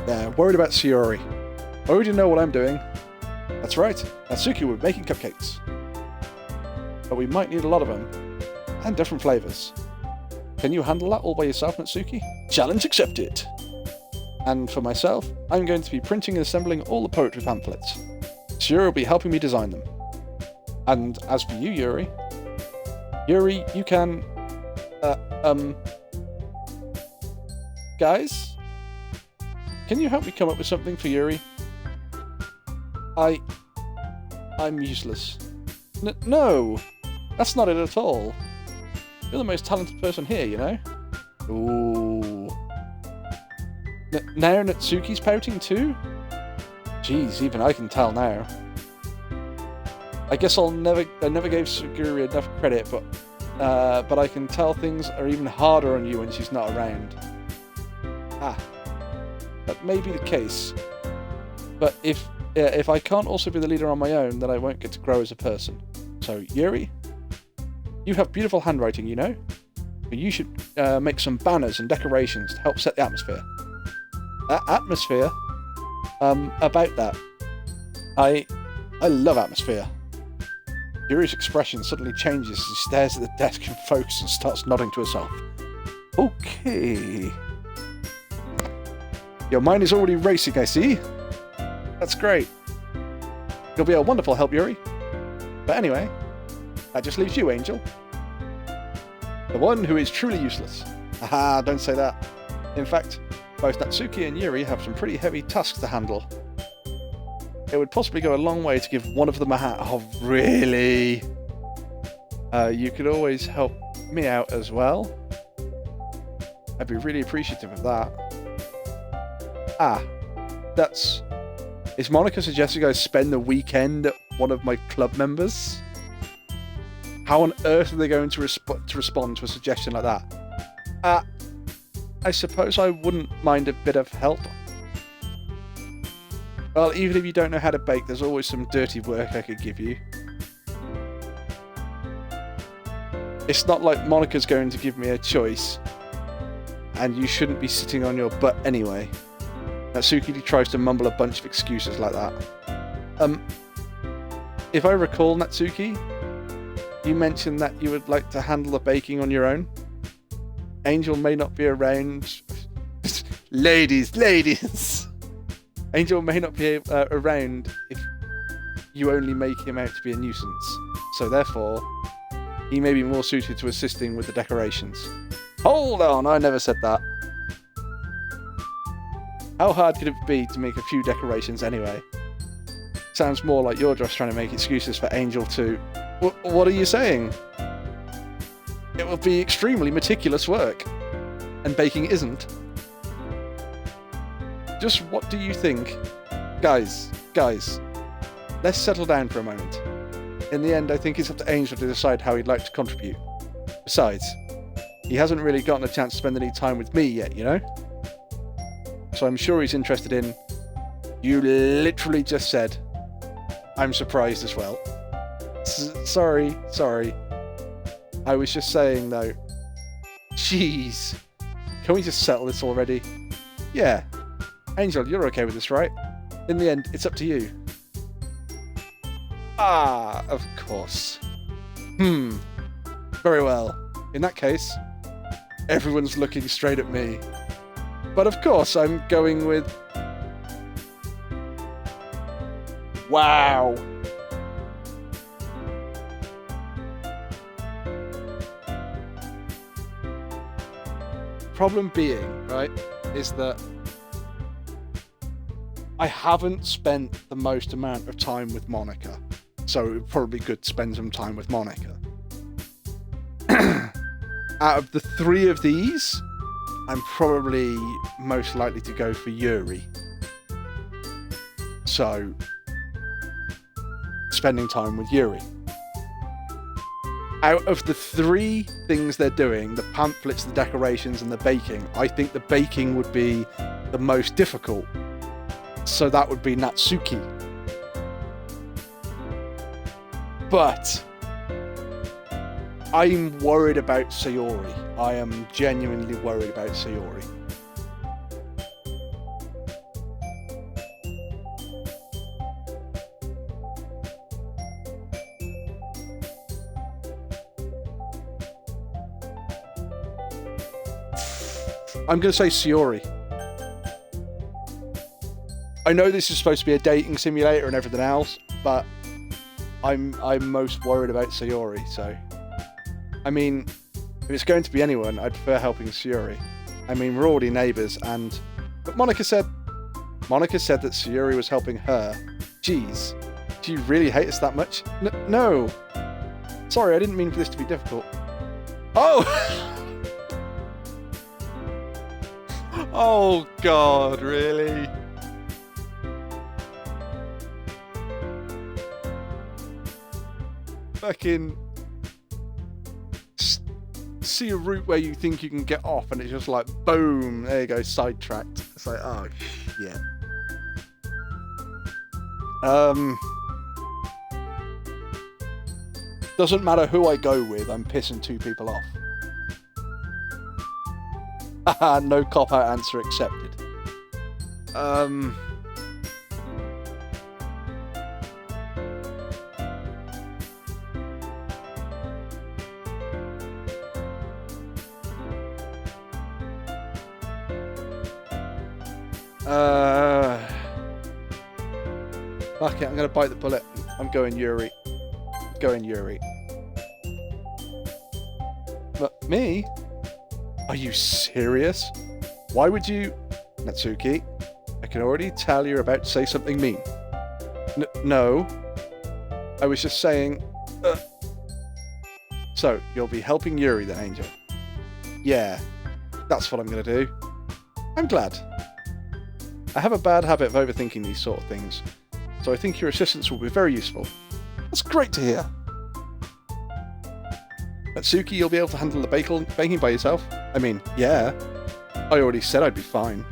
Yeah, worried about Sayori. I already know what I'm doing. That's right, Natsuki will be making cupcakes. But we might need a lot of them, and different flavours. Can you handle that all by yourself, Natsuki? Challenge accepted! And for myself, I'm going to be printing and assembling all the poetry pamphlets. Sayori will be helping me design them. And as for you, Yuri, you can... Guys? Can you help me come up with something for Yuri? I'm useless. No! That's not it at all. You're the most talented person here, you know? Ooh. Now Natsuki's pouting too? Jeez, even I can tell now. I guess I never gave Suguri enough credit, but I can tell things are even harder on you when she's not around. That may be the case. But if I can't also be the leader on my own, then I won't get to grow as a person. So, Yuri, you have beautiful handwriting, you know? You should make some banners and decorations to help set the atmosphere. Atmosphere? About that. I love atmosphere. Yuri's expression suddenly changes as she stares at the desk in focus and starts nodding to herself. Okay. Your mind is already racing, I see. That's great. You'll be a wonderful help, Yuri. But anyway, that just leaves you, Angel. The one who is truly useless. Haha, don't say that. In fact, both Natsuki and Yuri have some pretty heavy tasks to handle. It would possibly go a long way to give one of them a hat. Oh, really? You could always help me out as well. I'd be really appreciative of that. Ah, that's... Is Monica suggesting I spend the weekend at one of my club members? How on earth are they going to respond to a suggestion like that? I suppose I wouldn't mind a bit of help. Well, even if you don't know how to bake, there's always some dirty work I could give you. It's not like Monica's going to give me a choice, and you shouldn't be sitting on your butt anyway. Natsuki tries to mumble a bunch of excuses like that. If I recall, Natsuki, you mentioned that you would like to handle the baking on your own. Angel may not be around. Ladies! Angel may not be around if you only make him out to be a nuisance. So therefore, he may be more suited to assisting with the decorations. Hold on, I never said that. How hard could it be to make a few decorations anyway? Sounds more like you're just trying to make excuses for Angel to... What are you saying? It will be extremely meticulous work. And baking isn't. Just what do you think? Guys, let's settle down for a moment. In the end, I think it's up to Angel to decide how he'd like to contribute. Besides, he hasn't really gotten a chance to spend any time with me yet, you know? So I'm sure he's interested in... You literally just said, I'm surprised as well. Sorry. I was just saying, though. Jeez. Can we just settle this already? Yeah. Angel, you're okay with this, right? In the end, it's up to you. Ah, of course. Very well. In that case, everyone's looking straight at me. But of course, I'm going with... Wow. Problem being, right, is that I haven't spent the most amount of time with Monica. So it would probably be good to spend some time with Monica. Out of the three of these, I'm probably most likely to go for Yuri. So, spending time with Yuri. Out of the three things they're doing, the pamphlets, the decorations, and the baking, I think the baking would be the most difficult. So that would be Natsuki. But I'm worried about Sayori. I am genuinely worried about Sayori. I'm going to say Sayori. I know this is supposed to be a dating simulator and everything else, but I'm most worried about Sayori, so... I mean, if it's going to be anyone, I'd prefer helping Sayori. I mean, we're already neighbours, and... But Monica said that Sayori was helping her. Jeez. Do you really hate us that much? No. Sorry, I didn't mean for this to be difficult. Oh! Oh, God, really? Fucking... see a route where you think you can get off and it's just like, boom, there you go, sidetracked. It's like, oh, shit. Doesn't matter who I go with, I'm pissing two people off. Haha, no cop-out answer accepted. Fuck it, I'm gonna bite the bullet. I'm going Yuri. But me? Are you serious? Why would you... Natsuki, I can already tell you're about to say something mean. No. I was just saying... So, you'll be helping Yuri then, Angel? Yeah. That's what I'm going to do. I'm glad. I have a bad habit of overthinking these sort of things, so I think your assistance will be very useful. That's great to hear. Natsuki, you'll be able to handle the baking by yourself? I mean, yeah. I already said I'd be fine.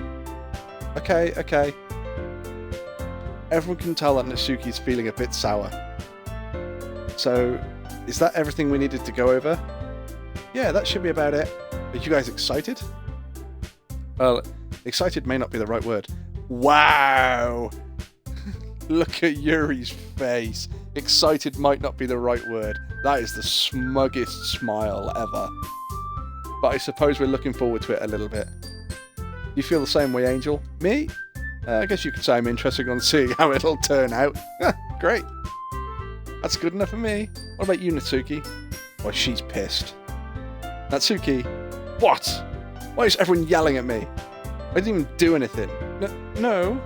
Okay. Everyone can tell that Natsuki's feeling a bit sour. So, is that everything we needed to go over? Yeah, that should be about it. Are you guys excited? Well, excited may not be the right word. Wow! Look at Yuri's face. Excited might not be the right word. That is the smuggest smile ever. But I suppose we're looking forward to it a little bit. You feel the same way, Angel? Me? I guess you could say I'm interested in seeing how it'll turn out. Great. That's good enough for me. What about you, Natsuki? Well, she's pissed. Natsuki? What? Why is everyone yelling at me? I didn't even do anything. No.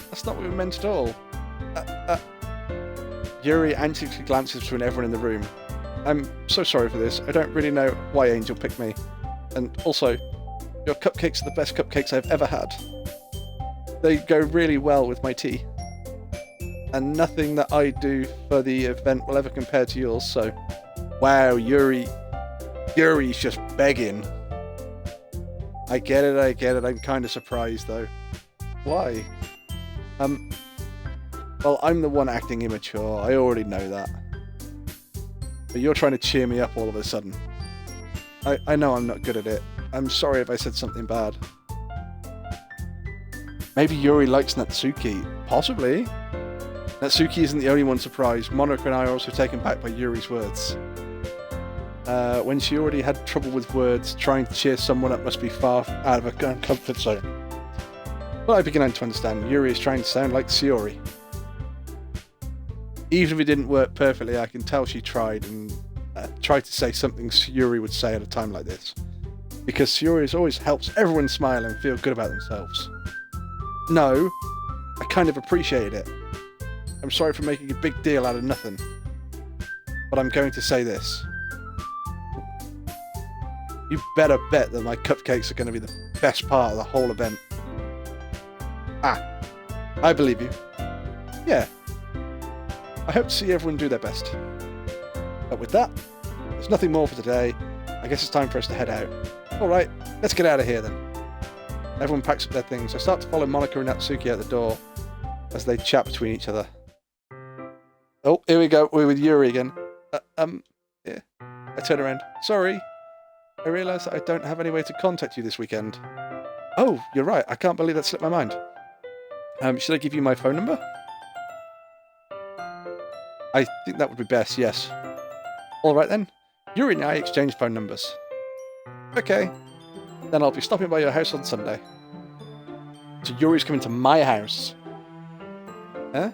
That's not what we meant at all. Yuri anxiously glances between everyone in the room. I'm so sorry for this. I don't really know why Angel picked me. And also, your cupcakes are the best cupcakes I've ever had. They go really well with my tea. And nothing that I do for the event will ever compare to yours, so... Wow, Yuri's just begging. I get it. I'm kind of surprised, though. Why? Well, I'm the one acting immature. I already know that. But you're trying to cheer me up all of a sudden. I know I'm not good at it. I'm sorry if I said something bad. Maybe Yuri likes Natsuki. Possibly. Natsuki isn't the only one surprised. Monika and I are also taken back by Yuri's words. When she already had trouble with words, trying to cheer someone up must be far out of her comfort zone. Well, I begin to understand. Yuri is trying to sound like Sayori. Even if it didn't work perfectly, I can tell she tried and tried to say something Sayori would say at a time like this. Because Sayori always helps everyone smile and feel good about themselves. No, I kind of appreciated it. I'm sorry for making a big deal out of nothing. But I'm going to say this. You better bet that my cupcakes are going to be the best part of the whole event. I believe you. Yeah. I hope to see everyone do their best. But with that, there's nothing more for today. I guess it's time for us to head out. Alright, let's get out of here then. Everyone packs up their things. I start to follow Monika and Natsuki out the door as they chat between each other. Oh, here we go. We're with Yuri again. Yeah. I turn around. Sorry. I realise that I don't have any way to contact you this weekend. Oh, you're right. I can't believe that slipped my mind. Should I give you my phone number? I think that would be best, yes. Alright then. Yuri and I exchange phone numbers. Okay. Then I'll be stopping by your house on Sunday. So Yuri's coming to my house. Huh?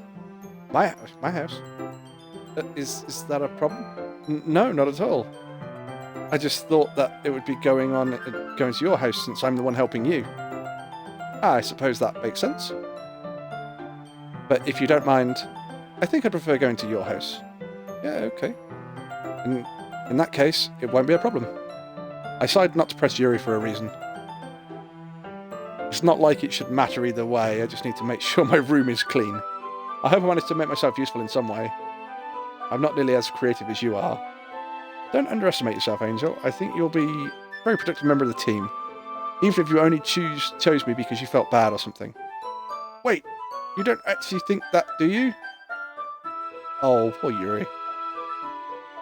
My house? My house? Is that a problem? No, not at all. I just thought that it would be going to your house since I'm the one helping you. I suppose that makes sense. But if you don't mind, I think I'd prefer going to your house. Yeah, okay. In that case, it won't be a problem. I decided not to press Yuri for a reason. It's not like it should matter either way, I just need to make sure my room is clean. I hope I managed to make myself useful in some way. I'm not nearly as creative as you are. Don't underestimate yourself, Angel. I think you'll be a very productive member of the team. Even if you only chose me because you felt bad or something. Wait, you don't actually think that, do you? Oh, poor Yuri.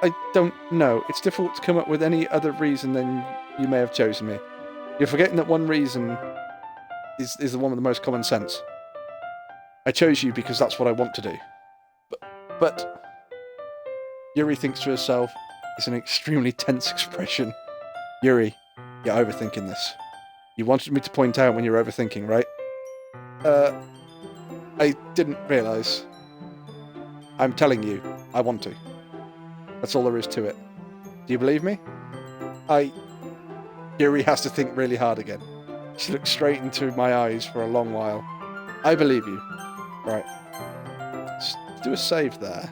I don't know. It's difficult to come up with any other reason than you may have chosen me. You're forgetting that one reason is the one with the most common sense. I chose you because that's what I want to do. But Yuri thinks to herself, it's an extremely tense expression. Yuri, you're overthinking this. You wanted me to point out when you're overthinking, right? I didn't realise. I'm telling you, I want to. That's all there is to it. Do you believe me? Yuri has to think really hard again. She looks straight into my eyes for a long while. I believe you. Right. Let's do a save there.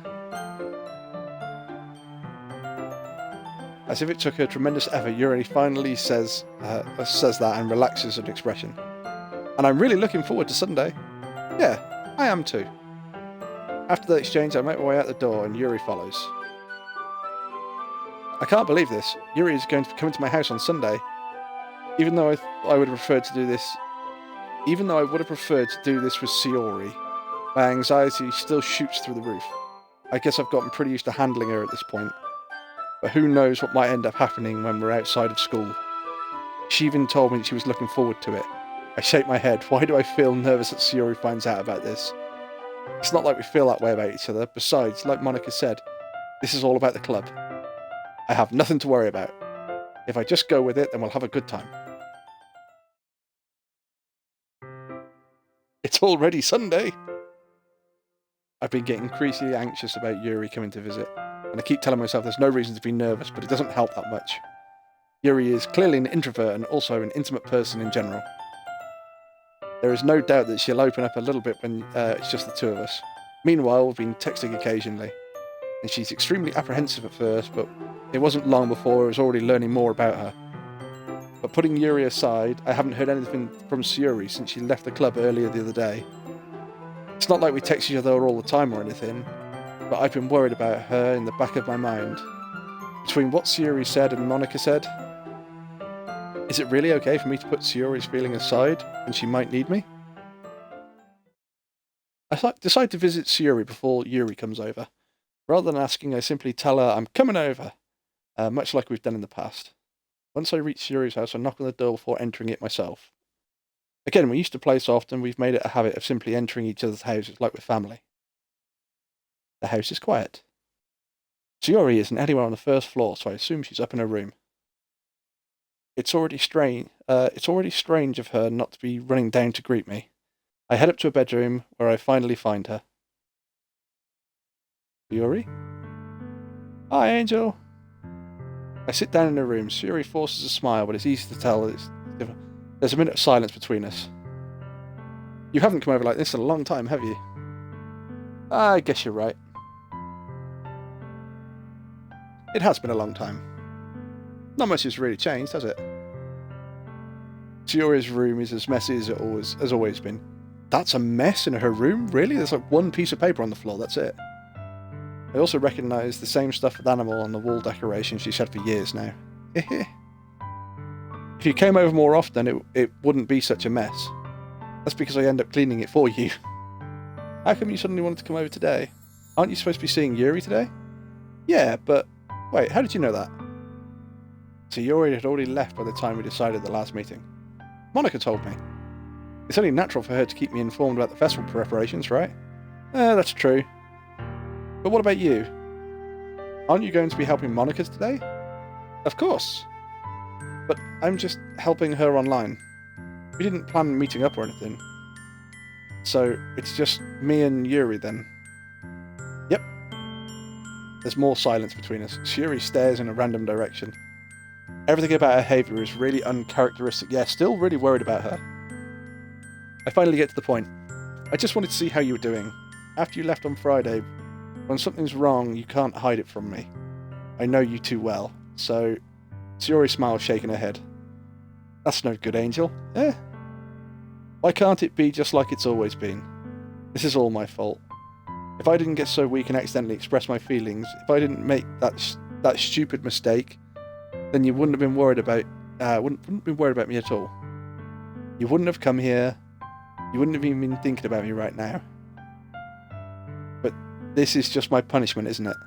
As if it took her tremendous effort, Yuri finally says that and relaxes an expression. And I'm really looking forward to Sunday. Yeah, I am too. After the exchange, I make my way out the door and Yuri follows. I can't believe this. Yuri is going to come into my house on Sunday. Even though I would have preferred to do this with Sayori, my anxiety still shoots through the roof. I guess I've gotten pretty used to handling her at this point. But who knows what might end up happening when we're outside of school. She even told me that she was looking forward to it. I shake my head. Why do I feel nervous that Sayori finds out about this? It's not like we feel that way about each other. Besides, like Monika said, this is all about the club. I have nothing to worry about. If I just go with it, then we'll have a good time. It's already Sunday. I've been getting increasingly anxious about Yuri coming to visit, and I keep telling myself there's no reason to be nervous, but it doesn't help that much. Yuri is clearly an introvert and also an intimate person in general. There is no doubt that she'll open up a little bit when it's just the two of us. Meanwhile, we've been texting occasionally, and she's extremely apprehensive at first, but it wasn't long before I was already learning more about her. But putting Yuri aside, I haven't heard anything from Sayori since she left the club earlier the other day. It's not like we text each other all the time or anything, but I've been worried about her in the back of my mind. Between what Sayori said and Monika said, is it really okay for me to put Sayori's feeling aside when she might need me? I decide to visit Sayori before Yuri comes over. Rather than asking, I simply tell her I'm coming over, much like we've done in the past. Once I reach Sayori's house, I knock on the door before entering it myself. Again, we used to play so often, we've made it a habit of simply entering each other's houses like we're family. The house is quiet. Sayori isn't anywhere on the first floor, so I assume she's up in her room. It's already strange of her not to be running down to greet me. I head up to her bedroom, where I finally find her. Sayori? Hi, Angel. I sit down in her room. Sayori forces a smile, but it's easy to tell that it's different. There's a minute of silence between us. You haven't come over like this in a long time, have you? I guess you're right. It has been a long time. Not much has really changed, has it? Sayori's room is as messy as it has always been. That's a mess in her room? Really? There's like one piece of paper on the floor, that's it. I also recognise the same stuffed animal on the wall decoration she's had for years now. If you came over more often, it wouldn't be such a mess. That's because I end up cleaning it for you. How come you suddenly wanted to come over today? Aren't you supposed to be seeing Yuri today? Yeah, but... Wait, how did you know that? Sayori had already left by the time we decided the last meeting. Monika told me. It's only natural for her to keep me informed about the festival preparations, right? That's true. But what about you? Aren't you going to be helping Monika today? Of course. But I'm just helping her online. We didn't plan meeting up or anything. So it's just me and Yuri then. Yep. There's more silence between us. Yuri stares in a random direction. Everything about her behaviour is really uncharacteristic. Yeah, still really worried about her. I finally get to the point. I just wanted to see how you were doing. After you left on Friday, when something's wrong, you can't hide it from me. I know you too well. So, Sayori smiles, shaking her head. That's no good, Angel. Why can't it be just like it's always been? This is all my fault. If I didn't get so weak and accidentally express my feelings, if I didn't make that stupid mistake, then you wouldn't have been worried about wouldn't been worried about me at all. You wouldn't have come here. You wouldn't have even been thinking about me right now. But this is just my punishment, isn't it?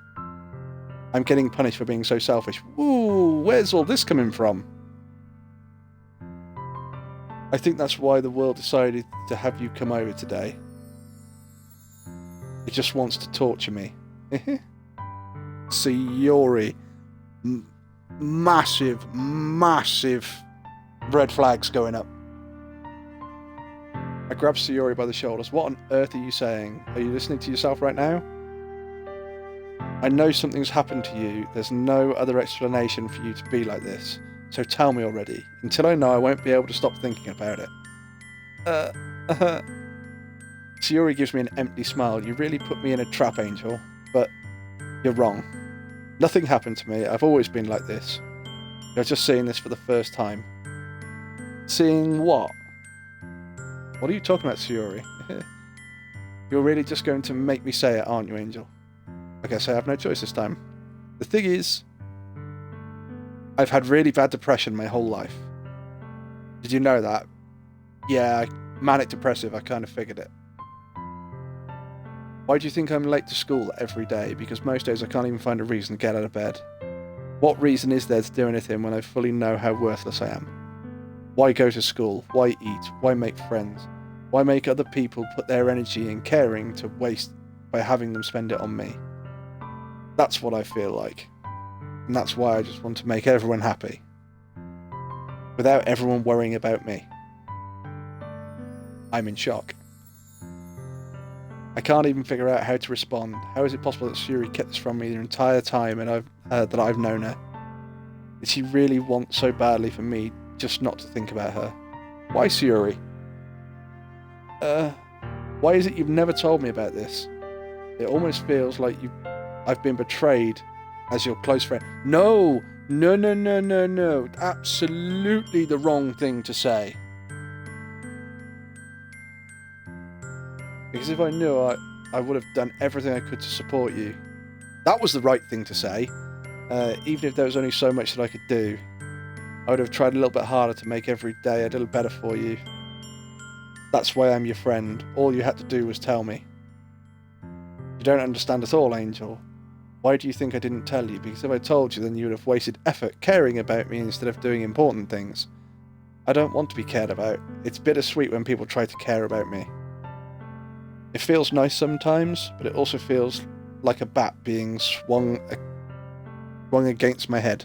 I'm getting punished for being so selfish. Ooh, where's all this coming from? I think that's why the world decided to have you come over today. It just wants to torture me. Sayori. Massive red flags going up. I grab Sayori by the shoulders. What on earth are you saying? Are you listening to yourself right now? I know something's happened to you. There's no other explanation for you to be like this. So tell me already. Until I know, I won't be able to stop thinking about it. Sayori gives me an empty smile. You really put me in a trap, Angel. But you're wrong. Nothing happened to me. I've always been like this. You're just seeing this for the first time. Seeing what? What are you talking about, Sayori? You're really just going to make me say it, aren't you, Angel? I guess I have no choice this time. The thing is, I've had really bad depression my whole life. Did you know that? Yeah, manic depressive, I kind of figured it. Why do you think I'm late to school every day? Because most days I can't even find a reason to get out of bed. What reason is there to do anything when I fully know how worthless I am? Why go to school? Why eat? Why make friends? Why make other people put their energy and caring to waste by having them spend it on me? That's what I feel like. And that's why I just want to make everyone happy. Without everyone worrying about me. I'm in shock. I can't even figure out how to respond. How is it possible that Sayori kept this from me the entire time and that I've known her? Did she really want so badly for me just not to think about her? Why, Sayori? Why is it you've never told me about this? It almost feels like I've been betrayed as your close friend. No! No. Absolutely the wrong thing to say. Because if I knew, I would have done everything I could to support you. That was the right thing to say. Even if there was only so much that I could do. I would have tried a little bit harder to make every day a little better for you. That's why I'm your friend. All you had to do was tell me. You don't understand at all, Angel. Why do you think I didn't tell you? Because if I told you, then you would have wasted effort caring about me instead of doing important things. I don't want to be cared about. It's bittersweet when people try to care about me. It feels nice sometimes, but it also feels like a bat being swung against my head.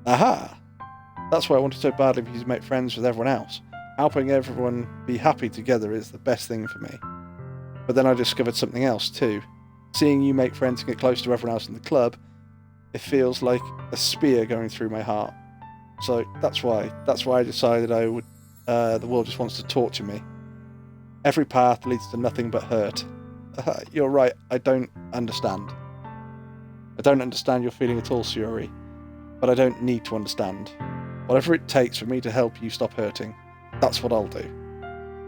Aha! That's why I wanted so badly for you to make friends with everyone else. Helping everyone be happy together is the best thing for me. But then I discovered something else too. Seeing you make friends and get close to everyone else in the club, it feels like a spear going through my heart. So that's why I decided the world just wants to torture me. Every path leads to nothing but hurt. You're right, I don't understand. I don't understand your feeling at all, Sayori. But I don't need to understand. Whatever it takes for me to help you stop hurting, that's what I'll do.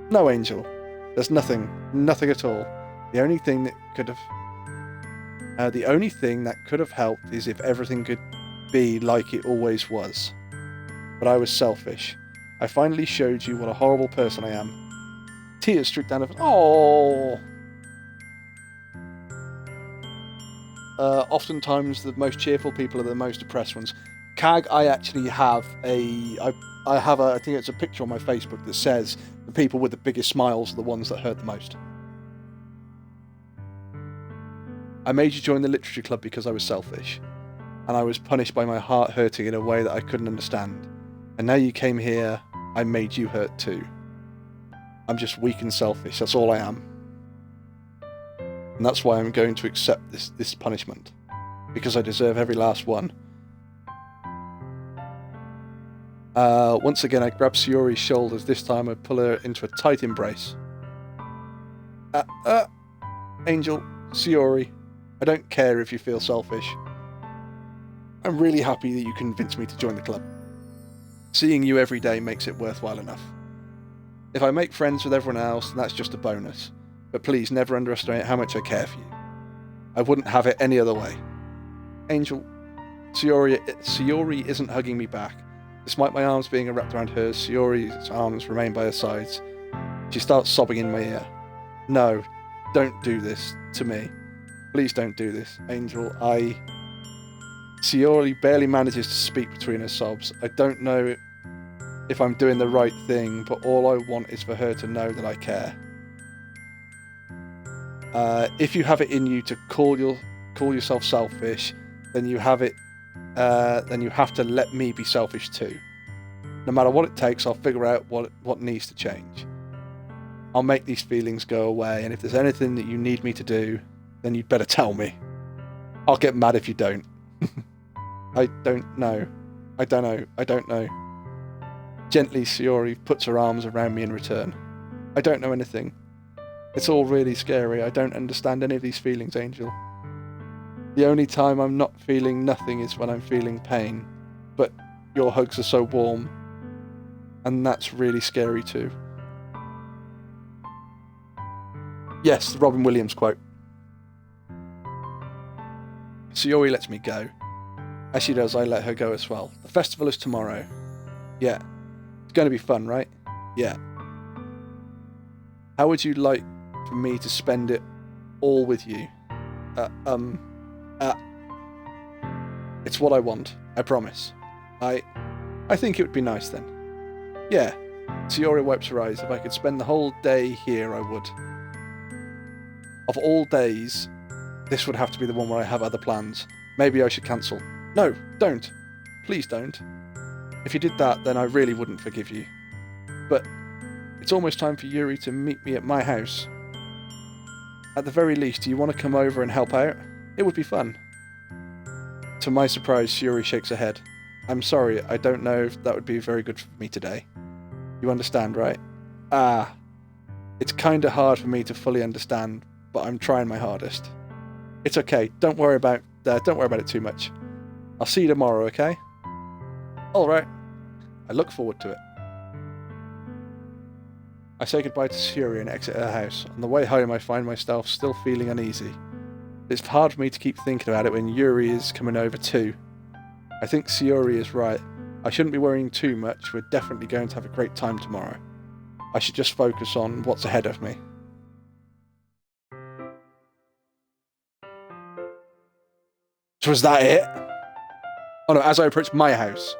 No, Angel. There's nothing at all. The only thing that could have helped is if everything could be like it always was. But I was selfish. I finally showed you what a horrible person I am. Tears streaked down her face. Oh. Oftentimes the most cheerful people are the most depressed ones. Cag, I actually have I think it's a picture on my Facebook that says the people with the biggest smiles are the ones that hurt the most. I made you join the literature club because I was selfish, and I was punished by my heart hurting in a way that I couldn't understand. And now you came here, I made you hurt too. I'm just weak and selfish, that's all I am. And that's why I'm going to accept this punishment, because I deserve every last one. Once again, I grab Sayori's shoulders. This time I pull her into a tight embrace. Angel, Sayori, I don't care if you feel selfish. I'm really happy that you convinced me to join the club. Seeing you every day makes it worthwhile enough. If I make friends with everyone else, then that's just a bonus. But please never underestimate how much I care for you. I wouldn't have it any other way. Angel, Sayori isn't hugging me back. Despite my arms being wrapped around hers, Sayori's arms remain by her sides. She starts sobbing in my ear. No, don't do this to me. Please don't do this, Angel. Sayori barely manages to speak between her sobs. I don't know if I'm doing the right thing, but all I want is for her to know that I care. If you have it in you to call yourself selfish, then you have it. Then you have to let me be selfish too. No matter what it takes, I'll figure out what needs to change. I'll make these feelings go away, and if there's anything that you need me to do, then you'd better tell me. I'll get mad if you don't. I don't know. Gently, Sayori puts her arms around me in return. I don't know anything. It's all really scary. I don't understand any of these feelings, Angel. The only time I'm not feeling nothing is when I'm feeling pain. But your hugs are so warm. And that's really scary too. Yes, the Robin Williams quote. Sayori lets me go. As she does, I let her go as well. The festival is tomorrow. Yeah. It's going to be fun, right? Yeah. How would you like for me to spend it all with you? It's what I want. I promise. I think it would be nice then. Yeah. Sayori wipes her eyes. If I could spend the whole day here, I would. Of all days, this would have to be the one where I have other plans. Maybe I should cancel. No, don't. Please don't. If you did that, then I really wouldn't forgive you. But it's almost time for Yuri to meet me at my house. At the very least, do you want to come over and help out? It would be fun. To my surprise, Yuri shakes her head. I'm sorry, I don't know if that would be very good for me today. You understand, right? It's kinda hard for me to fully understand, but I'm trying my hardest. It's okay, don't worry about it too much. I'll see you tomorrow, okay? Alright. I look forward to it. I say goodbye to Sayori and exit her house. On the way home, I find myself still feeling uneasy. It's hard for me to keep thinking about it when Yuri is coming over too. I think Sayori is right. I shouldn't be worrying too much. We're definitely going to have a great time tomorrow. I should just focus on what's ahead of me. So is that it? Oh no, as I approach my house,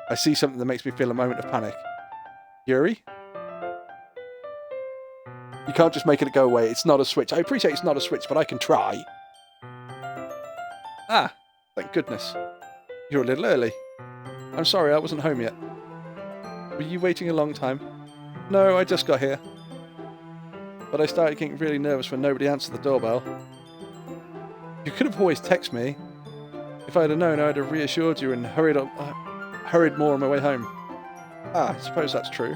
I see something that makes me feel a moment of panic. Yuri? You can't just make it go away. It's not a switch. I appreciate it's not a switch, but I can try. Thank goodness. You're a little early. I'm sorry, I wasn't home yet. Were you waiting a long time? No, I just got here. But I started getting really nervous when nobody answered the doorbell. You could have always texted me. If I'd have known, I'd have reassured you and hurried more on my way home. I suppose that's true.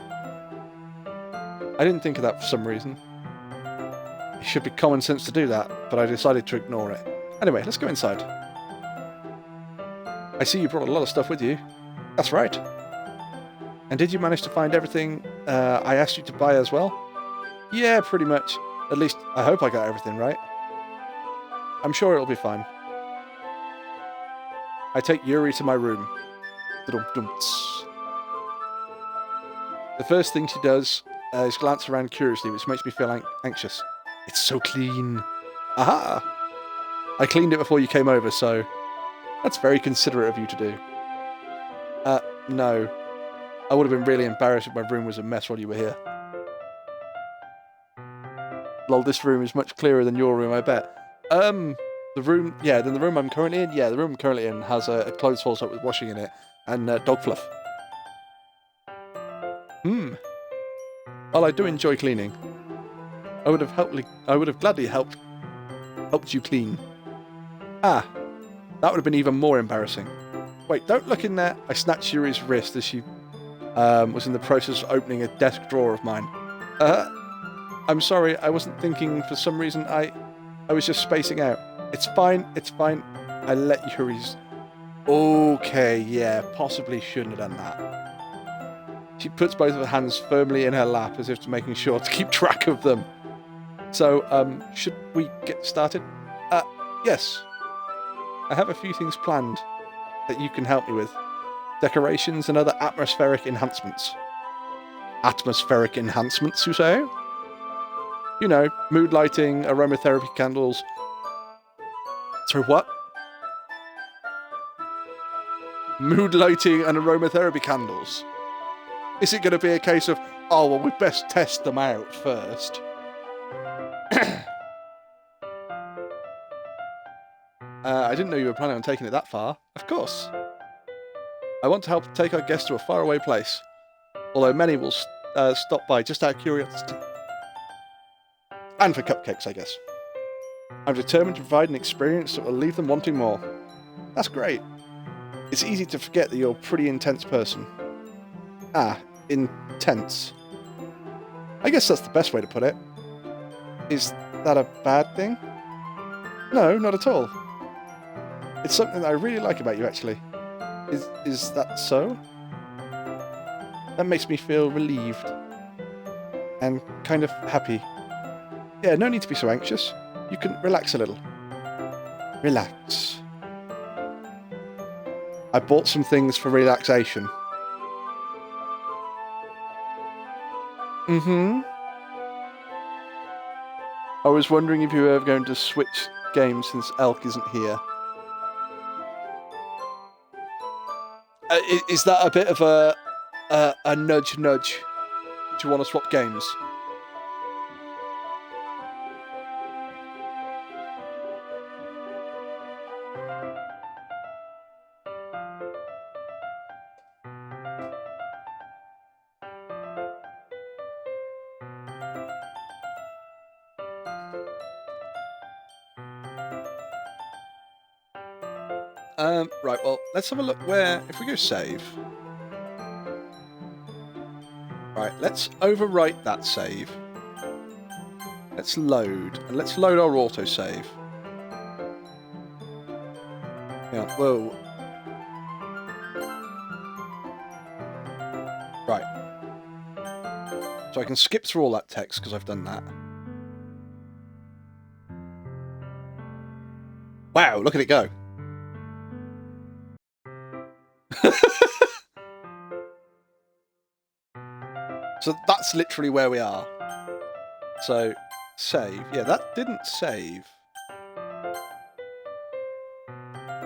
I didn't think of that for some reason. It should be common sense to do that, but I decided to ignore it. Anyway, let's go inside. I see you brought a lot of stuff with you. That's right. And did you manage to find everything I asked you to buy as well? Yeah, pretty much. At least, I hope I got everything right. I'm sure it'll be fine. I take Yuri to my room. The first thing she does is glance around curiously, which makes me feel anxious. It's so clean. Aha! I cleaned it before you came over, so that's very considerate of you to do. No. I would have been really embarrassed if my room was a mess while you were here. Lol, this room is much clearer than your room, I bet. The room I'm currently in? Yeah, the room I'm currently in has a clothes horse up with washing in it, and dog fluff. Well, I do enjoy cleaning. I would have gladly helped you clean. That would have been even more embarrassing. Wait, don't look in there. I snatched Yuri's wrist as she was in the process of opening a desk drawer of mine. I'm sorry, I wasn't thinking for some reason. I was just spacing out. It's fine. I let Yuri's... Okay, yeah, possibly shouldn't have done that. She puts both of her hands firmly in her lap as if making sure to keep track of them. So, should we get started? Yes. I have a few things planned that you can help me with. Decorations and other atmospheric enhancements. Atmospheric enhancements, you say? You know, mood lighting, aromatherapy candles. Sorry, what? Mood lighting and aromatherapy candles. Is it going to be a case of, oh, well, we best test them out first? I didn't know you were planning on taking it that far. Of course. I want to help take our guests to a faraway place. Although many will stop by just out of curiosity. And for cupcakes, I guess. I'm determined to provide an experience that will leave them wanting more. That's great. It's easy to forget that you're a pretty intense person. Intense. I guess that's the best way to put it. Is that a bad thing? No, not at all. It's something that I really like about you, actually. Is that so? That makes me feel relieved. And kind of happy. Yeah, no need to be so anxious. You can relax a little. Relax. I bought some things for relaxation. Mm-hmm. I was wondering if you were ever going to switch games since Elk isn't here. Is that a bit of a nudge? Do you want to swap games? Right, well, let's have a look where, if we go save. Right, let's overwrite that save. Let's load, and let's load our autosave. Yeah, whoa. Right. So I can skip through all that text because I've done that. Wow, look at it go. So that's literally where we are. So, save. Yeah, that didn't save.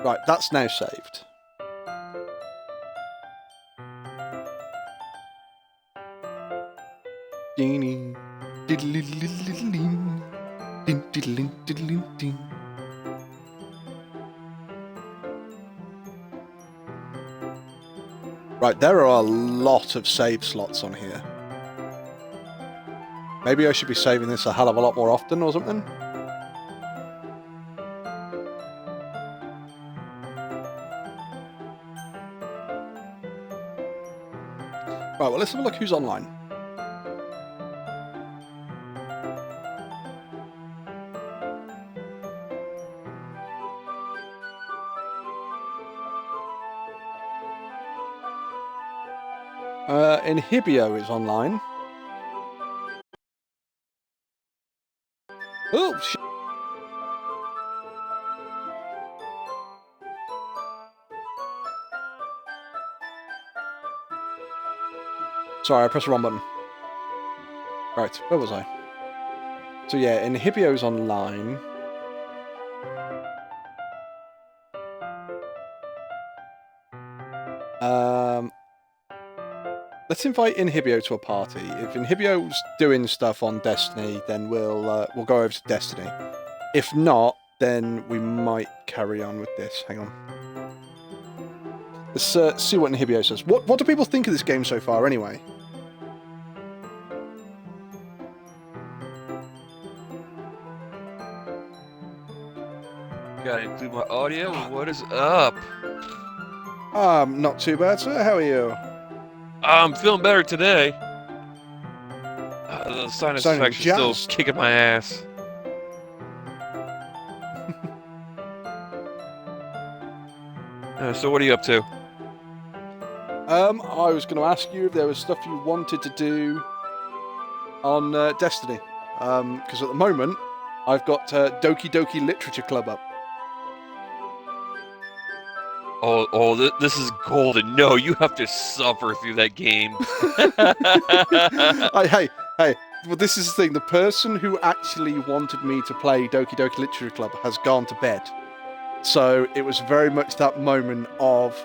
Right, that's now saved. Right, there are a lot of save slots on here. Maybe I should be saving this a hell of a lot more often or something. Right, well, let's have a look who's online. Inhibio is online. Oh, shit. Sorry, I pressed the wrong button. Right, where was I? So yeah, Inhibio's online. Let's invite Inhibio to a party. If Inhibio's doing stuff on Destiny, then we'll go over to Destiny. If not, then we might carry on with this. Hang on. Let's see what Inhibio says. What do people think of this game so far, anyway? Gotta include my audio. What is up? Not too bad, sir. How are you? I'm feeling better today. The sinus Sounding infection's still jazzed. kicking my ass. So what are you up to? I was going to ask you if there was stuff you wanted to do on Destiny. Because at the moment, I've got Doki Doki Literature Club up. This is golden. No, you have to suffer through that game. Hey. Well, this is the thing. The person who actually wanted me to play Doki Doki Literature Club has gone to bed. So it was very much that moment of,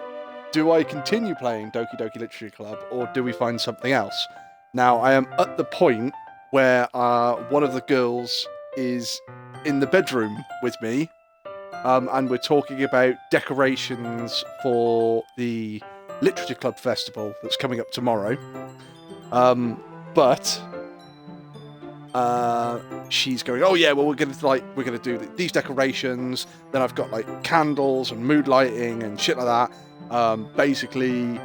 do I continue playing Doki Doki Literature Club or do we find something else? Now, I am at the point where one of the girls is in the bedroom with me, and we're talking about decorations for the Literature Club Festival that's coming up tomorrow. But she's going, oh yeah, well we're gonna do these decorations. Then I've got like candles and mood lighting and shit like that. Basically,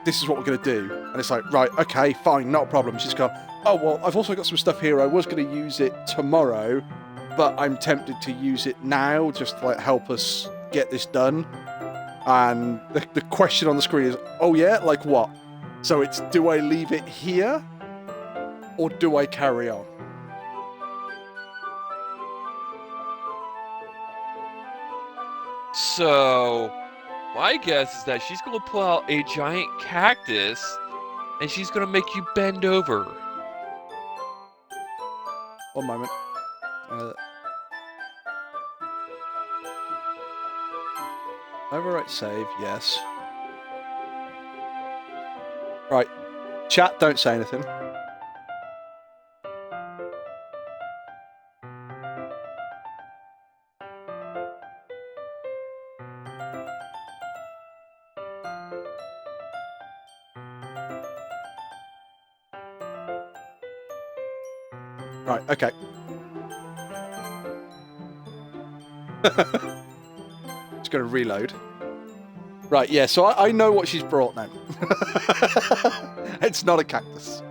this is what we're gonna do. And it's like, right, okay, fine, not a problem. She's gone, oh well, I've also got some stuff here. I was gonna use it tomorrow, but I'm tempted to use it now just to like help us get this done. And the question on the screen is, oh yeah, like what? So it's, do I leave it here or do I carry on? So, my guess is that she's going to pull out a giant cactus and she's going to make you bend over. One moment. Overwrite save, yes. Right. Chat, don't say anything. Right, okay. Just gonna reload. Right, yeah, so I know what she's brought now. It's not a cactus.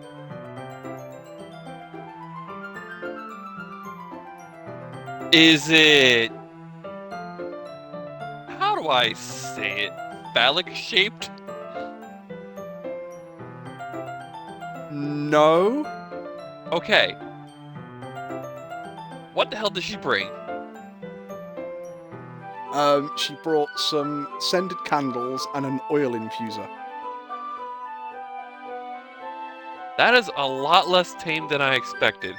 Is it... How do I say it? Phallic shaped? No. Okay. What the hell does she bring? She brought some scented candles and an oil infuser. That is a lot less tame than I expected.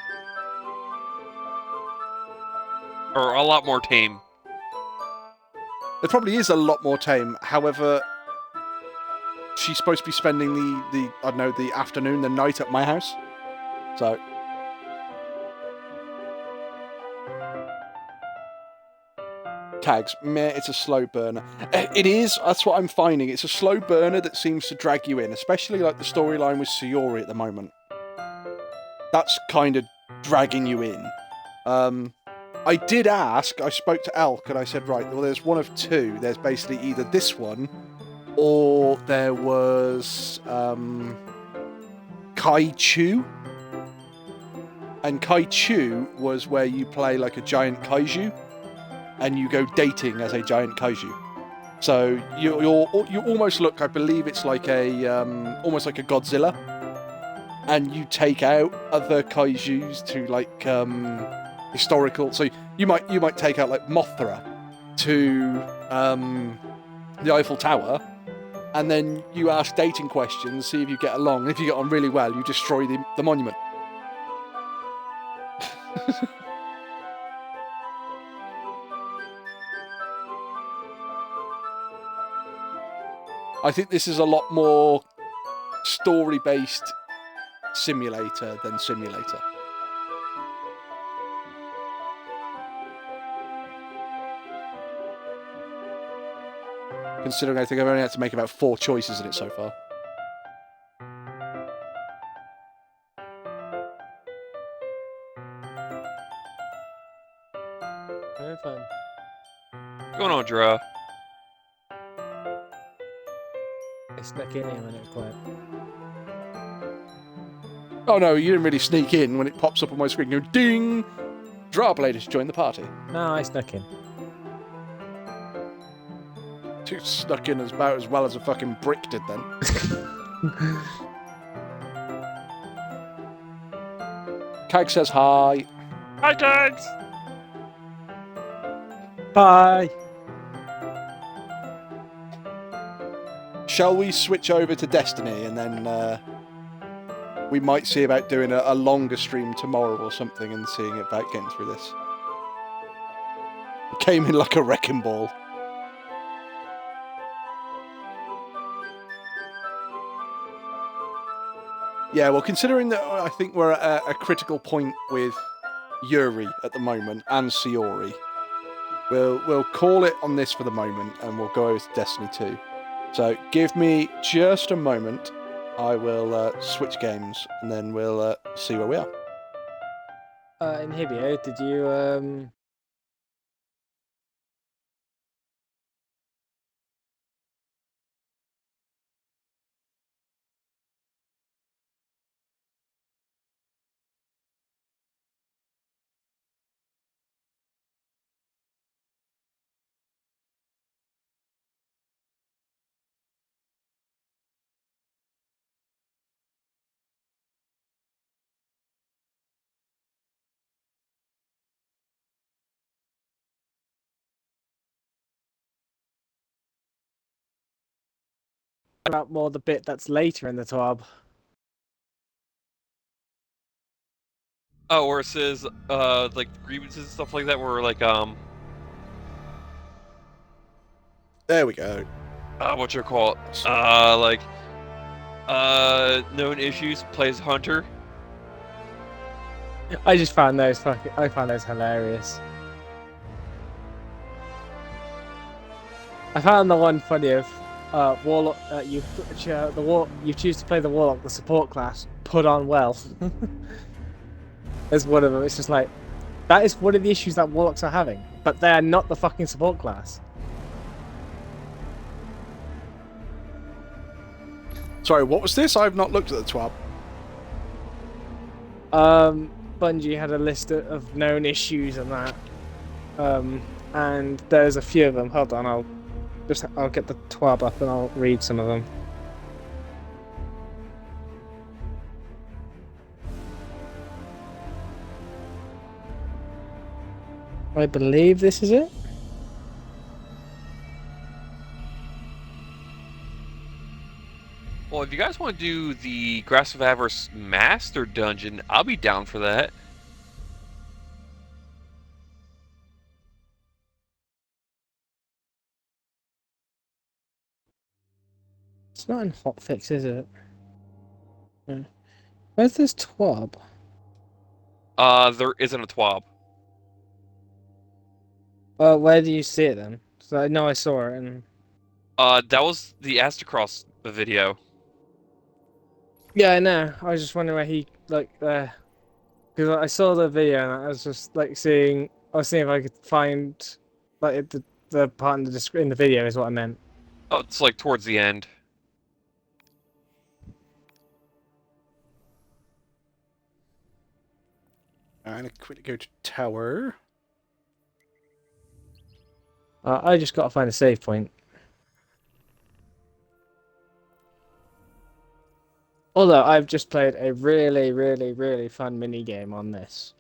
Or a lot more tame. It probably is a lot more tame. However, she's supposed to be spending the I don't know, the afternoon, the night at my house. So tags, meh, it's a slow burner. It is, that's what I'm finding. It's a slow burner that seems to drag you in, especially like the storyline with Sayori at the moment. That's kind of dragging you in. I did ask, I spoke to Elk and I said, right, well, there's one of two. There's basically either this one or there was Kai Chu. And Kai Chu was where you play like a giant kaiju and you go dating as a giant kaiju. So you almost look, I believe it's like a almost like a Godzilla, and you take out other kaijus to like historical. So you might take out like Mothra to the Eiffel Tower, and then you ask dating questions, see if you get along. And if you get on really well, you destroy the monument. I think this is a lot more story-based simulator than simulator. Considering I think I've only had to make about 4 choices in it so far. Very fun. What's going on, Dra? I snuck in here when it was quiet. Oh no, you didn't really sneak in when it pops up on my screen. You go, ding! Drawblade has joined the party. No, I snuck in. Two snuck in about as well as a fucking brick did then. Kag says hi. Hi, Tags! Bye! Shall we switch over to Destiny and then we might see about doing a longer stream tomorrow or something and seeing about getting through this. It came in like a wrecking ball. Yeah, well, considering that I think we're at a critical point with Yuri at the moment and Sayori, we'll call it on this for the moment and we'll go over to Destiny 2. So give me just a moment. I will switch games and then we'll see where we are. Inhibio, did you about more the bit that's later in the TWAB. Oh, where it says like grievances and stuff like that, where like There we go. what you call it? Like known issues plays Hunter. I just found those I found those hilarious. I found the one funny of Warlock. You choose to play the Warlock, the support class. Put on well. As one of them. It's just like that is one of the issues that Warlocks are having, but they are not the fucking support class. Sorry, what was this? I've not looked at the TWAB. Bungie had a list of known issues and that, and there's a few of them. Hold on, I'll get the TWAB up and I'll read some of them. I believe this is it. Well, if you guys want to do the Grasp of Avarice Master Dungeon, I'll be down for that. It's not in hotfix, is it? Yeah. Where's this TWAB? There isn't a TWAB. Where do you see it then? So I know I saw it, and That was the Astacross video. yeah, I know. I was just wondering where he because I saw the video and I was just like seeing. I was seeing if I could find like the part in the video is what I meant. Oh, it's like towards the end. I'm gonna quickly go to tower. I just got to find a save point. Although I've just played a really, really, really fun mini game on this.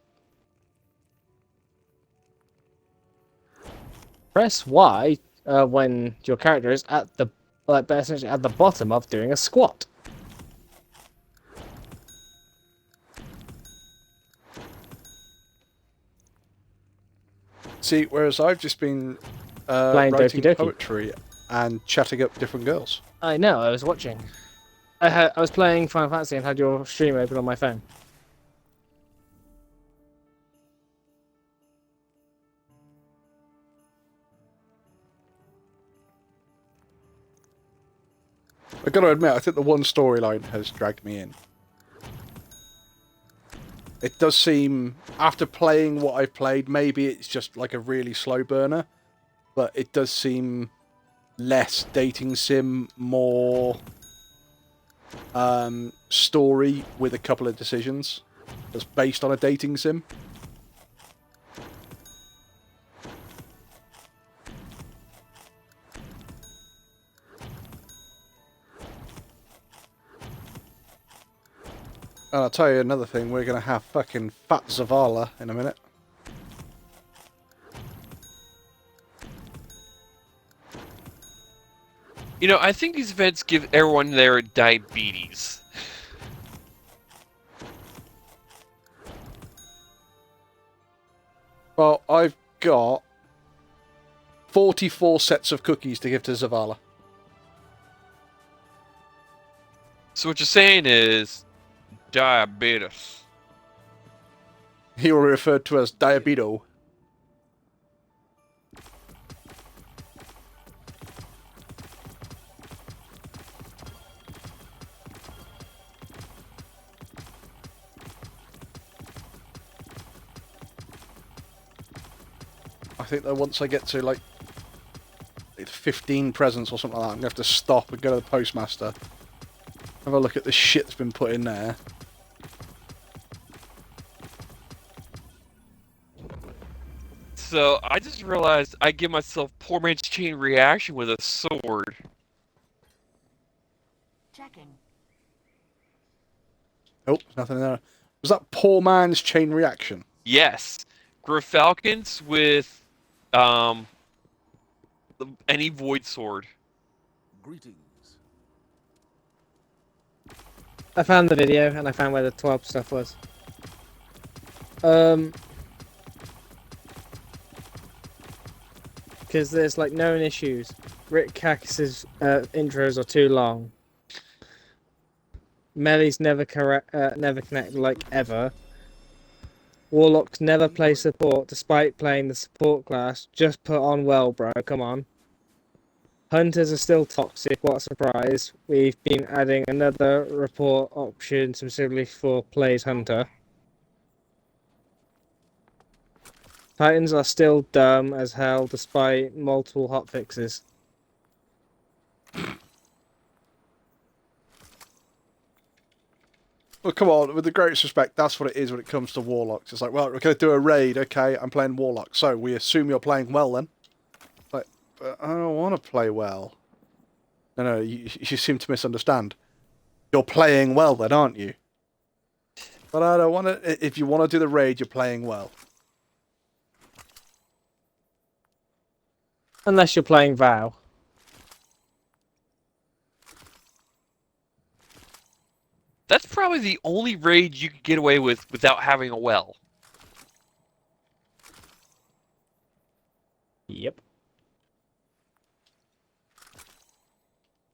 Press Y when your character is at the essentially at the bottom of doing a squat. See, whereas I've just been Playing writing Doki Doki. poetry and chatting up different girls. I know. I was watching. I was playing Final Fantasy and had your stream open on my phone. I've got to admit, I think the one storyline has dragged me in. It does seem, after playing what I've played, maybe it's just like a really slow burner, but it does seem less dating sim, more story with a couple of decisions that's based on a dating sim. And I'll tell you another thing, we're going to have fucking Fat Zavala in a minute. You know, I think these events give everyone their diabetes. Well, I've got 44 sets of cookies to give to Zavala. So what you're saying is diabetes. He will be referred to as Diabeto. I think that once I get to like 15 presents or something like that, I'm going to have to stop and go to the postmaster. Have a look at the shit that's been put in there. So I just realized I give myself poor man's chain reaction with a sword. Checking. Oh, there's nothing there. Was that poor man's chain reaction? Yes, Falcons with any void sword. Greetings. I found the video and I found where the 12 stuff was. Because there's like known issues. Rick Kakis's intros are too long. Melee's never connect like ever. Warlocks never play support despite playing the support class. Just put on well, bro. Come on. Hunters are still toxic. What a surprise. We've been adding another report option specifically for plays Hunter. Titans are still dumb as hell despite multiple hotfixes. Well, come on, with the greatest respect, that's what it is when it comes to Warlocks. It's like, well, we're going to do a raid, okay, I'm playing Warlock, so we assume you're playing well then. Like, but I don't want to play well. No, you seem to misunderstand. You're playing well then, aren't you? But I don't want to, if you want to do the raid, you're playing well. Unless you're playing VOW. That's probably the only raid you can get away with without having a well. Yep.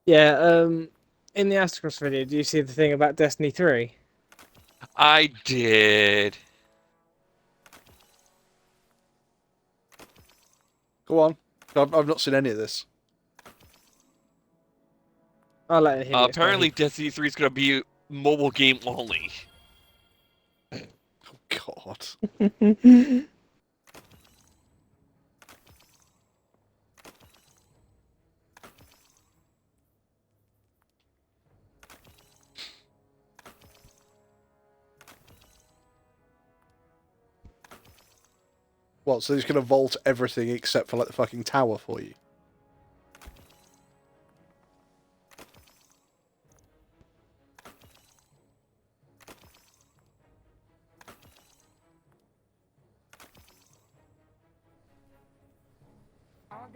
Yeah, in the Astrocross video, do you see the thing about Destiny 3? I did. Go on. I've not seen any of this. I'll let him Apparently, Destiny 3 is going to be mobile game only. Oh, God. What, so he's going to vault everything except for, like, the fucking tower for you?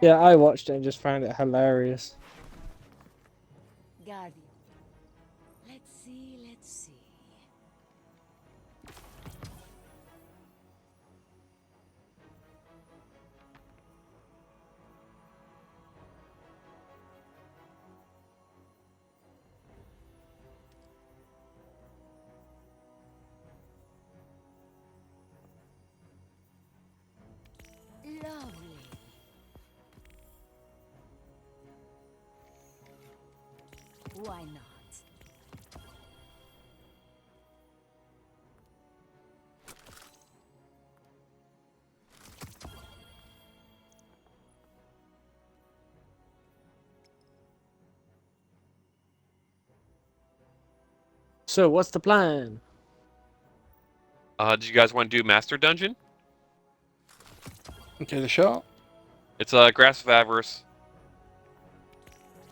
Yeah, I watched it and just found it hilarious. Guardian. Let's see, let's see. Lovely. Why not? So, what's the plan? Do you guys want to do Master Dungeon? Okay, the shot. It's Grasp of Avarice.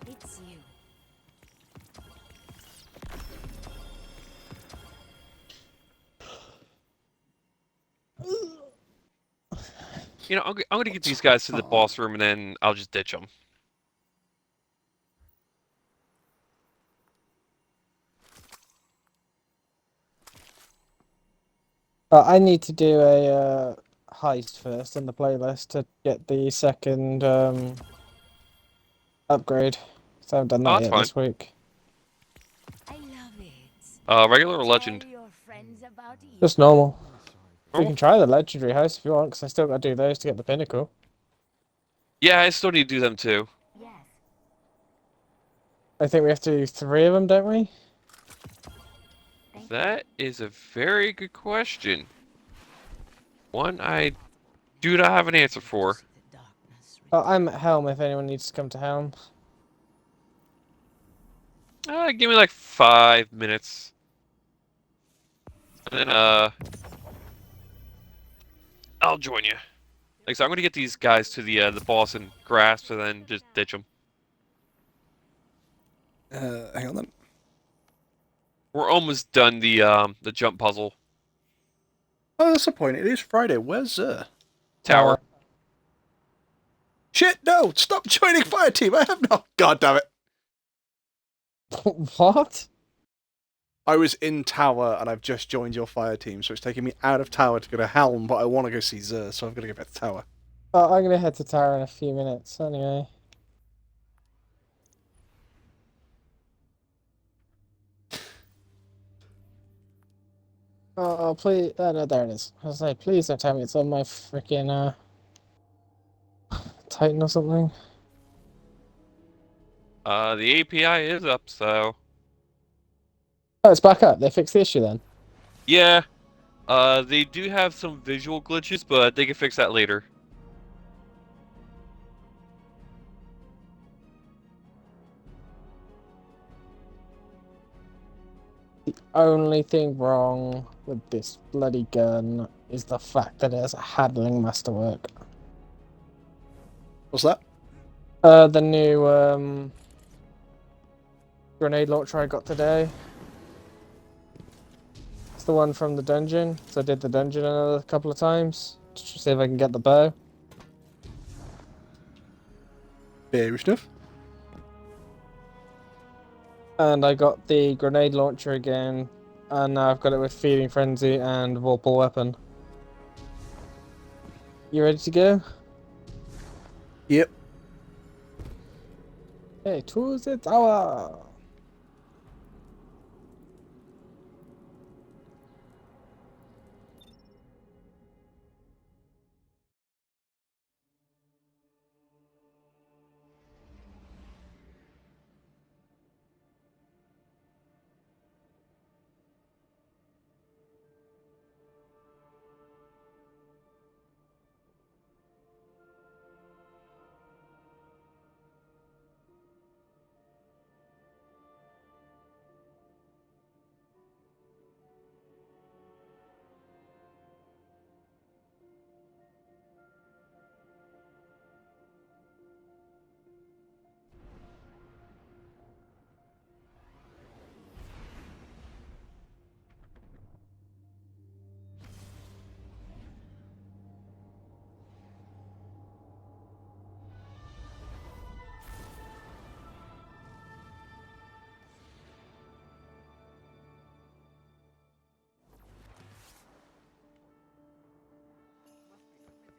It's you. You know, I'm going to get these guys to the boss room and then I'll just ditch them. I need to do a heist first in the playlist to get the second upgrade. So I haven't done that that's yet fine. this week. I love it. Regular or legend? Tell your friends about it. Just normal. We Normal? can try the legendary heist if you want, because I still got to do those to get the pinnacle. Yeah, I still need to do them too. Yes. I think we have to do 3 of them, don't we? Thank That is a very good question. One I do not have an answer for. The darkness. I'm at Helm if anyone needs to come to Helm. Give me like 5 minutes. And then, I'll join you. Like, so I'm gonna get these guys to the boss and grasp, and then just ditch them. Hang on then. We're almost done the jump puzzle Oh, that's the point. It is Friday. Where's tower. Shit, no! Stop joining Fireteam! I have not. God damn it. What? I was in tower and I've just joined your fire team, so it's taking me out of tower to go to Helm, but I want to go see Zer, so I've got to go back to tower. I'm gonna head to tower in a few minutes anyway. Oh, please. No, there it is. I was like, please don't tell me it's on my freaking Titan or something. The API is up, so Oh, it's back up. They fixed the issue then. yeah. They do have some visual glitches, but they can fix that later. The only thing wrong with this bloody gun is the fact that it has a handling masterwork. What's that? The new grenade launcher I got today. It's the one from the dungeon. So I did the dungeon a couple of times to see if I can get the bow. Fair enough. And I got the grenade launcher again, and now I've got it with Feeding Frenzy and Vorpal Weapon. You ready to go? Yep. Hey, to the tower!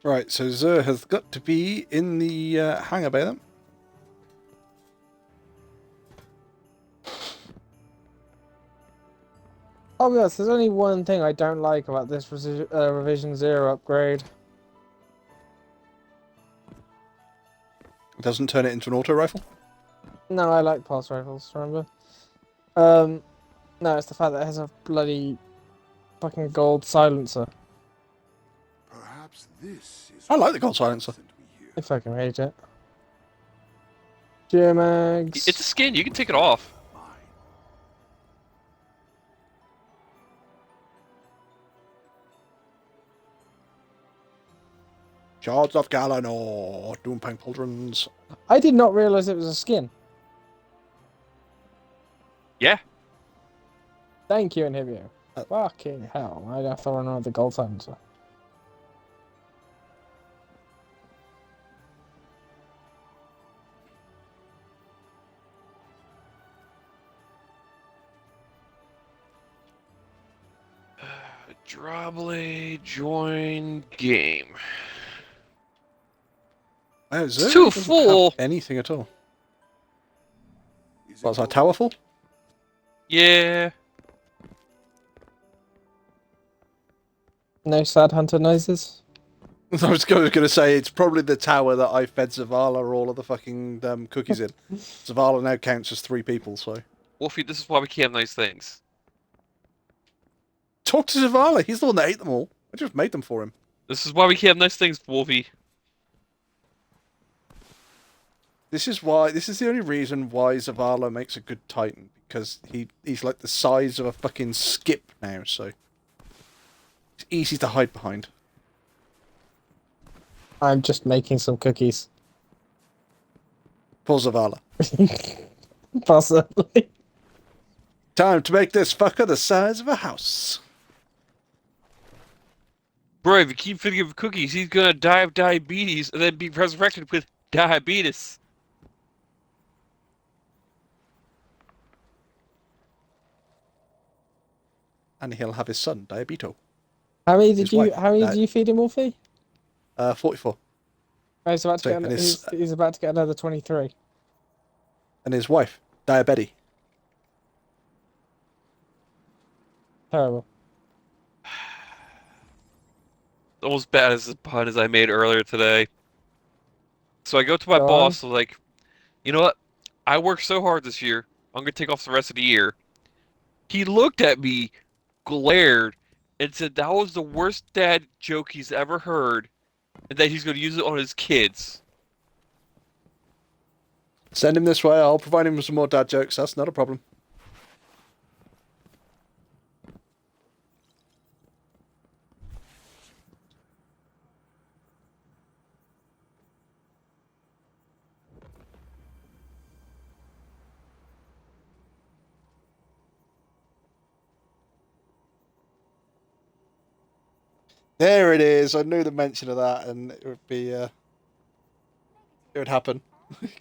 Right, so Zer has got to be in the hangar bay then. I'll be honest, there's only one thing I don't like about this Revision 0 upgrade. It doesn't turn it into an auto rifle. No, I like pulse rifles, remember? No, it's the fact that it has a bloody fucking gold silencer. Perhaps this is I like the gold silencer. I fucking hate it. Geomags. It's a skin. You can take it off. Shards of Galanor, Doompang Pauldrons. I did not realize it was a skin. Yeah. Thank you, Inhibio. Fucking hell, I'd have to run out the gold silencer. Drobbley join game. Oh, Zer too doesn't full. have anything at all. What's our tower full? Yeah. No sad hunter noises? I was going to say, it's probably the tower that I fed Zavala all of the fucking cookies in. Zavala now counts as 3 people, so... Wolfie, this is why we can't have nice things. Talk to Zavala, he's the one that ate them all. I just made them for him. This is why we can't have nice things, Wolfie. This is the only reason why Zavala makes a good Titan, because he's like the size of a fucking skip now, so... It's easy to hide behind. I'm just making some cookies. For Zavala. Possibly. Time to make this fucker the size of a house. Bro, if you keep feeding him cookies, he's gonna die of diabetes and then be resurrected with diabetes. and he'll have his son, Diabito. How many His wife, did you feed him, Wolfie? 44. Oh, he's about to So, get. and his- He's about to get another 23. And his wife, Diabetti. Terrible. Almost bad as the pun as I made earlier today. So I go to my Go boss, like, you know what? I worked so hard this year. I'm gonna take off the rest of the year. He looked at me, glared, and said that was the worst dad joke he's ever heard, and that he's gonna use it on his kids. Send him this way. I'll provide him with some more dad jokes. That's not a problem. There it is. I knew the mention of that, and it would be, it would happen.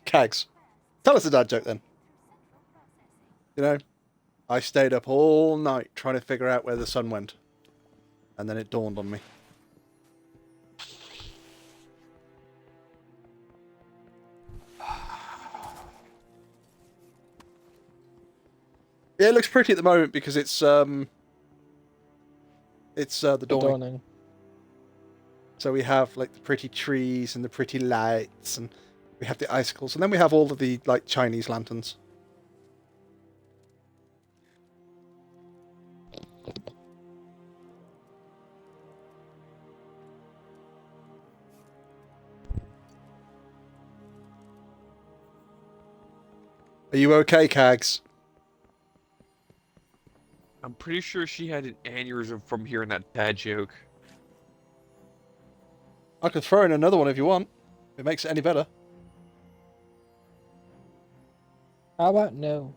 Cags, tell us a dad joke then. You know, I stayed up all night trying to figure out where the sun went, and then it dawned on me. Yeah, it looks pretty at the moment because it's the dawning. Dawning. So we have like the pretty trees and the pretty lights, and we have the icicles, and then we have all of the like Chinese lanterns. Are you okay, Cags? I'm pretty sure she had an aneurysm from hearing that dad joke. I could throw in another one if you want. If it makes it any better. How about no?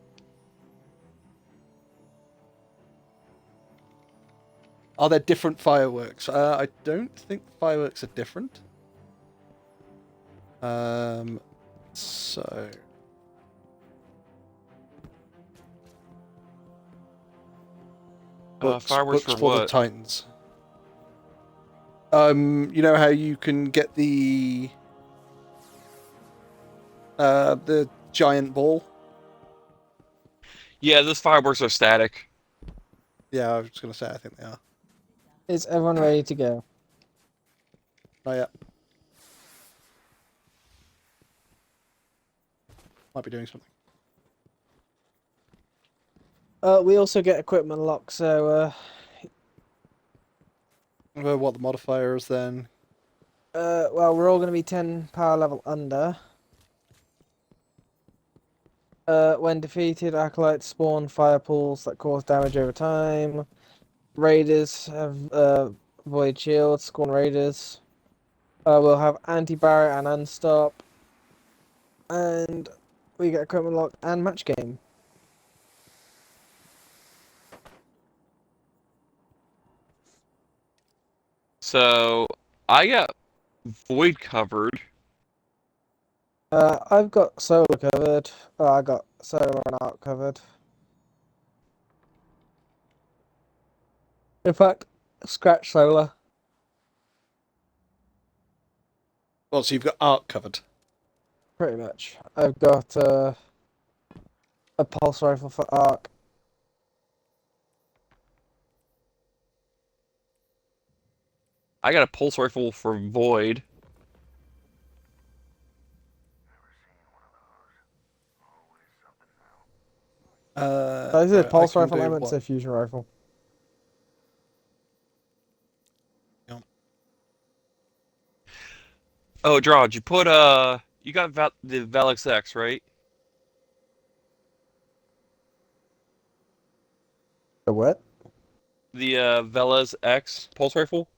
Are there different fireworks? I don't think fireworks are different. So... Fireworks for the what? Titans. You know how you can get the giant ball? Yeah, those fireworks are static. Yeah, I was just gonna say I think they are. Is everyone ready to go? Not yet. Might be doing something. We also get equipment lock, so What the modifier is then? well, we're all going to be 10 power level under. When defeated, acolytes spawn fire pools that cause damage over time. Raiders have void shields, spawn raiders. We'll have anti-barrier and unstop. And we get equipment lock and match game. So I got void covered. I've got solar covered. I got solar and arc covered. In fact, scratch solar. Well, so you've got arc covered. Pretty much. I've got a pulse rifle for arc. I got a pulse rifle for void. I said I pulse can rifle, do I meant to what? say fusion rifle. Oh, Drod, you put you got the Velix X, right? The what? The Velas X pulse rifle.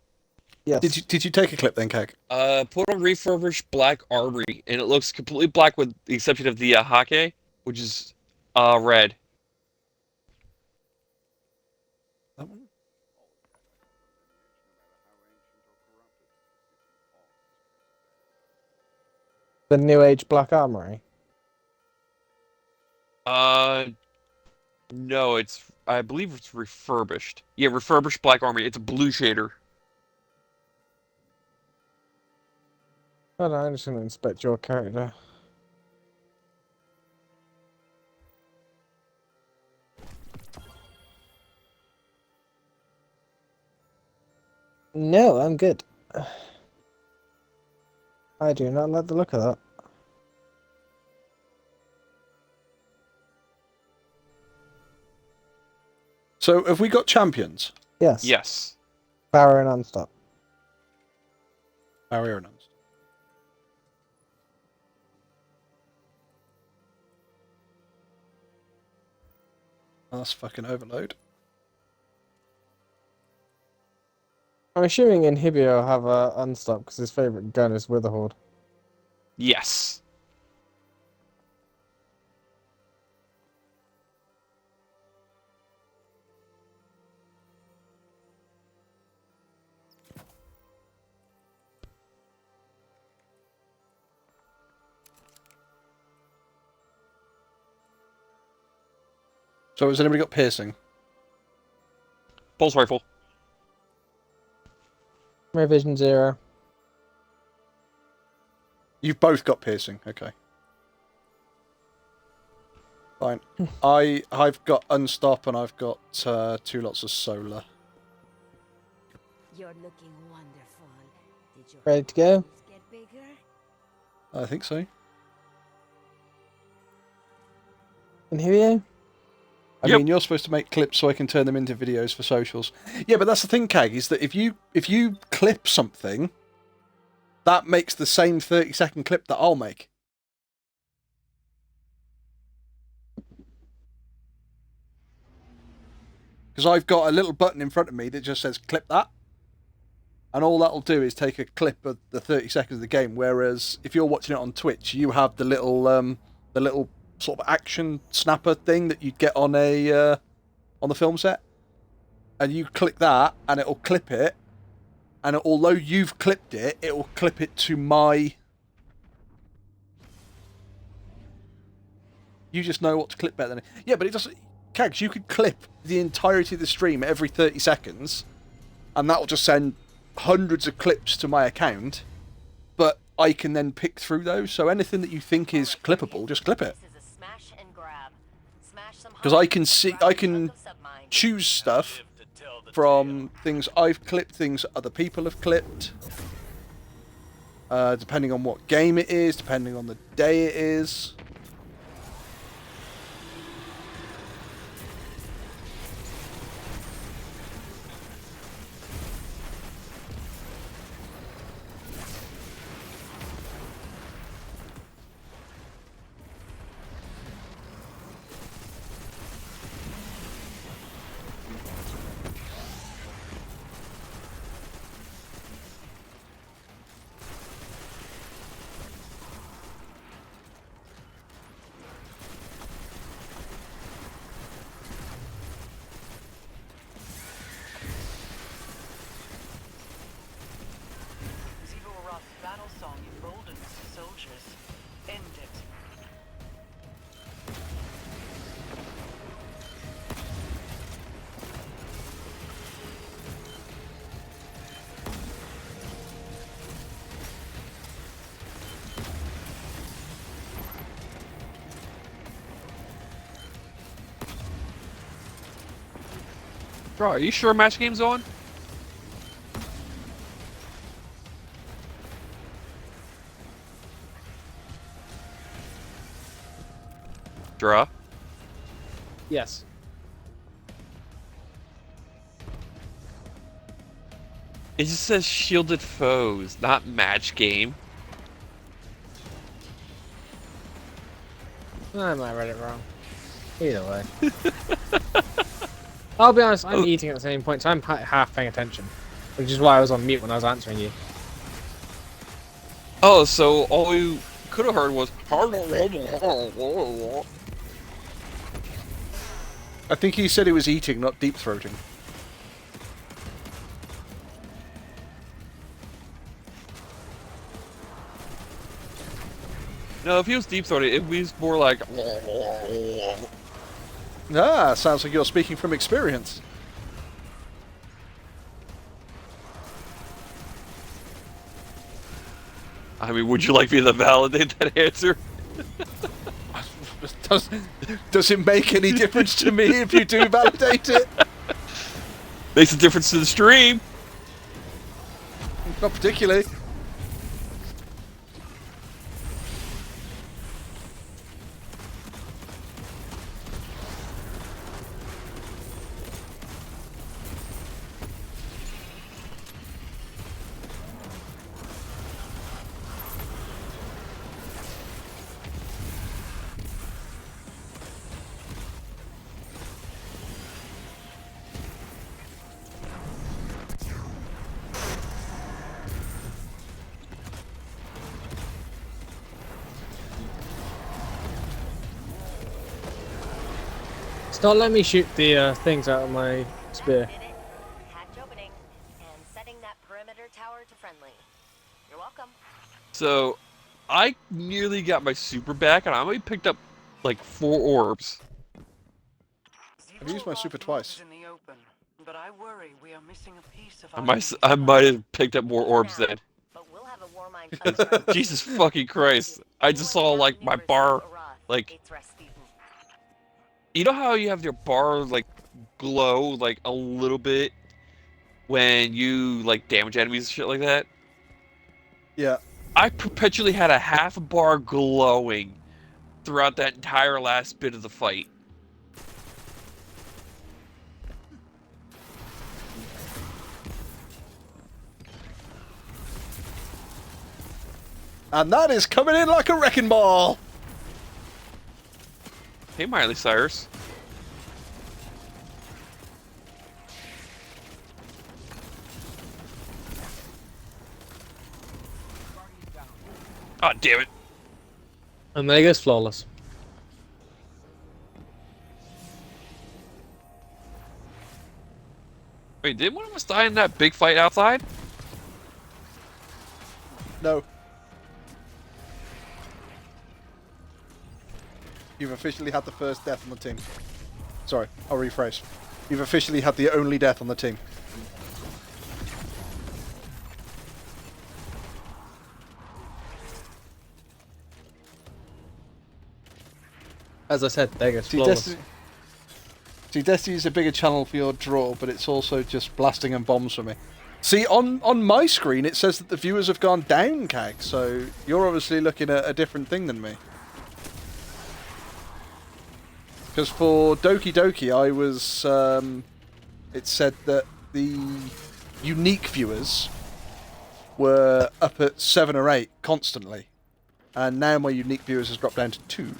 Yes. Did you take a clip then, Kag? Put on refurbished black armory, and it looks completely black with the exception of the hake, which is red. That one? The New Age Black Armory? No, it's I believe it's refurbished. Yeah, refurbished Black Armory. It's a blue shader. Hold on, I'm just gonna inspect your character. No, I'm good. I do not like the look of that. So have we got champions? Yes. Yes. Power and unstop. Barrier and Unstop. That's fucking overload. I'm assuming Inhibio will have a unstop because his favorite gun is Witherhoard. Yes. So has anybody got piercing? Pulse rifle. My vision 0. You've both got piercing. Okay. Fine. I've got unstop and I've got 2 lots of solar. You're looking wonderful. Did your Ready to go? hands get bigger? I think so. Inhibio? I Yep. mean, you're supposed to make clips so I can turn them into videos for socials. Yeah, but that's the thing, Kag, is that if you clip something, that makes the same 30-second clip that I'll make. Because I've got a little button in front of me that just says clip that. And all that'll do is take a clip of the 30 seconds of the game, whereas if you're watching it on Twitch, you have the little sort of action snapper thing that you'd get on a on the film set, and you click that and it'll clip it, and although you've clipped it, it will clip it to my... You just know what to clip better than it. Yeah, but it doesn't... Kags, you could clip the entirety of the stream every 30 seconds, and that'll just send hundreds of clips to my account, but I can then pick through those, so anything that you think is clippable, just clip it. Because I can choose stuff from things I've clipped, things other people have clipped, depending on what game it is, depending on the day it is. Bro, are you sure match game's on? Draw. Yes. It just says shielded foes, not match game. I might have read it wrong. Either way. I'll be honest, I'm eating at the same point, so I'm half paying attention. Which is why I was on mute when I was answering you. Oh, so all you could have heard was... I think he said he was eating, not deep-throating. No, if he was deep throated, it was more like... Ah, sounds like you're speaking from experience. I mean, would you like me to validate that answer? Does it make any difference to me if you do validate it? Makes a difference to the stream. Not particularly. It's not letting me shoot the things out of my spear. Did it. Hatch opening and setting that perimeter tower to friendly. You're welcome. So, I nearly got my super back, and I only picked up like 4 orbs. I've used my super twice. In the open, but I worry we are missing a piece of I might have picked up more orbs then. But we'll have a Warmind. Jesus fucking Christ! I just saw like my bar, like, you know how you have your bar like glow like a little bit when you like damage enemies and shit like that? Yeah. I perpetually had a half a bar glowing throughout that entire last bit of the fight. And that is coming in like a wrecking ball. Hey, Miley Cyrus. Oh, damn it. And there goes Flawless. Wait, did one of us die in that big fight outside? No. You've officially had the first death on the team. Sorry, I'll rephrase. You've officially had the only death on the team. As I said, there goes See, Flawless. Destiny is a bigger channel for your draw, but it's also just blasting and bombs for me. See, on my screen it says that the viewers have gone down, Kag, so you're obviously looking at a different thing than me. Because for Doki Doki, I was, it said that the unique viewers were up at 7 or 8 constantly. And now my unique viewers has dropped down to 2.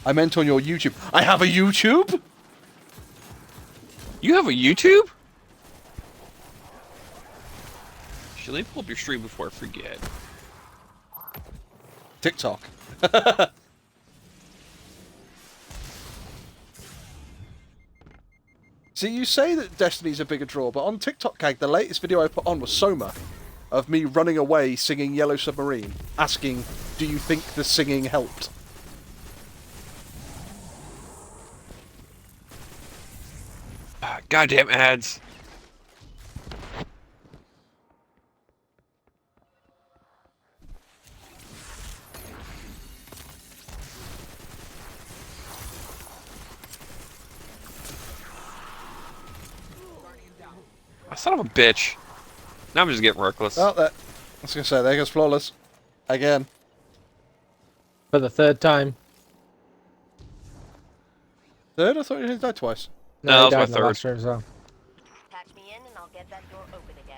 I meant on your YouTube. I have a YouTube? You have a YouTube? Should I pull up your stream before I forget? TikTok. See, you say that Destiny's a bigger draw, but on TikTok, Kag, the latest video I put on was Soma, of me running away singing Yellow Submarine, asking, do you think the singing helped? Goddamn ads. Son of a bitch. Now I'm just getting reckless. Oh, that. I was going to say, there goes Flawless. Again. For the third time. Third? I thought you died twice. No, he that was died my in the last room as well. Patch me in and I'll get that door open again.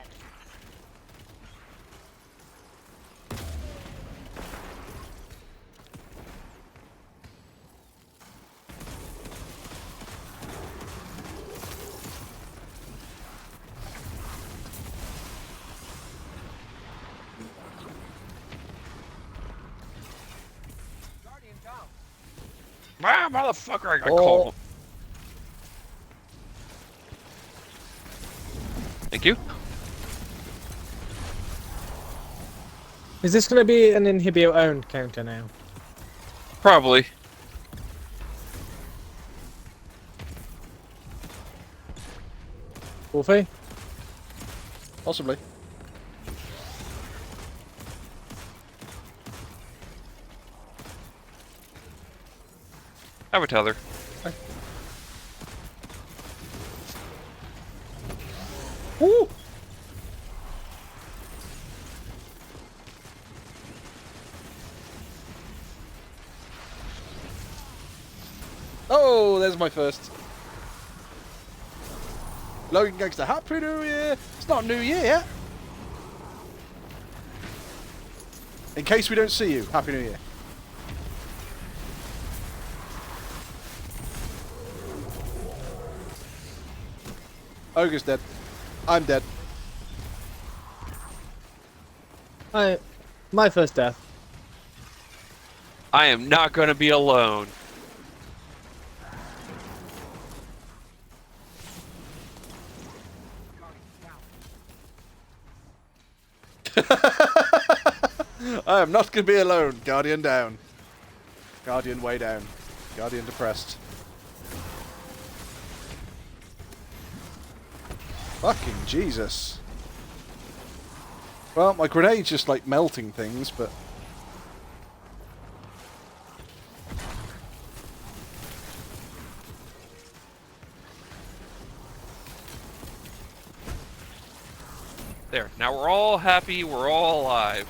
Ah, motherfucker, I got Oh. caught. Thank you. Is this going to be an Inhibio owned counter now? Probably. Wolfie? Possibly. Have a tether. Woo! Oh, there's my first. Logan Gangster, Happy New Year! It's not New Year yet. In case we don't see you, Happy New Year. Ogre's dead. I'm dead. My first death. I am not gonna be alone. I am not going to be alone. Guardian down. Guardian way down. Guardian depressed. Fucking Jesus. Well, my grenade's just like melting things, but... There. Now we're all happy. We're all alive.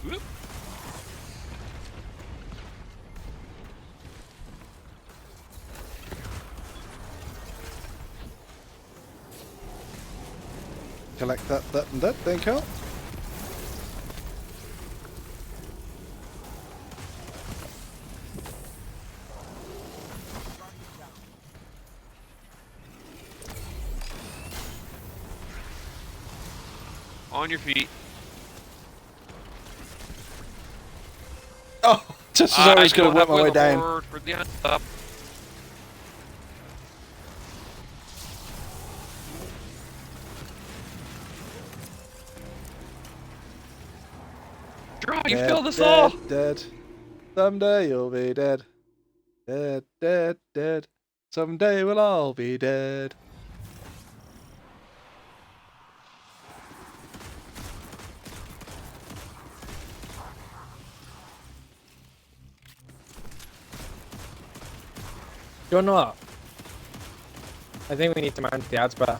Whoop. Collect that, and that, then Carl. On your feet. Oh, just as I was going to whip my way down. For the up. Draw, you Dead, filled us dead, all. Dead. Someday you'll be dead. Dead, dead, dead. Someday we'll all be dead. You know what? I think we need to mount the ads better.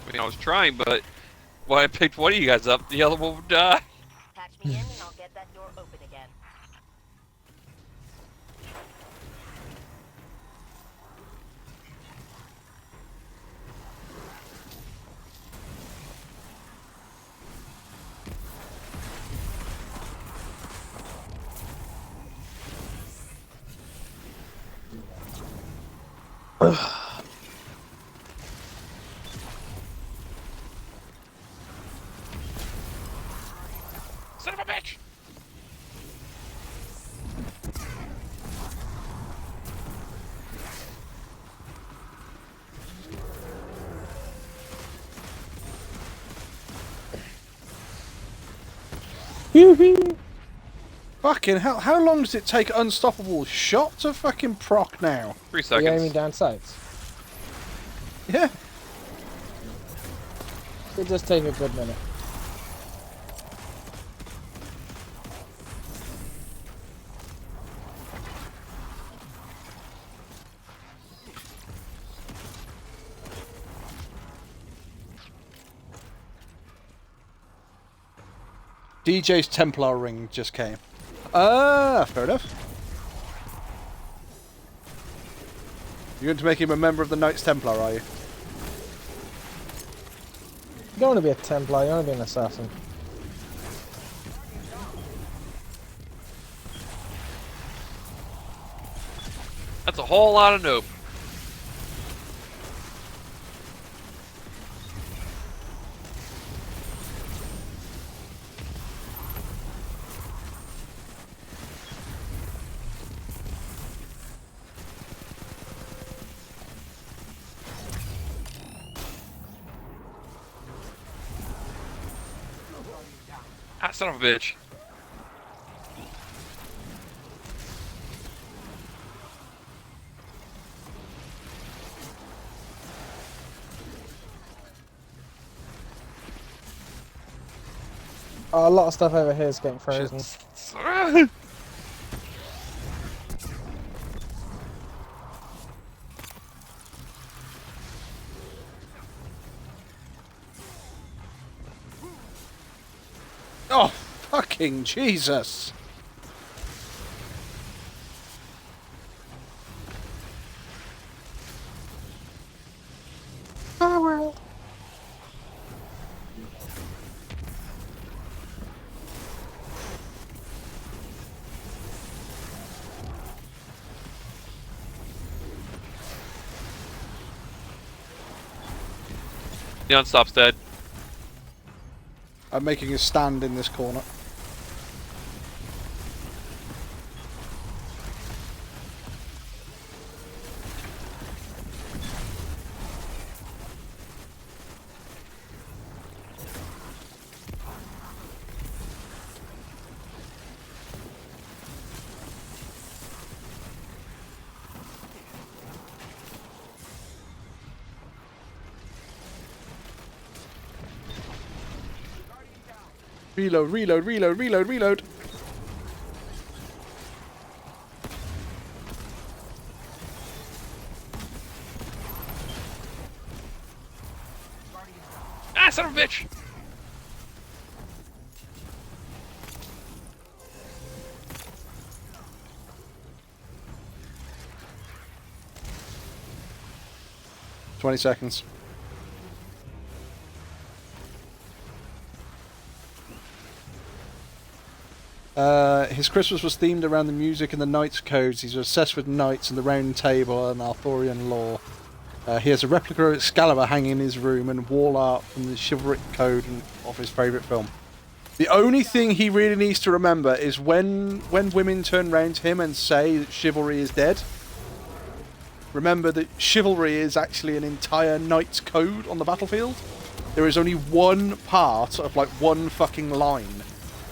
I mean, I was trying, but when I picked one of you guys up, the other one would die. Patch me in and I'll get that door open again. Son of a bitch! Fucking hell, how long does it take Unstoppable Shot to fucking proc now? 3 Are you seconds. aiming down sights? Yeah. It does take a good minute. DJ's Templar ring just came. Ah, fair enough. You're going to make him a member of the Knights Templar, are you? don't want to be a Templar, you want to be an assassin. That's a whole lot of nope. Ah, son of a bitch. Oh, a lot of stuff over here is getting frozen. Oh, fucking Jesus! Neon stops dead. I'm making a stand in this corner. Reload, reload, reload, reload, reload. Ah, son of a bitch! "20 seconds. His Christmas was themed around the music and the Knights codes. He's obsessed with knights and the Round Table and Arthurian lore. He has a replica of Excalibur hanging in his room and wall art from the chivalric code of his favourite film. The only thing he really needs to remember is when women turn round to him and say that chivalry is dead, remember that chivalry is actually an entire knight's code on the battlefield. There is only one part of like one fucking line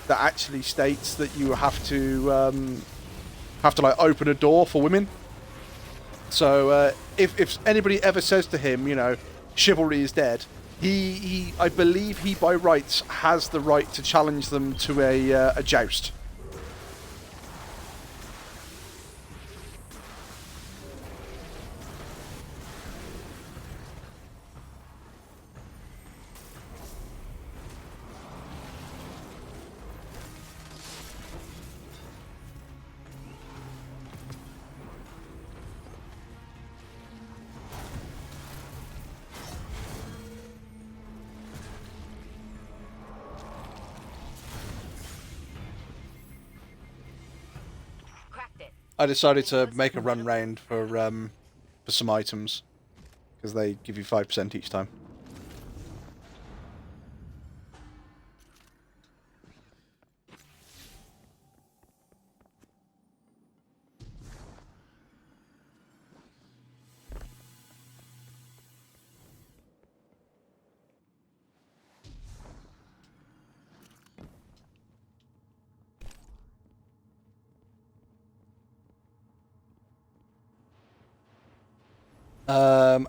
that actually states that you have to like open a door for women. So if anybody ever says to him, you know, chivalry is dead, he I believe he by rights has the right to challenge them to a joust. I decided to make a run round for some items because they give you 5% each time.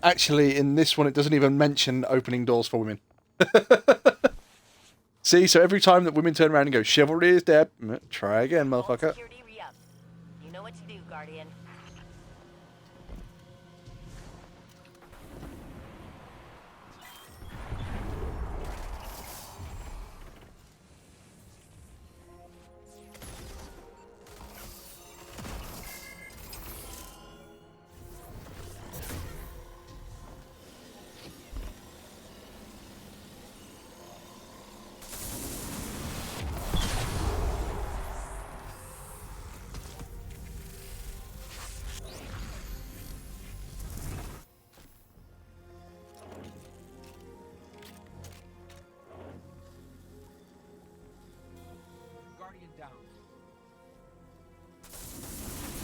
Actually, in this one, it doesn't even mention opening doors for women. See, so every time that women turn around and go, chivalry is dead, try again, motherfucker. Security re-up. You know what to do, Guardian.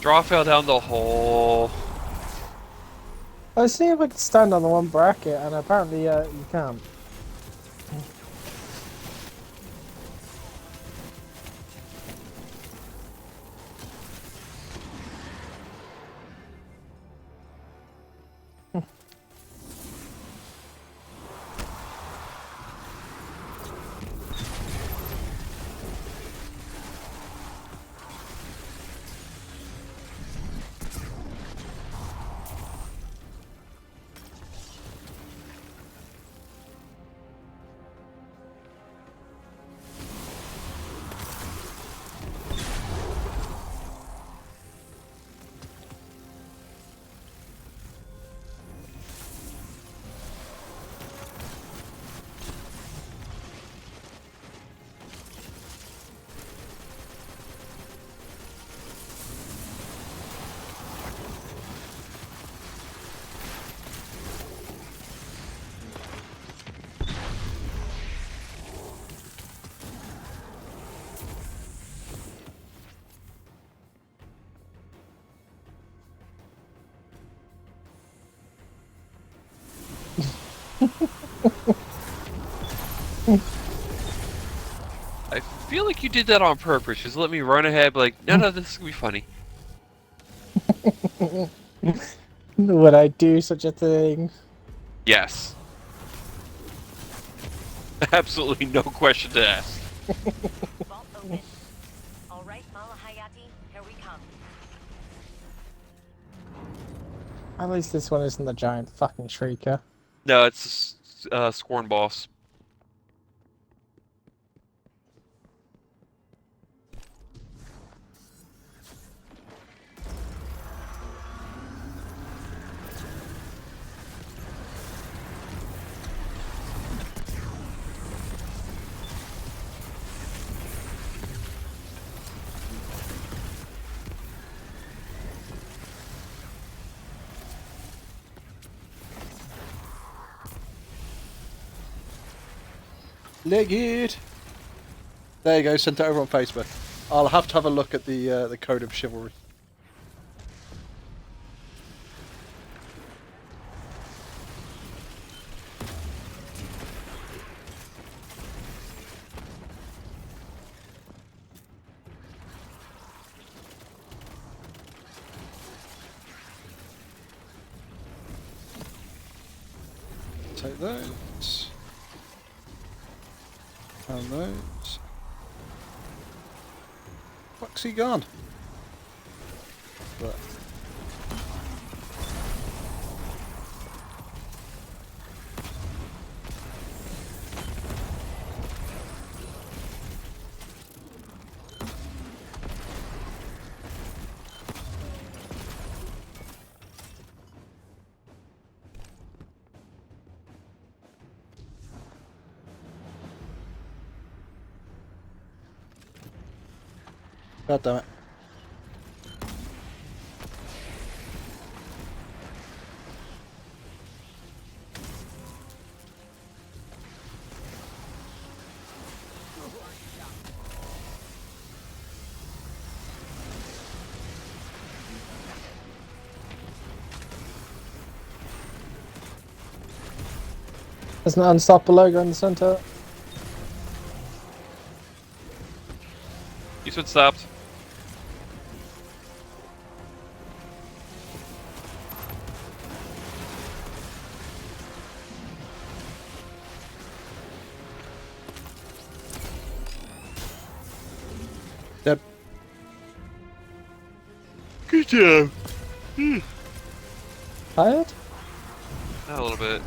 Draw fell down the hole. I see if I can stand on the one bracket, and apparently you can't. I feel like you did that on purpose. Just let me run ahead, be like, no, this is gonna be funny. Would I do such a thing? Yes. Absolutely no question to ask. Vault open. All right, Malahayati, here we come. At least this one isn't the giant fucking shrieker. No, it's Scorn Boss. Legged. There you go. Sent it over on Facebook. I'll have to have a look at the Code of Chivalry. Take those. And those. Fuck's he gone? Right. God damn it. There's an unstoppable logo in the center. He's been stopped. Dead. Good job. Tired? A little bit.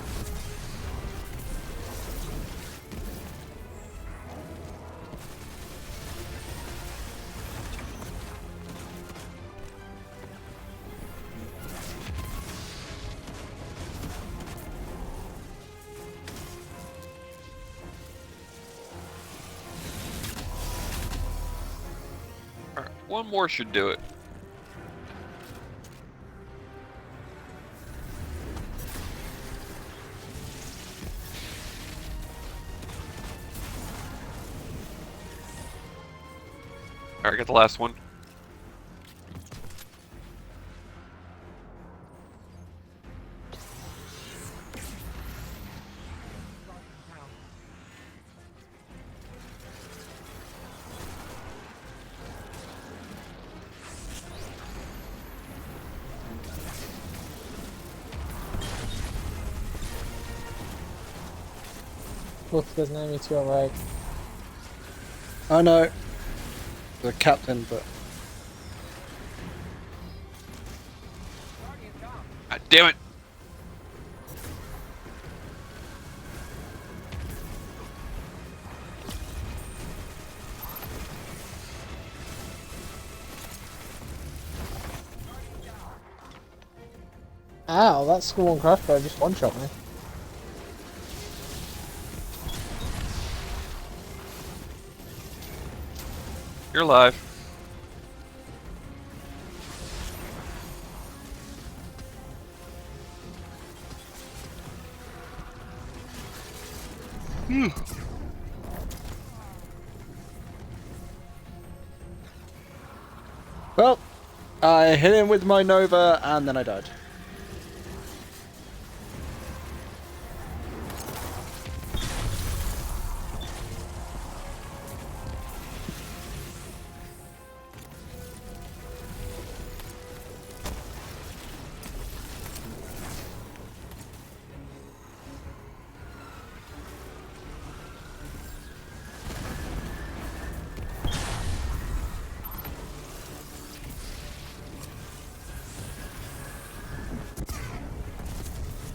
Alright, one more should do it. Alright, got the last one. Look, there's an enemy to your right. I know. The captain, but God damn it! Ow, that school and crossbow just one-shot me. You're alive. well, I hit him with my Nova and then I died.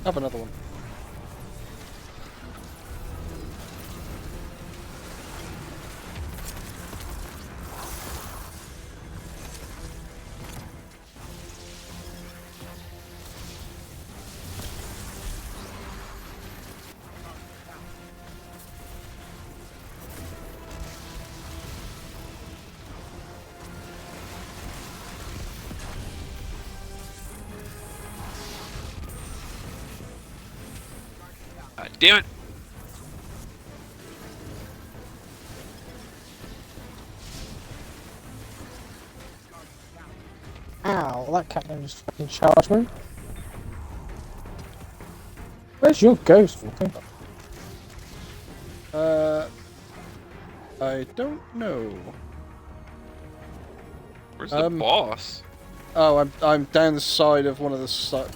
Have another one. God damn it! Ow, that captain just fucking charged me. Where's your ghost walking? I don't know. Where's the boss? Oh, I'm down the side of one of the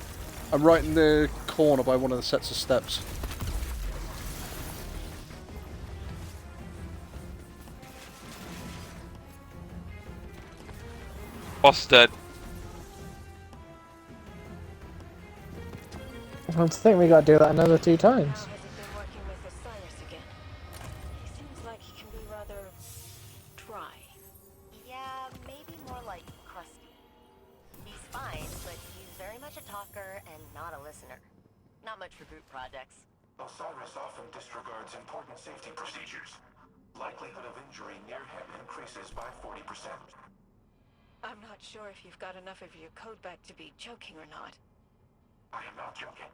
I'm right in the corner by one of the sets of steps. Boss is dead. I think we gotta do that another 2 times. How has it been working with Osiris again? He seems like he can be rather dry. Yeah, maybe more like crusty. He's fine, but he's very much a talker and not a listener. Not much for group projects. Osiris often disregards important safety procedures. Likelihood of injury near him increases by 40%. I'm not sure if you've got enough of your code back to be joking or not. I am not joking.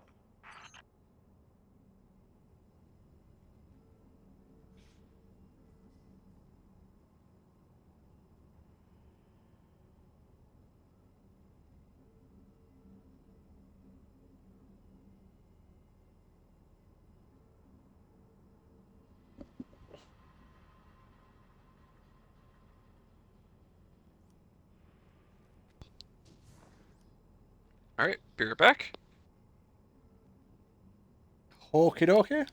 Alright, be right back. Okie dokie.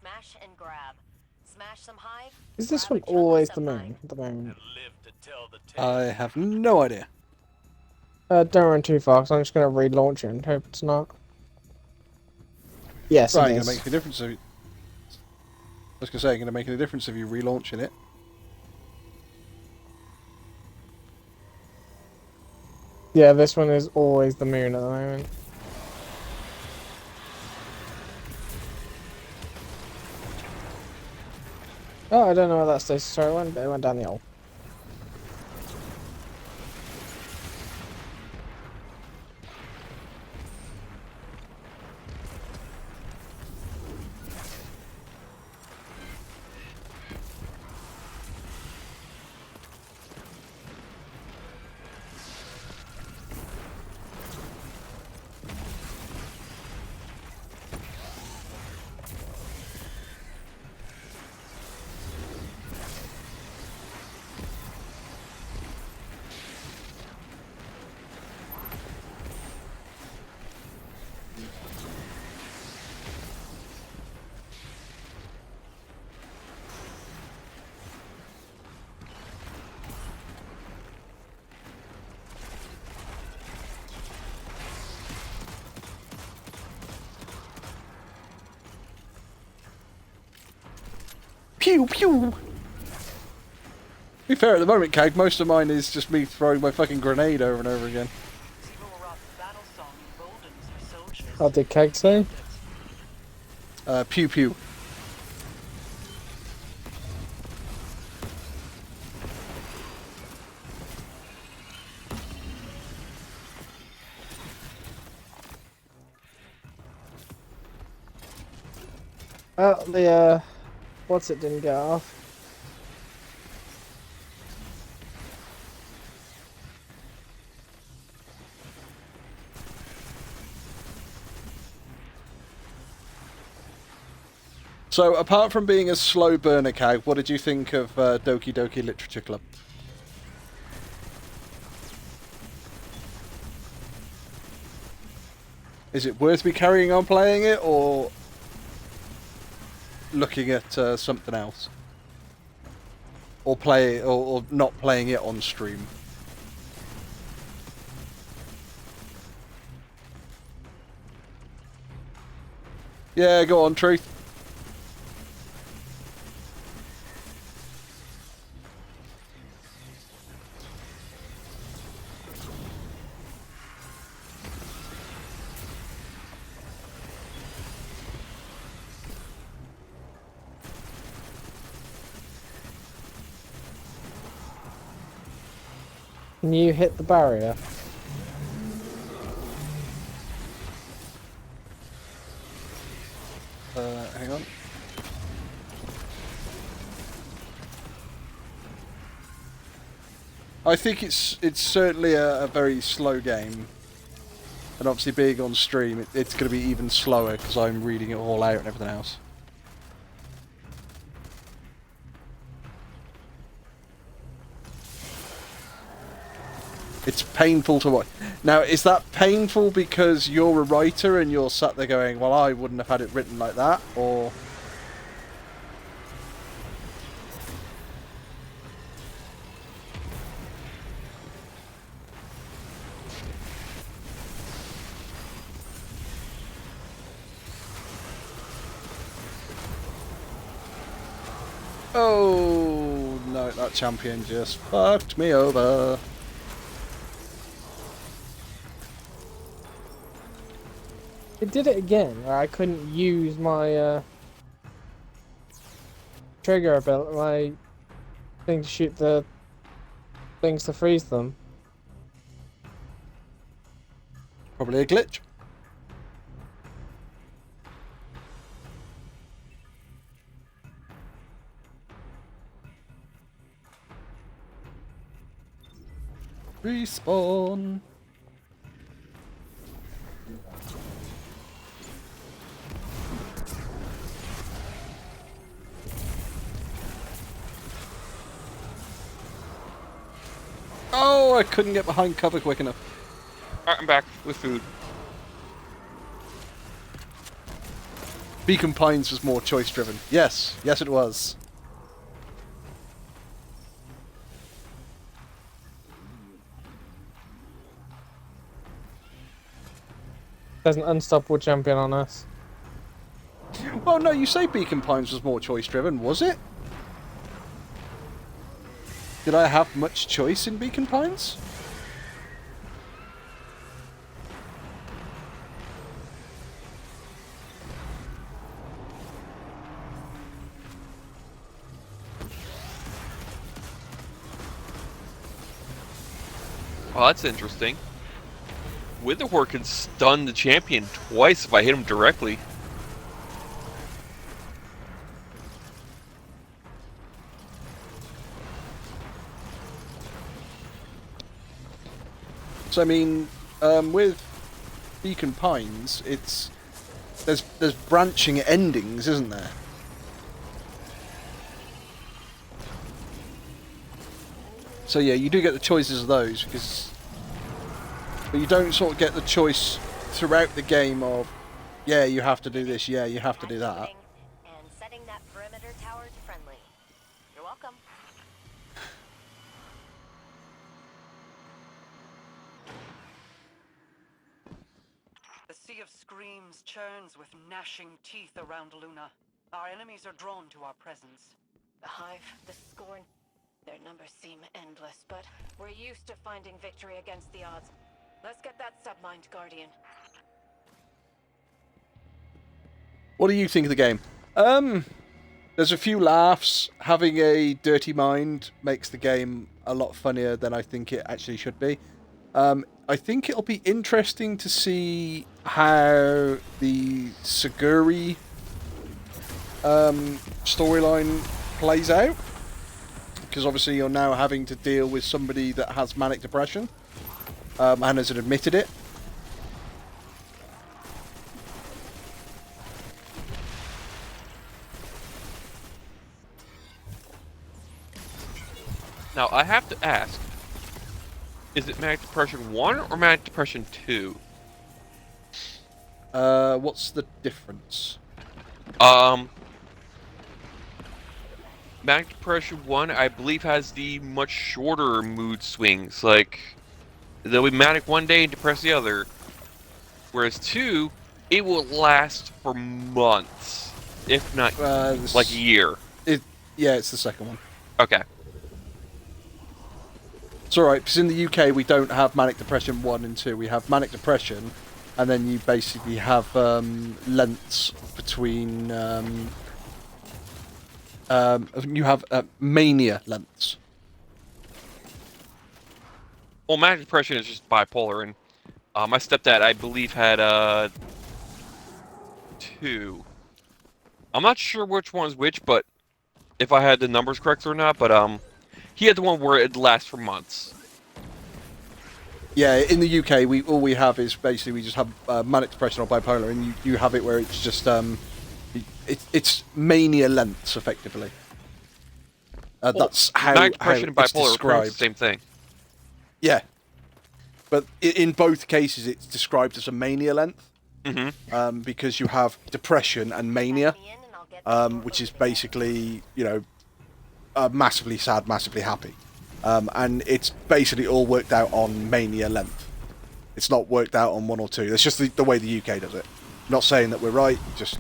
smash and grab. Smash some hive. Is this grab one a chunk of always the some moon hive. at the moment? I have no idea. Don't run too far, 'cause I'm just going to relaunch it and hope it's not. Yes, Right, it going is. to make a difference. I was going to say, going to make a difference if you relaunching it. Yeah, this one is always the moon at the moment. Oh, I don't know where that stasis story went, but it went down the hole. Pew pew! To be fair, at the moment, Kag, most of mine is just me throwing my fucking grenade over and over again. What did Keg say? Pew pew. Well, the, what's it didn't get off. So, apart from being a slow burner, Kag, what did you think of Doki Doki Literature Club? Is it worth me carrying on playing it, or looking at something else? Or or not playing it on stream? Yeah, go on, Truth. Can you hit the barrier? Hang on. I think it's certainly a very slow game, and obviously being on stream, it's going to be even slower because I'm reading it all out and everything else. It's painful to watch. Now, is that painful because you're a writer and you're sat there going, well, I wouldn't have had it written like that, or... Oh, no, that champion just fucked me over. It did it again, where I couldn't use my trigger ability, my thing to shoot the things to freeze them. Probably a glitch. Respawn. Oh, I couldn't get behind cover quick enough. Alright, I'm back with food. Beacon Pines was more choice driven. Yes, yes, it was. There's an unstoppable champion on us. Well, no, you say Beacon Pines was more choice driven, was it? Did I have much choice in Beacon Pines? Oh, that's interesting. Witherhoard can stun the champion twice if I hit him directly. So I mean, with Beacon Pines, there's branching endings, isn't there? So yeah, you do get the choices of those, but you don't sort of get the choice throughout the game of, yeah, you have to do this, yeah, you have to do that. Activating and setting that perimeter tower to friendly. You're welcome. The Sea of Screams churns with gnashing teeth around Luna. Our enemies are drawn to our presence. The Hive, the Scorn, their numbers seem endless, but we're used to finding victory against the odds. Let's get that submind Guardian. What do you think of the game? There's a few laughs. Having a dirty mind makes the game a lot funnier than I think it actually should be. I think it'll be interesting to see how the Saguri storyline plays out. Because obviously you're now having to deal with somebody that has manic depression and has admitted it. Now, I have to ask, is it Manic Depression 1 or Manic Depression 2? What's the difference? Manic Depression 1, I believe, has the much shorter mood swings. Like, they'll be manic one day and depressed the other. Whereas 2, it will last for months, if not like a year. Yeah, it's the second one. Okay. It's alright, because in the UK we don't have Manic Depression 1 and 2. We have Manic Depression, and then you basically have lengths between... you have mania lengths. Well, Manic Depression is just bipolar, and my stepdad, I believe, had 2. I'm not sure which one is which, but if I had the numbers correct or not, but he had the one where it lasts for months. Yeah, in the UK, all we have is basically we just have manic depression or bipolar, and you have it where it's just it's mania lengths effectively. That's how Manic Depression and it's bipolar are pretty much described. the same thing. Yeah, but in both cases, it's described as a mania length because you have depression and mania, which is basically massively sad, massively happy. And it's basically all worked out on mania length. It's not worked out on 1 or 2. That's just the way the UK does it. Not saying that we're right, just...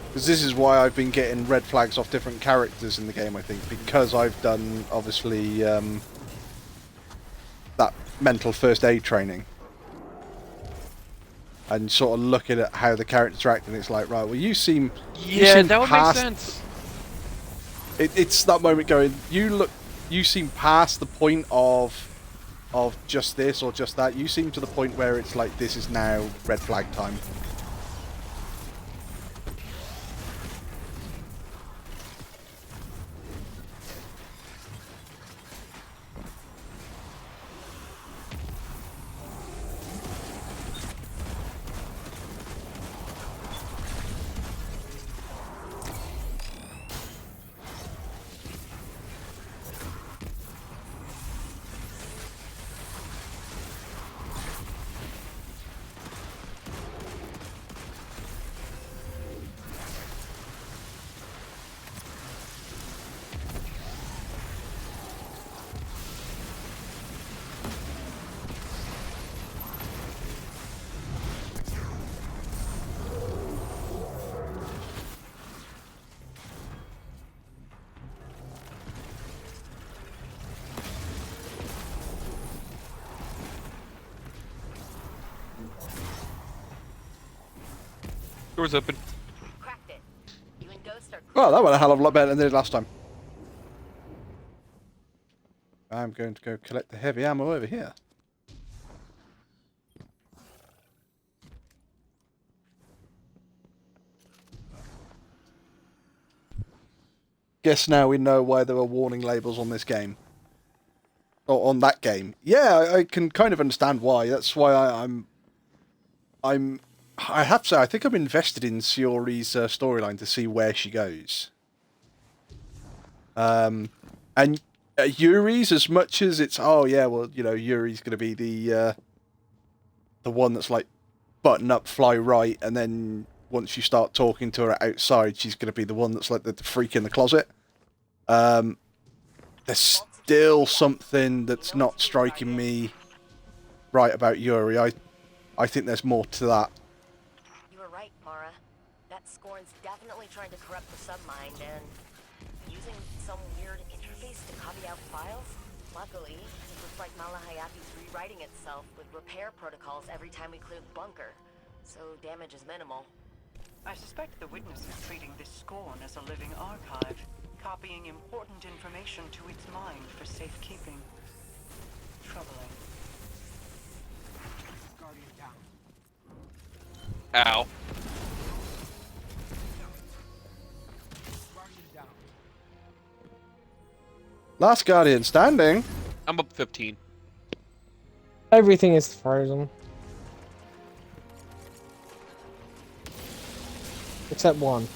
Because this is why I've been getting red flags off different characters in the game, I think, because I've done, obviously, that mental first aid training. and sort of looking at how the characters act, and it's like, right, well, you seem Yeah, that would make past, sense. it's that moment going, you seem past the point of just this or just that. You seem to the point where it's like, this is now red flag time. Door's open. Cracked it. You and Ghost are Well, that went a hell of a lot better than it did last time. I'm going to go collect the heavy ammo over here. Guess now we know why there were warning labels on this game. Or on that game. Yeah, I can kind of understand why. That's why I have to say, I think I'm invested in Shiori's storyline to see where she goes. And Yuri's, as much as it's, oh yeah, well, you know, Yuri's going to be the one that's like button up, fly right, and then once you start talking to her outside, she's going to be the one that's like the freak in the closet. There's still something that's not striking me right about Yuri. I think there's more to that. You were right, Mara. That Scorn's definitely trying to corrupt the submind and using some weird interface to copy out files. Luckily, it looks like Malahayati's rewriting itself with repair protocols every time we clear the bunker, so damage is minimal. I suspect the witness is treating this Scorn as a living archive, copying important information to its mind for safekeeping. Troubling. Guardian down. Ow. Guardian down. Last Guardian standing. I'm up 15. Everything is frozen. Except one.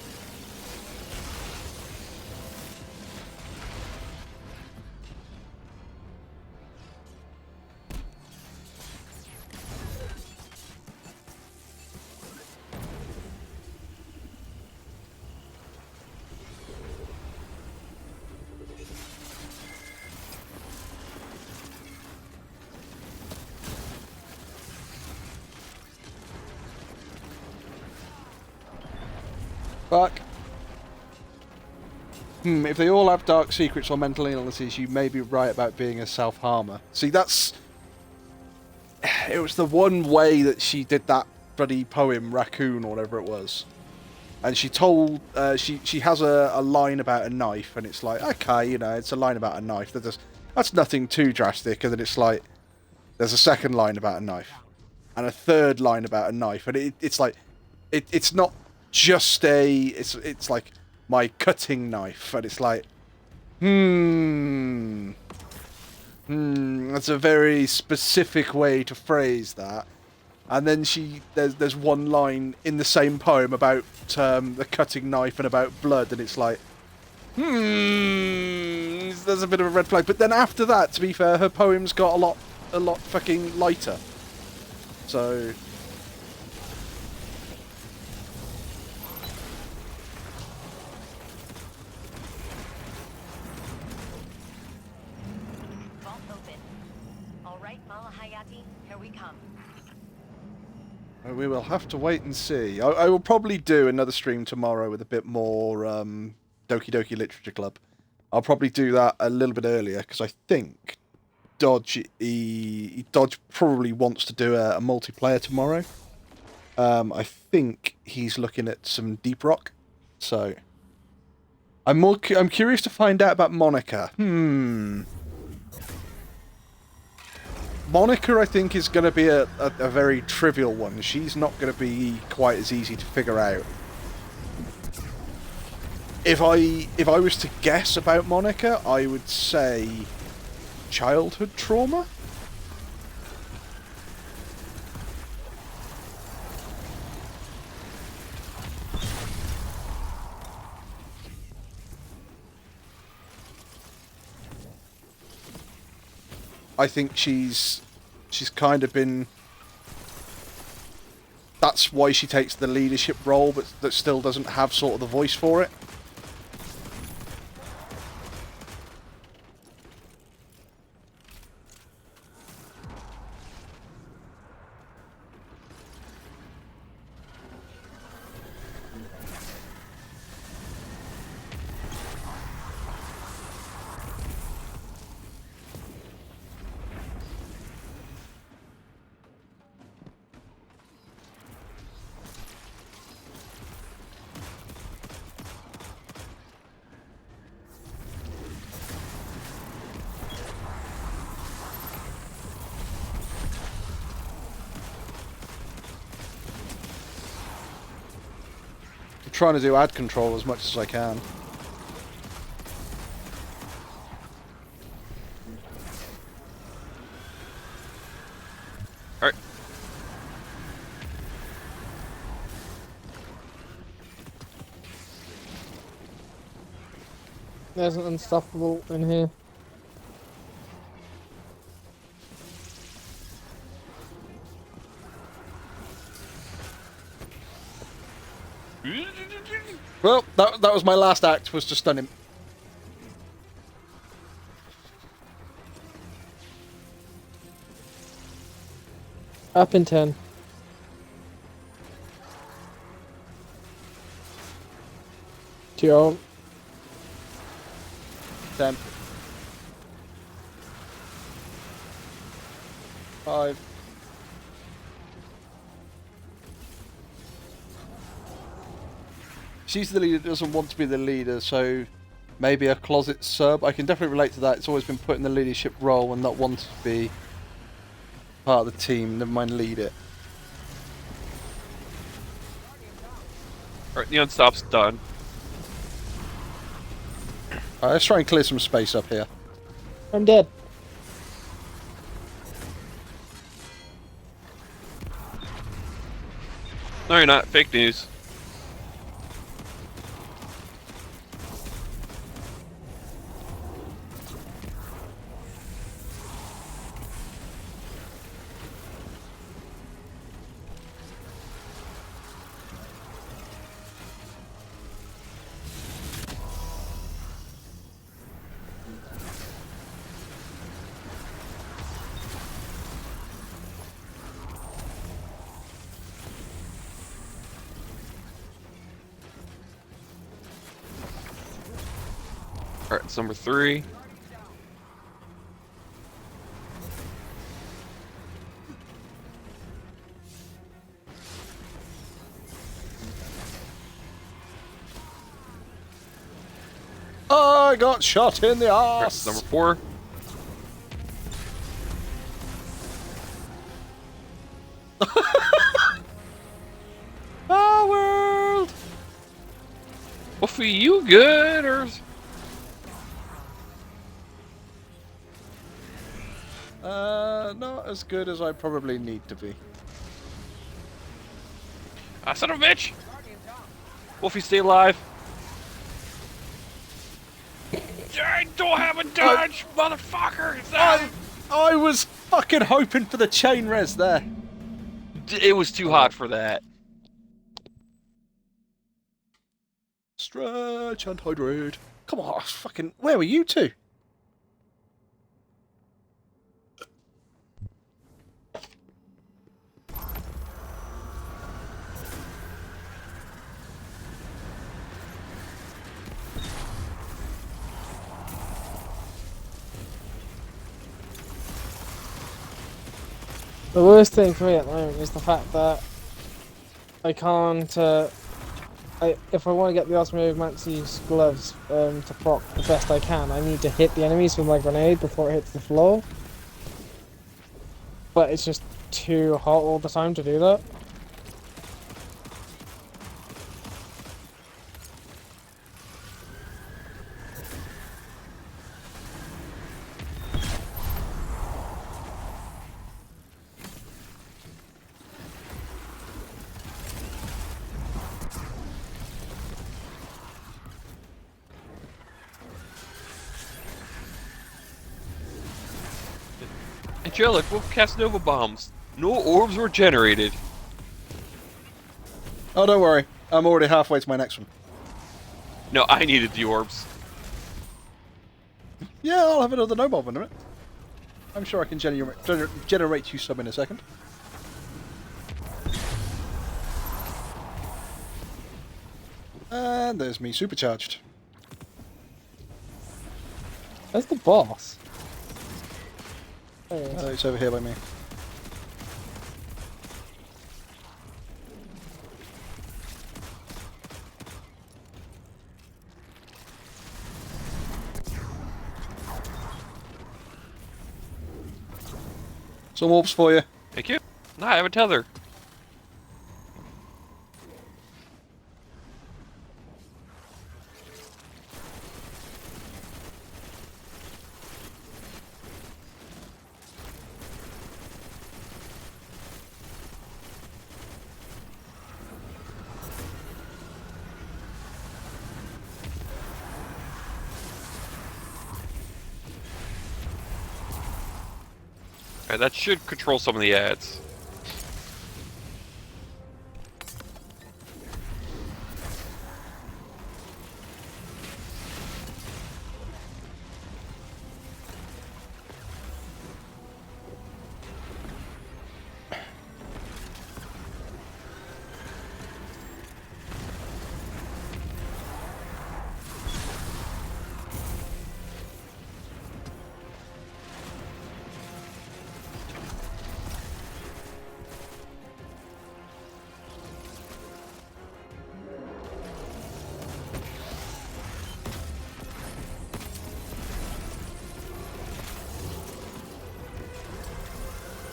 Fuck. If they all have dark secrets or mental illnesses, you may be right about being a self-harmer. See, that's... It was the one way that she did that bloody poem, Raccoon, or whatever it was. And she told... she has a line about a knife, and it's like, okay, you know, it's a line about a knife. That's nothing too drastic, and then it's like... There's a second line about a knife. And a third line about a knife. And it's like... It's not... just it's like my cutting knife, and it's like that's a very specific way to phrase that. And then there's one line in the same poem about the cutting knife and about blood, and it's like there's a bit of a red flag. But then after that, to be fair, her poems got a lot fucking lighter, so we will have to wait and see. I will probably do another stream tomorrow with a bit more Doki Doki Literature Club. I'll probably do that a little bit earlier, because I think Dodge probably wants to do a multiplayer tomorrow. I think he's looking at some Deep Rock. So I'm curious to find out about Monica. Monica, I think, is going to be a very trivial one. She's not going to be quite as easy to figure out. If I was to guess about Monica, I would say childhood trauma. I think she's kind of been... That's why she takes the leadership role, but that still doesn't have sort of the voice for it. Trying to do ad control as much as I can. Alright. There's an unstoppable in here. Well, that was my last act, was to stun him. Up in 10. To your own. 10. 5. She's the leader, doesn't want to be the leader, so maybe a closet sub. I can definitely relate to that. It's always been put in the leadership role and not wanted to be part of the team, never mind lead it. Alright, the unstop's done. Alright, let's try and clear some space up here. I'm dead. No, you're not. Fake news. Alright, it's number 3. I got shot in the Alright, arse. it's number 4. Our world. Wolfie, you good or? Not as good as I probably need to be. Son of a bitch! Wolfie, stay alive. I don't have a dodge, motherfucker! I was fucking hoping for the chain res there. It was too hot for that. Stretch and hydrate. Come on, fucking. Where were you two? The worst thing for me at the moment is the fact that I can't. If I want to get the Osmomancy's gloves to proc the best I can, I need to hit the enemies with my grenade before it hits the floor. But it's just too hot all the time to do that. Angelic, with Casanova bombs. No orbs were generated. Oh, don't worry. I'm already halfway to my next one. No, I needed the orbs. Yeah, I'll have another no bomb in a minute. I'm sure I can generate you some in a second. And there's me supercharged. Where's the boss? There he is. It's over here by me. Some orbs for you. Thank you. Nah, I have a tether. Alright, that should control some of the ads.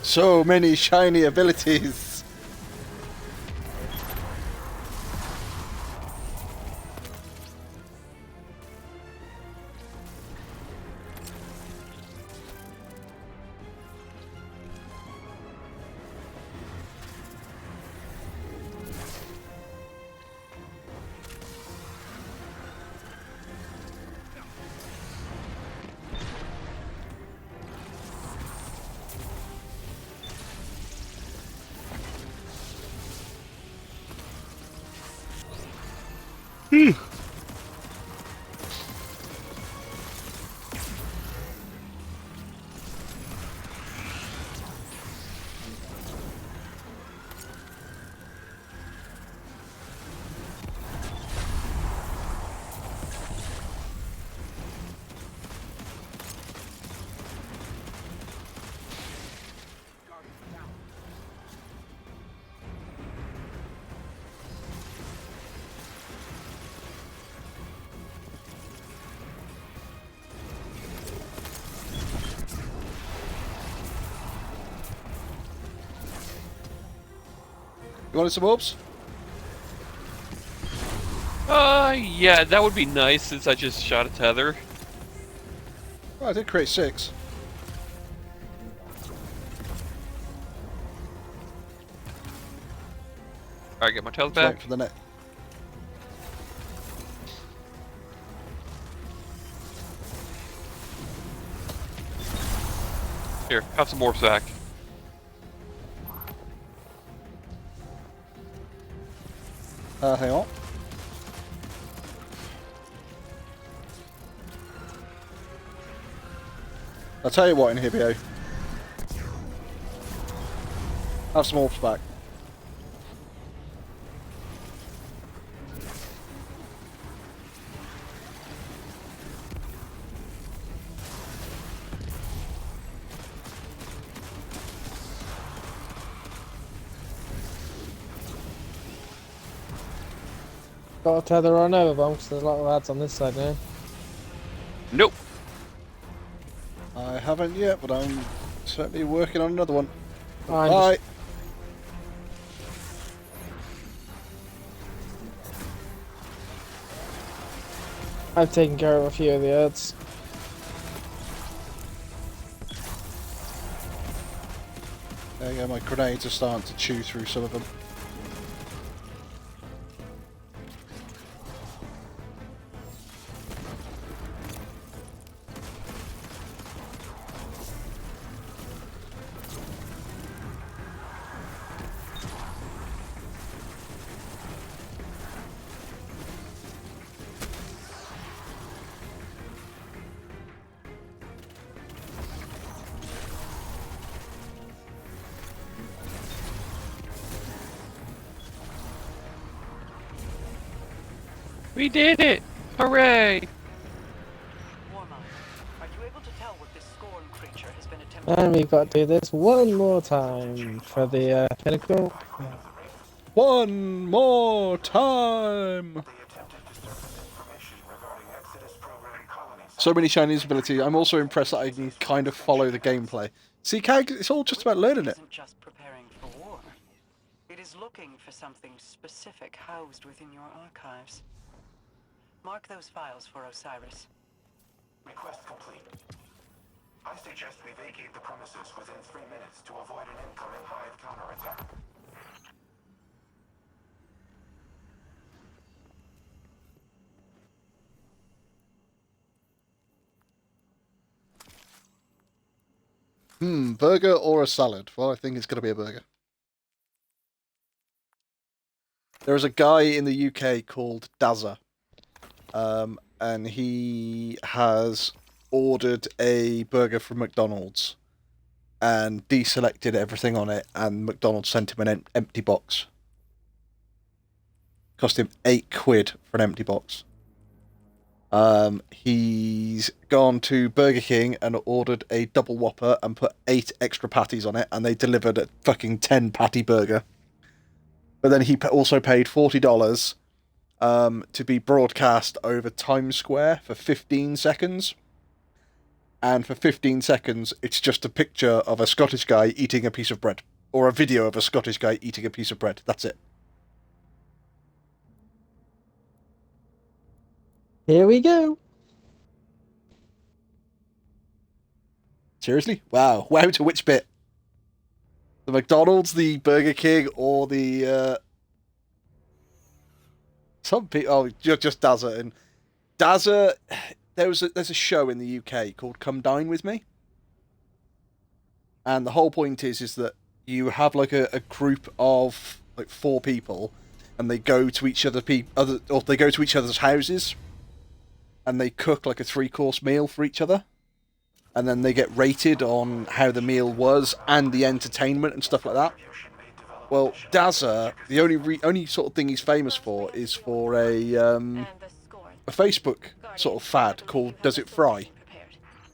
So many shiny abilities. You wanted some orbs? Yeah, that would be nice since I just shot a tether. Oh, I did create 6. Alright, get my tether Just wait back. for the net. Here, have some orbs back. Hang on. I'll tell you what, Inhibio. Have some orbs back. Got to tether on over, Bomb, because there's a lot of lads on this side now. Nope. I haven't yet, but I'm certainly working on another one. I'm Bye. I've taken care of a few of the odds. There you go, my grenades are starting to chew through some of them. We did it! Hooray! Warmind, are you able to tell what this Scorn creature has been attempting? And we've got to do this one more time for the pinnacle. One more time! They attempted to surface information regarding Exodus program colonies. So many Chinese ability. I'm also impressed that I can kind of follow the gameplay. See, Kag, it's all just about learning it. Isn't just preparing for war. It is looking for something specific housed within your archives. Mark those files for Osiris. Request complete. I suggest we vacate the premises within 3 minutes to avoid an incoming Hive counterattack. Burger or a salad? Well, I think it's going to be a burger. There is a guy in the UK called Dazza, and he has ordered a burger from McDonald's and deselected everything on it, and McDonald's sent him an empty box. Cost him £8 for an empty box. He's gone to Burger King and ordered a double Whopper and put 8 extra patties on it, and they delivered a fucking 10 patty burger. But then he also paid $40 to be broadcast over Times Square for 15 seconds. And for 15 seconds, it's just a picture of a Scottish guy eating a piece of bread. Or a video of a Scottish guy eating a piece of bread. That's it. Here we go. Seriously? Wow. Wow, to which bit? The McDonald's, the Burger King, or the, some people... Oh, just Dazza. And Dazza... There's a show in the UK called Come Dine With Me. And the whole point is that you have, like, a group of, like, 4 people, and they go to each they go to each other's houses, and they cook, like, a 3-course meal for each other. And then they get rated on how the meal was and the entertainment and stuff like that. Well, Dazza, the only sort of thing he's famous for is for a Facebook sort of fad called Does It Fry,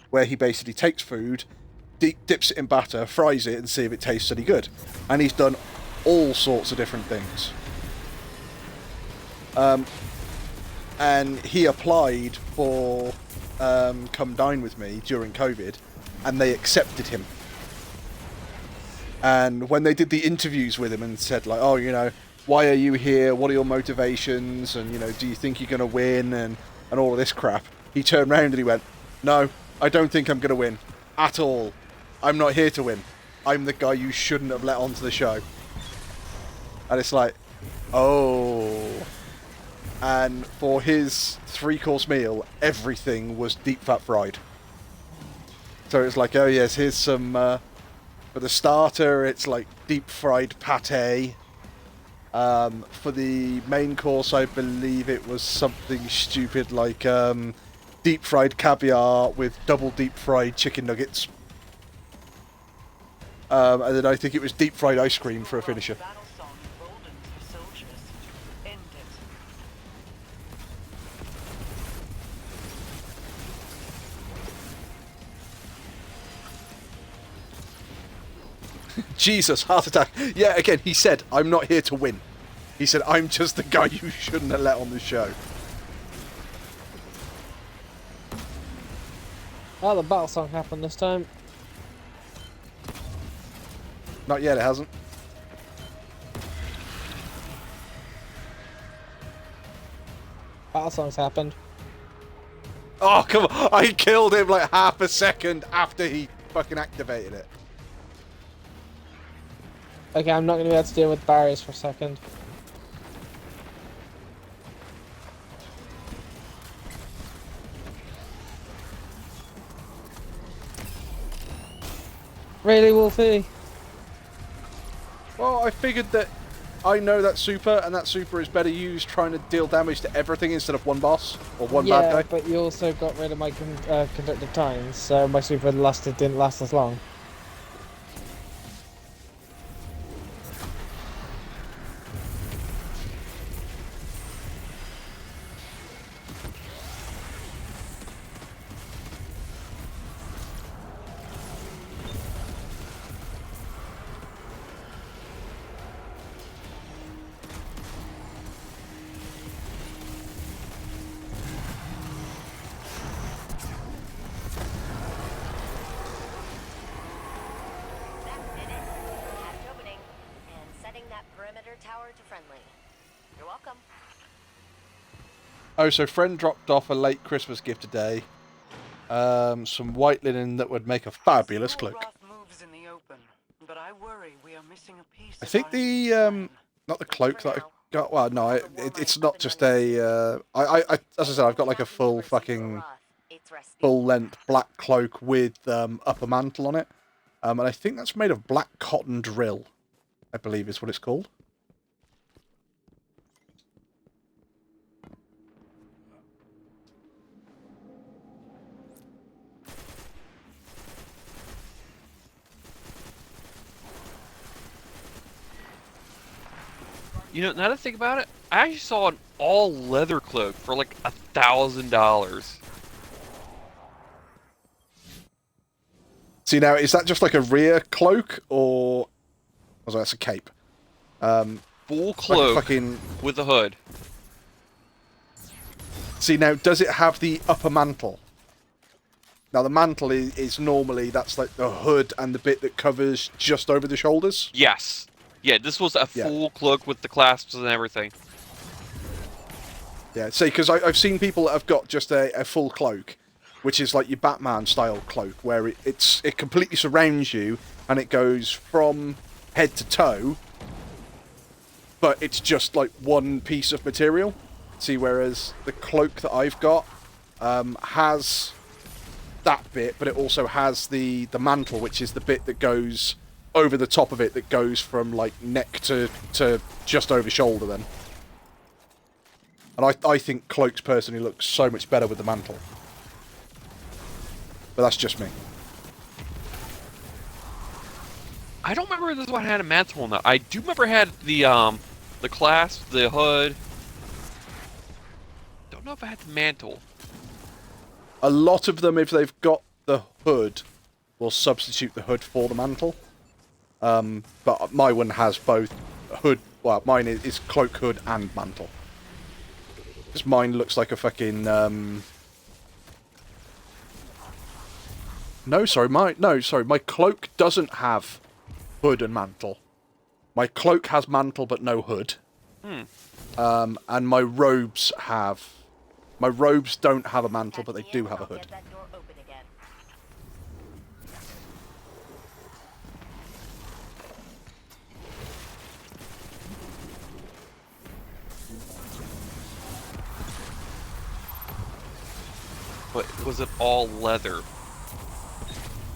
where he basically takes food, dips it in batter, fries it, and see if it tastes any good. And he's done all sorts of different things. And he applied for Come Dine With Me during COVID, and they accepted him. And when they did the interviews with him and said, like, oh, you know, why are you here? What are your motivations? And, you know, do you think you're going to win? And all of this crap. He turned around and he went, no, I don't think I'm going to win. At all. I'm not here to win. I'm the guy you shouldn't have let onto the show. And it's like, oh. And for his 3-course meal, everything was deep fat fried. So it's like, oh yes, here's some, for the starter, it's like deep fried pate. For the main course, I believe it was something stupid like deep fried caviar with double deep fried chicken nuggets. And then I think it was deep fried ice cream for a finisher. Battle song emboldened the soldiers. End it. Jesus, heart attack. Yeah, again, he said, I'm not here to win. He said, I'm just the guy you shouldn't have let on the show. Oh, the battle song happened this time. Not yet, it hasn't. Battle songs happened. Oh, come on. I killed him like half a second after he fucking activated it. Okay, I'm not going to be able to deal with barriers for a second. Really, Wolfie? Well, I figured that I know that super, and that super is better used trying to deal damage to everything instead of one boss or one bad Yeah, guy. but you also got rid of my conductive tines, so my super didn't last as long. That did it. Hatch opening and setting that perimeter tower to friendly. You're welcome. Oh, so friend dropped off a late Christmas gift today. Some white linen that would make a fabulous cloak. Moves in the open, but I worry we are missing a piece. I think the not the cloak that I got. Well, no, it's not just a. As I said, I've got like a full fucking full length black cloak with upper mantle on it, and I think that's made of black cotton drill. I believe is what it's called. You know, now that I think about it, I actually saw an all leather cloak for like $1,000. See now, is that just like a rear cloak or? Oh, that's a cape. Full cloak like fucking... with a hood. See now, does it have the upper mantle? Now the mantle is normally that's like the hood and the bit that covers just over the shoulders. Yes. Yeah, this was a full cloak with the clasps and everything. Yeah, see, because I've seen people that have got just a full cloak, which is like your Batman style cloak, where it completely surrounds you and it goes from head to toe, but it's just like one piece of material. See, whereas the cloak that I've got has that bit, but it also has the mantle, which is the bit that goes over the top of it, that goes from like neck to just over shoulder then. And I think cloaks personally look so much better with the mantle. But that's just me. I don't remember if this one had a mantle or not. I do remember it had the clasp, the hood. Don't know if it had the mantle. A lot of them, if they've got the hood, will substitute the hood for the mantle. But my one has both hood. Well, mine is cloak, hood, and mantle. Because mine looks like a fucking. No, sorry, my cloak doesn't have hood and mantle. My cloak has mantle but no hood. And my robes have. My robes don't have a mantle, but they do have a hood. But was it all leather?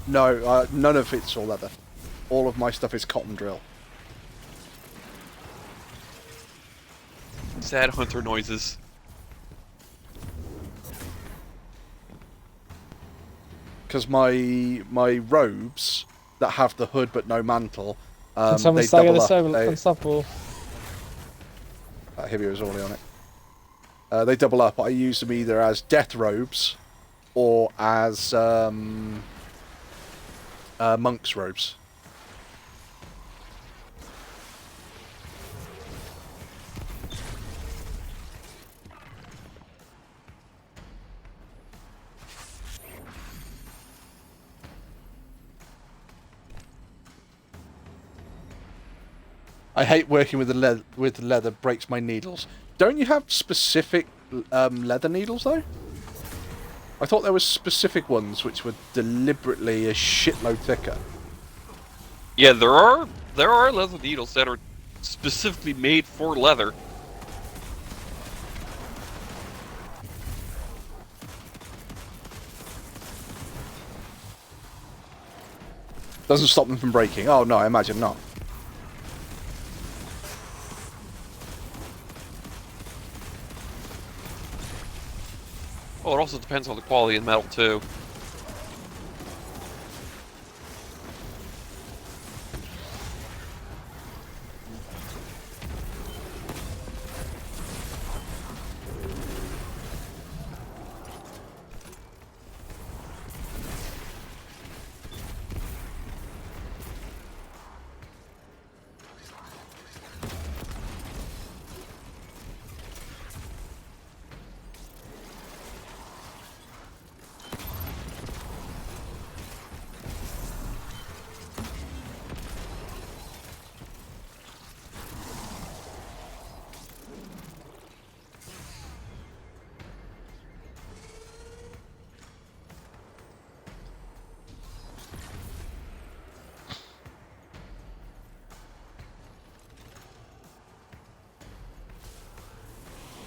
No, none of it's all leather. All of my stuff is cotton drill. Sad hunter noises. Because my robes that have the hood but no mantle, Can they someone stagger double this up. over unstoppable? Hibio is already on it. They double up. I use them either as death robes or as monk's robes. I hate working with the leather. Breaks my needles. Don't you have specific leather needles though? I thought there were specific ones which were deliberately a shitload thicker. Yeah, there are leather needles that are specifically made for leather. Doesn't stop them from breaking. Oh no, I imagine not. Oh, it also depends on the quality of the metal too.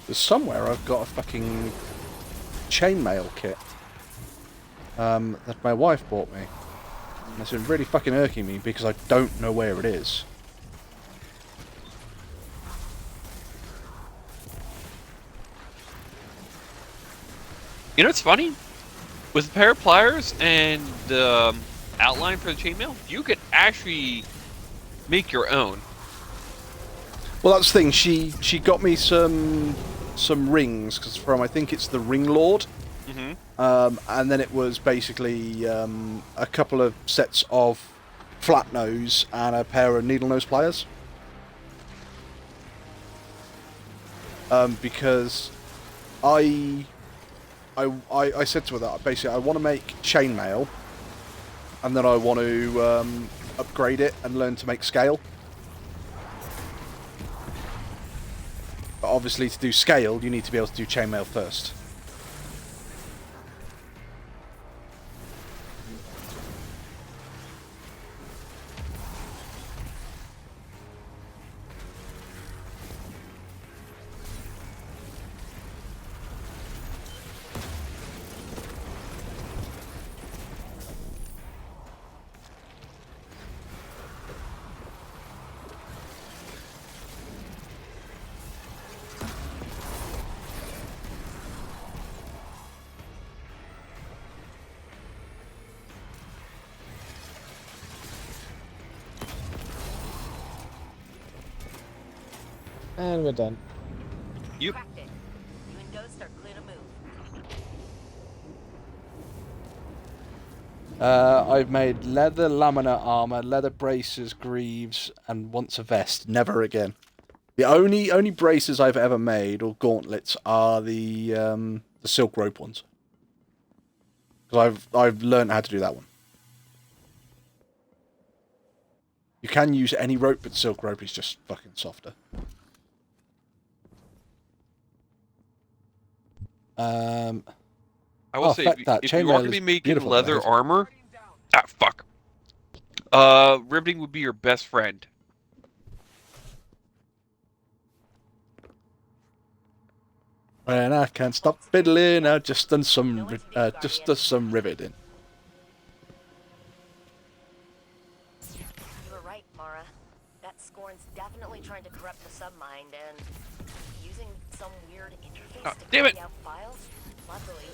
There's somewhere I've got a fucking chainmail kit that my wife bought me. And it's been really fucking irking me because I don't know where it is. You know what's funny? With a pair of pliers and the outline for the chainmail, you could actually make your own. Well, that's the thing. She got me some rings because from, I think it's the Ring Lord. Mm-hmm. And then it was basically a couple of sets of flat nose and a pair of needle nose pliers. Because I said to her that basically I want to make chainmail, and then I want to upgrade it and learn to make scale. But obviously, to do scale, you need to be able to do chainmail first. And we're done. You. Cracked it. You and Ghost are clear to move. I've made leather laminate armor, leather braces, greaves, and once a vest. Never again. The only braces I've ever made or gauntlets are the silk rope ones. Because I've learned how to do that one. You can use any rope, but silk rope is just fucking softer. I will say, fuck that. if you are Chainmail going to is be making beautiful, leather guys. armor, fuck. Riveting would be your best friend. And I can't stop fiddling. I just done some riveting. You were right, Mara. That Scorn's definitely trying to corrupt the submind and using some weird interface to damn it. copy out files. Luckily,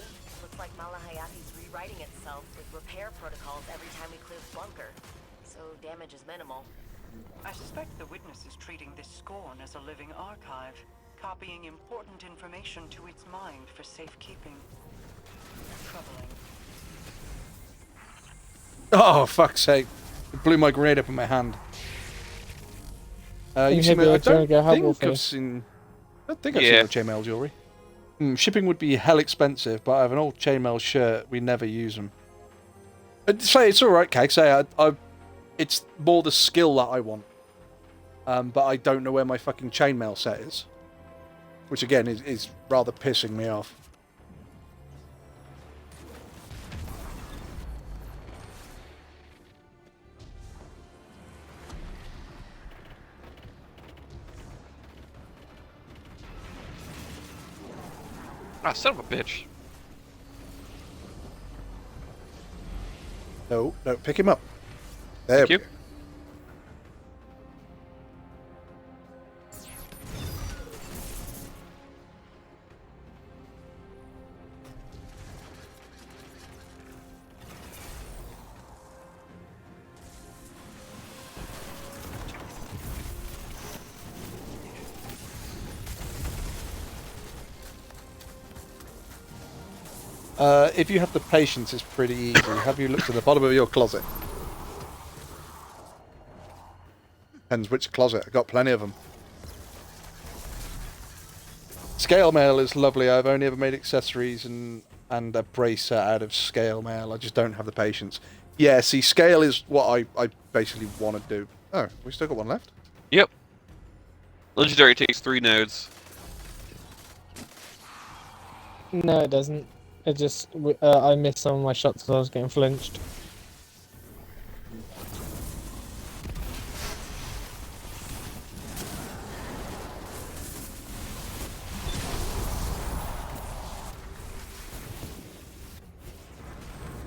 looks like Malahayati's rewriting itself with repair protocols every time we clear the bunker. So damage is minimal. I suspect the witness is treating this Scorn as a living archive, copying important information to its mind for safekeeping. Troubling. Oh, fuck's sake. It blew my grenade up in my hand. Think You see, maybe I we're trying to go don't think Hubble I've for- seen... I don't think I've seen the chainmail jewellery. Shipping would be hell expensive, but I have an old chainmail shirt. We never use them. Say it's alright, Keg. Say it's more the skill that I want. but I don't know where my fucking chainmail set is. Which again is rather pissing me off. Ah, son of a bitch. No, no, pick him up. There Thank we you. go. If you have the patience, it's pretty easy. Have you looked at the bottom of your closet? Depends which closet. I've got plenty of them. Scale mail is lovely. I've only ever made accessories and a brace set out of scale mail. I just don't have the patience. Yeah, see, scale is what I basically want to do. Oh, we still got one left? Yep. Legendary takes 3 nodes. No, it doesn't. It just I missed some of my shots because I was getting flinched.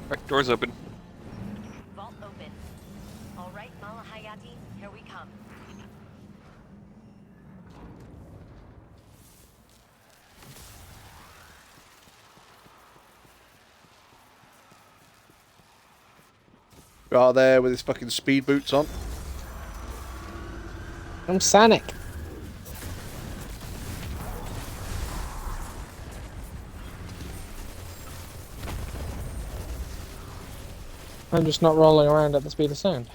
Right, doors open. Vault open. All right, Mala Hayati, here we come. Right there with his fucking speed boots on. I'm Sonic. I'm just not rolling around at the speed of sound.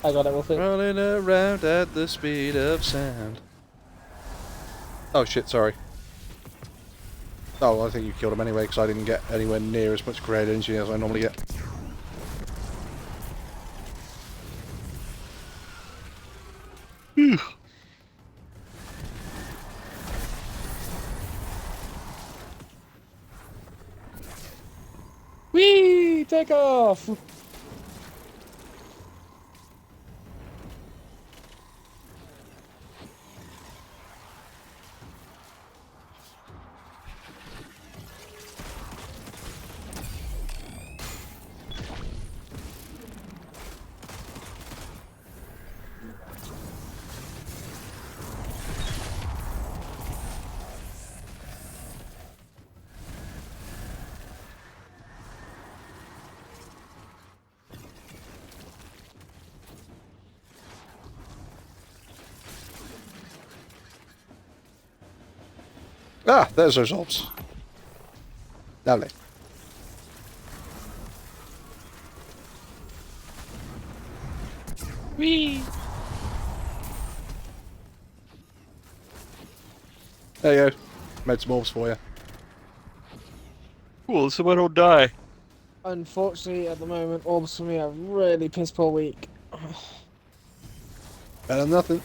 I got it, Wolfie. Rolling around at the speed of sound. Oh shit, sorry. Oh, well, I think you killed him anyway because I didn't get anywhere near as much grenade energy as I normally get. Whee! Take off! Ah, there's those orbs. Lovely. Whee! There you go. Made some orbs for you. Cool, someone don't die. Unfortunately, at the moment, orbs for me are really piss poor weak. Better than nothing.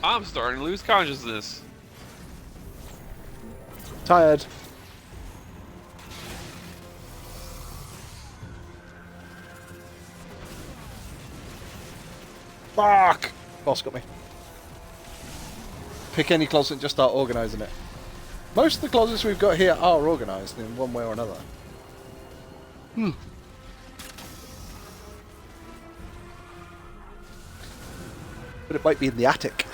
I'm starting to lose consciousness. Tired. Fuck! Boss got me. pick any closet and just start organising it. Most of the closets we've got here are organised in one way or another. But it might be in the attic.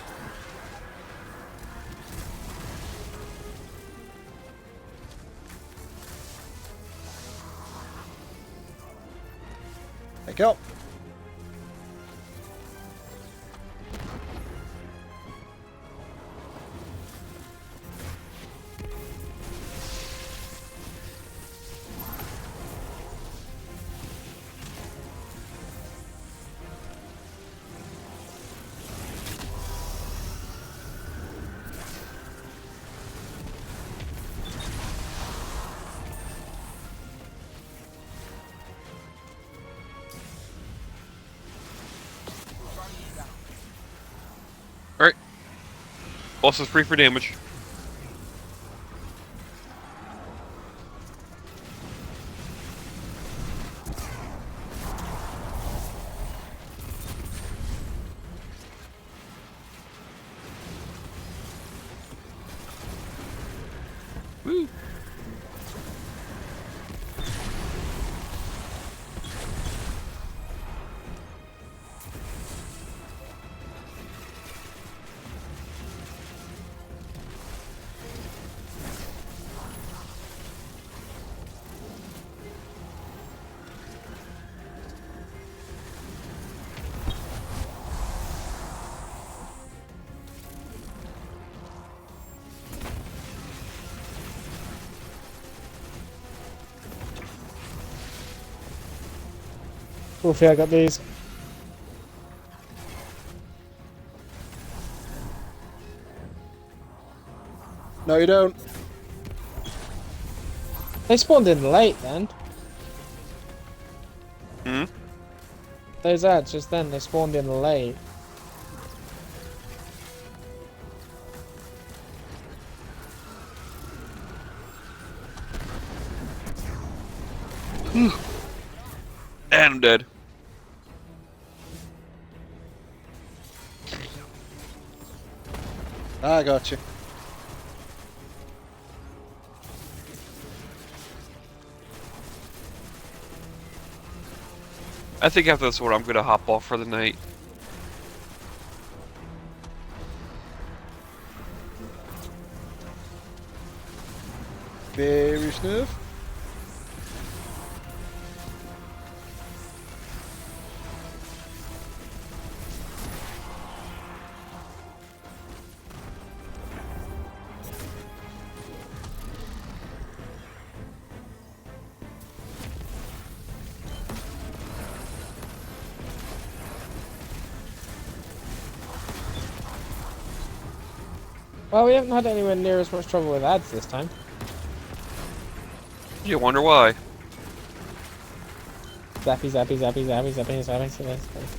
There you go. Alright. Boss is free for damage. Woo. Wolfie, I got these. No, you don't. They spawned in late then. Hmm? Those ads just then, they spawned in late. And I'm dead. I got you. I think after this one, I'm gonna hop off for the night. Very smooth. Well, we haven't had anywhere near as much trouble with ads this time. You wonder why? Zappy, zappy, zappy, zappy, zappy, zappy, zappy, zappy.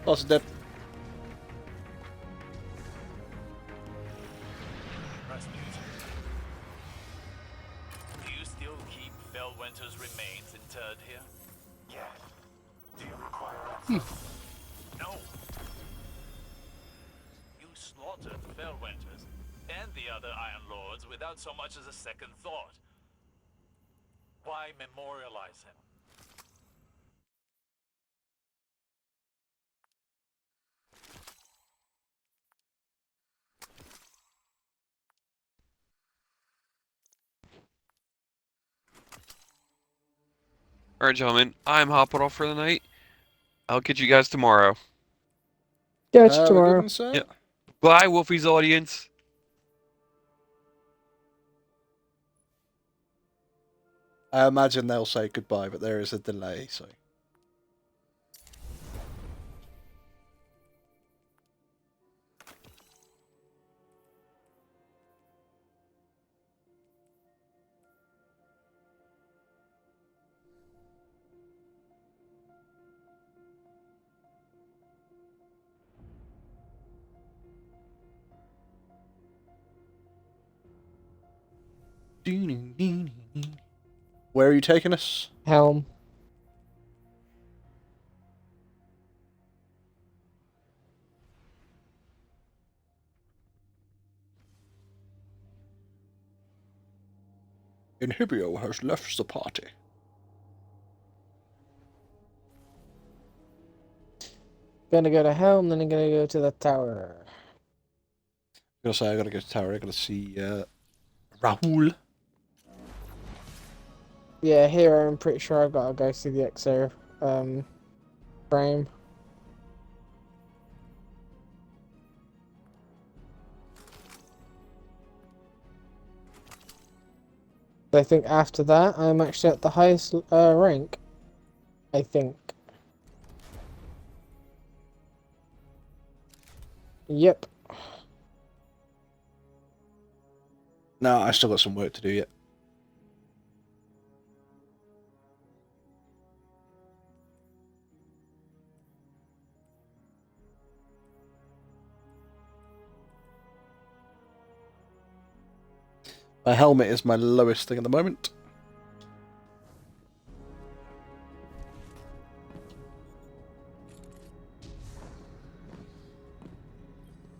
Lost dead. Rasputin. Do you still keep Felwinter's remains interred here? Yes. Do you require access? No. You slaughtered Felwinters and the other Iron Lords without so much as a second thought. Why memorialize him? Alright, gentlemen, I'm hopping off for the night. I'll get you guys tomorrow. Catch you Have a good tomorrow. one, sir. Yep. Bye, Wolfie's audience. I imagine they'll say goodbye, but there is a delay, so. Where are you taking us? Helm. Inhibio has left the party. Gonna go to Helm, then I'm gonna go to the tower. I'm gonna say I gotta go to tower. I gotta see Rahul. Yeah, here I'm pretty sure I've got to go see the EXO frame. I think after that I'm actually at the highest rank. I think. Yep. No, I still got some work to do yet. My helmet is my lowest thing at the moment.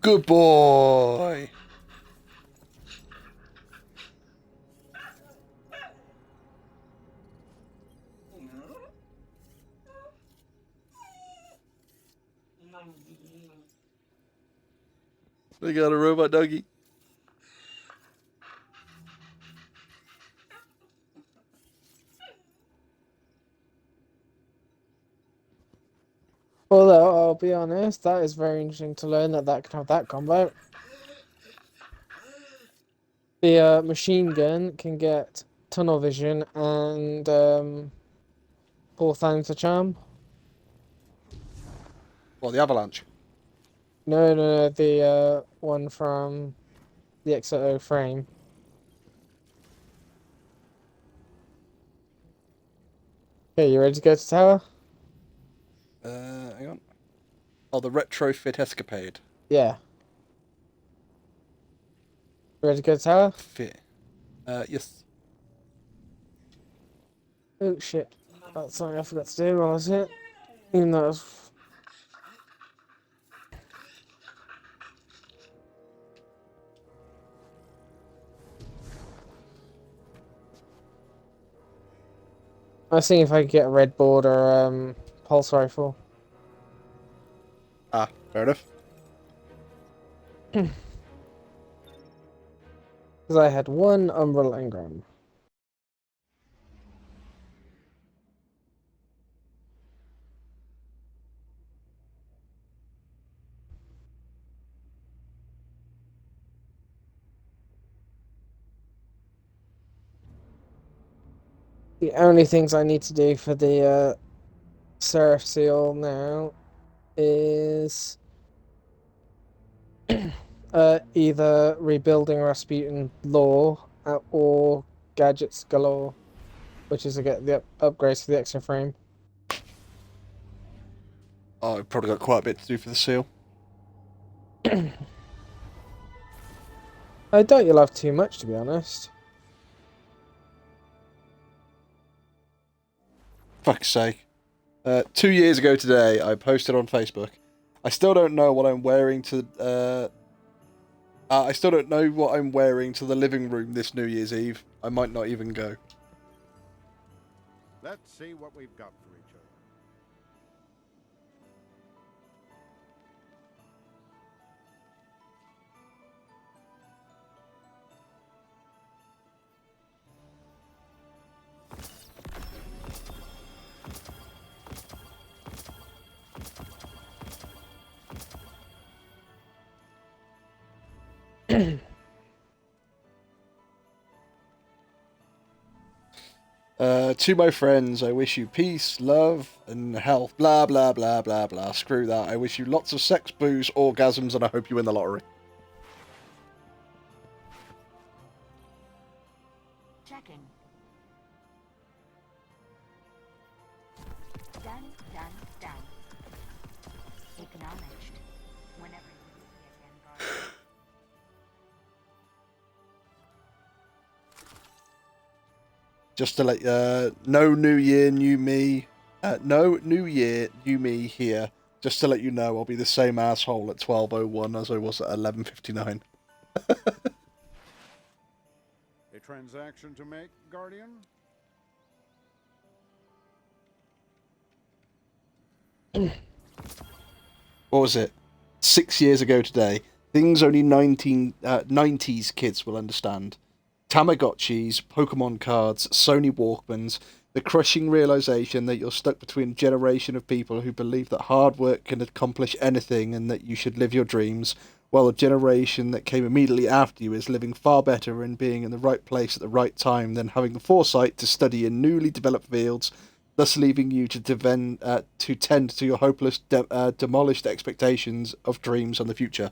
Good boy. We got a robot doggy. Although I'll be honest, that is very interesting to learn that that can have that combo. The machine gun can get tunnel vision and pull things to charm. Well, the avalanche. No, the one from the EXO frame. Okay, you ready to go to tower? Hang on. Oh, the retrofit escapade. Yeah. You ready to go to tower? Fit. Yes. Oh shit. That's something I forgot to do while I was here. Even though it was... I was seeing if I could get a red border pulse rifle. Ah, fair enough. Because I had one Umbrella Engram. The only things I need to do for the Seraph Seal now is either rebuilding Rasputin lore or gadgets galore, which is to get the upgrades for the extra frame. Oh, I've probably got quite a bit to do for the seal. I doubt you'll have too much, to be honest. Fuck's sake. 2 years ago today, I posted on Facebook. I still don't know what I'm wearing to. I still don't know what I'm wearing to the living room this New Year's Eve. I might not even go. Let's see what we've got for each other. To my friends, I wish you peace, love, and health. Blah, blah, blah, blah, blah. Screw that. I wish you lots of sex, booze, orgasms, and I hope you win the lottery. Checking. Done. Acknowledged. Whenever you need me again, Just to let no new year, new me. No new year, new me here. Just to let you know, I'll be the same asshole at 12:01 as I was at 11:59. It transaction to make, Guardian? What was it? 6 years ago today. Things only 90s kids will understand. Tamagotchis, Pokemon cards, Sony Walkmans, the crushing realization that you're stuck between a generation of people who believe that hard work can accomplish anything and that you should live your dreams, while the generation that came immediately after you is living far better and being in the right place at the right time than having the foresight to study in newly developed fields, thus leaving you to tend to your hopeless, demolished expectations of dreams on the future.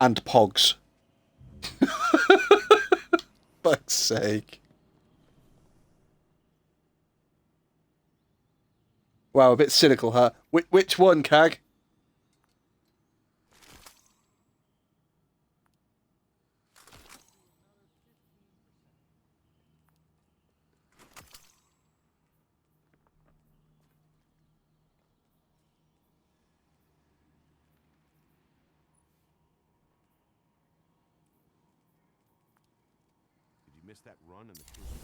And pogs. Fuck's sake. Wow, a bit cynical, huh? Which one, Cag? Did you miss that run in the shame?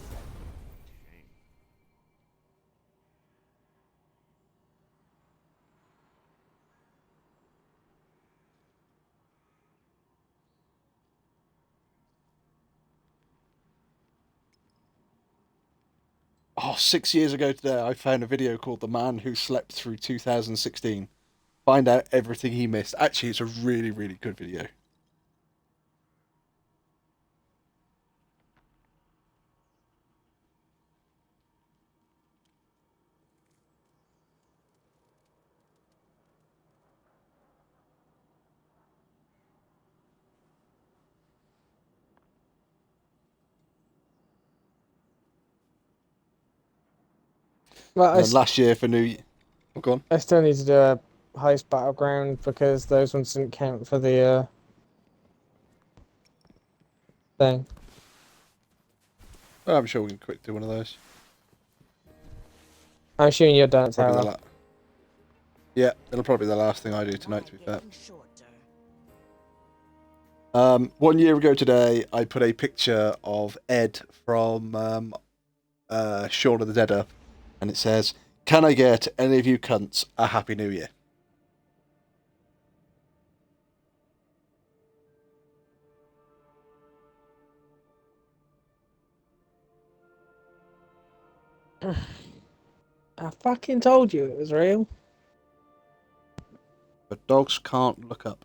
Oh, 6 years ago today, I found a video called The Man Who Slept Through 2016. Find out everything he missed. Actually, it's a really, really good video. Well, And last year for New Year... Oh, go on. I still need to do a Heist Battleground because those ones didn't count for the thing. Oh, I'm sure we can quick do one of those. I'm assuming you're done at Probably Tower. Yeah, it'll probably be the last thing I do tonight, to be fair. 1 year ago today, I put a picture of Ed from Shaun of the Dead up, and it says, "Can I get any of you cunts a Happy New Year?" I fucking told you it was real. But dogs can't look up.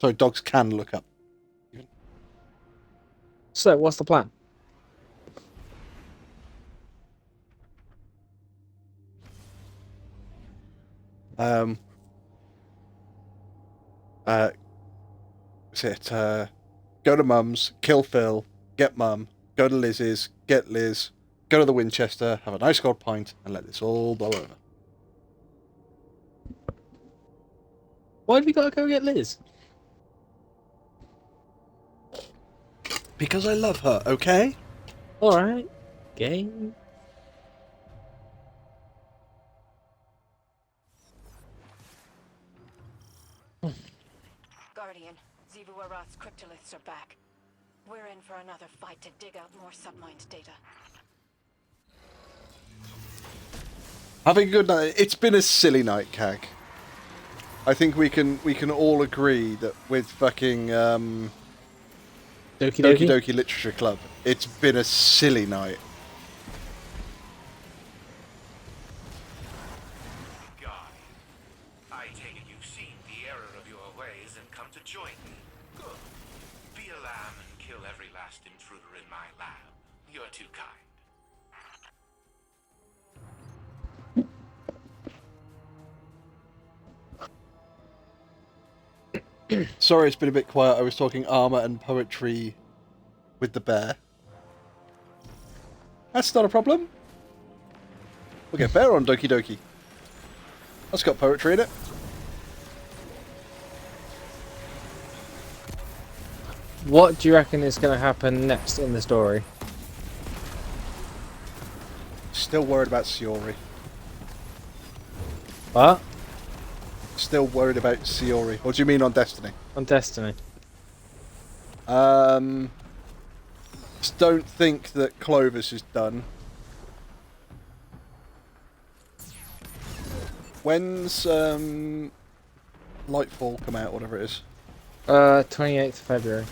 Sorry, dogs can look up. So, what's the plan? Go to Mum's, kill Phil, get Mum, go to Liz's, get Liz, go to the Winchester, have a nice cold pint, and let this all blow over. Why have you got to go get Liz? Because I love her, okay? Alright. Game. Guardian, Xivu Arath's cryptoliths are back. We're in for another fight to dig out more submind data. Have a good night. It's been a silly night, Cag. I think we can all agree that with fucking Doki Doki Doki Literature Club, it's been a silly night. Guy, I take it you've seen the error of your ways and come to join me. Good. Be a lamb and kill every last intruder in my lab. You're too kind. Sorry, it's been a bit quiet. I was talking armor and poetry with the bear. That's not a problem. We'll get bear on Doki Doki. That's got poetry in it. What do you reckon is going to happen next in the story? Still worried about Shiori. What? Still worried about Siori. Or do you mean on Destiny? On Destiny. Just don't think that Clovis is done. When's Lightfall come out, whatever it is? 28th of February.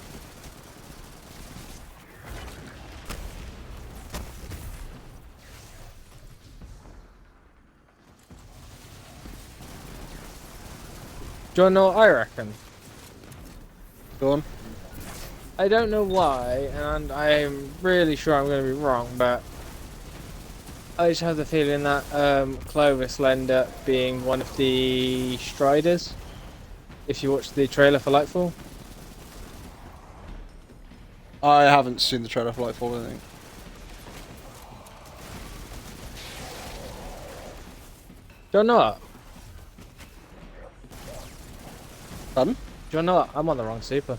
Do you know what I reckon? Go on. I don't know why, and I'm really sure I'm going to be wrong, but I just have the feeling that Clovis will end up being one of the Striders. If you watch the trailer for Lightfall. I haven't seen the trailer for Lightfall, I think. Don't know what? Pardon? Do you know what? I'm on the wrong super.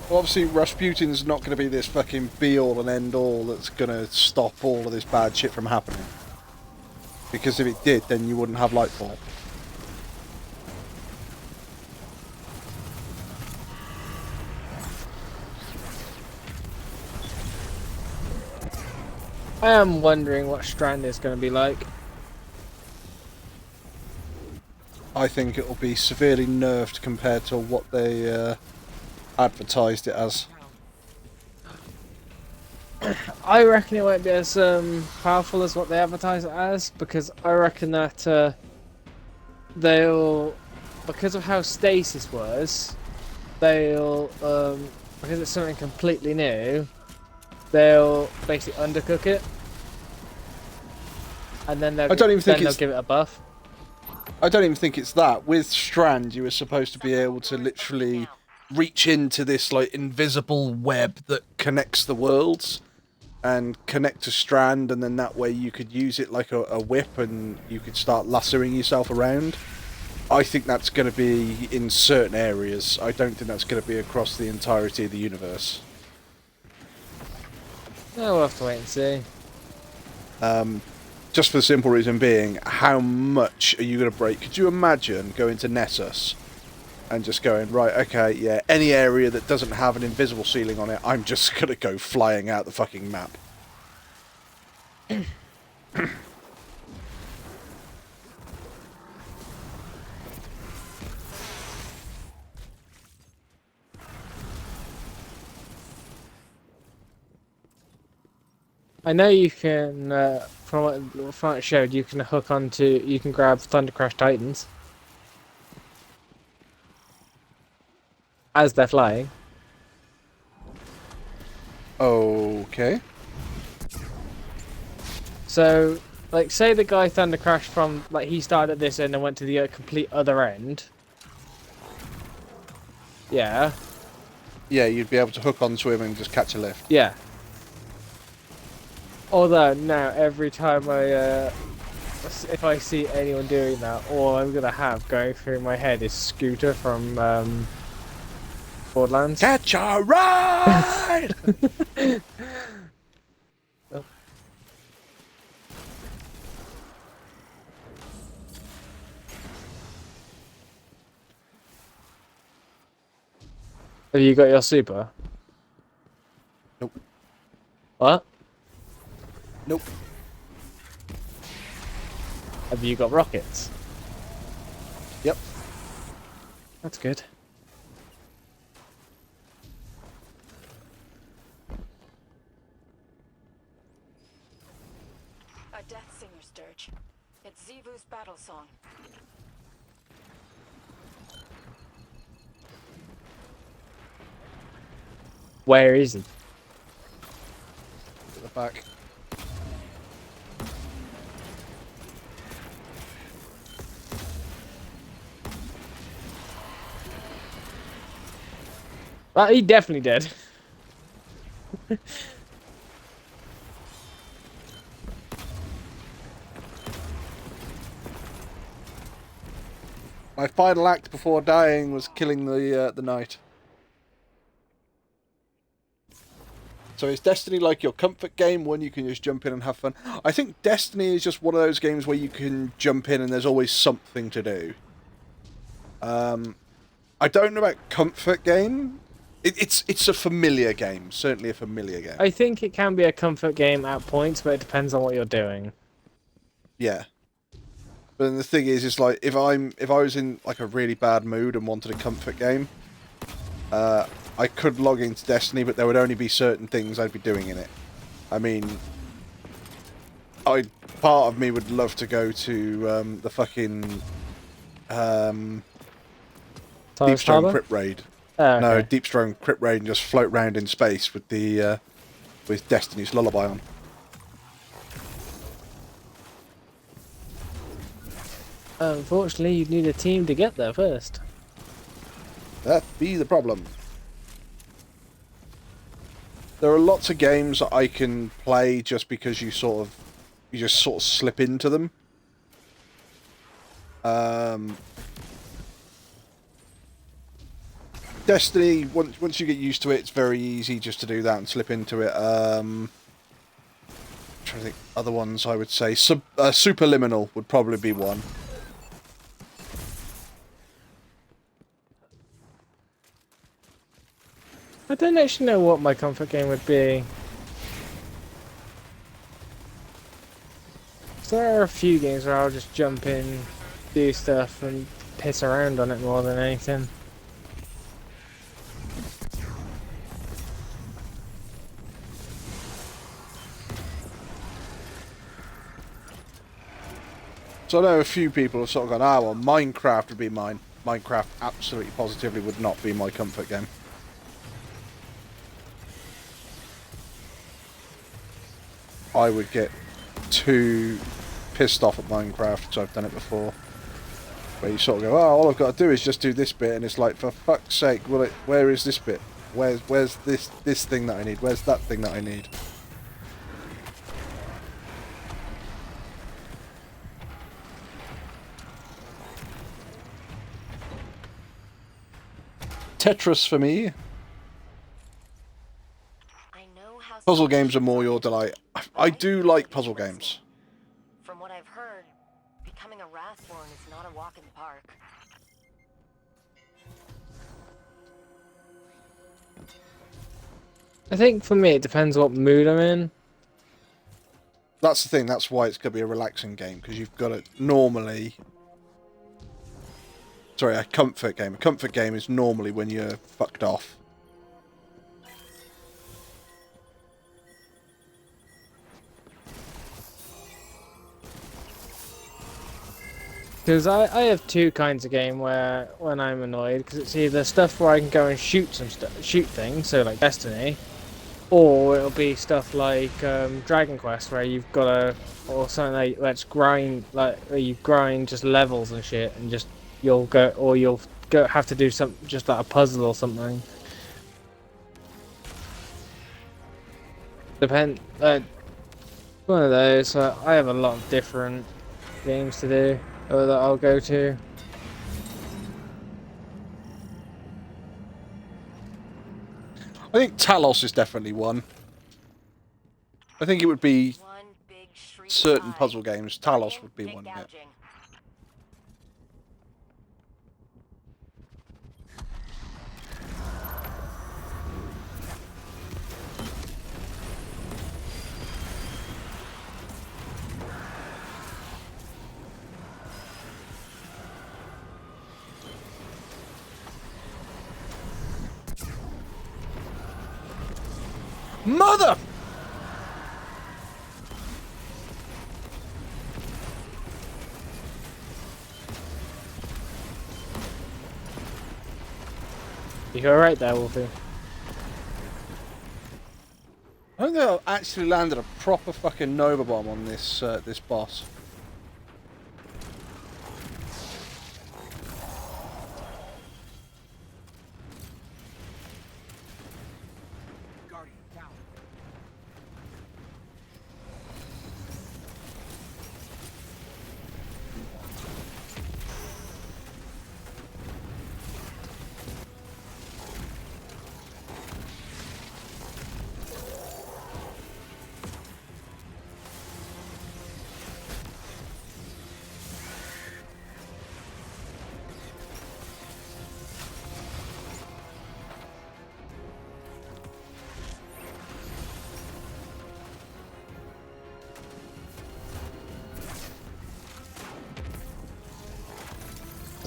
Well, obviously, Rasputin's not going to be this fucking be-all and end-all that's going to stop all of this bad shit from happening. Because if it did, then you wouldn't have Lightfall. I am wondering what Strand is going to be like. I think it will be severely nerfed compared to what they advertised it as. I reckon it won't be as powerful as what they advertise it as, because I reckon that they'll, because of how Stasis was, they'll, because it's something completely new, they'll basically undercook it, and then they'll, they'll give it a buff. I don't even think it's that. With Strand, you were supposed to be able to literally reach into this like invisible web that connects the worlds and connect to Strand, and then that way you could use it like a whip and you could start lassoing yourself around. I think that's going to be in certain areas. I don't think that's going to be across the entirety of the universe. No, we'll have to wait and see. Just for the simple reason being, how much are you going to break? Could you imagine going to Nessus and just going, right, okay, yeah, any area that doesn't have an invisible ceiling on it, I'm just going to go flying out the fucking map. I know you can, from what it showed, you can hook onto, you can grab Thundercrash Titans as they're flying. Okay. So, like, say the guy Thundercrash from, like, he started at this end and went to the complete other end. Yeah. Yeah, you'd be able to hook onto him and just catch a lift. Yeah. Although now every time if I see anyone doing that, all I'm gonna have going through my head is Scooter from Borderlands. Catch a ride! Oh. Have you got your super? Nope. What? Nope. Have you got rockets? Yep. That's good. A Death Singer's dirge. It's Zivu's battle song. Where is he? At the back. Well, he definitely did. My final act before dying was killing the knight. So is Destiny like your comfort game, one you can just jump in and have fun? I think Destiny is just one of those games where you can jump in and there's always something to do. I don't know about comfort game. It's a familiar game, certainly a familiar game. I think it can be a comfort game at points, but it depends on what you're doing. Yeah. But then the thing is, it's like if I was in like a really bad mood and wanted a comfort game, I could log into Destiny, but there would only be certain things I'd be doing in it. I mean, part of me would love to go to the fucking Deepstone Crypt Raid. Oh, okay. No, Deepstone Crypt Raid and just float around in space with the with Destiny's Lullaby on. Unfortunately, you'd need a team to get there first. That be the problem. There are lots of games that I can play just because you just sort of slip into them. Destiny, once you get used to it, it's very easy just to do that and slip into it. I'm trying to think other ones I would say. Superliminal would probably be one. I don't actually know what my comfort game would be. So there are a few games where I'll just jump in, do stuff, and piss around on it more than anything. So I know a few people have sort of gone, well, Minecraft would be mine. Minecraft absolutely positively would not be my comfort game. I would get too pissed off at Minecraft, so I've done it before. Where you sort of go, all I've got to do is just do this bit, and it's like, for fuck's sake, where is this bit? Where's this thing that I need? Where's that thing that I need? Tetris for me. Puzzle games are more your delight. I do like puzzle games. From what I've heard, becoming a Wrathborn is not a walk in the park. I think for me it depends what mood I'm in. That's the thing, that's why it's going to be a relaxing game, because you've got to normally... Sorry, a comfort game. A comfort game is normally when you're fucked off. Because I have two kinds of game where when I'm annoyed, because it's either stuff where I can go and shoot things, so like Destiny, or it'll be stuff like Dragon Quest where you've got to, or something like let's grind, like where you grind just levels and shit, and just you'll have to do some just like a puzzle or something. One of those. I have a lot of different games to do. Or that I'll go to. I think Talos is definitely one. I think it would be certain puzzle games. Talos would be one. Yeah. Mother! You alright there, Wolfie? I don't think I've actually landed a proper fucking Nova Bomb on this this boss.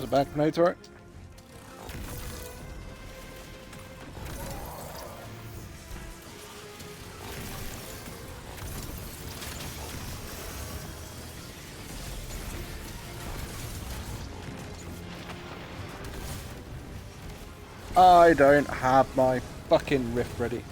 it back, Nator? I don't have my fucking rift ready.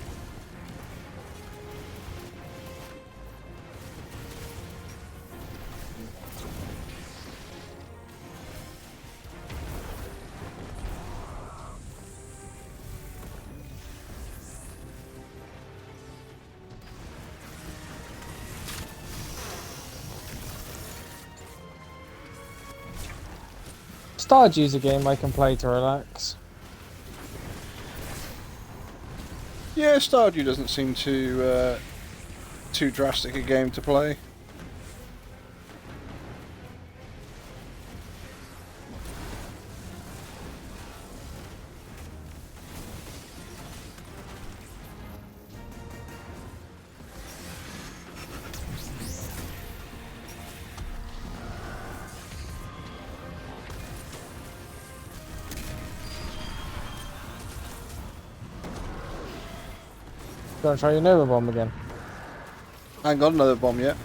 Stardew's a game I can play to relax. Yeah, Stardew doesn't seem too drastic a game to play. Do you want to try your Nova Bomb again? I ain't got another bomb yet.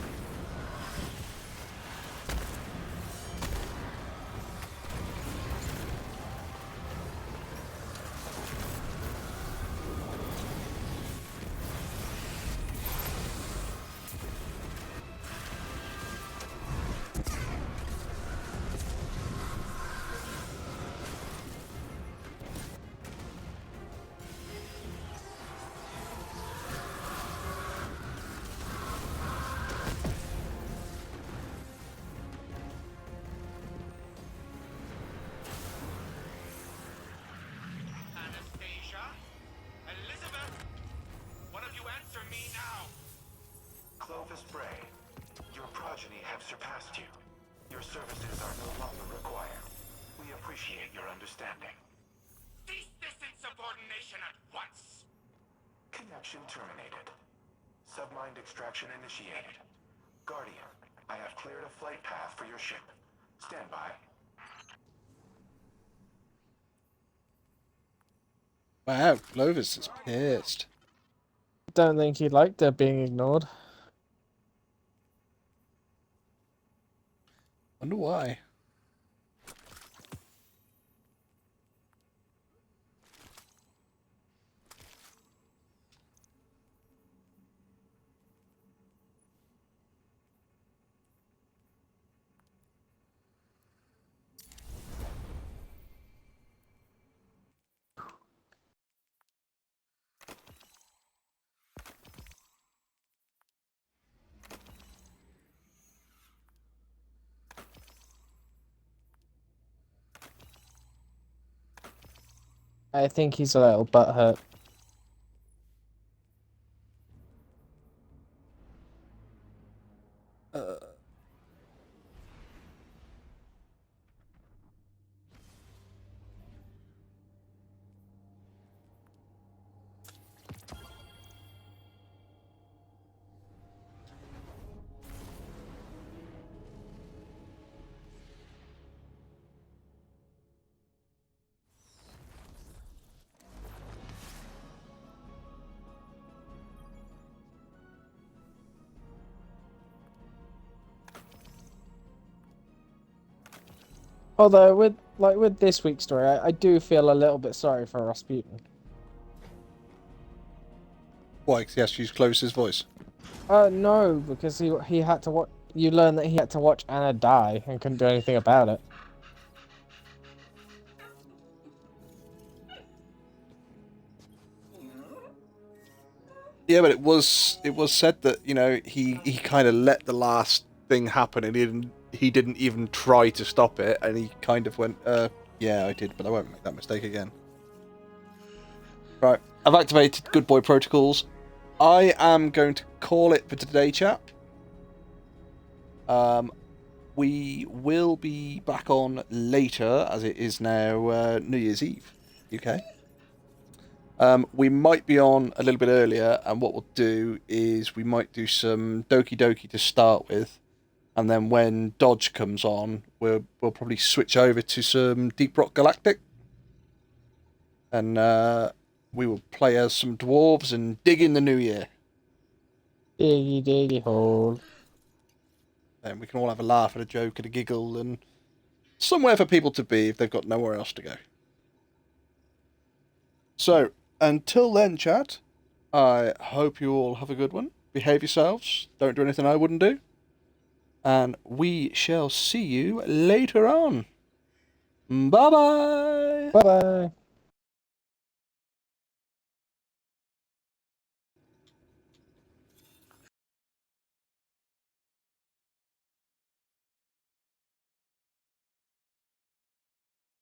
Anastasia? Elizabeth? One of you answer me now! Clovis Bray, your progeny have surpassed you. Your services are no longer required. We appreciate your understanding. Cease this insubordination at once! Connection terminated. Submind extraction initiated. Guardian, I have cleared a flight path for your ship. Stand by. Wow, Clovis is pissed. Don't think he liked it being ignored. Wonder why. I think he's a little butthurt. Although with this week's story, I do feel a little bit sorry for Rasputin. Why? 'Cause he has to use Clovis's voice. No, because he had to watch. You learn that he had to watch Anna die and couldn't do anything about it. Yeah, but it was said that, you know, he kind of let the last thing happen and he didn't even try to stop it, and he kind of went, yeah, I did, but I won't make that mistake again. Right, I've activated Good Boy protocols. I am going to call it for today, chap. We will be back on later, as it is now New Year's Eve, UK. We might be on a little bit earlier, and what we'll do is we might do some Doki Doki to start with, And then when Dodge comes on, we'll probably switch over to some Deep Rock Galactic. And we will play as some dwarves and dig in the new year. Diggy diggy hole. Then we can all have a laugh and a joke and a giggle and somewhere for people to be if they've got nowhere else to go. So, until then, chat, I hope you all have a good one. Behave yourselves. Don't do anything I wouldn't do. And we shall see you later on. Bye-bye. Bye bye.